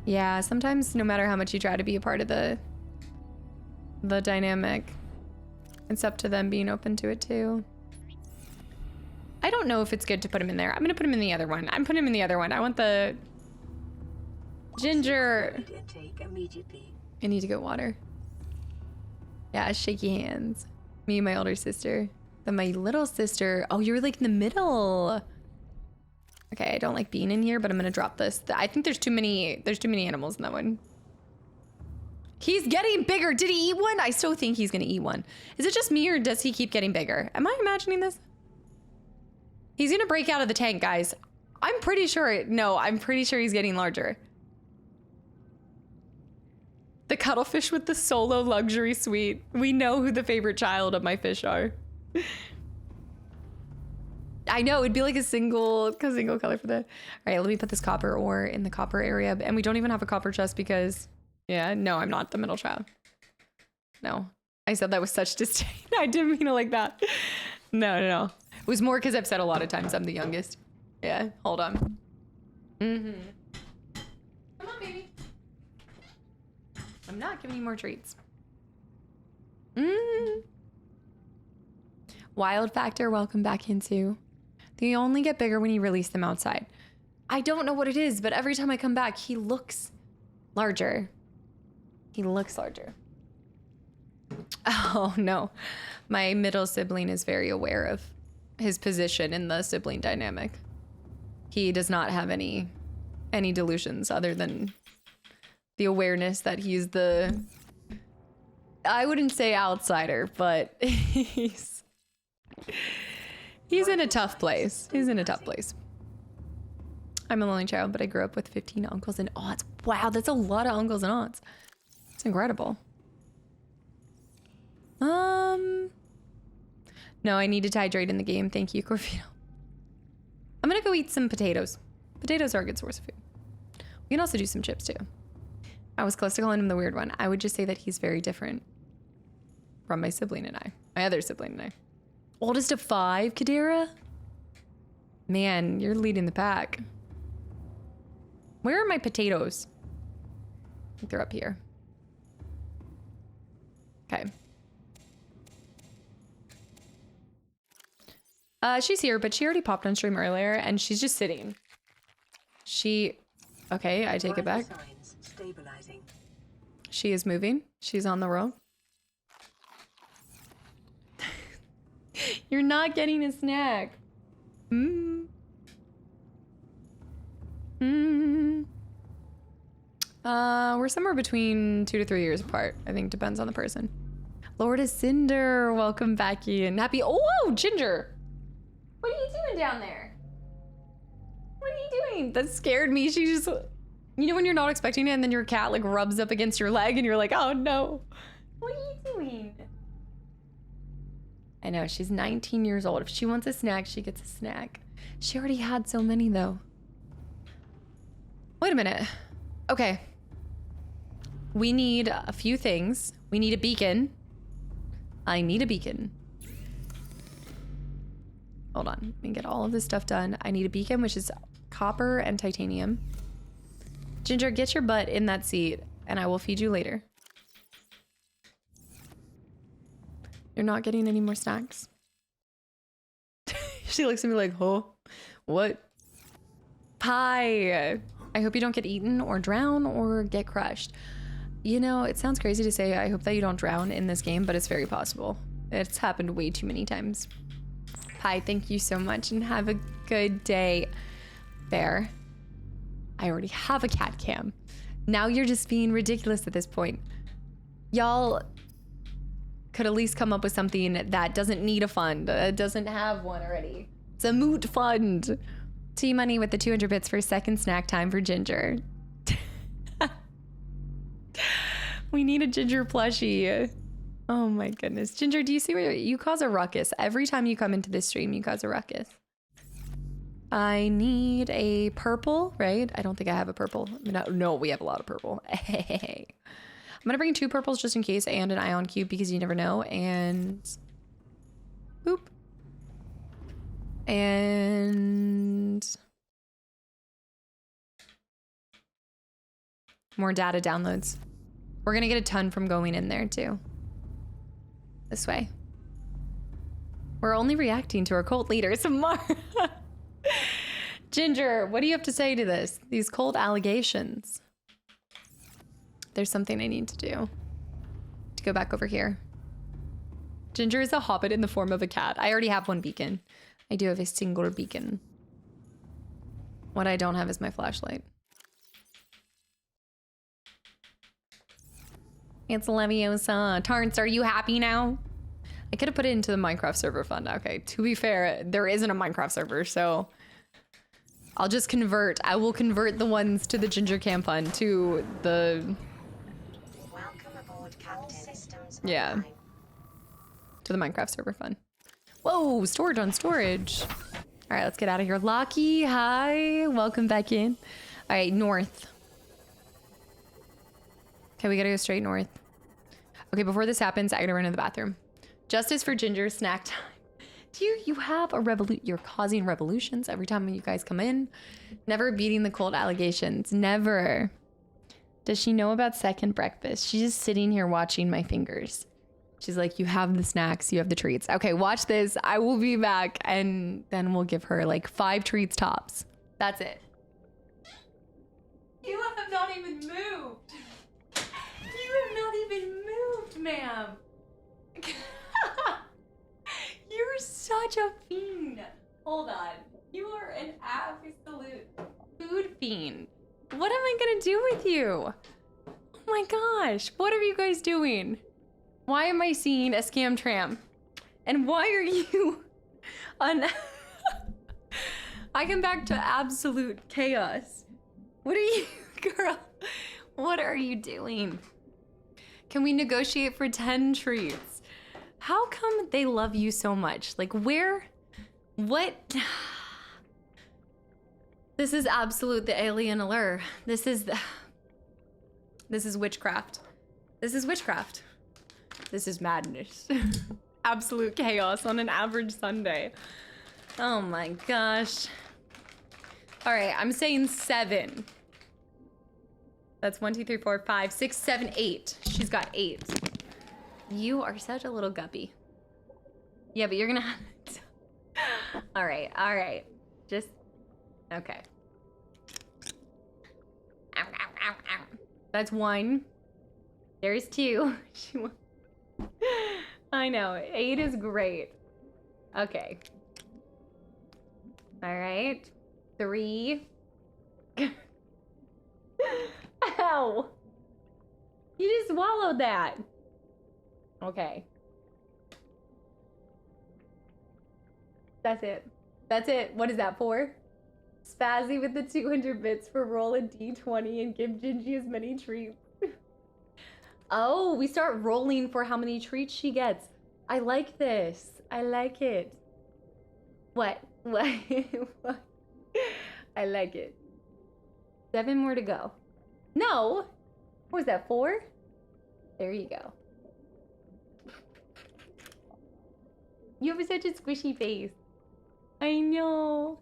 Yeah, sometimes no matter how much you try to be a part of the dynamic, it's up to them being open to it too. I don't know if it's good to put him in there. I'm gonna put him in the other one. I'm putting him in the other one. I want the ginger. I need to get water. Yeah, shaky hands. Me and my older sister. Then my little sister. Oh, you're like in the middle. Okay, I don't like being in here, but I'm gonna drop this. I think there's too many animals in that one. He's getting bigger. Did he eat one? I still think he's gonna eat one. Is it just me or does he keep getting bigger? Am I imagining this? He's gonna break out of the tank, guys. I'm pretty sure, no, I'm pretty sure he's getting larger. The cuttlefish with the solo luxury suite. We know who the favorite child of my fish are. I know, it'd be like a single color for the... All right, let me put this copper ore in the copper area. And we don't even have a copper chest because... Yeah, no, I'm not the middle child. No. I said that with such disdain. I didn't mean it like that. No. It was more because I've said a lot of times I'm the youngest. Yeah, hold on. Come on, baby. I'm not giving you more treats. Wild Factor, welcome back into. They only get bigger when you release them outside. I don't know what it is, but every time I come back, he looks larger. He looks larger. Oh no. My middle sibling is very aware of his position in the sibling dynamic. He does not have any delusions other than the awareness that he's the, I wouldn't say outsider, but he's in a tough place. He's in a tough place. I'm a lonely child, but I grew up with 15 uncles and aunts. Wow, that's a lot of uncles and aunts. It's incredible. No, I needed to hydrate in the game. Thank you, Corvino. I'm gonna go eat some potatoes. Potatoes are a good source of food. We can also do some chips too. I was close to calling him the weird one. I would just say that he's very different from my sibling and I. My other sibling and I. Oldest of 5, Kadira? Man, you're leading the pack. Where are my potatoes? I think they're up here. Okay. She's here, but she already popped on stream earlier, and she's just sitting. Okay, I take it back. She is moving. She's on the roll. You're not getting a snack. We're somewhere between 2 to 3 years apart. I think depends on the person. Lord of Cinder, welcome back, Ian. Happy. Oh, Ginger. What are you doing down there? What are you doing? That scared me. She just, you know when you're not expecting it and then your cat like rubs up against your leg and you're like, oh no. What are you doing? I know, she's 19 years old. If she wants a snack, she gets a snack. She already had so many though. Wait a minute. Okay. We need a few things. We need a beacon. I need a beacon. Hold on. Let me get all of this stuff done. I need a beacon, which is copper and titanium. Ginger, get your butt in that seat and I will feed you later. You're not getting any more snacks. She looks at me like, oh, what? Pie. I hope you don't get eaten or drown or get crushed. You know, it sounds crazy to say I hope that you don't drown in this game, but it's very possible. It's happened way too many times. Pie, thank you so much and have a good day. Bear, I already have a cat cam. Now you're just being ridiculous at this point. Y'all could at least come up with something that doesn't need a fund, doesn't have one already. It's a moot fund. T-Money with the 200 bits for second snack time for Ginger. We need a Ginger plushie. Oh my goodness. Ginger, do you see where you cause a ruckus? Every time you come into this stream, you cause a ruckus. I need a purple, right? I don't think I have a purple. No, we have a lot of purple. Hey. I'm gonna bring 2 purples just in case and an ion cube because you never know. And boop. And more data downloads. We're gonna get a ton from going in there too. This way. We're only reacting to our cult leaders. Ginger, what do you have to say to this? These cold allegations. There's something I need to do. To go back over here. Ginger is a hobbit in the form of a cat. I already have one beacon. I do have a single beacon. What I don't have is my flashlight. It's Leviosa. Tarns, are you happy now? I could have put it into the Minecraft server fund. Okay, to be fair, there isn't a Minecraft server, so I'll just convert. I will convert the ones to the Ginger Camp fund to the... Welcome aboard Systems. Yeah. To the Minecraft server fund. Whoa, storage on storage. All right, let's get out of here. Lockie, hi. Welcome back in. All right, north. Okay, we gotta go straight north. Okay, before this happens, I gotta run to the bathroom. Justice for Ginger, snack time. You have a you're causing revolutions every time you guys come in. Never beating the cold allegations, never. Does she know about second breakfast? She's just sitting here watching my fingers. She's like, you have the snacks, you have the treats. Okay, watch this. I will be back and then we'll give her like 5 treats tops. That's it. You have not even moved. You have not even moved, ma'am. You're such a fiend. Hold on. You are an absolute food fiend. What am I gonna do with you? Oh my gosh. What are you guys doing? Why am I seeing a scam tram? And why are you on... I come back to absolute chaos. What are you, girl? What are you doing? Can we negotiate for 10 treats? How come they love you so much? Like where, what? This is absolute the alien allure. This is witchcraft. This is witchcraft. This is madness. Absolute chaos on an average Sunday. Oh my gosh. All right, I'm saying 7. That's 1, 2, 3, 4, 5, 6, 7, 8. She's got 8. You are such a little guppy. Yeah, but you're gonna have to... All right. Just, okay. Ow, ow, ow, ow. That's 1. There's 2. I know, 8 is great. Okay. All right, 3. Ow! You just swallowed that. Okay. That's it. That's it. What is that for? Spazzy with the 200 bits for roll a d20 and give Gingy as many treats. Oh, we start rolling for how many treats she gets. I like this. I like it. What? What? What? I like it. 7 more to go. No! What was that, 4? There you go. You have such a squishy face. I know.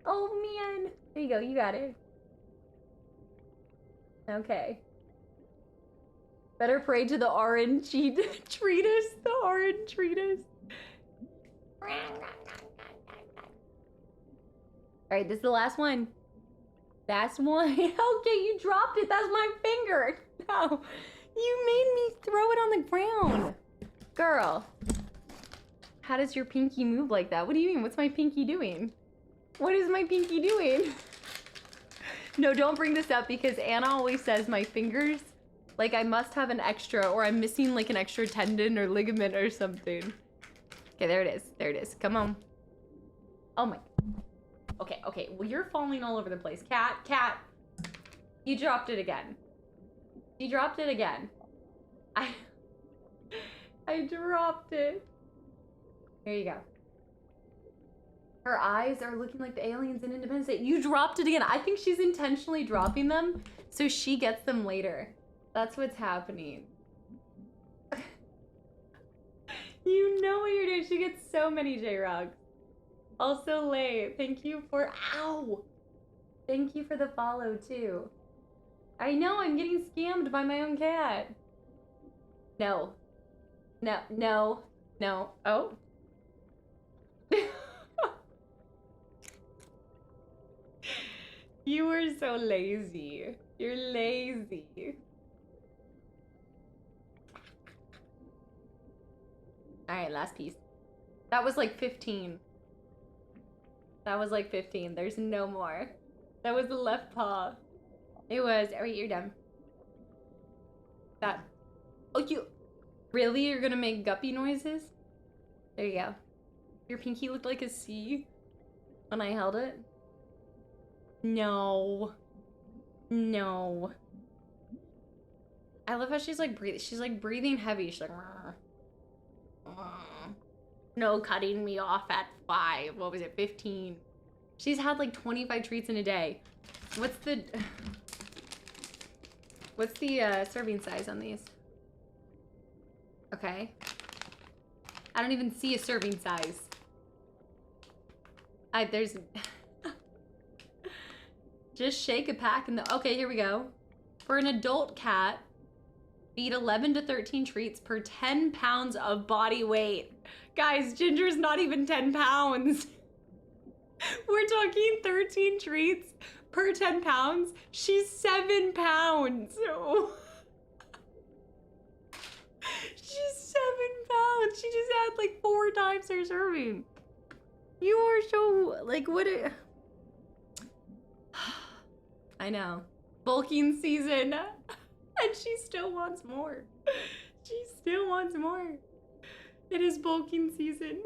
Oh, man. There you go. You got it. Okay. Better pray to the orange treatise. The orange treatise. Alright, this is the last one. Last one. Okay, you dropped it. That's my finger. No. You made me throw it on the ground. Girl. How does your pinky move like that? What do you mean? What's my pinky doing? What is my pinky doing? No, don't bring this up because Anna always says my fingers, like I must have an extra or I'm missing like an extra tendon or ligament or something. Okay, there it is. There it is. Come on. Oh my. Okay, okay. Well, you're falling all over the place. Cat. You dropped it again. You dropped it again. I dropped it. Here you go. Her eyes are looking like the aliens in Independence Day. You dropped it again. I think she's intentionally dropping them so she gets them later. That's what's happening. You know what you're doing. She gets so many J-Rogs. Also late. Thank you for... Ow! Thank you for the follow, too. I know, I'm getting scammed by my own cat. No. No, no, no. Oh. You are so lazy. You're lazy. Alright, last piece. That was like 15. That was like 15. There's no more. That was the left paw. It was. Alright, you're done. That. Oh, you. Really? You're gonna make guppy noises? There you go. Your pinky looked like a C when I held it. No. No. I love how she's like breathing. She's like breathing heavy. She's like, no cutting me off at 5. What was it? 15. She's had like 25 treats in a day. What's the serving size on these? Okay. I don't even see a serving size. There's just shake a pack in the... Okay, here we go. For an adult cat, feed 11 to 13 treats per 10 pounds of body weight. Guys, Ginger's not even 10 pounds. We're talking 13 treats per 10 pounds. She's 7 pounds. She's 7 pounds. She just had like 4 times her serving. You are so, like, what a... I know. Bulking season. And she still wants more. She still wants more. It is bulking season.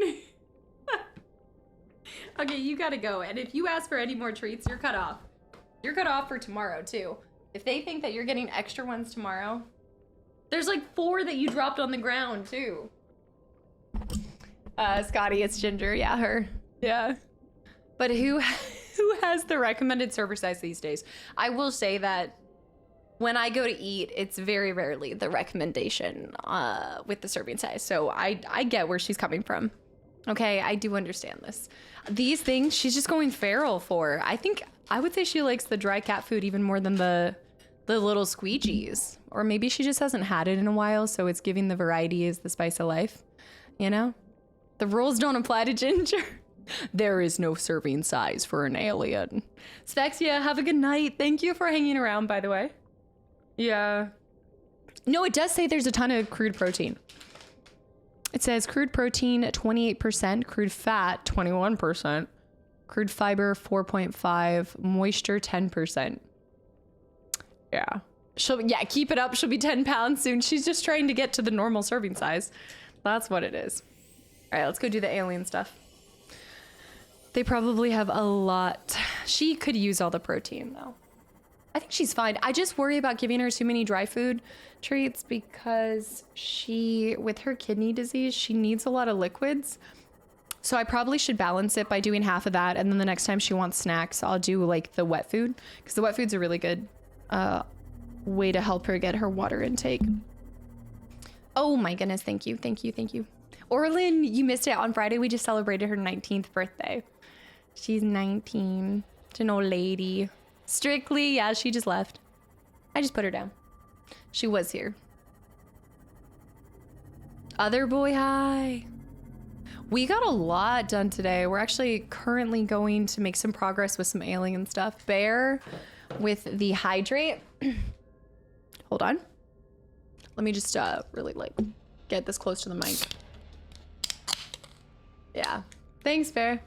Okay, you gotta go. And if you ask for any more treats, you're cut off. You're cut off for tomorrow, too. If they think that you're getting extra ones tomorrow, there's like 4 that you dropped on the ground, too. Scotty, it's Ginger. Yeah, her. Yeah. But who has the recommended server size these days? I will say that when I go to eat, it's very rarely the recommendation with the serving size. So I get where she's coming from. Okay, I do understand this. These things, she's just going feral for. I would say she likes the dry cat food even more than the little squeegees. Or maybe she just hasn't had it in a while, so it's giving the variety is the spice of life. You know? The rules don't apply to Ginger. There is no serving size for an alien. Spexia, have a good night. Thank you for hanging around, by the way. Yeah. No, it does say there's a ton of crude protein. It says crude protein 28%, crude fat 21%, crude fiber 4.5%, moisture 10%. Yeah. Keep it up. She'll be 10 pounds soon. She's just trying to get to the normal serving size. That's what it is. All right, let's go do the alien stuff. They probably have a lot. She could use all the protein, though. I think she's fine. I just worry about giving her too many dry food treats because she, with her kidney disease, she needs a lot of liquids. So I probably should balance it by doing half of that. And then the next time she wants snacks, I'll do like the wet food, because the wet food's a really good way to help her get her water intake. Oh my goodness. Thank you. Thank you. Thank you. Orlin, you missed it. On Friday, we just celebrated her 19th birthday. She's 19. She's an old lady. Strictly, yeah, she just left. I just put her down. She was here. Other boy, hi. We got a lot done today. We're actually currently going to make some progress with some alien stuff. Bear with the hydrate. Hold on. Let me just really like get this close to the mic. Yeah. Thanks, Bear.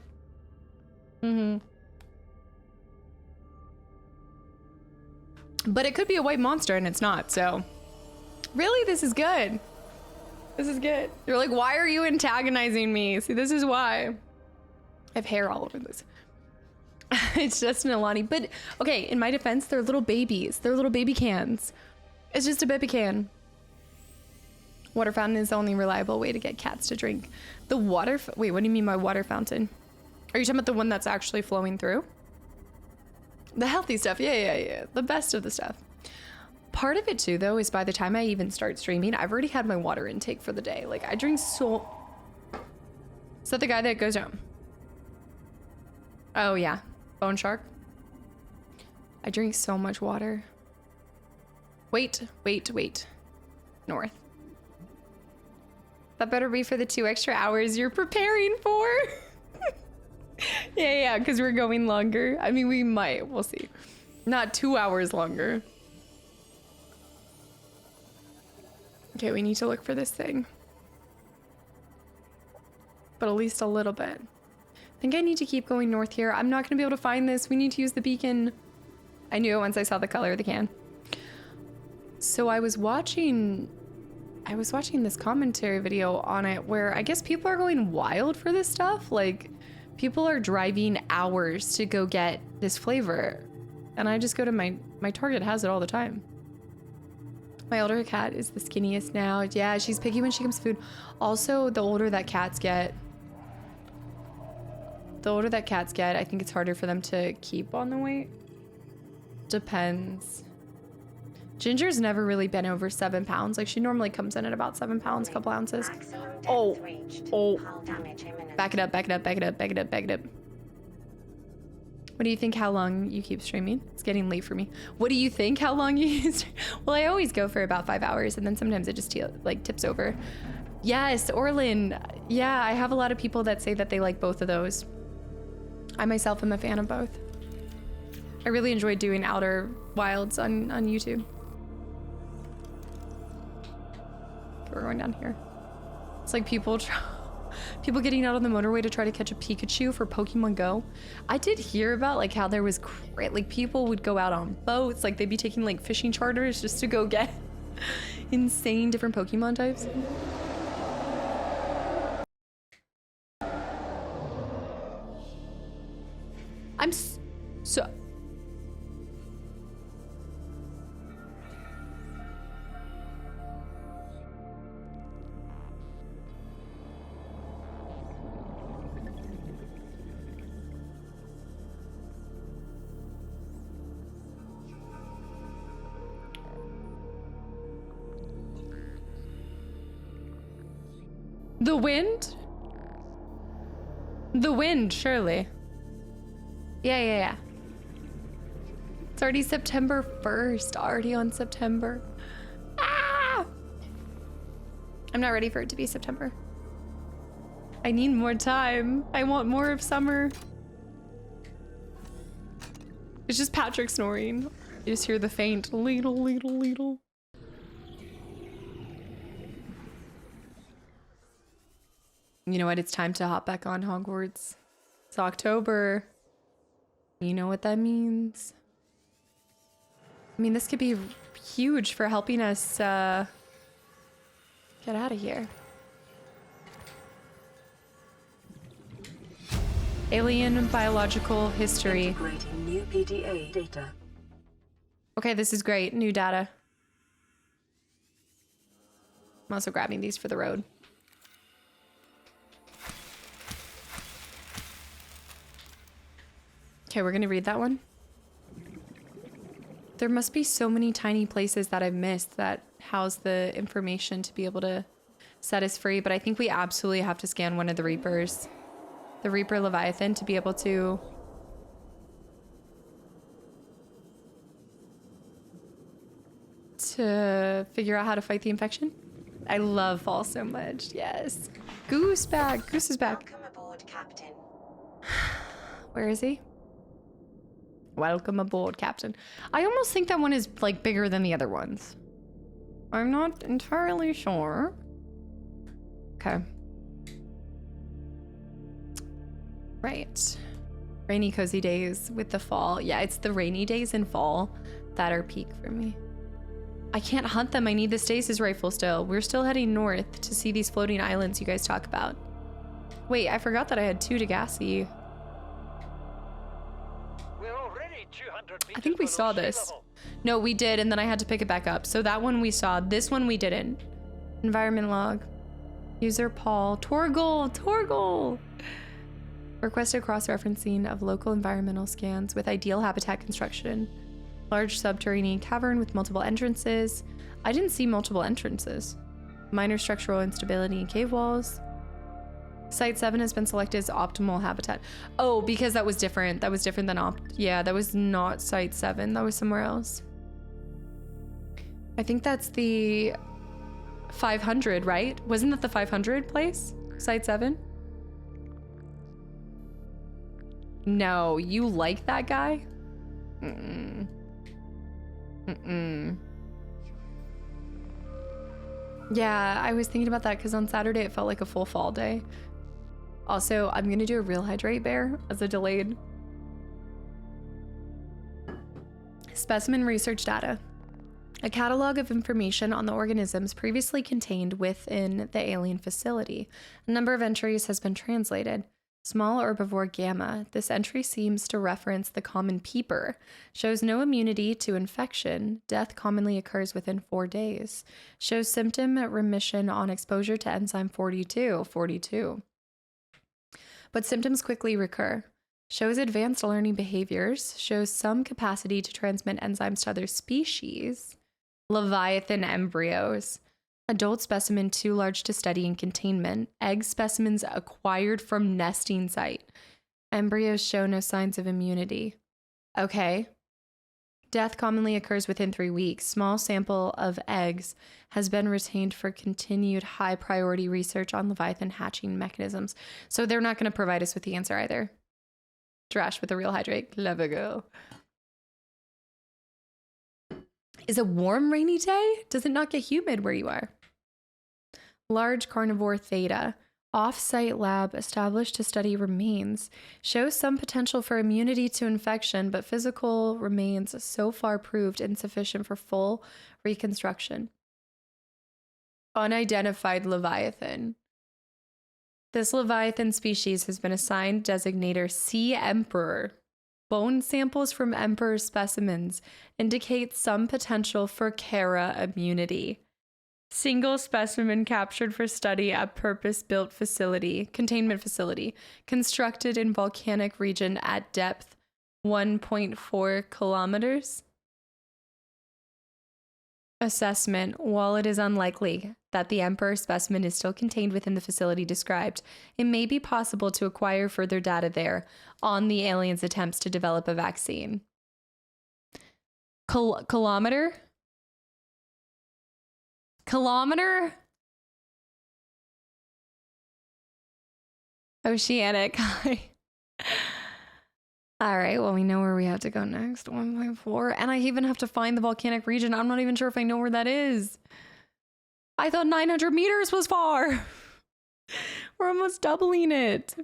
But it could be a white monster and it's not, so. Really, this is good. This is good. You're like, why are you antagonizing me? See, this is why. I have hair all over this. It's just an Alani. But, okay, in my defense, they're little babies. They're little baby cans. It's just a baby can. Water fountain is the only reliable way to get cats to drink. The water, wait, what do you mean by water fountain? Are you talking about the one that's actually flowing through? The healthy stuff, yeah. The best of the stuff. Part of it too, though, is by the time I even start streaming, I've already had my water intake for the day. Like, I drink so... Is that the guy that goes down? Oh, yeah. Bone shark. I drink so much water. Wait. North. That better be for the 2 extra hours you're preparing for. Yeah, because we're going longer. I mean, we might. We'll see. Not 2 hours longer. Okay, we need to look for this thing. But at least a little bit. I think I need to keep going north here. I'm not going to be able to find this. We need to use the beacon. I knew it once I saw the color of the can. So I was watching this commentary video on it where I guess people are going wild for this stuff. Like, people are driving hours to go get this flavor. And I just go to my Target has it all the time. My older cat is the skinniest now. Yeah, she's picky when she comes to food. Also, the older that cats get, I think it's harder for them to keep on the weight. Depends. Ginger's never really been over 7 pounds. Like, she normally comes in at about 7 pounds, couple ounces. Oh. Hull damage imminent. Back it up. What do you think how long you keep streaming? It's getting late for me. What do you think how long you use? Well, I always go for about 5 hours and then sometimes it just like tips over. Yes, Orlin. Yeah, I have a lot of people that say that they like both of those. I myself am a fan of both. I really enjoy doing Outer Wilds on YouTube. We're going down here. It's like people getting out on the motorway to try to catch a Pikachu for Pokemon Go. I did hear about like how there was like people would go out on boats, like they'd be taking like fishing charters just to go get insane different Pokemon types. I'm so... The wind? The wind, surely. Yeah. It's already September 1st, already on September. Ah! I'm not ready for it to be September. I need more time. I want more of summer. It's just Patrick snoring. You just hear the faint leedle. You know what? It's time to hop back on Hogwarts. It's October. You know what that means? I mean, this could be huge for helping us get out of here. Alien biological history. Integrating new PDA data. Okay, this is great. New data. I'm also grabbing these for the road. Okay, we're gonna read that one. There must be so many tiny places that I've missed that house the information to be able to set us free, but I think we absolutely have to scan one of the Reapers. The Reaper Leviathan to be able to... figure out how to fight the infection. I love fall so much. Yes. Goose back. Goose is back. Welcome aboard, Captain. Where is he? Welcome aboard, Captain. I almost think that one is like bigger than the other ones. I'm not entirely sure. Okay. Right. Rainy, cozy days with the fall. Yeah, it's the rainy days in fall that are peak for me. I can't hunt them. I need the stasis rifle still. We're still heading north to see these floating islands you guys talk about. Wait, I forgot that I had 2 Degassi. We're already 200 I think we meters saw below sea this. level. No, we did, and then I had to pick it back up. So that one we saw. This one we didn't. Environment log. User Paul. Torgal! Requested cross-referencing of local environmental scans with ideal habitat construction. Large subterranean cavern with multiple entrances. I didn't see multiple entrances. Minor structural instability in cave walls. Site 7 has been selected as optimal habitat. Oh, because that was different. That was different than yeah, that was not Site 7. That was somewhere else. I think that's the 500, right? Wasn't that the 500 place? Site 7? No, you like that guy? Mm-mm. Mm-mm. Yeah, I was thinking about that because on Saturday it felt like a full fall day. Also, I'm gonna do a real hydrate bear as a delayed. Specimen research data. A catalog of information on the organisms previously contained within the alien facility. A number of entries has been translated. Small herbivore gamma. This entry seems to reference the common peeper. Shows no immunity to infection. Death commonly occurs within 4 days. Shows symptom remission on exposure to enzyme 42. But symptoms quickly recur. Shows advanced learning behaviors. Shows some capacity to transmit enzymes to other species. Leviathan embryos. Adult specimen too large to study in containment. Egg specimens acquired from nesting site. Embryos show no signs of immunity. Okay. Death commonly occurs within 3 weeks. Small sample of eggs has been retained for continued high priority research on Leviathan hatching mechanisms. So they're not going to provide us with the answer either. Trash with a real hydrate. Clever girl. Is a warm, rainy day? Does it not get humid where you are? Large carnivore theta. Off-site lab established to study remains. Shows some potential for immunity to infection, but physical remains so far proved insufficient for full reconstruction. Unidentified Leviathan. This Leviathan species has been assigned designator Sea Emperor. Bone samples from Emperor specimens indicate some potential for Kara immunity. Single specimen captured for study at purpose-built facility, containment facility, constructed in volcanic region at depth 1.4 kilometers. Assessment. While it is unlikely that the Emperor specimen is still contained within the facility described, it may be possible to acquire further data there on the aliens' attempts to develop a vaccine. Kilometer? Oceanic. All right, well, we know where we have to go next. 1.4. And I even have to find the volcanic region. I'm not even sure if I know where that is. I thought 900 meters was far. We're almost doubling it.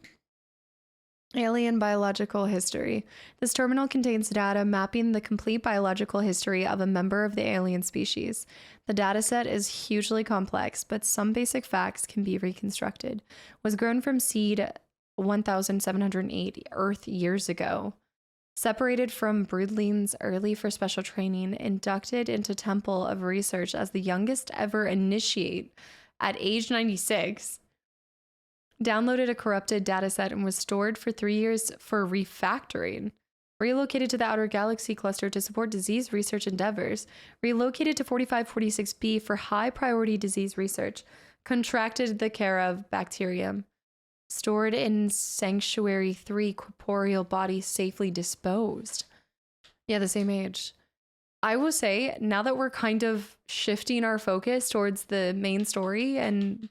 Alien biological history. This terminal contains data mapping the complete biological history of a member of the alien species. The dataset is hugely complex, but some basic facts can be reconstructed. Was grown from seed 1,708 Earth years ago. Separated from broodlings early for special training, inducted into Temple of Research as the youngest ever initiate at age 96, downloaded a corrupted dataset and was stored for 3 years for refactoring, relocated to the Outer Galaxy Cluster to support disease research endeavors, relocated to 4546B for high priority disease research, contracted the care of bacterium, stored in Sanctuary 3 corporeal body, safely disposed. Yeah, the same age. I will say, now that we're kind of shifting our focus towards the main story and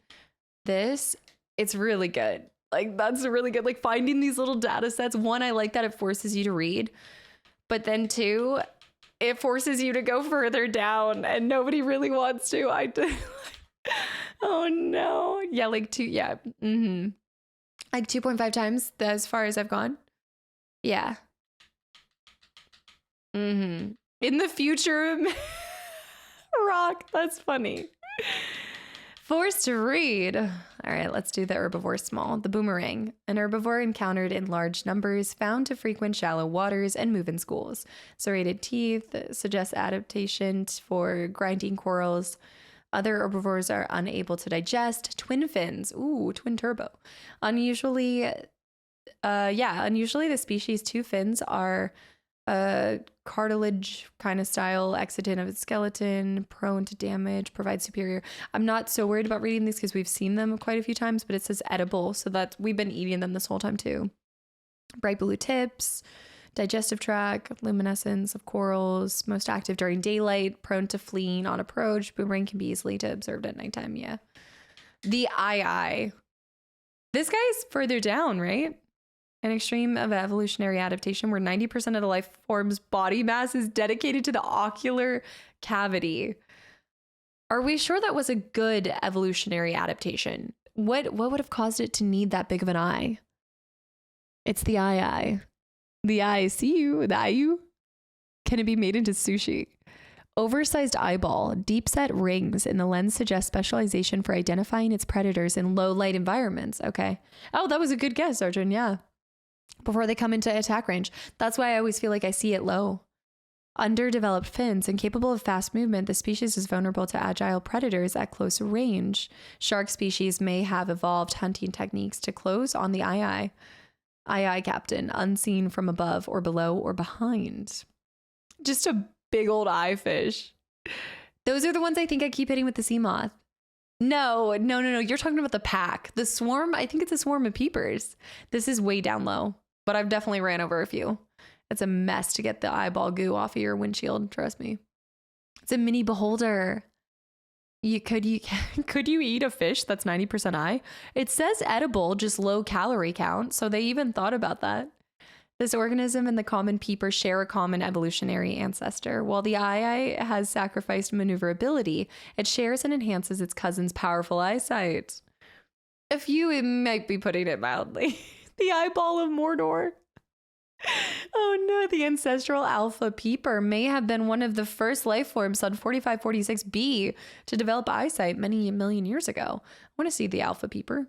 this, it's really good. Like, that's really good. Like, finding these little data sets. One, I like that it forces you to read. But then two, it forces you to go further down and nobody really wants to. Oh no. Yeah, like two, yeah. Mm-hmm. Like 2.5 times as far as I've gone. Yeah. Mm-hmm. In the future, rock. That's funny. Forced to read. All right, let's do the herbivore small. The boomerang. An herbivore encountered in large numbers, found to frequent shallow waters and move in schools. Serrated teeth suggests adaptation for grinding corals. Other herbivores are unable to digest. Twin fins. Ooh, twin turbo. Unusually the species' two fins are cartilage kind of style, excitant of its skeleton, prone to damage, provides superior. I'm not so worried about reading these because we've seen them quite a few times, but it says edible, so that we've been eating them this whole time too. Bright blue tips, digestive tract, luminescence of corals, most active during daylight, prone to fleeing on approach. Boomerang can be easily observed at nighttime. Yeah. The eye. This guy's further down, right? An extreme of evolutionary adaptation where 90% of the life form's body mass is dedicated to the ocular cavity. Are we sure that was a good evolutionary adaptation? What would have caused it to need that big of an eye? It's the eye. The eye, see you, the eye. Can it be made into sushi? Oversized eyeball, deep set rings in the lens suggest specialization for identifying its predators in low light environments. Okay. Oh, that was a good guess, Arjun. Yeah. Before they come into attack range. That's why I always feel like I see it low. Underdeveloped fins and capable of fast movement, the species is vulnerable to agile predators at close range. Shark species may have evolved hunting techniques to close on the eye captain, unseen from above or below or behind. Just a big old eye fish. Those are the ones I think I keep hitting with the sea moth. No. You're talking about the pack. The swarm, I think it's a swarm of peepers. This is way down low, but I've definitely ran over a few. It's a mess to get the eyeball goo off of your windshield. Trust me. It's a mini beholder. Could you eat a fish that's 90% eye? It says edible, just low calorie count. So they even thought about that. This organism and the common peeper share a common evolutionary ancestor. While the eye has sacrificed maneuverability, it shares and enhances its cousin's powerful eyesight. A few might be putting it mildly. The eyeball of Mordor. Oh no, the ancestral alpha peeper may have been one of the first life forms on 4546b to develop eyesight many million years ago. I want to see the alpha peeper.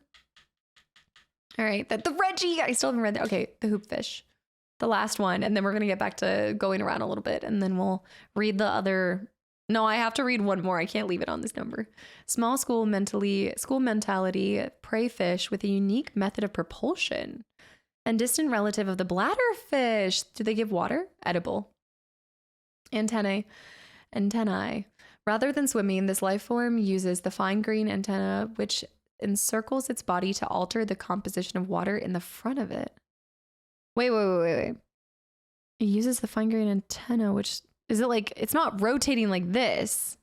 All right, the Reggie, I still haven't read that. Okay, the hoopfish. The last one, and then we're going to get back to going around a little bit, and then we'll read the other. No, I have to read one more. I can't leave it on this number. Small school mentality, prey fish with a unique method of propulsion. And distant relative of the bladderfish. Do they give water? Edible. Antennae. Rather than swimming, this life form uses the fine green antenna, which encircles its body to alter the composition of water in the front of it. Wait. It uses the fine grain antenna, which is it like, it's not rotating like this.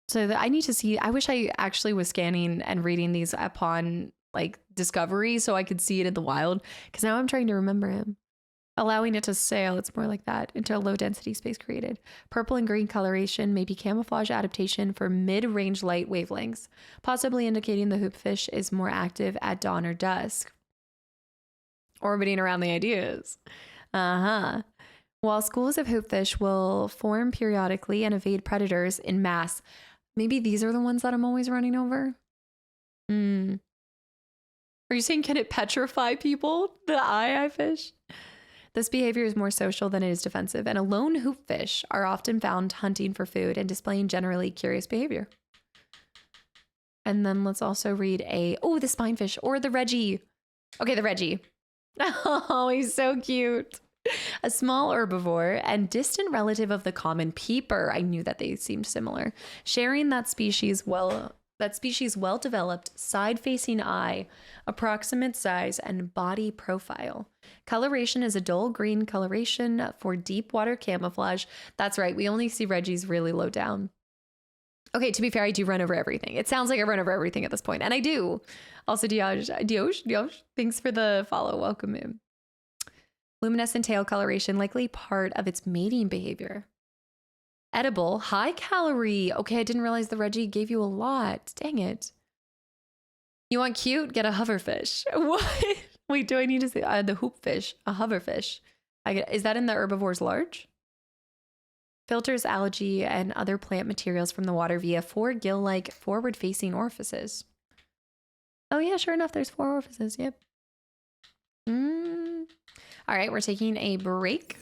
So I need to see, I wish I actually was scanning and reading these upon like discovery so I could see it in the wild, because now I'm trying to remember him. Allowing it to sail, it's more like that, into a low density space created. Purple and green coloration may be camouflage adaptation for mid-range light wavelengths, possibly indicating the hoopfish is more active at dawn or dusk. Orbiting around the ideas. While schools of hoopfish will form periodically and evade predators in mass. Maybe these are the ones that I'm always running over? Are you saying, can it petrify people? The eye fish? This behavior is more social than it is defensive, and lone hoopfish are often found hunting for food and displaying generally curious behavior. And then let's also read the spinefish or the Reggie. Okay, the Reggie. Oh, he's so cute. A small herbivore and distant relative of the common peeper. I knew that they seemed similar. Sharing that species' well-developed side-facing eye, approximate size, and body profile. Coloration is a dull green coloration for deep water camouflage. That's right, we only see Reggies really low down. Okay, to be fair, I do run over everything. It sounds like I run over everything at this point, and I do. Also, Diosh, thanks for the follow. Welcome in. Luminescent tail coloration, likely part of its mating behavior. Edible, high calorie. Okay, I didn't realize the Reggie gave you a lot. Dang it. You want cute? Get a hoverfish. What? Wait, do I need to say the hoopfish? A hoverfish. Is that in the herbivores large? Filters algae and other plant materials from the water via 4 gill-like forward-facing orifices. Oh yeah, sure enough, there's 4 orifices. Yep. All right, we're taking a break.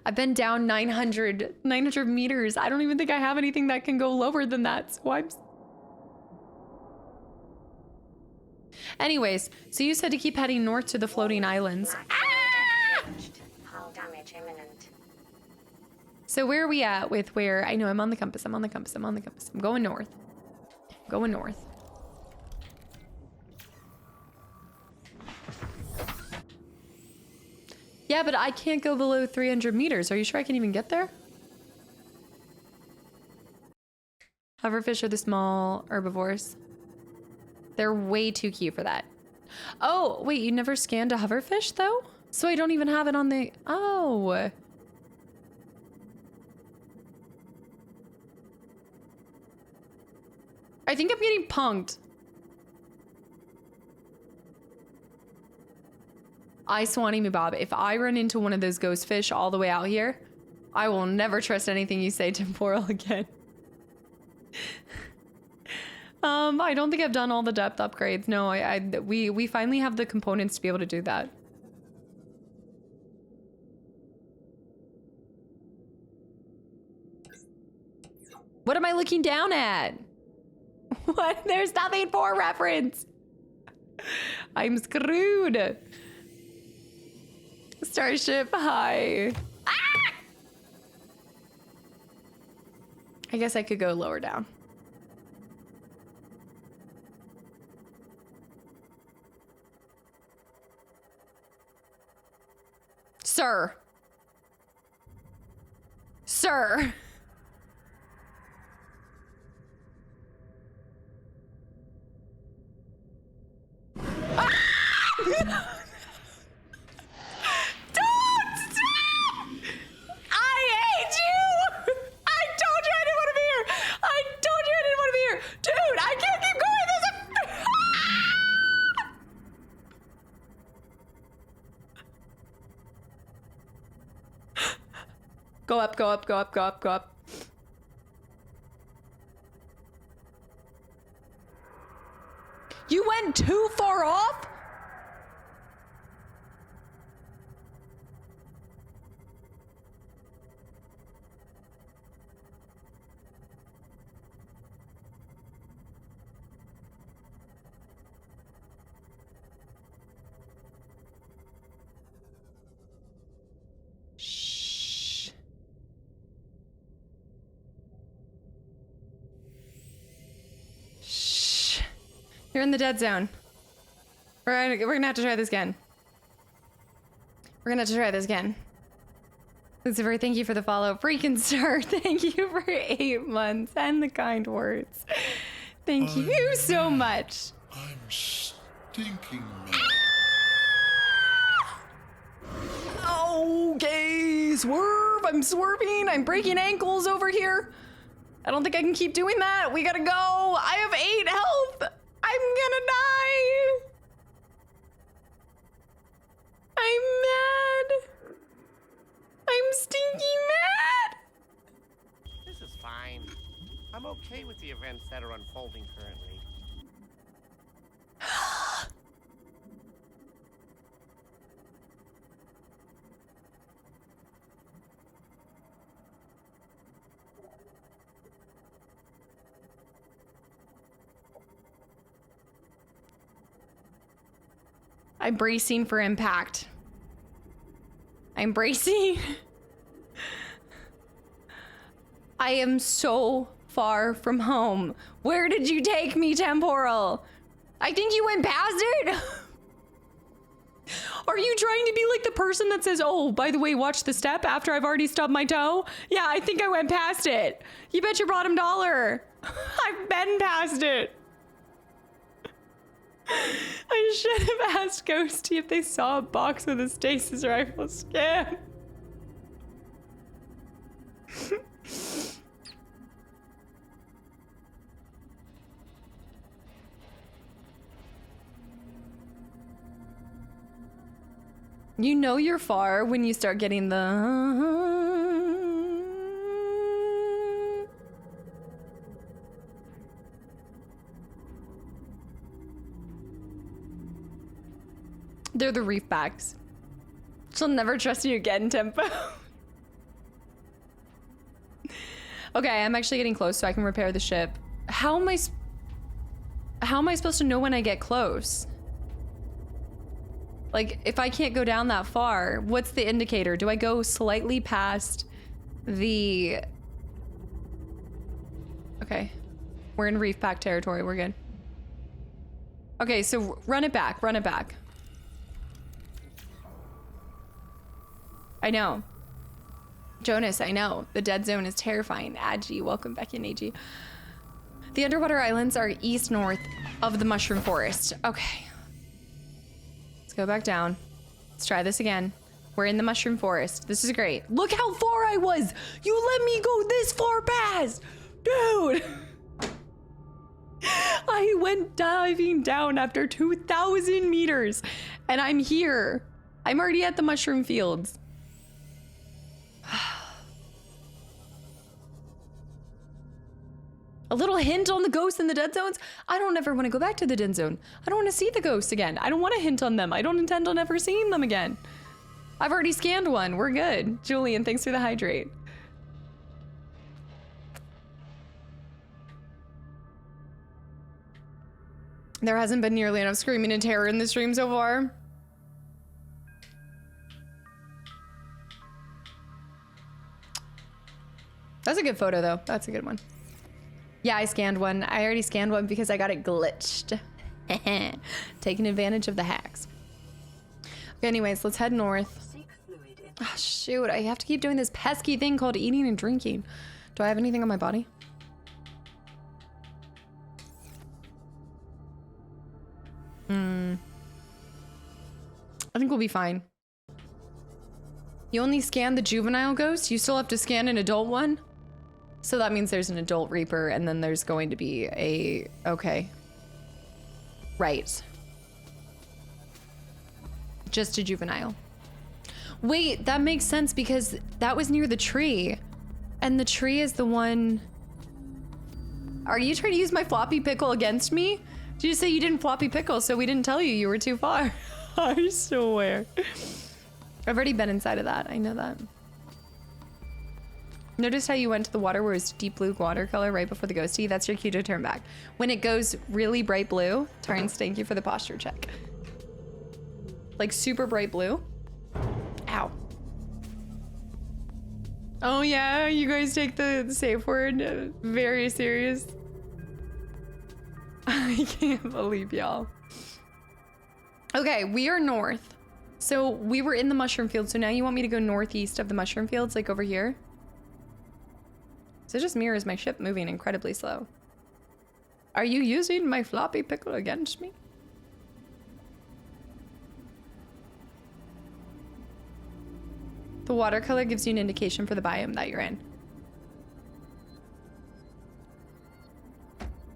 I've been down 900 meters. I don't even think I have anything that can go lower than that. So Anyways, so you said to keep heading north to the floating islands. Hull damage imminent. So where are we at with where? I know I'm on the compass. I'm going north. Yeah, but I can't go below 300 meters. Are you sure I can even get there? Hoverfish are the small herbivores. They're way too cute for that. Oh, wait, you never scanned a hoverfish though? So I don't even have it on the... Oh. I think I'm getting punked. I Swanee me Bob, if I run into one of those ghost fish all the way out here, I will never trust anything you say temporal again. I don't think I've done all the depth upgrades. No, we finally have the components to be able to do that. What am I looking down at? What? There's nothing for reference. I'm screwed. Starship, hi. Ah! I guess I could go lower down. Sir. Sir. Ah! Don't stop! I hate you! I told you I didn't want to be here! I told you I didn't want to be here! Dude, I can't keep going! Go up, go up, go up, go up, go up. You went too far off? You're in the dead zone. We're gonna have to try this again. Lucifer, thank you for the follow. Freaking star, thank you for 8 months and the kind words. Thank you so much. I'm stinking mad. Okay, swerve. I'm swerving. I'm breaking ankles over here. I don't think I can keep doing that. We gotta go. I have 8 health. I'm gonna die. I'm mad. I'm stinking mad. This is fine. I'm okay with the events that are unfolding currently. I'm bracing for impact. I'm bracing. I am so far from home. Where did you take me, Temporal? I think you went past it. Are you trying to be like the person that says, oh, by the way, watch the step after I've already stubbed my toe? Yeah, I think I went past it. You bet your bottom dollar. I've been past it. I should have asked Ghosty if they saw a box with a stasis rifle scan. You know you're far when you start getting the... They're the reef backs. She'll never trust you again, Tempo. Okay, I'm actually getting close so I can repair the ship. How am I supposed to know when I get close? Like, if I can't go down that far, what's the indicator? Do I go slightly past the... Okay. We're in reef pack territory. We're good. Okay, so run it back. Run it back. I know. Jonas, I know. The dead zone is terrifying. Agi, welcome back in, Agi. The underwater islands are east-north of the mushroom forest. Okay. Let's go back down. Let's try this again. We're in the mushroom forest. This is great. Look how far I was. You let me go this far past. Dude. I went diving down after 2,000 meters and I'm here. I'm already at the mushroom fields. A little hint on the ghosts in the dead zones. I don't ever want to go back to the dead zone. I don't want to see the ghosts again. I don't want to hint on them. I don't intend on ever seeing them again. I've already scanned one. We're good. Julian, thanks for the hydrate. There hasn't been nearly enough screaming and terror in the stream so far. That's a good photo though. That's a good one. Yeah, I scanned one. I already scanned one because I got it glitched. Taking advantage of the hacks. Okay, anyways, let's head north. Oh, shoot, I have to keep doing this pesky thing called eating and drinking. Do I have anything on my body? I think we'll be fine. You only scan the juvenile ghost? You still have to scan an adult one? So that means there's an adult Reaper and then there's going to be a... Okay. Right. Just a juvenile. Wait, that makes sense because that was near the tree. And the tree is the one... Are you trying to use my floppy pickle against me? Did you say you didn't floppy pickle so we didn't tell you you were too far? I swear. I've already been inside of that. I know that. Notice how you went to the water where it's deep blue watercolor right before the ghosty? That's your cue to turn back. When it goes really bright blue, turns, thank you for the posture check. Like super bright blue. Ow. Oh yeah, you guys take the safe word very serious. I can't believe y'all. Okay, we are north. So we were in the mushroom field, so now you want me to go northeast of the mushroom fields, like over here? So it just mirrors my ship moving incredibly slow. Are you using my floppy pickle against me? The watercolor gives you an indication for the biome that you're in.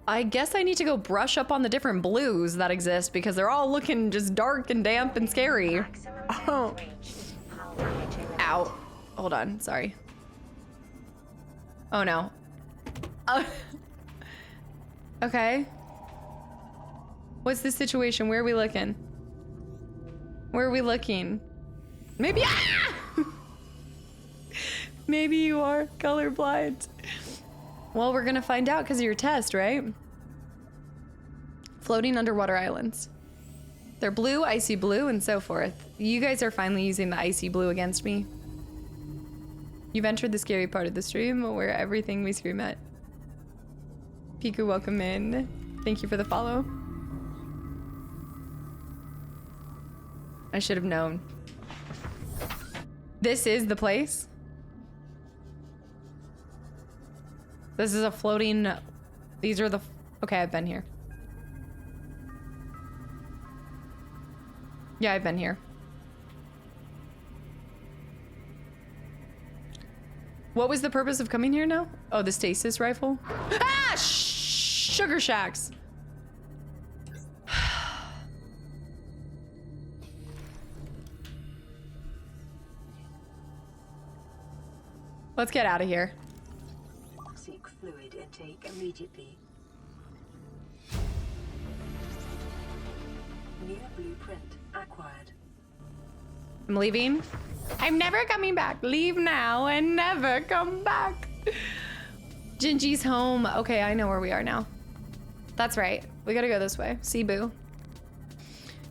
I guess I need to go brush up on the different blues that exist because they're all looking just dark and damp and scary. Oh. Ow. Hold on, sorry. Oh no. Okay. What's the situation? Where are we looking? Where are we looking? Maybe maybe you are colorblind. Well, we're gonna find out because of your test, right? Floating underwater islands. They're blue, icy blue, and so forth. You guys are finally using the icy blue against me. You've entered the scary part of the stream where everything we scream at. Piku, welcome in. Thank you for the follow. I should have known. This is the place. This is a floating... These are the... Okay, I've been here. Yeah, I've been here. What was the purpose of coming here now? Oh, the stasis rifle? Ah! Sugar shacks! Let's get out of here. Seek fluid intake immediately. New blueprint acquired. I'm leaving. I'm never coming back. Leave now and never come back. Gingy's home. Okay, I know where we are now. That's right. We gotta go this way. Cebu.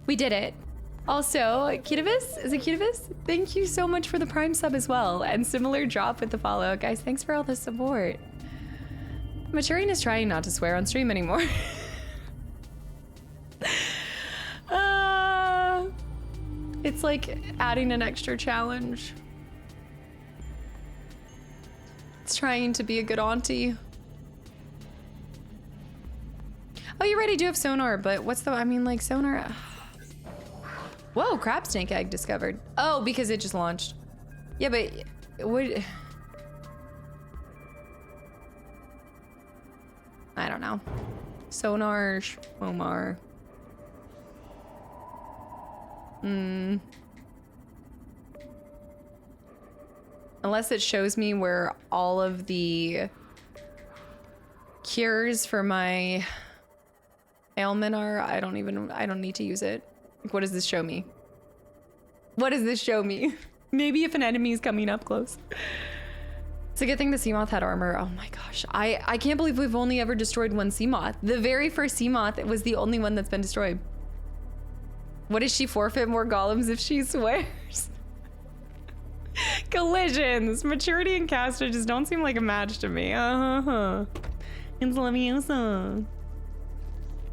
We did it. Also, Cutavis? Is it Cutavis? Thank you so much for the Prime sub as well. And similar drop with the follow. Guys, thanks for all the support. Maturing is trying not to swear on stream anymore. It's like adding an extra challenge. It's trying to be a good auntie. Oh, you're right, I do have sonar, but what's the, I mean, like, sonar... Whoa, crab snake egg discovered. Oh, because it just launched. Yeah, but it would... I don't know. Sonar, Omar. Unless it shows me where all of the cures for my ailment are, I don't need to use it. Like, what does this show me? What does this show me? Maybe if an enemy is coming up close. It's a good thing the Seamoth had armor. Oh my gosh. I can't believe we've only ever destroyed one Seamoth. The very first Seamoth was the only one that's been destroyed. What does she forfeit more golems if she swears? Collisions. Maturity and Castor just don't seem like a match to me. It's Leviosa.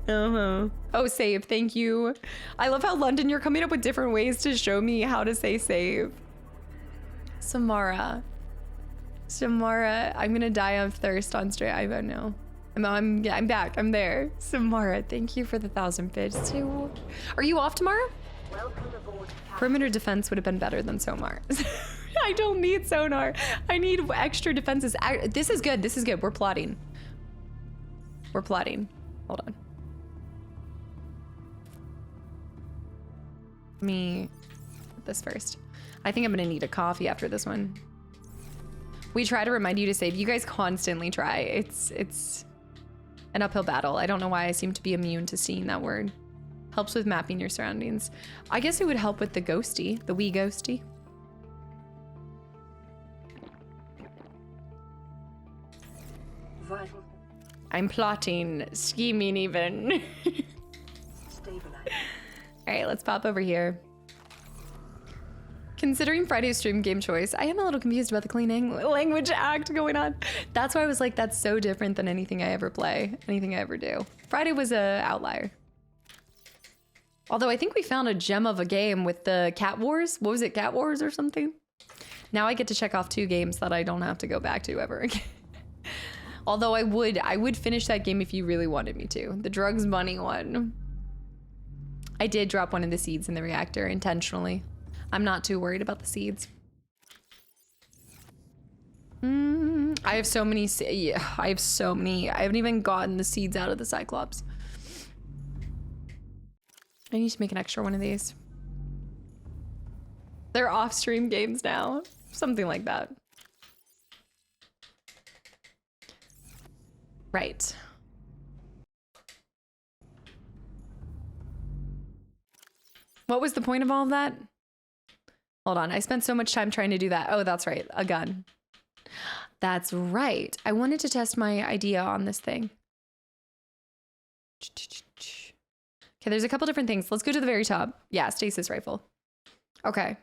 Oh, save. Thank you. I love how, London, you're coming up with different ways to show me how to say save. Samara. Samara. I'm gonna die of thirst on straight. I don't know. I'm back. I'm there. Samara, thank you for the 1,000 bits too. Are you off tomorrow? Welcome aboard. Perimeter defense would have been better than sonar. I don't need sonar. I need extra defenses. This is good. This is good. We're plotting. We're plotting. Hold on. Let me put this first. I think I'm gonna need a coffee after this one. We try to remind you to save. You guys constantly try. It's an uphill battle. I don't know why I seem to be immune to seeing that word. Helps with mapping your surroundings. I guess it would help with the ghosty, the wee ghosty. Vital. I'm plotting, scheming even. Stabilize. All right, let's pop over here. Considering Friday's stream game choice, I am a little confused about the clean language act going on. That's why I was like, that's so different than anything I ever play, anything I ever do. Friday was a outlier. Although I think we found a gem of a game with the Cat Wars. What was it, Cat Wars or something? Now I get to check off 2 games that I don't have to go back to ever again. Although I would finish that game if you really wanted me to. The drugs money one. I did drop one of the seeds in the reactor intentionally. I'm not too worried about the seeds. I have so many, yeah, I have so many. I haven't even gotten the seeds out of the Cyclops. I need to make an extra one of these. They're off-stream games now. Something like that. Right. What was the point of all of that? Hold on, I spent so much time trying to do that. Oh, that's right, a gun. That's right. I wanted to test my idea on this thing. Okay, there's a couple different things. Let's go to the very top. Yeah, stasis rifle. Okay.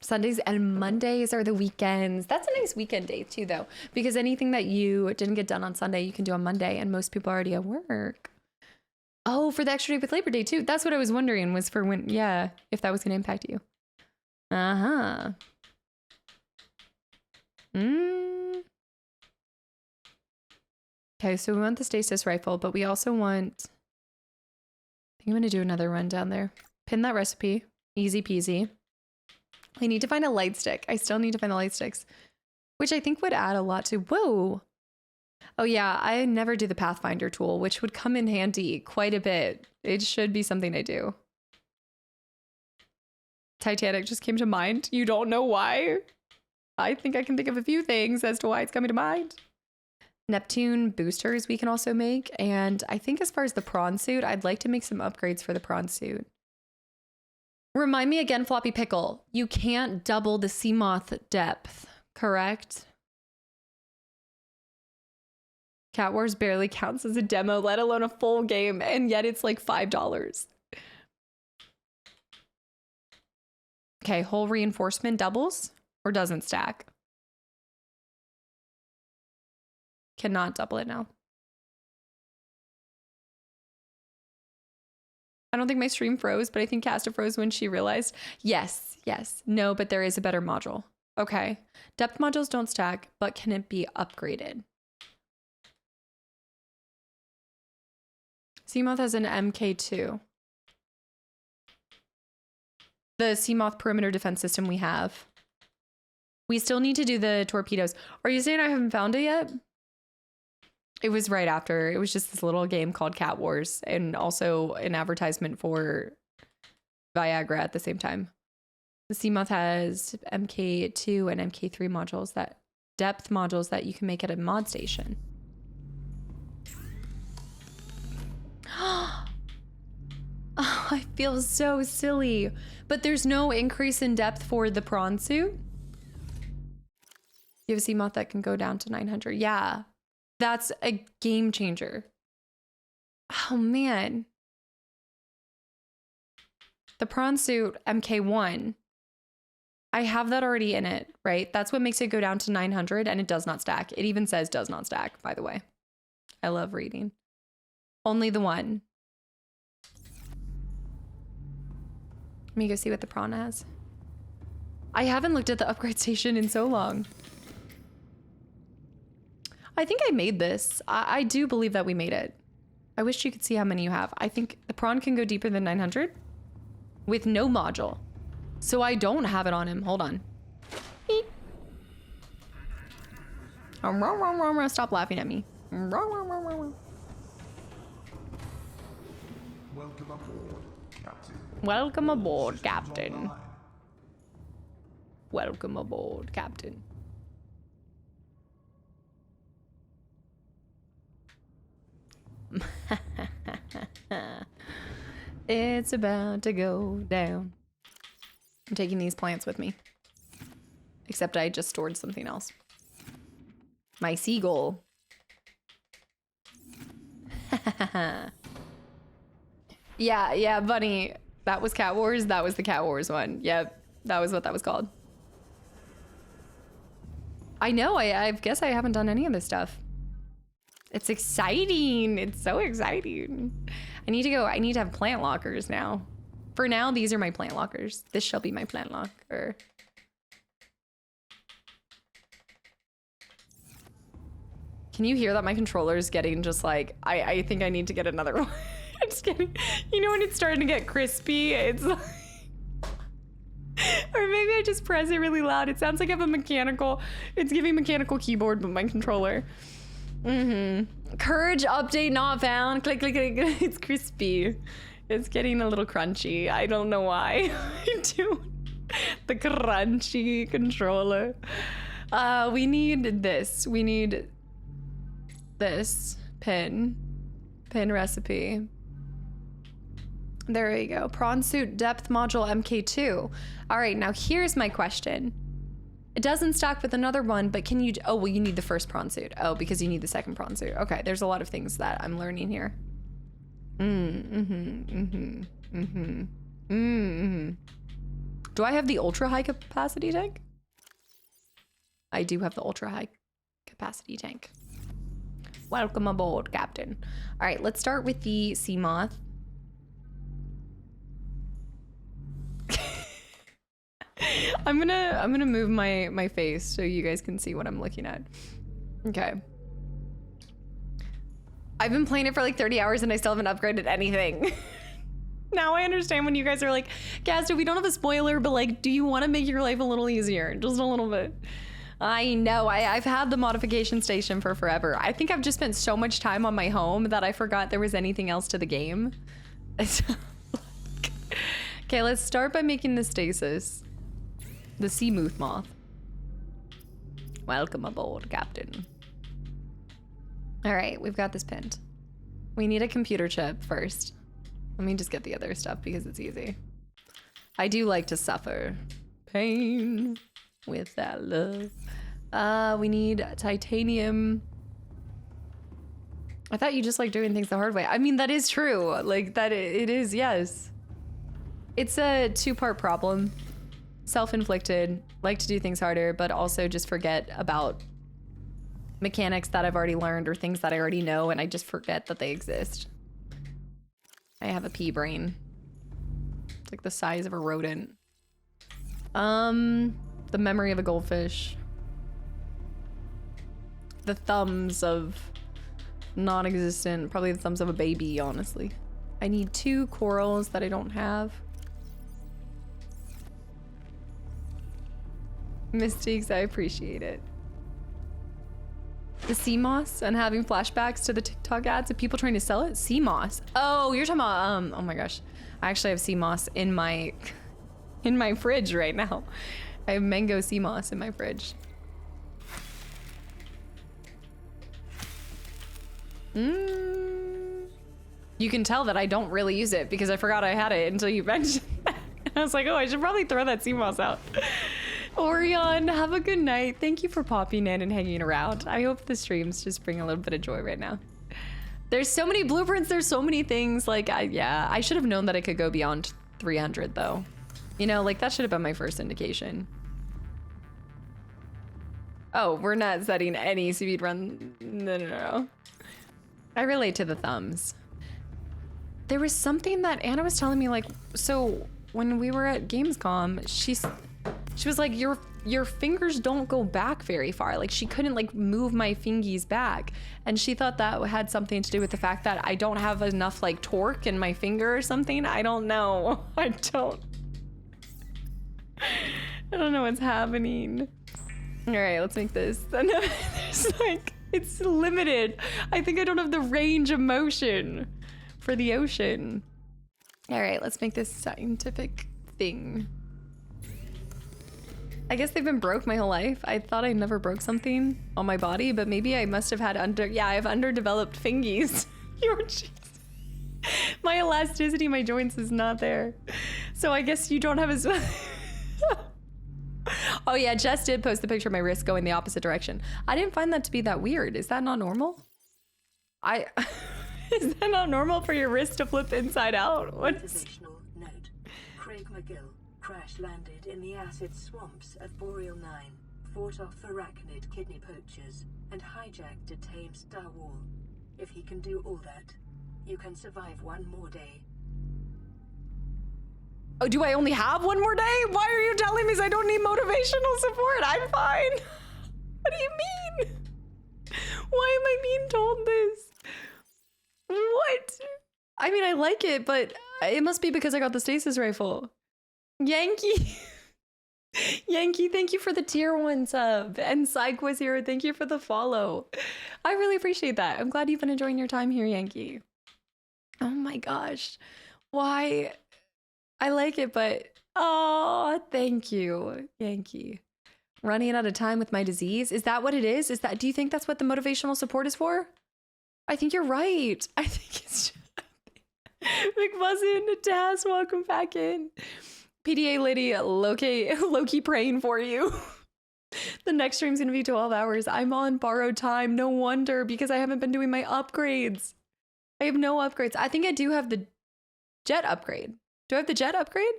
Sundays and Mondays are the weekends. That's a nice weekend day too, though, because anything that you didn't get done on Sunday, you can do on Monday, and most people are already at work. Oh, for the extra day with Labor Day too. That's what I was wondering, was for when, yeah, if that was going to impact you. Uh-huh. Okay, so we want the stasis rifle, but we also want, I think I'm going to do another run down there. Pin that recipe. Easy peasy. I need to find a light stick. I still need to find the light sticks, which I think would add a lot to, whoa. Oh yeah, I never do the Pathfinder tool, which would come in handy quite a bit. It should be something I do. Titanic just came to mind. You don't know why? I think I can think of a few things as to why it's coming to mind. Neptune boosters we can also make. And I think as far as the prawn suit, I'd like to make some upgrades for the prawn suit. Remind me again, Floppy Pickle, you can't double the Seamoth depth, correct? Cat Wars barely counts as a demo, let alone a full game, and yet it's like $5. Okay, hull reinforcement doubles or doesn't stack? Cannot double it now. I don't think my stream froze, but I think Casta froze when she realized. Yes, yes. No, but there is a better module. Okay. Depth modules don't stack, but can it be upgraded? Seamoth has an MK2. The Seamoth perimeter defense system we have. We still need to do the torpedoes. Are you saying I haven't found it yet? It was right after. It was just this little game called Cat Wars and also an advertisement for Viagra at the same time. The Seamoth has MK2 and MK3 modules, that depth modules that you can make at a mod station. Oh, I feel so silly. But there's no increase in depth for the prawn suit. You have a Seamoth that can go down to 900. Yeah. That's a game changer. Oh, man. The prawn suit MK1. I have that already in it, right? That's what makes it go down to 900, and it does not stack. It even says does not stack, by the way. I love reading. Only the one. Let me go see what the prawn has. I haven't looked at the upgrade station in so long. I think I made this. I do believe that we made it. I wish you could see how many you have. I think the prawn can go deeper than 900 with no module. So I don't have it on him. Hold on. Beep. Stop laughing at me. Welcome aboard, Captain. Welcome aboard, Captain. Welcome aboard, Captain. It's about to go down. I'm taking these plants with me. Except I just stored something else. My seagull. Yeah, Bunny. That was Cat Wars. That was the Cat Wars one. Yep, that was what that was called. I know, I guess I haven't done any of this stuff. It's exciting. It's so exciting. I need to have plant lockers now. For now, these are my plant lockers. This shall be my plant locker. Can you hear that my controller is getting just like, I think I need to get another one. I'm just kidding. You know when it's starting to get crispy? It's like... Or maybe I just press it really loud. It sounds like I have a mechanical... It's giving mechanical keyboard, but my controller. Courage update not found. Click, click, click. It's crispy. It's getting a little crunchy. I don't know why. I do. The crunchy controller. We need this. We need this pin recipe. There we go. Prawn suit depth module MK2. All right, now here's my question. It doesn't stack with another one, but can you... Oh, well, you need the first prawn suit. Oh, because you need the second prawn suit. Okay, there's a lot of things that I'm learning here. Do I have the ultra high capacity tank? I do have the ultra high capacity tank. Welcome aboard, Captain. All right, let's start with the sea moth. I'm gonna move my face so you guys can see what I'm looking at. Okay. I've been playing it for like 30 hours and I still haven't upgraded anything. Now I understand when you guys are like, Casta, we don't have a spoiler, but like, do you want to make your life a little easier? Just a little bit. I know, I've had the modification station for forever. I think I've just spent so much time on my home that I forgot there was anything else to the game. Okay, let's start by making the stasis. The sea moth. Welcome aboard, Captain. All right, we've got this pinned. We need a computer chip first. Let me just get the other stuff because it's easy. I do like to suffer pain with that love. We need titanium. I thought you just like doing things the hard way. I mean, that is true. Like that it is, yes. It's a two-part problem. Self-inflicted, like to do things harder, but also just forget about mechanics that I've already learned or things that I already know and I just forget that they exist. I have a pea brain. It's like the size of a rodent. The memory of a goldfish. The thumbs of non-existent, probably the thumbs of a baby, honestly. I need 2 corals that I don't have. Mystiques, I appreciate it. The sea moss and having flashbacks to the TikTok ads of people trying to sell it. Sea moss. Oh, you're talking about oh my gosh. I actually have sea moss in my fridge right now. I have mango sea moss in my fridge. You can tell that I don't really use it because I forgot I had it until you mentioned that. I was like, oh, I should probably throw that sea moss out. Orion, have a good night. Thank you for popping in and hanging around. I hope the streams just bring a little bit of joy right now. There's so many blueprints. There's so many things. Like, yeah, I should have known that it could go beyond 300 though. You know, like that should have been my first indication. Oh, we're not setting any speed run. No. I relate to the thumbs. There was something that Anna was telling me, like, so when we were at Gamescom, she was like, your fingers don't go back very far. Like she couldn't like move my fingies back. And she thought that had something to do with the fact that I don't have enough like torque in my finger or something. I don't know. I don't know what's happening. All right, let's make this. There's like, it's limited. I think I don't have the range of motion for the ocean. All right, let's make this scientific thing. I guess they've been broke my whole life. I thought I never broke something on my body, but maybe I must have had I have underdeveloped fingies. Your jeez. My elasticity, my joints is not there. So I guess you don't have as Oh yeah, Jess did post the picture of my wrist going the opposite direction. I didn't find that to be that weird. Is that not normal? Is that not normal for your wrist to flip inside out? Observational note. Craig McGill crash landed in the acid swamps at Boreal 9, fought off arachnid kidney poachers, and hijacked a tamed Star Wall. If he can do all that, you can survive one more day. Oh, do I only have one more day? Why are you telling me I don't need motivational support? I'm fine. What do you mean? Why am I being told this? What? I mean, I like it, but it must be because I got the stasis rifle. Yankee. Yankee, thank you for the tier 1 sub. And Psyquaz here, thank you for the follow. I really appreciate that. I'm glad you've been enjoying your time here, Yankee. Oh my gosh. Why? I like it, but oh, thank you, Yankee. Running out of time with my disease. Is that what it is? Do you think that's what the motivational support is for? I think you're right. I think it's McBuzzin, Taz, welcome back in. PDA lady, Loki praying for you. The next stream's gonna be 12 hours. I'm on borrowed time. No wonder, because I haven't been doing my upgrades. I have no upgrades. I think I do have the jet upgrade. Do I have the jet upgrade?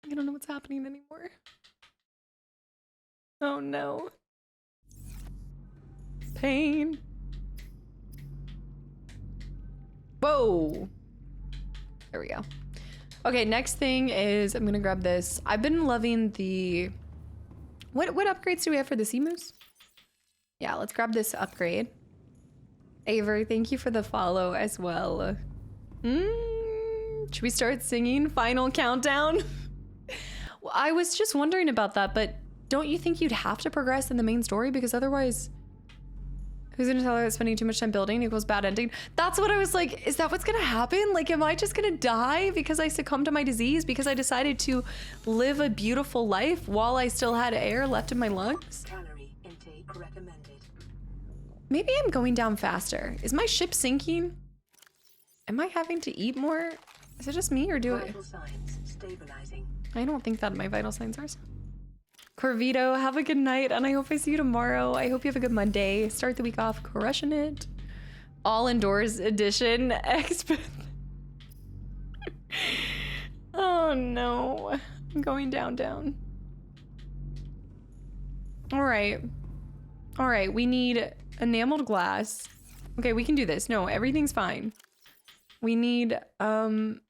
I don't know what's happening anymore. Oh no. Pain. Whoa. There we go. Okay, next thing is I'm gonna grab this. I've been loving the... What upgrades do we have for the sea moose? Yeah, let's grab this upgrade. Aver, thank you for the follow as well. Should we start singing Final Countdown? Well, I was just wondering about that, but don't you think you'd have to progress in the main story? Because otherwise, who's gonna tell her that spending too much time building equals bad ending? That's what I was like, is that what's gonna happen? Like, am I just gonna die because I succumbed to my disease? Because I decided to live a beautiful life while I still had air left in my lungs? Calorie intake recommended. Maybe I'm going down faster. Is my ship sinking? Am I having to eat more? Is it just me or do it? Vital signs stabilizing. I don't think that my vital signs are. Corvito, have a good night, and I hope I see you tomorrow. I hope you have a good Monday. Start the week off crushing it. All indoors edition. Oh no. I'm going down. All right. All right, we need enameled glass. Okay, we can do this. No, everything's fine. We need, I'm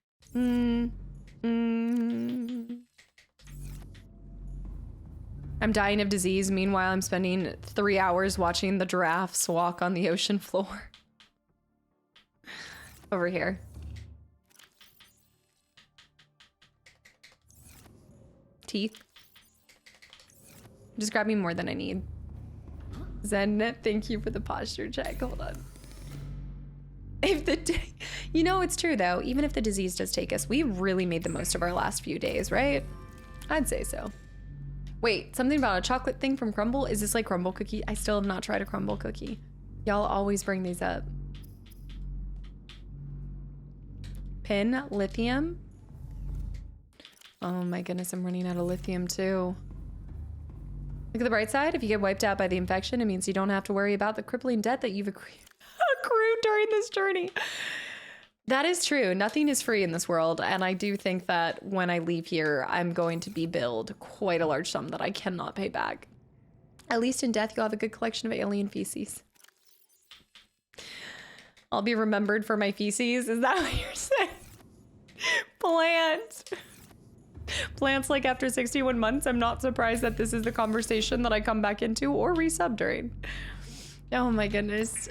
dying of disease. Meanwhile, I'm spending 3 hours watching the giraffes walk on the ocean floor. Over here. Teeth. Just grab me more than I need. Zen, thank you for the posture check. Hold on. If the day, you know, it's true though. Even if the disease does take us, we really made the most of our last few days, right? I'd say so. Wait, something about a chocolate thing from Crumble? Is this like crumble cookie? I still have not tried a crumble cookie. Y'all always bring these up. Pin, lithium. Oh my goodness, I'm running out of lithium too. Look at the bright side. If you get wiped out by the infection, it means you don't have to worry about the crippling debt that you've accrued during this journey. That is true. Nothing is free in this world. And I do think that when I leave here, I'm going to be billed quite a large sum that I cannot pay back. At least in death, you'll have a good collection of alien feces. I'll be remembered for my feces. Is that what you're saying? Plants like after 61 months, I'm not surprised that this is the conversation that I come back into or resub during. Oh my goodness.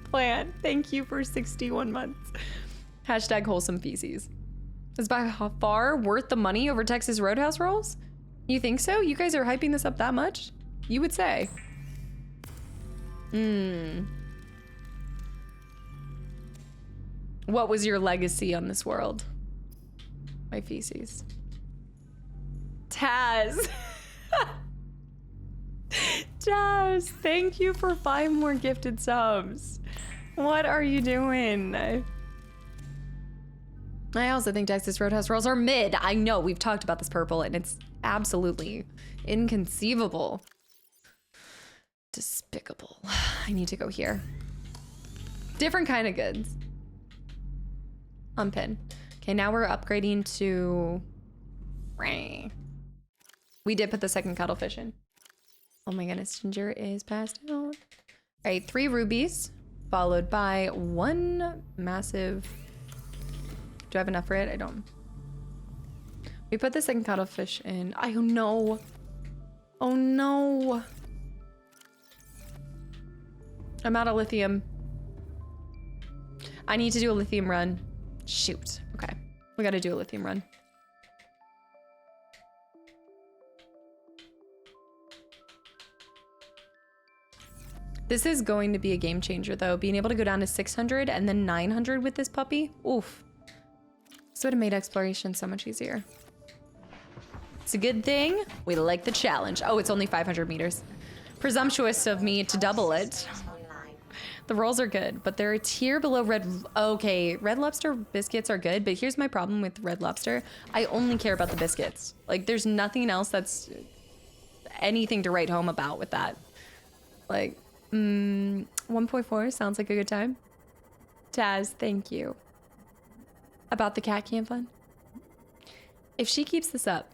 Plant, thank you for 61 months. Hashtag wholesome feces. Is by far worth the money over Texas Roadhouse rolls? You think so? You guys are hyping this up that much? You would say. What was your legacy on this world? My feces. Taz. Taz, thank you for 5 more gifted subs. What are you doing? I also think Texas Roadhouse rolls are mid. I know, we've talked about this purple and it's absolutely inconceivable. Despicable. I need to go here. Different kind of goods. Unpin. Okay, now we're upgrading to... We did put the second cuttlefish in. Oh my goodness, Ginger is passed out. All right, 3 rubies, followed by 1 massive... Do I have enough for it? I don't. We put the second cuttlefish in. Oh no. Oh no. I'm out of lithium. I need to do a lithium run. Shoot. Okay. We gotta do a lithium run. This is going to be a game changer though. Being able to go down to 600 and then 900 with this puppy. Oof. This would have made exploration so much easier. It's a good thing. We like the challenge. Oh, it's only 500 meters. Presumptuous of me to double it. The rolls are good, but they're a tier below red. Okay, red lobster biscuits are good, but here's my problem with red lobster. I only care about the biscuits. Like, there's nothing else that's anything to write home about with that. Like, 1.4 sounds like a good time. Taz, thank you. About the cat cam fun. If she keeps this up,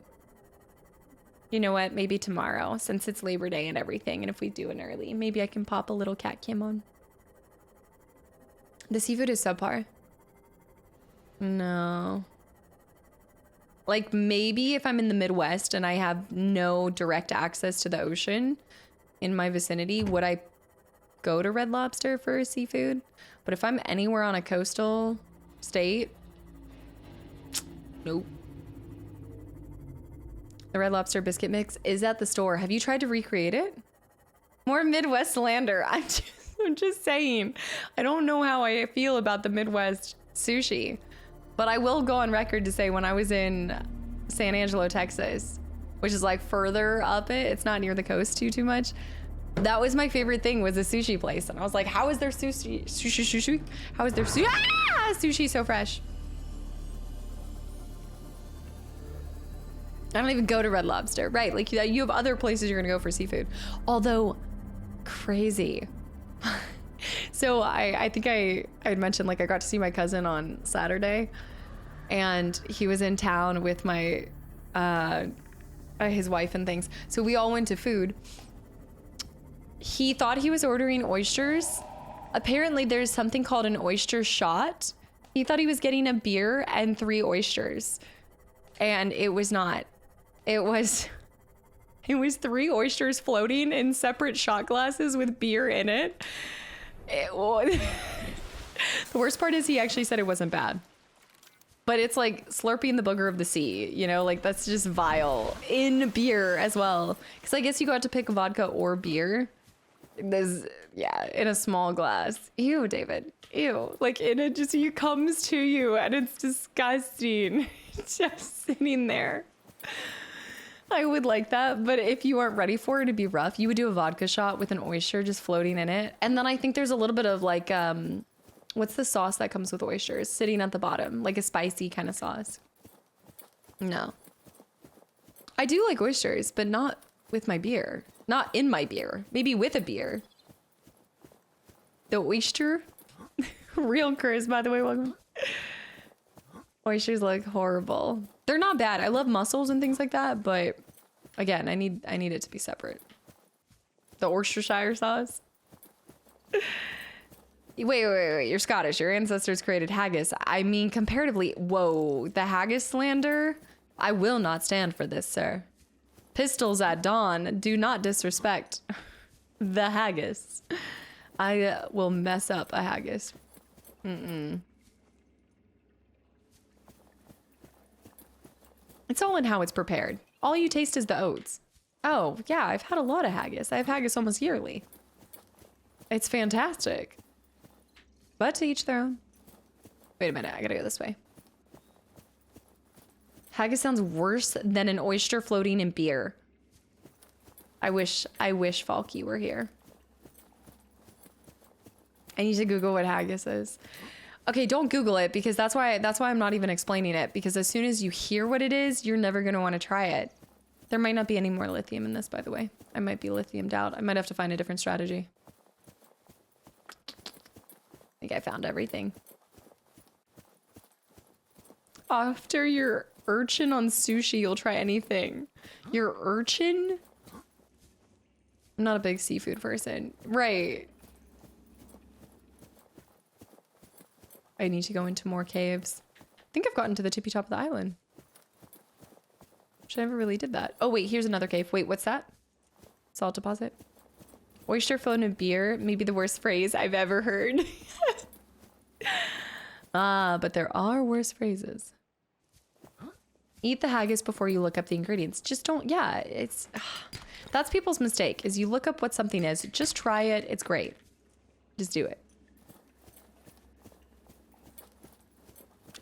you know what? Maybe tomorrow, since it's Labor Day and everything, and if we do it early, maybe I can pop a little cat cam on. The seafood is subpar. No. Like, maybe if I'm in the Midwest and I have no direct access to the ocean in my vicinity, would I go to Red Lobster for seafood? But if I'm anywhere on a coastal state, nope. The Red Lobster biscuit mix is at the store. Have you tried to recreate it? More Midwest lander. I'm just saying. I don't know how I feel about the Midwest sushi, but I will go on record to say when I was in San Angelo, Texas, which is like further up it's not near the coast too much. That was my favorite thing, was a sushi place. And I was like, how is their sushi? How is their sushi so fresh? I don't even go to Red Lobster, right? Like you have other places you're gonna go for seafood. Although, crazy. So I think I had mentioned, like, I got to see my cousin on Saturday, and he was in town with my his wife and things. So we all went to food. He thought he was ordering oysters. Apparently there's something called an oyster shot. He thought he was getting a beer and 3 oysters, and it was not. It was 3 oysters floating in separate shot glasses with beer in it. The worst part is he actually said it wasn't bad. But it's like slurping the booger of the sea, you know, like that's just vile. In beer as well. Because I guess you got to pick vodka or beer. There's, yeah, in a small glass. Ew, David. Ew. Like, it comes to you and it's disgusting. Just sitting there. I would like that, but if you aren't ready for it to be rough, you would do a vodka shot with an oyster just floating in it. And then I think there's a little bit of like, what's the sauce that comes with oysters sitting at the bottom? Like a spicy kind of sauce. No. I do like oysters, but not with my beer. Not in my beer. Maybe with a beer. The oyster? Real Chris, by the way, welcome. Oysters look horrible. They're not bad. I love mussels and things like that, but again, I need it to be separate. The Worcestershire sauce. Wait. You're Scottish. Your ancestors created haggis. I mean, comparatively, whoa, the haggis slander? I will not stand for this, sir. Pistols at dawn. Do not disrespect the haggis. I will mess up a haggis. It's all in how it's prepared. All you taste is the oats. Oh, yeah, I've had a lot of haggis. I have haggis almost yearly. It's fantastic. But to each their own. Wait a minute, I gotta go this way. Haggis sounds worse than an oyster floating in beer. I wish Falky were here. I need to Google what haggis is. Okay, don't Google it, because that's why I'm not even explaining it, because as soon as you hear what it is, you're never going to want to try it. There might not be any more lithium in this, by the way. I might be lithiumed out. I might have to find a different strategy. I think I found everything. After your urchin on sushi, you'll try anything. Your urchin? I'm not a big seafood person. Right. I need to go into more caves. I think I've gotten to the tippy top of the island. Which I never really did that. Oh, wait, here's another cave. Wait, what's that? Salt deposit. Oyster floating in beer. Maybe the worst phrase I've ever heard. But there are worse phrases. Eat the haggis before you look up the ingredients. Just don't, yeah, it's... That's people's mistake, is you look up what something is. Just try it. It's great. Just do it.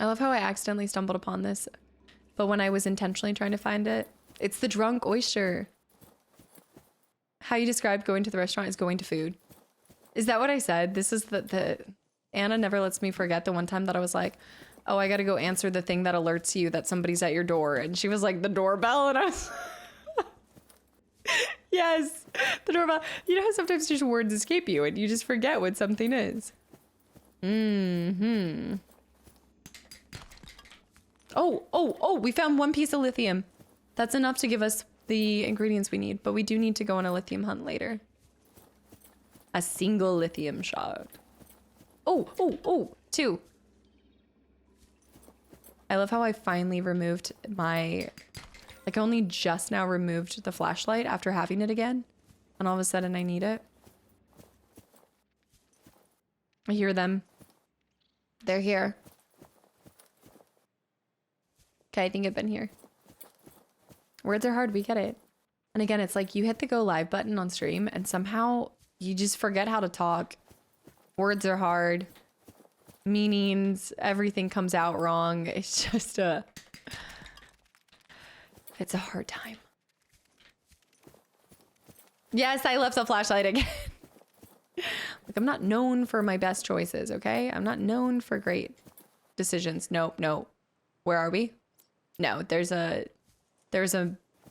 I love how I accidentally stumbled upon this, but when I was intentionally trying to find it, it's the drunk oyster. How you described going to the restaurant is going to food. Is that what I said? This is the Anna never lets me forget the one time that I was like, oh, I gotta go answer the thing that alerts you that somebody's at your door. And she was like, the doorbell. And I was, Yes. The doorbell. You know how sometimes just words escape you and you just forget what something is. Mm-hmm. Oh, we found one piece of lithium. That's enough to give us the ingredients we need, but we do need to go on a lithium hunt later. A single lithium shard. Oh, 2. I love how I finally removed my... Like, I only just now removed the flashlight after having it again. And all of a sudden I need it. I hear them. They're here. Okay, I think I've been here. Words are hard, we get it. And again, it's like you hit the go live button on stream and somehow you just forget how to talk. Words are hard. Meanings, everything comes out wrong. It's just it's a hard time. Yes, I left the flashlight again. Like, I'm not known for my best choices, okay? I'm not known for great decisions. No. Where are we? No, there's a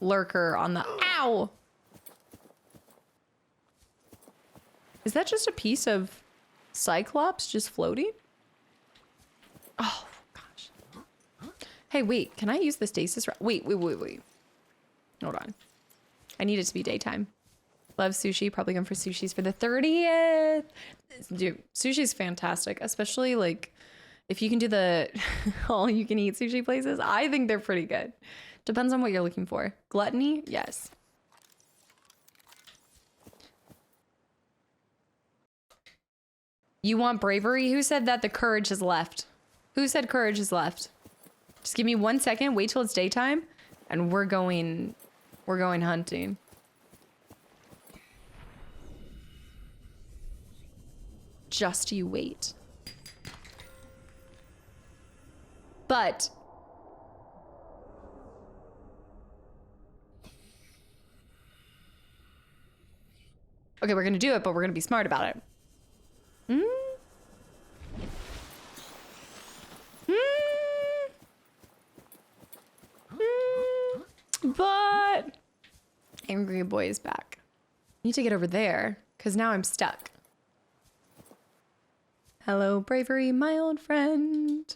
lurker on the... Ow! Is that just a piece of Cyclops just floating? Oh, gosh. Hey, wait. Can I use the stasis? Wait. Hold on. I need it to be daytime. Love sushi. Probably going for sushis for the 30th. Dude, sushi's fantastic. Especially, like, if you can do the all-you-can-eat sushi places. I think they're pretty good. Depends on what you're looking for. Gluttony? Yes. You want bravery? Who said that the courage has left? Who said courage has left? Just give me 1 second. Wait till it's daytime, and we're going hunting. Just you wait. But okay, we're gonna do it, but we're gonna be smart about it. But Angry Boy is back. I need to get over there because now I'm stuck. Hello, bravery, my old friend.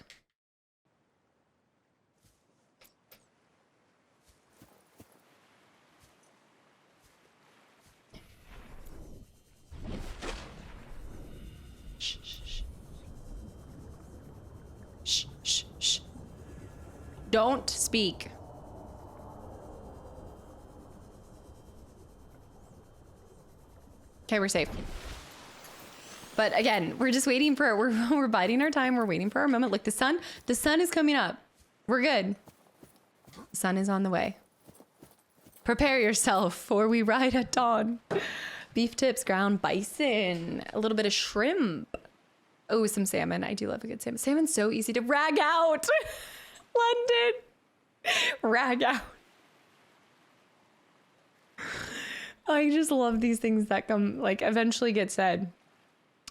Shh. Don't speak. Okay, we're safe. But again, we're just waiting for we're biding our time. We're waiting for our moment. Look, the sun is coming up. We're good. The sun is on the way. Prepare yourself for we ride at dawn. Beef tips, ground bison, a little bit of shrimp. Oh, some salmon. I do love a good salmon. Salmon's so easy to rag out. London. Rag out. I just love these things that come, like, eventually get said.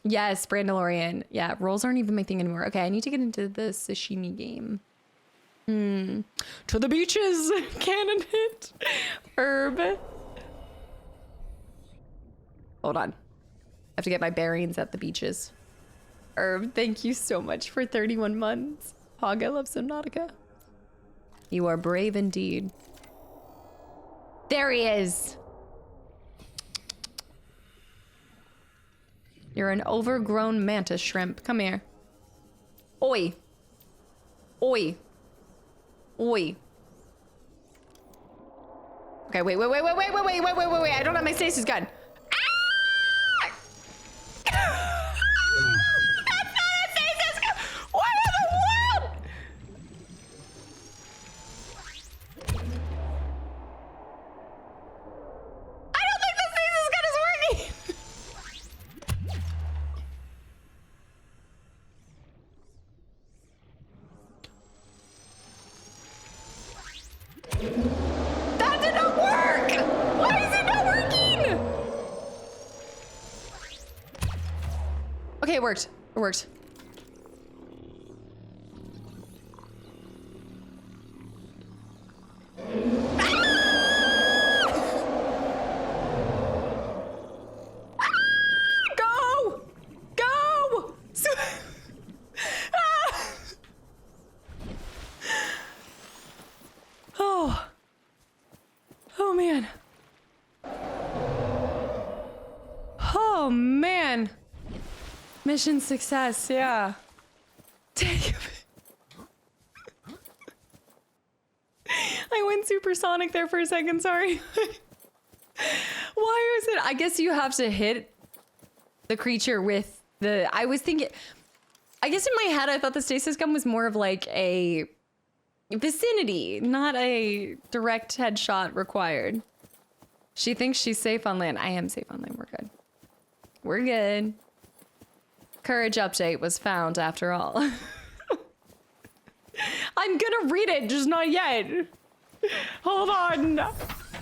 Yes, Brandalorian. Yeah, rolls aren't even my thing anymore. Okay, I need to get into the sashimi game. To the beaches. Cannon hit. Herb. Hold on. I have to get my bearings at the beaches. Herb, thank you so much for 31 months. Hog, I love Subnautica. You are brave indeed. There he is. You're an overgrown mantis shrimp. Come here. Oi. Oi. Oi. Okay, wait. I don't have my stasis gun. That's not a stasis gun. What in the world? I don't think the stasis gun is working. That did not work! Why is it not working? Okay, it worked. It worked. Oh, man. Mission success, yeah. Take I went supersonic there for a second, sorry. Why is it? I guess you have to hit the creature with the... I was thinking... I guess in my head, I thought the stasis gun was more of like a vicinity, not a direct headshot required. She thinks she's safe on land. I am safe on land. We're good. We're good. Courage update was found after all. I'm gonna read it, just not yet. Hold on.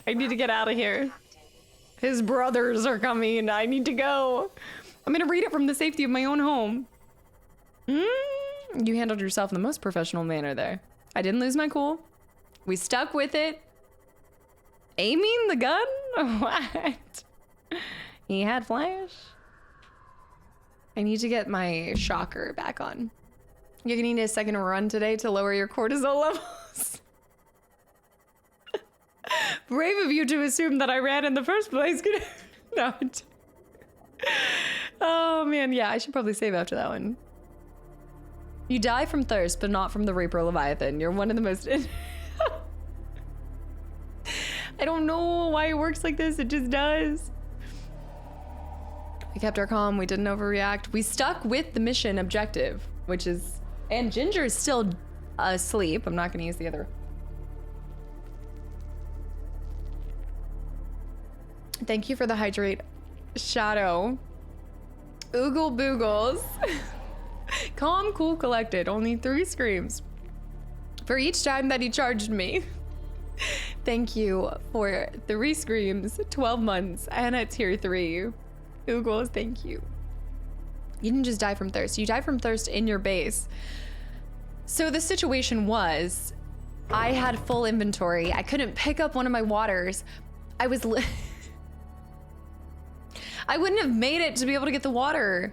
I need to get out of here. His brothers are coming. I need to go. I'm gonna read it from the safety of my own home. You handled yourself in the most professional manner there. I didn't lose my cool. We stuck with it. Aiming the gun? What? He had flash? I need to get my shocker back on. You're gonna need a second run today to lower your cortisol levels. Brave of you to assume that I ran in the first place. No. Oh man, yeah, I should probably save after that one. You die from thirst, but not from the Reaper Leviathan. You're one of the most... I don't know why it works like this. It just does. We kept our calm. We didn't overreact. We stuck with the mission objective, which is... And Ginger is still asleep. I'm not going to use the other... Thank you for the hydrate, Shadow. Oogle boogles. Calm, cool, collected. Only 3 screams for each time that he charged me. Thank you for 3 screams, 12 months, and at tier 3. Oogles, thank you. You didn't just die from thirst. You died from thirst in your base. So the situation was, I had full inventory. I couldn't pick up one of my waters. I wouldn't have made it to be able to get the water.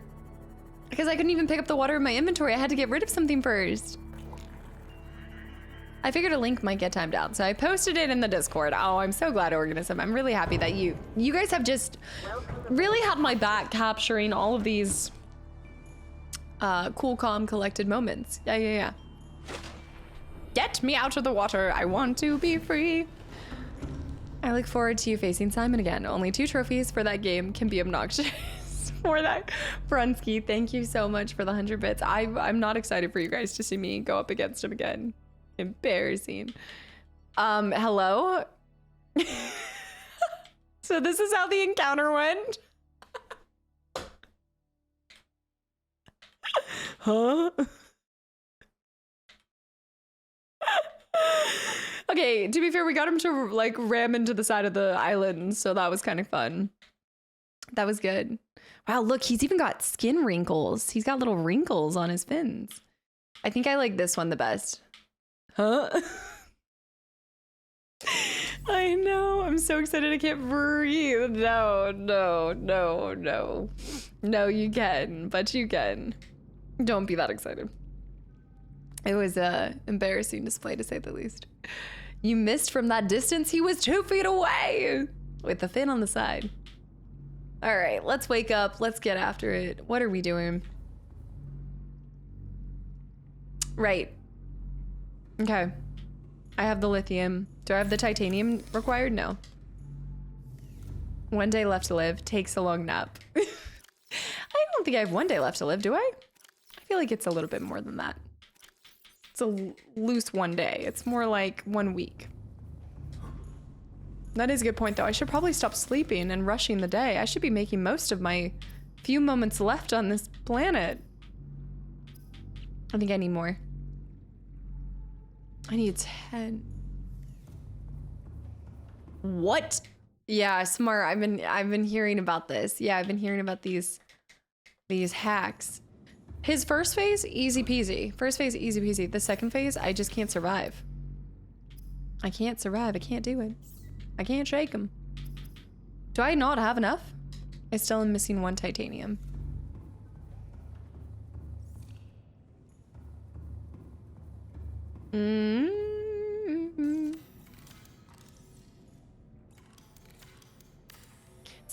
Because I couldn't even pick up the water in my inventory. I had to get rid of something first. I figured a link might get timed out, so I posted it in the Discord. Oh, I'm so glad, Organism. I'm really happy that you guys have just really had my back capturing all of these cool, calm, collected moments. Yeah. Get me out of the water. I want to be free. I look forward to you facing Simon again. Only 2 trophies for that game can be obnoxious. For that, Brunsky, thank you so much for the 100 bits. I'm not excited for you guys to see me go up against him again. Embarrassing. Hello? So this is how the encounter went? Huh? Okay, to be fair, we got him to like ram into the side of the island, so that was kind of fun. That was good. Wow, look, he's even got skin wrinkles. He's got little wrinkles on his fins. I think I like this one the best. Huh? I know, I'm so excited I can't breathe. No. No, you can, but you can. Don't be that excited. It was an embarrassing display to say the least. You missed from that distance. He was 2 feet away with the fin on the side. All right, let's wake up. Let's get after it. What are we doing? Right. Okay. I have the lithium. Do I have the titanium required? No. 1 day left to live. Takes a long nap. I don't think I have 1 day left to live, do I? I feel like it's a little bit more than that. It's a loose 1 day. It's more like 1 week. That is a good point, though. I should probably stop sleeping and rushing the day. I should be making most of my few moments left on this planet. I think I need more. I need 10. What? Yeah, smart. I've been hearing about this. Yeah, I've been hearing about these hacks. His first phase, easy peasy. First phase, easy peasy. The second phase, I just can't survive. I can't survive. I can't do it. I can't shake him. Do I not have enough? I still am missing 1 titanium.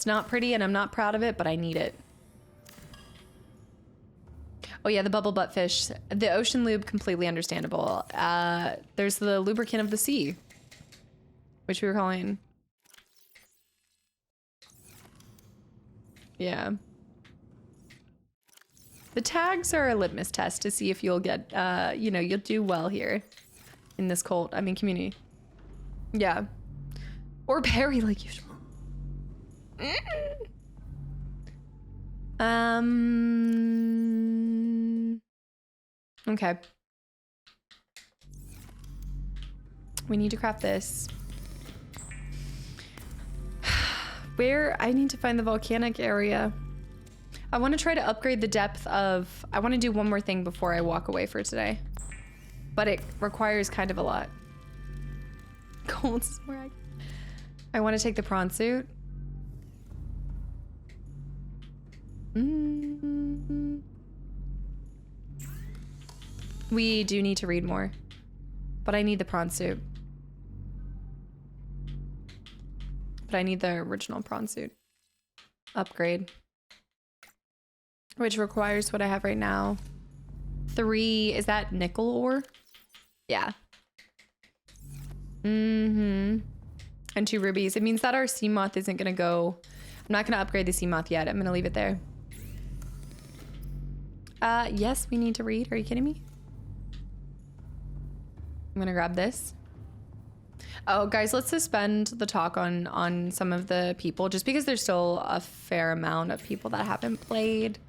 It's not pretty and I'm not proud of it, but I need it. Oh yeah, the bubble butt fish. The ocean lube, completely understandable. There's the lubricant of the sea, which we were calling. Yeah. The tags are a litmus test to see if you'll get, you know, you'll do well here in this cult, I mean community. Yeah. Or Perry like usual. Okay. We need to craft this. Where? I need to find the volcanic area. I want to try to upgrade the depth of... I want to do one more thing before I walk away for today. But it requires kind of a lot. Gold swag. I want to take the prawn suit. We do need to read more. But I need the prawn suit. But I need the original prawn suit. Upgrade. Which requires what I have right now. 3, is that nickel ore? Yeah. And 2 rubies. It means that our sea moth isn't gonna go. I'm not gonna upgrade the sea moth yet. I'm gonna leave it there. Yes, we need to read. Are you kidding me? I'm gonna grab this. Oh, guys, let's suspend the talk on some of the people, just because there's still a fair amount of people that haven't played.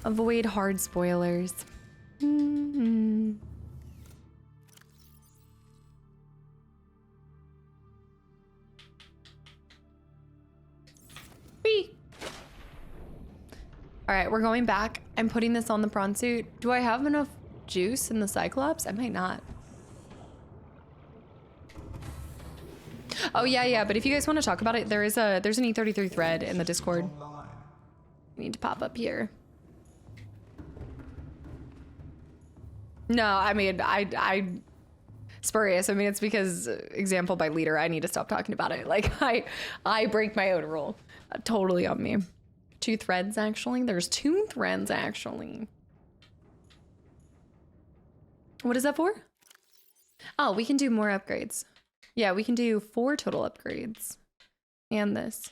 Avoid hard spoilers. Whee! All right, we're going back. I'm putting this on the prawn suit. Do I have enough juice in the Cyclops? I might not. Oh yeah, but if you guys want to talk about it, there's an E33 thread in the Discord. I need to pop up here. No, I mean, I spurious. I mean, it's because example by leader, I need to stop talking about it. Like I break my own rule. Totally on me. 2 threads actually. There's 2 threads actually. What is that for? Oh, we can do more upgrades. Yeah, we can do 4 total upgrades. And this.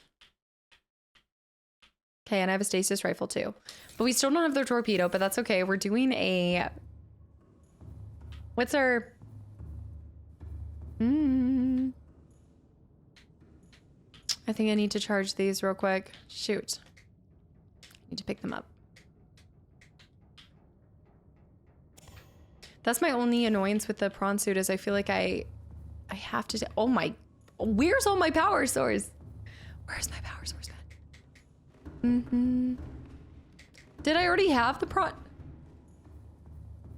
Okay, and I have a stasis rifle too. But we still don't have their torpedo, but that's okay. We're doing a... What's our... I think I need to charge these real quick. Shoot. Need to pick them up. That's my only annoyance with the prawn suit is I feel like I have to... Oh my... Where's all my power source? Where's my power source then? Did I already have the prawn?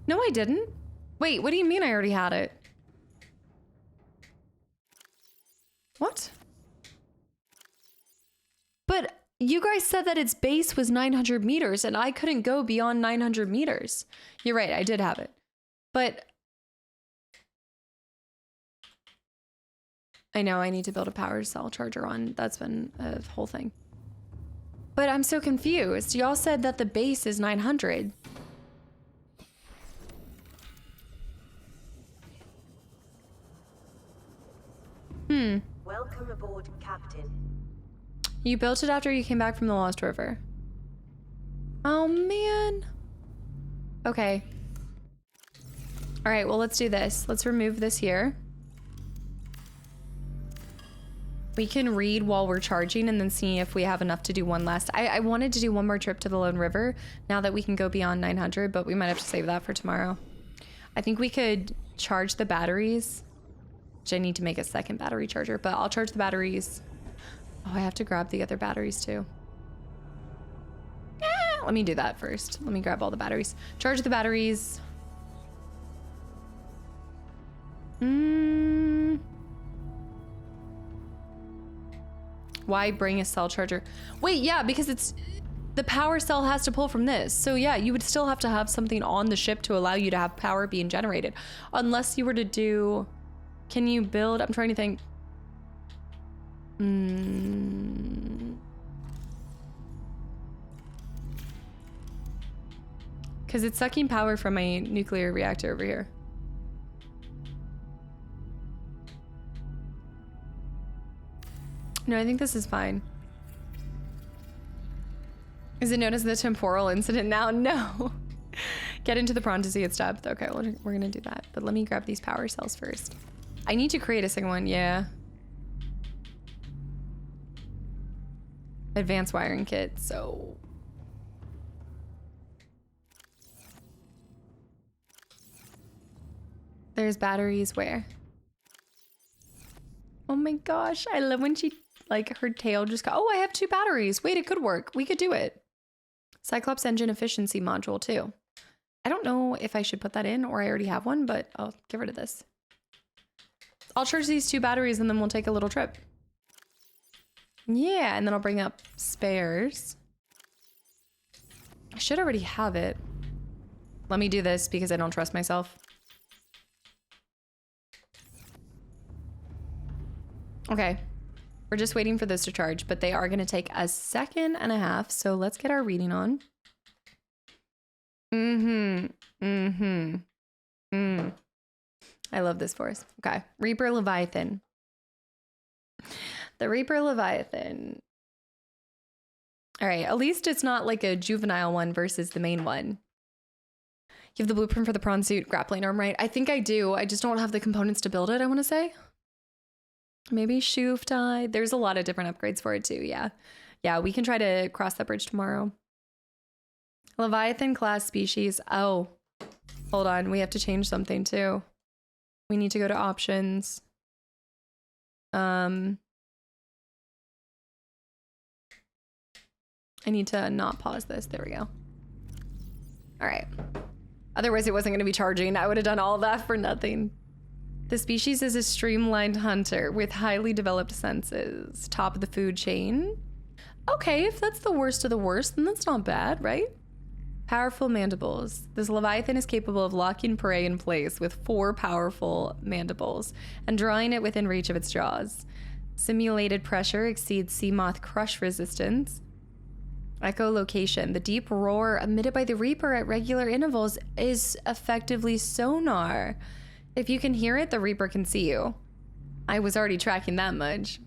No, I didn't. Wait, what do you mean I already had it? What? But you guys said that its base was 900 meters and I couldn't go beyond 900 meters. You're right, I did have it. But I know I need to build a power cell charger on. That's been a whole thing. But I'm so confused. Y'all said that the base is 900. Welcome aboard, Captain. You built it after you came back from the Lost River. Oh, man. Okay. All right, well, let's do this. Let's remove this here. We can read while we're charging and then see if we have enough to do one last. I wanted to do one more trip to the Lone River now that we can go beyond 900, but we might have to save that for tomorrow. I think we could charge the batteries, which I need to make a second battery charger, but I'll charge the batteries. Oh, I have to grab the other batteries too. Let me do that first. Let me grab all the batteries. Charge the batteries. Why bring a cell charger? Wait, yeah, because it's the power cell has to pull from this. So yeah, you would still have to have something on the ship to allow you to have power being generated. Unless you were to do, can you build, I'm trying to think. Because it's sucking power from my nuclear reactor over here. No, I think this is fine. Is it known as the temporal incident now? No. Get into the prawn to see its depth. Okay, well, we're gonna do that. But let me grab these power cells first. I need to create a second one, yeah. Advanced wiring kit, so... There's batteries where? Oh my gosh, I love when she, like, her tail just got, oh, I have 2 batteries. Wait, it could work. We could do it. Cyclops engine efficiency module too. I don't know if I should put that in or I already have one, but I'll get rid of this. I'll charge these 2 batteries and then we'll take a little trip. Yeah, and then I'll bring up spares. I should already have it. Let me do this because I don't trust myself. Okay, we're just waiting for those to charge, but they are going to take a 1.5 seconds. So let's get our reading on. I love this force. Okay, Reaper Leviathan. The Reaper Leviathan. All right, at least it's not like a juvenile one versus the main one. You have the blueprint for the prawn suit grappling arm, right? I think I do. I just don't have the components to build it, I want to say. Maybe Shoof tie. There's a lot of different upgrades for it too, yeah. Yeah, we can try to cross that bridge tomorrow. Leviathan class species. Oh, hold on. We have to change something too. We need to go to options. I need to not pause this. There we go. All right. Otherwise it wasn't going to be charging. I would have done all that for nothing. The species is a streamlined hunter with highly developed senses. Top of the food chain. Okay, if that's the worst of the worst, then that's not bad, right? Powerful mandibles. This Leviathan is capable of locking prey in place with 4 powerful mandibles and drawing it within reach of its jaws. Simulated pressure exceeds sea moth crush resistance. Echolocation. The deep roar emitted by the Reaper at regular intervals is effectively sonar. If you can hear it, the Reaper can see you. I was already tracking that much.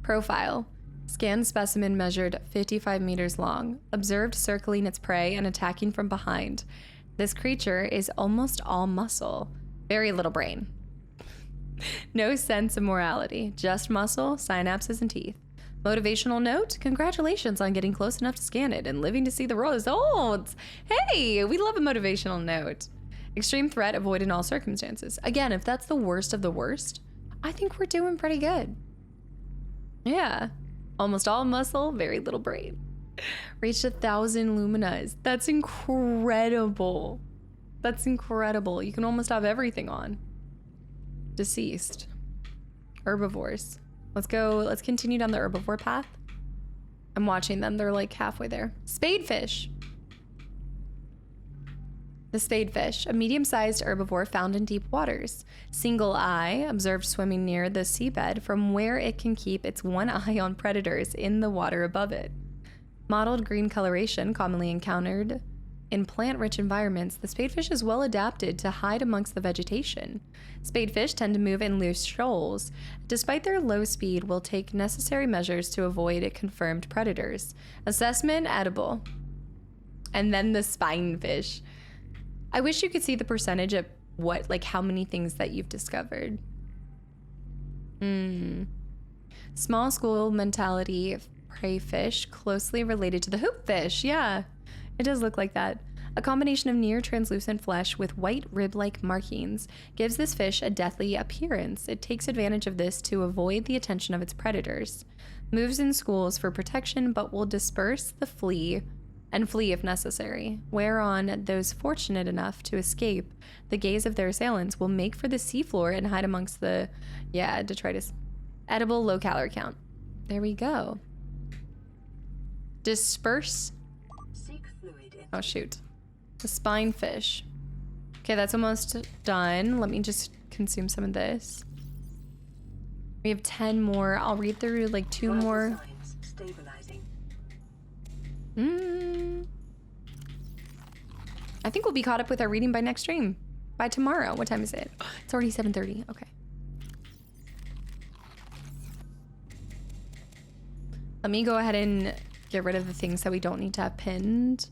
Profile. Scanned specimen measured 55 meters long. Observed circling its prey and attacking from behind. This creature is almost all muscle. Very little brain. No sense of morality. Just muscle, synapses, and teeth. Motivational note, congratulations on getting close enough to scan it and living to see the results. Hey, we love a motivational note. Extreme threat avoided in all circumstances. Again, if that's the worst of the worst, I think we're doing pretty good. Yeah. Almost all muscle, very little brain. Reached 1,000 luminas. That's incredible. That's incredible. You can almost have everything on. Deceased. Herbivores. Let's go. Let's continue down the herbivore path. I'm watching them. They're like halfway there. Spadefish. The spadefish, a medium-sized herbivore found in deep waters. Single eye, observed swimming near the seabed from where it can keep its one eye on predators in the water above it. Mottled green coloration, commonly encountered in plant-rich environments, the spadefish is well adapted to hide amongst the vegetation. Spadefish tend to move in loose shoals. Despite their low speed, will take necessary measures to avoid confirmed predators. Assessment, edible. And then the spinefish. I wish you could see the percentage of what, like how many things that you've discovered. Small school mentality prey fish, closely related to the hoopfish. Yeah, it does look like that. A combination of near translucent flesh with white rib-like markings gives this fish a deathly appearance. It takes advantage of this to avoid the attention of its predators. Moves in schools for protection, but will disperse the flea and flee if necessary, whereon those fortunate enough to escape the gaze of their assailants will make for the seafloor and hide amongst the, detritus. Edible, low calorie count. There we go. Disperse. Seek fluid in Oh shoot. The spinefish. Okay, that's almost done. Let me just consume some of this. We have 10 more. I'll read through like 2 Vital more. signs stabilizing. I think we'll be caught up with our reading by next stream. By tomorrow. What time is it? It's already 7:30. Okay. Let me go ahead and get rid of the things that we don't need to have pinned.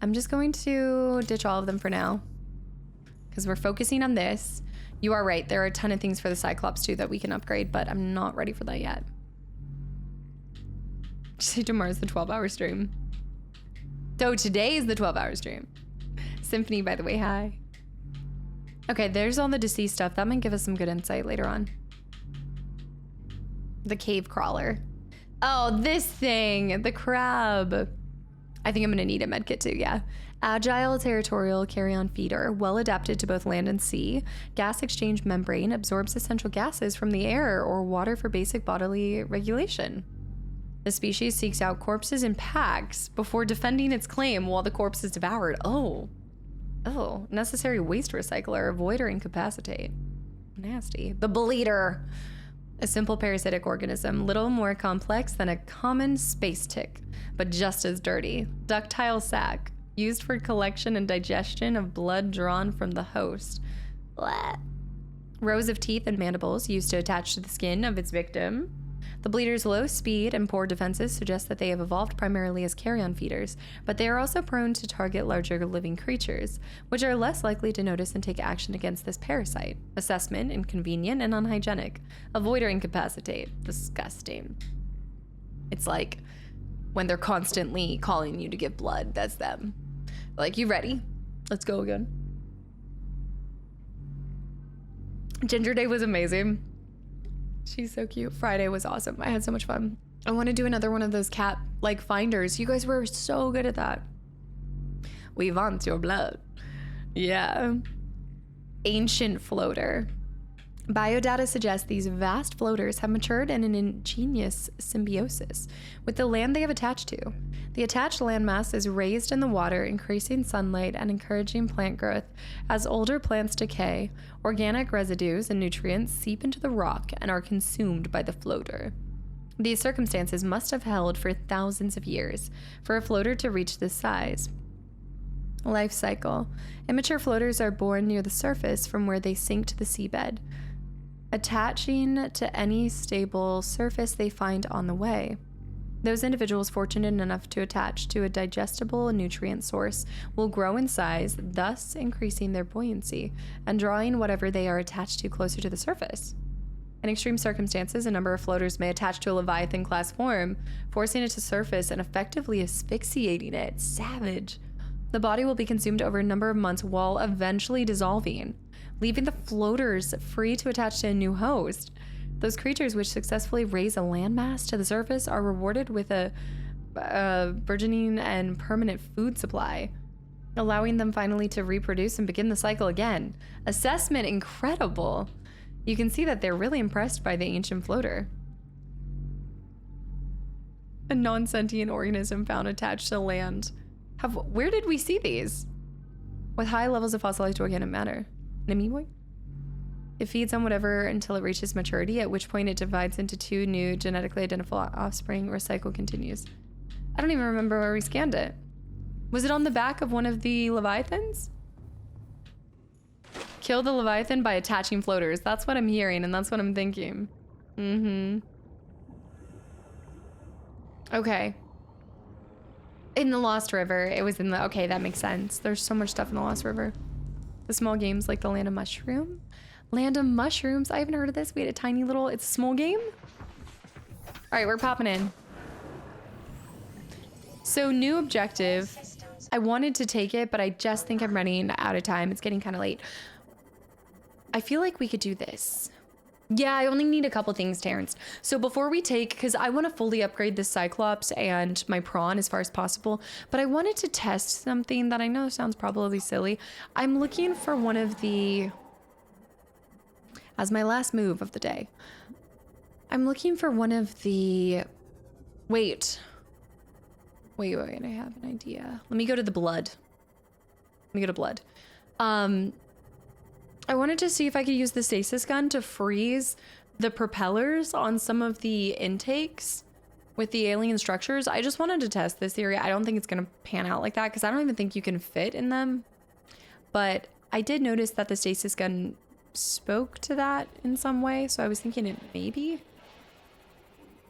I'm just going to ditch all of them for now because we're focusing on this. You are right. There are a ton of things for the Cyclops too that we can upgrade, but I'm not ready for that yet. Say tomorrow's the 12-hour stream. So today is the 12-hour stream. Symphony, by the way, hi. Okay, there's all the deceased stuff. That might give us some good insight later on. The cave crawler. Oh, this thing, the crab. I think I'm gonna need a medkit too, yeah. Agile, territorial, carrion feeder, well adapted to both land and sea. Gas exchange membrane, absorbs essential gases from the air or water for basic bodily regulation. The species seeks out corpses in packs before defending its claim while the corpse is devoured. Oh, necessary waste recycler, avoid or incapacitate. Nasty. The bleeder. A simple parasitic organism, little more complex than a common space tick, but just as dirty. Ductile sac, used for collection and digestion of blood drawn from the host. Blah. Rows of teeth and mandibles used to attach to the skin of its victim. The bleeder's low speed and poor defenses suggest that they have evolved primarily as carrion feeders, but they are also prone to target larger living creatures, which are less likely to notice and take action against this parasite. Assessment: inconvenient and unhygienic. Avoid or incapacitate. Disgusting. It's like when they're constantly calling you to give blood, that's them. Like, you ready? Let's go again. Ginger Day was amazing. She's so cute. Friday was awesome. I had so much fun. I want to do another one of those cat like finders. You guys were so good at that. We want your blood. Yeah. Ancient floater. Biodata suggests these vast floaters have matured in an ingenious symbiosis with the land they have attached to. The attached landmass is raised in the water, increasing sunlight and encouraging plant growth. As older plants decay, organic residues and nutrients seep into the rock and are consumed by the floater. These circumstances must have held for thousands of years for a floater to reach this size. Life cycle. Immature floaters are born near the surface from where they sink to the seabed, attaching to any stable surface they find on the way. Those individuals fortunate enough to attach to a digestible nutrient source will grow in size, thus increasing their buoyancy and drawing whatever they are attached to closer to the surface. In extreme circumstances, a number of floaters may attach to a Leviathan-class form, forcing it to surface and effectively asphyxiating it. Savage. The body will be consumed over a number of months while eventually dissolving, leaving the floaters free to attach to a new host. Those creatures which successfully raise a landmass to the surface are rewarded with a burgeoning and permanent food supply, allowing them finally to reproduce and begin the cycle again. Assessment incredible. You can see that they're really impressed by the ancient floater. A non-sentient organism found attached to land. Where did we see these? With high levels of fossilized organic matter. An amoeboid? It feeds on whatever until it reaches maturity, at which point it divides into 2 new genetically identifiable offspring or cycle continues. I don't even remember where we scanned it. Was it on the back of one of the Leviathans? Kill the Leviathan by attaching floaters. That's what I'm hearing, and that's what I'm thinking. Okay. In the Lost River, it was in the... Okay, that makes sense. There's so much stuff in the Lost River. The small games like the Land of Mushroom. Land of Mushrooms. I haven't heard of this. We had a tiny little... It's a small game? All right, we're popping in. So, new objective. I wanted to take it, but I just think I'm running out of time. It's getting kind of late. I feel like we could do this. Yeah, I only need a couple things, Terrence. So before we take, because I want to fully upgrade this Cyclops and my prawn as far as possible, but I wanted to test something that I know sounds probably silly. I'm looking for one of the, as my last move of the day, I'm looking for one of the, wait, I have an idea. Let me go to the blood. I wanted to see if I could use the stasis gun to freeze the propellers on some of the intakes with the alien structures. I just wanted to test this theory. I don't think it's gonna pan out like that because I don't even think you can fit in them. But I did notice that the stasis gun spoke to that in some way, so I was thinking it maybe.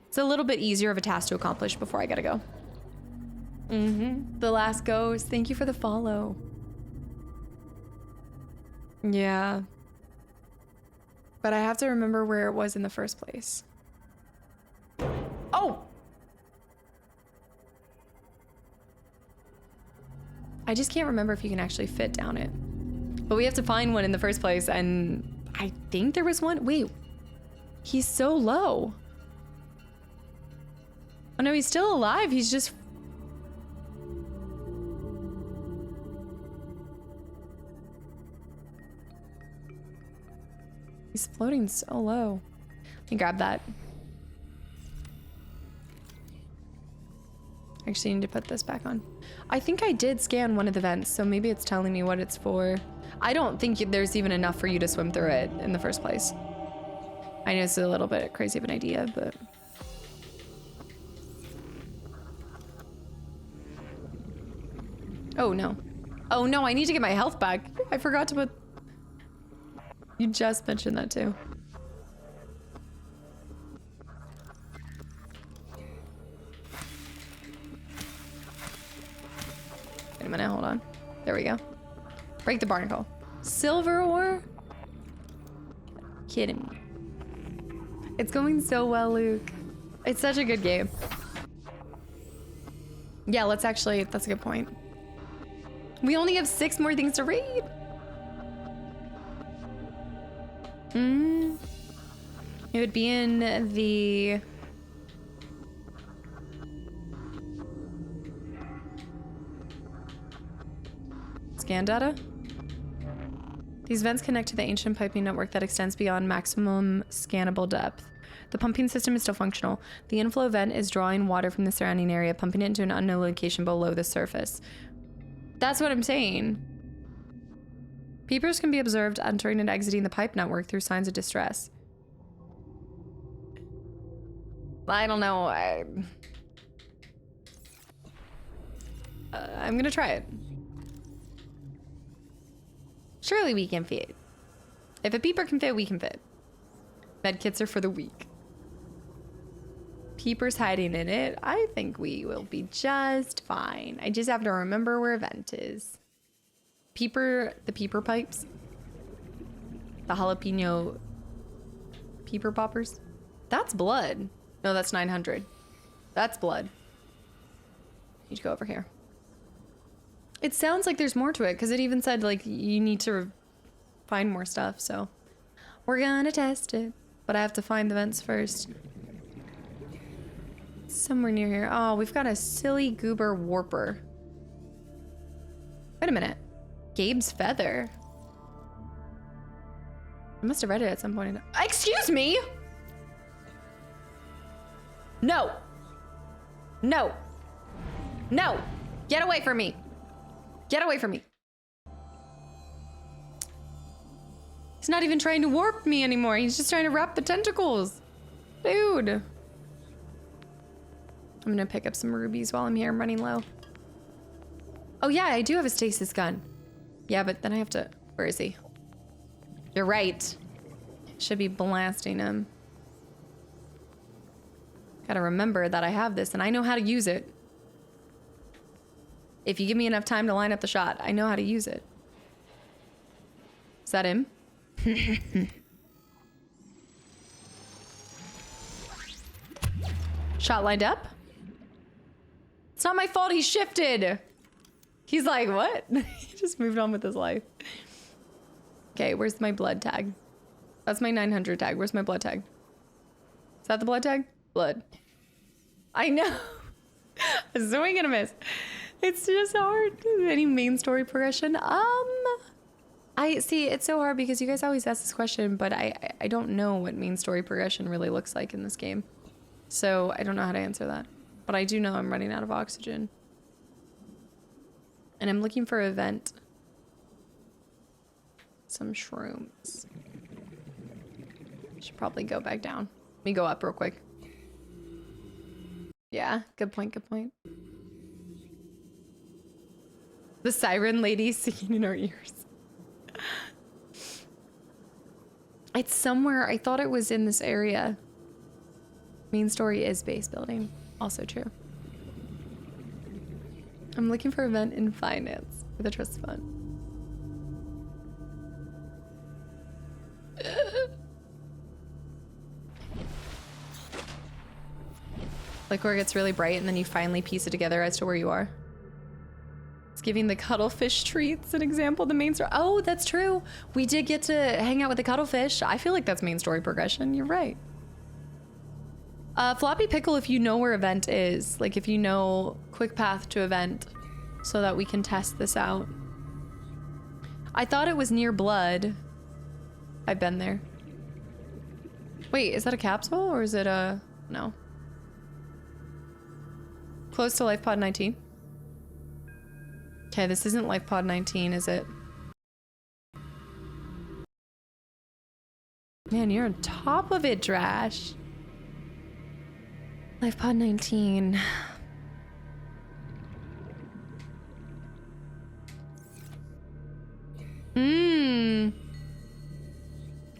It's a little bit easier of a task to accomplish before I gotta go. The Last Ghost, thank you for the follow. Yeah. But I have to remember where it was in the first place. Oh! I just can't remember if you can actually fit down it. But we have to find one in the first place, and I think there was one. Wait, he's so low. Oh no, he's still alive. He's just... He's floating so low. Let me grab that. Actually, I need to put this back on. I think I did scan one of the vents, so maybe it's telling me what it's for. I don't think there's even enough for you to swim through it in the first place. I know it's a little bit crazy of an idea, but... Oh, no. Oh, no, I need to get my health back. I forgot to put... You just mentioned that, too. Wait a minute, hold on. There we go. Break the barnacle. Silver ore? Kidding me. It's going so well, Luke. It's such a good game. Yeah, let's actually, that's a good point. We only have 6 more things to read. It would be in the... Scan data? These vents connect to the ancient piping network that extends beyond maximum scannable depth. The pumping system is still functional. The inflow vent is drawing water from the surrounding area, pumping it into an unknown location below the surface. That's what I'm saying. Peepers can be observed entering and exiting the pipe network through signs of distress. I don't know. I'm gonna try it. Surely we can fit. If a peeper can fit, we can fit. Medkits are for the weak. Peeper's hiding in it. I think we will be just fine. I just have to remember where a vent is. Peeper, the peeper pipes. The jalapeno peeper poppers. That's blood. No, that's 900. That's blood. Need to go over here. It sounds like there's more to it because it even said like you need to find more stuff. So we're gonna test it, but I have to find the vents first. Somewhere near here. Oh, we've got a silly goober warper. Wait a minute. Gabe's feather. I must have read it at some point. Excuse me! No! No! No! Get away from me! Get away from me! He's not even trying to warp me anymore. He's just trying to wrap the tentacles. Dude. I'm gonna pick up some rubies while I'm here. I'm running low. Oh yeah, I do have a stasis gun. Yeah, but then I have to... Where is he? You're right. Should be blasting him. Gotta remember that I have this and I know how to use it. If you give me enough time to line up the shot, I know how to use it. Is that him? Shot lined up? It's not my fault he shifted. He's like, what? He just moved on with his life. Okay, where's my blood tag? That's my 900 tag. Where's my blood tag? Is that the blood tag? Blood. I know. A swing and a miss. It's just hard. Any main story progression? I see, it's so hard because you guys always ask this question, but I don't know what main story progression really looks like in this game. So I don't know how to answer that. But I do know I'm running out of oxygen. And I'm looking for a vent. Some shrooms. Should probably go back down. Let me go up real quick. Yeah, good point, good point. The siren lady singing in our ears. It's somewhere. I thought it was in this area. Main story is base building. Also true. I'm looking for event in finance with a trust fund. Like where it gets really bright and then you finally piece it together as to where you are. It's giving the cuttlefish treats an example of the main story. Oh, that's true. We did get to hang out with the cuttlefish. I feel like that's main story progression. You're right. Floppy Pickle, if you know where event is, like if you know quick path to event so that we can test this out. I thought it was near blood. I've been there. Wait, is that a capsule or is it a... No. Close to Life Pod 19. Okay, this isn't Life Pod 19, is it? Man, you're on top of it, Drash. Life Pod 19.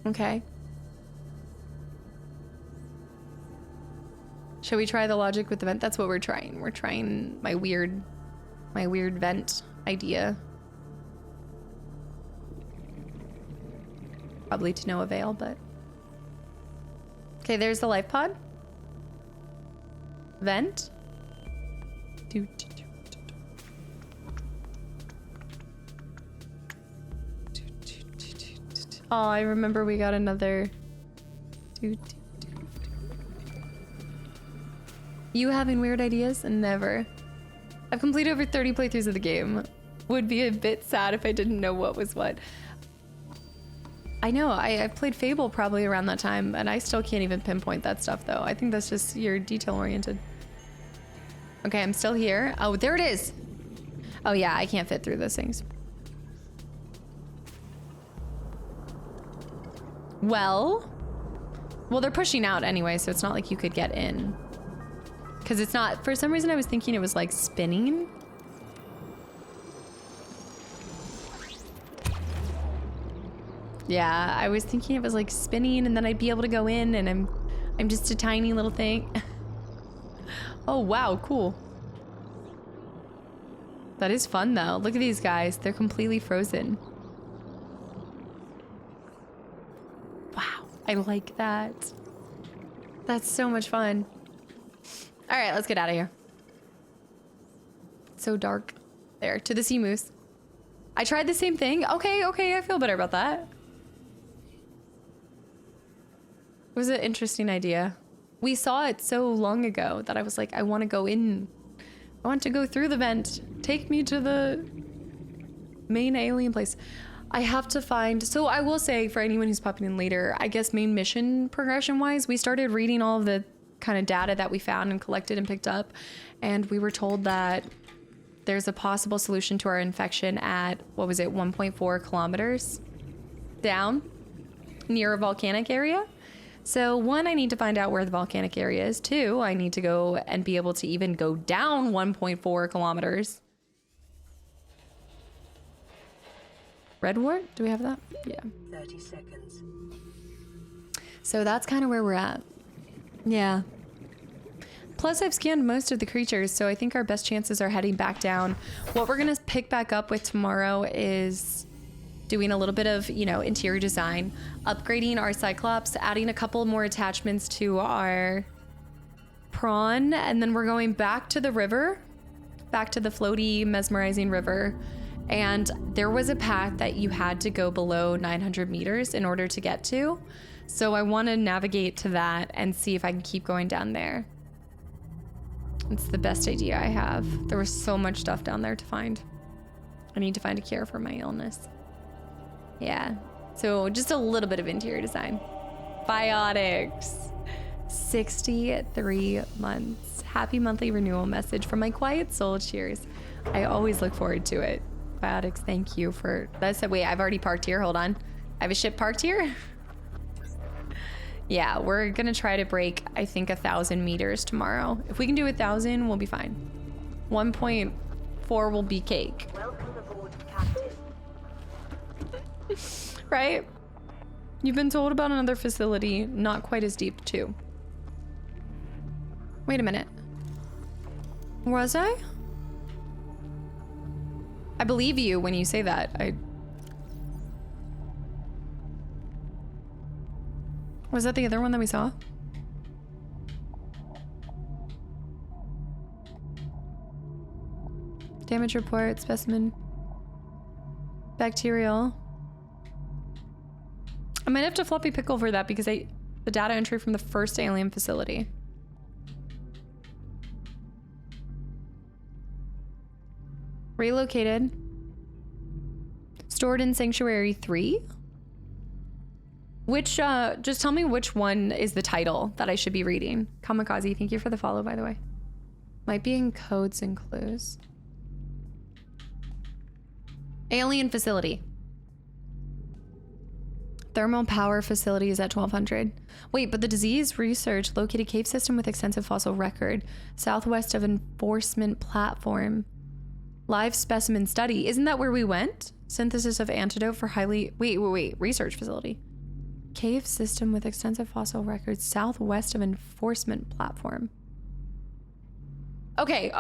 Okay. Shall we try the logic with the vent? That's what we're trying. We're trying my weird vent idea. Probably to no avail, but... Okay, there's the life pod. Vent. Oh, I remember we got another... You having weird ideas? Never. I've completed over 30 playthroughs of the game. Would be a bit sad if I didn't know what was what. I know, I played Fable probably around that time, and I still can't even pinpoint that stuff, though. I think that's just you're detail-oriented. Okay, I'm still here. Oh, there it is! Oh yeah, I can't fit through those things. Well, they're pushing out anyway, so it's not like you could get in. Because it's not, for some reason I was thinking it was like spinning. Yeah, I was thinking it was like spinning and then I'd be able to go in and I'm just a tiny little thing. Oh wow, cool. That is fun though. Look at these guys, they're completely frozen. Wow, I like that. That's so much fun. All right, let's get out of here. It's so dark. There, to the sea moose. I tried the same thing. Okay, I feel better about that. It was an interesting idea. We saw it so long ago that I was like, I want to go in. I want to go through the vent. Take me to the main alien place. I have to find, so I will say for anyone who's popping in later, I guess main mission progression wise, we started reading all of the kind of data that we found and collected and picked up, and we were told that there's a possible solution to our infection at, what was it, 1.4 kilometers down near a volcanic area. So one, I need to find out where the volcanic area is. Two, I need to go and be able to even go down 1.4 kilometers. Redwort, do we have that? Yeah. 30 seconds. So that's kind of where we're at. Yeah. Plus, I've scanned most of the creatures, so I think our best chances are heading back down. What we're gonna pick back up with tomorrow is doing a little bit of, you know, interior design, upgrading our Cyclops, adding a couple more attachments to our prawn, and then we're going back to the river, back to the floaty, mesmerizing river. And there was a path that you had to go below 900 meters in order to get to. So I want to navigate to that and see if I can keep going down there. It's the best idea I have. There was so much stuff down there to find. I need to find a cure for my illness. Yeah. So just a little bit of interior design. Biotics. 63 months. Happy monthly renewal message from my quiet soul. Cheers. I always look forward to it. Biotics, thank you for... That's a... Wait, I've already parked here. Hold on. I have a ship parked here? Yeah, we're gonna try to break, I think, 1,000 meters tomorrow. If we can do 1,000, we'll be fine. 1.4 will be cake. Welcome aboard, Captain. Right? You've been told about another facility, not quite as deep, too. Wait a minute. Was I? I believe you when you say that. Was that the other one that we saw? Damage report, specimen. Bacterial. I might have to floppy pickle for that because the data entry from the first alien facility. Relocated. Stored in Sanctuary 3. Which, just tell me which one is the title that I should be reading. Kamikaze, thank you for the follow, by the way. Might be in codes and clues. Alien facility. Thermal power facility is at 1200. Wait, but the disease research located cave system with extensive fossil record. Southwest of enforcement platform. Live specimen study. Isn't that where we went? Synthesis of antidote for highly... Wait. Research facility. Cave system with extensive fossil records southwest of enforcement platform. Okay.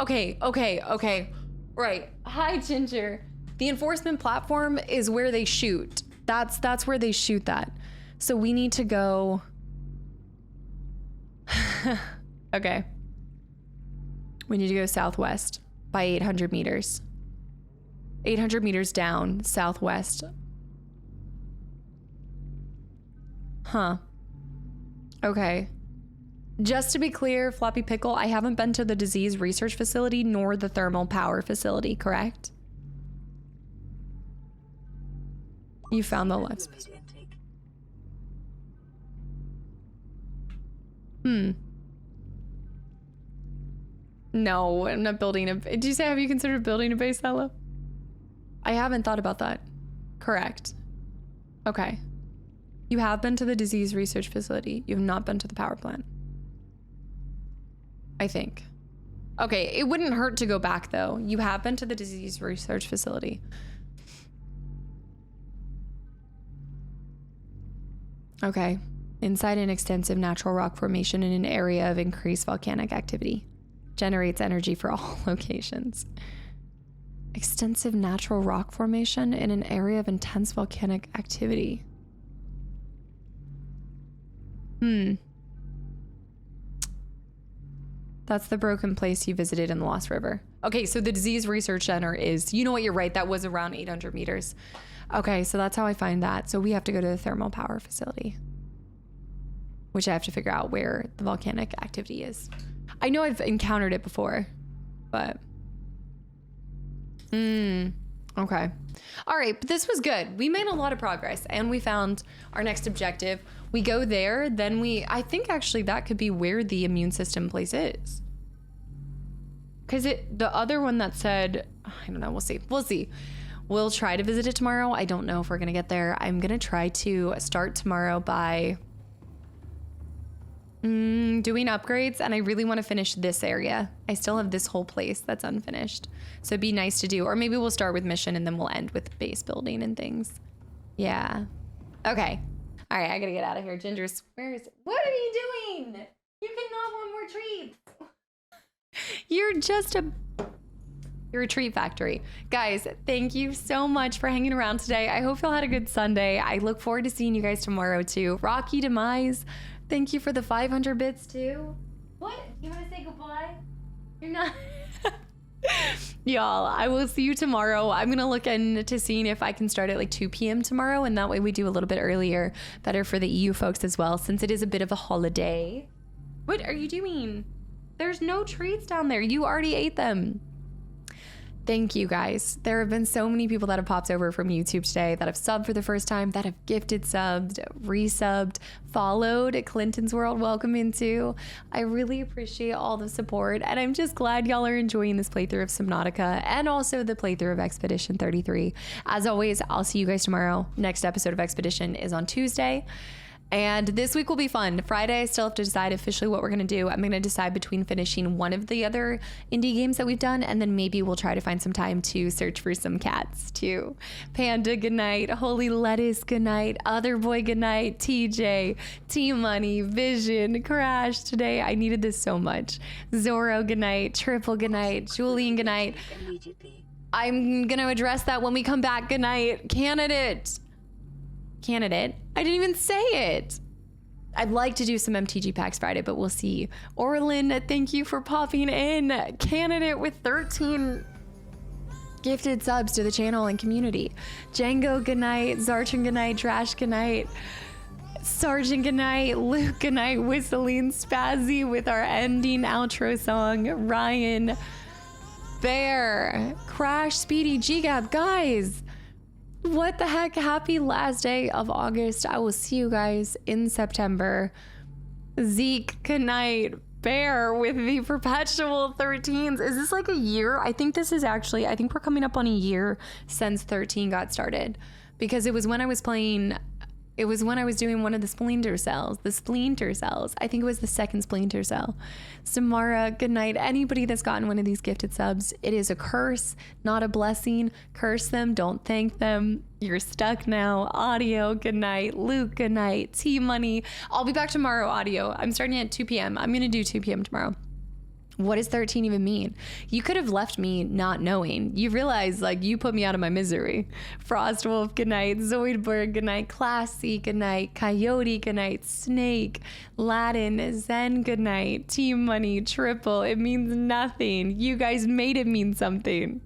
Right. Hi, Ginger. The enforcement platform is where they shoot. That's where they shoot that. So we need to go... Okay. We need to go southwest by 800 meters. 800 meters down, southwest. Huh. Okay. Just to be clear, Floppy Pickle, I haven't been to the disease research facility nor the thermal power facility, correct? You found the left. No, I'm not building a... Did you say, have you considered building a base, Hello? I haven't thought about that. Correct. Okay. You have been to the disease research facility. You have not been to the power plant. I think. Okay, it wouldn't hurt to go back though. You have been to the disease research facility. Okay. Inside an extensive natural rock formation in an area of increased volcanic activity. Generates energy for all locations. Extensive natural rock formation in an area of intense volcanic activity. That's the broken place you visited in the Lost River. Okay, so the Disease Research Center is, you know what, you're right, that was around 800 meters. Okay, so that's how I find that. So we have to go to the thermal power facility, which I have to figure out where the volcanic activity is. I know I've encountered it before, but... Okay. All right, but this was good. We made a lot of progress and we found our next objective. We go there, then I think actually that could be where the immune system place is. Because the other one that said, I don't know, we'll see. We'll try to visit it tomorrow. I don't know if we're gonna get there. I'm gonna try to start tomorrow by doing upgrades, and I really want to finish this area. I still have this whole place that's unfinished, so it'd be nice to do. Or maybe we'll start with mission and then we'll end with base building and things. Yeah. Okay. All right, I gotta get out of here. Ginger's, where is it? What are you doing? You cannot want more treats. You're a treat factory. Guys, thank you so much for hanging around today. I hope y'all had a good Sunday. I look forward to seeing you guys tomorrow too. Rocky Demise, thank you for the 500 bits too. What? You want to say goodbye? You're not... Y'all, I will see you tomorrow. I'm gonna look into seeing if I can start at like 2 p.m. tomorrow, and that way we do a little bit earlier. Better for the EU folks as well, since it is a bit of a holiday. What are you doing? There's no treats down there. You already ate them. Thank you guys. There have been so many people that have popped over from YouTube today that have subbed for the first time, that have gifted subbed, resubbed, followed Clinton's World. Welcome into. I really appreciate all the support, and I'm just glad y'all are enjoying this playthrough of Subnautica and also the playthrough of Expedition 33. As always, I'll see you guys tomorrow. Next episode of Expedition is on Tuesday. And this week will be fun. Friday, I still have to decide officially what we're going to do. I'm going to decide between finishing one of the other indie games that we've done, and then maybe we'll try to find some time to search for some cats too. Panda, good night. Holy Lettuce, good night. Other Boy, good night. TJ, T-Money, Vision, Crash. Today, I needed this so much. Zorro, good night. Triple, good night. Julian, good night. Immediately. I'm going to address that when we come back. Good night. Candidate. I didn't even say it. I'd like to do some MTG packs Friday, but we'll see. Orlin, thank you for popping in. Candidate with 13 gifted subs to the channel and community. Django, good night. Zarchin, good night. Trash, good night. Sergeant, good night. Luke, good night. Whistling Spazzy with our ending outro song. Ryan, Bear, Crash, Speedy, G-Gab. Guys, what the heck? Happy last day of August. I will see you guys in September. Zeke, good night. Bear with the perpetual 13s. Is this like a year? I think this is actually, I think we're coming up on a year since 13 got started, because it was when I was playing, it was when I was doing one of the Splinter Cells. I think it was the second Splinter Cell. Samara, good night. Anybody that's gotten one of these gifted subs, it is a curse, not a blessing. Curse them, don't thank them. You're stuck now. Audio, good night. Luke, good night. T-Money. I'll be back tomorrow, Audio. I'm starting at 2 p.m. I'm going to do 2 p.m. tomorrow. What does 13 even mean? You could have left me not knowing. You realize, like, you put me out of my misery. Frostwolf, good night. Zoidberg, good night. Classy, good night. Coyote, good night. Snake, Latin, Zen, good night. Team Money, Triple, it means nothing. You guys made it mean something.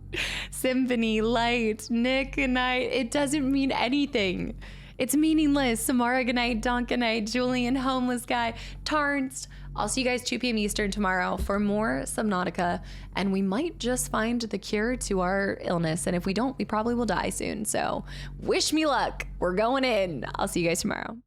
Symphony, Light, Nick, good night. It doesn't mean anything. It's meaningless. Samara, good night. Donk, good night. Julian, Homeless Guy, Tarns. I'll see you guys 2 p.m. Eastern tomorrow for more Subnautica, and we might just find the cure to our illness, and if we don't, we probably will die soon. So wish me luck. We're going in. I'll see you guys tomorrow.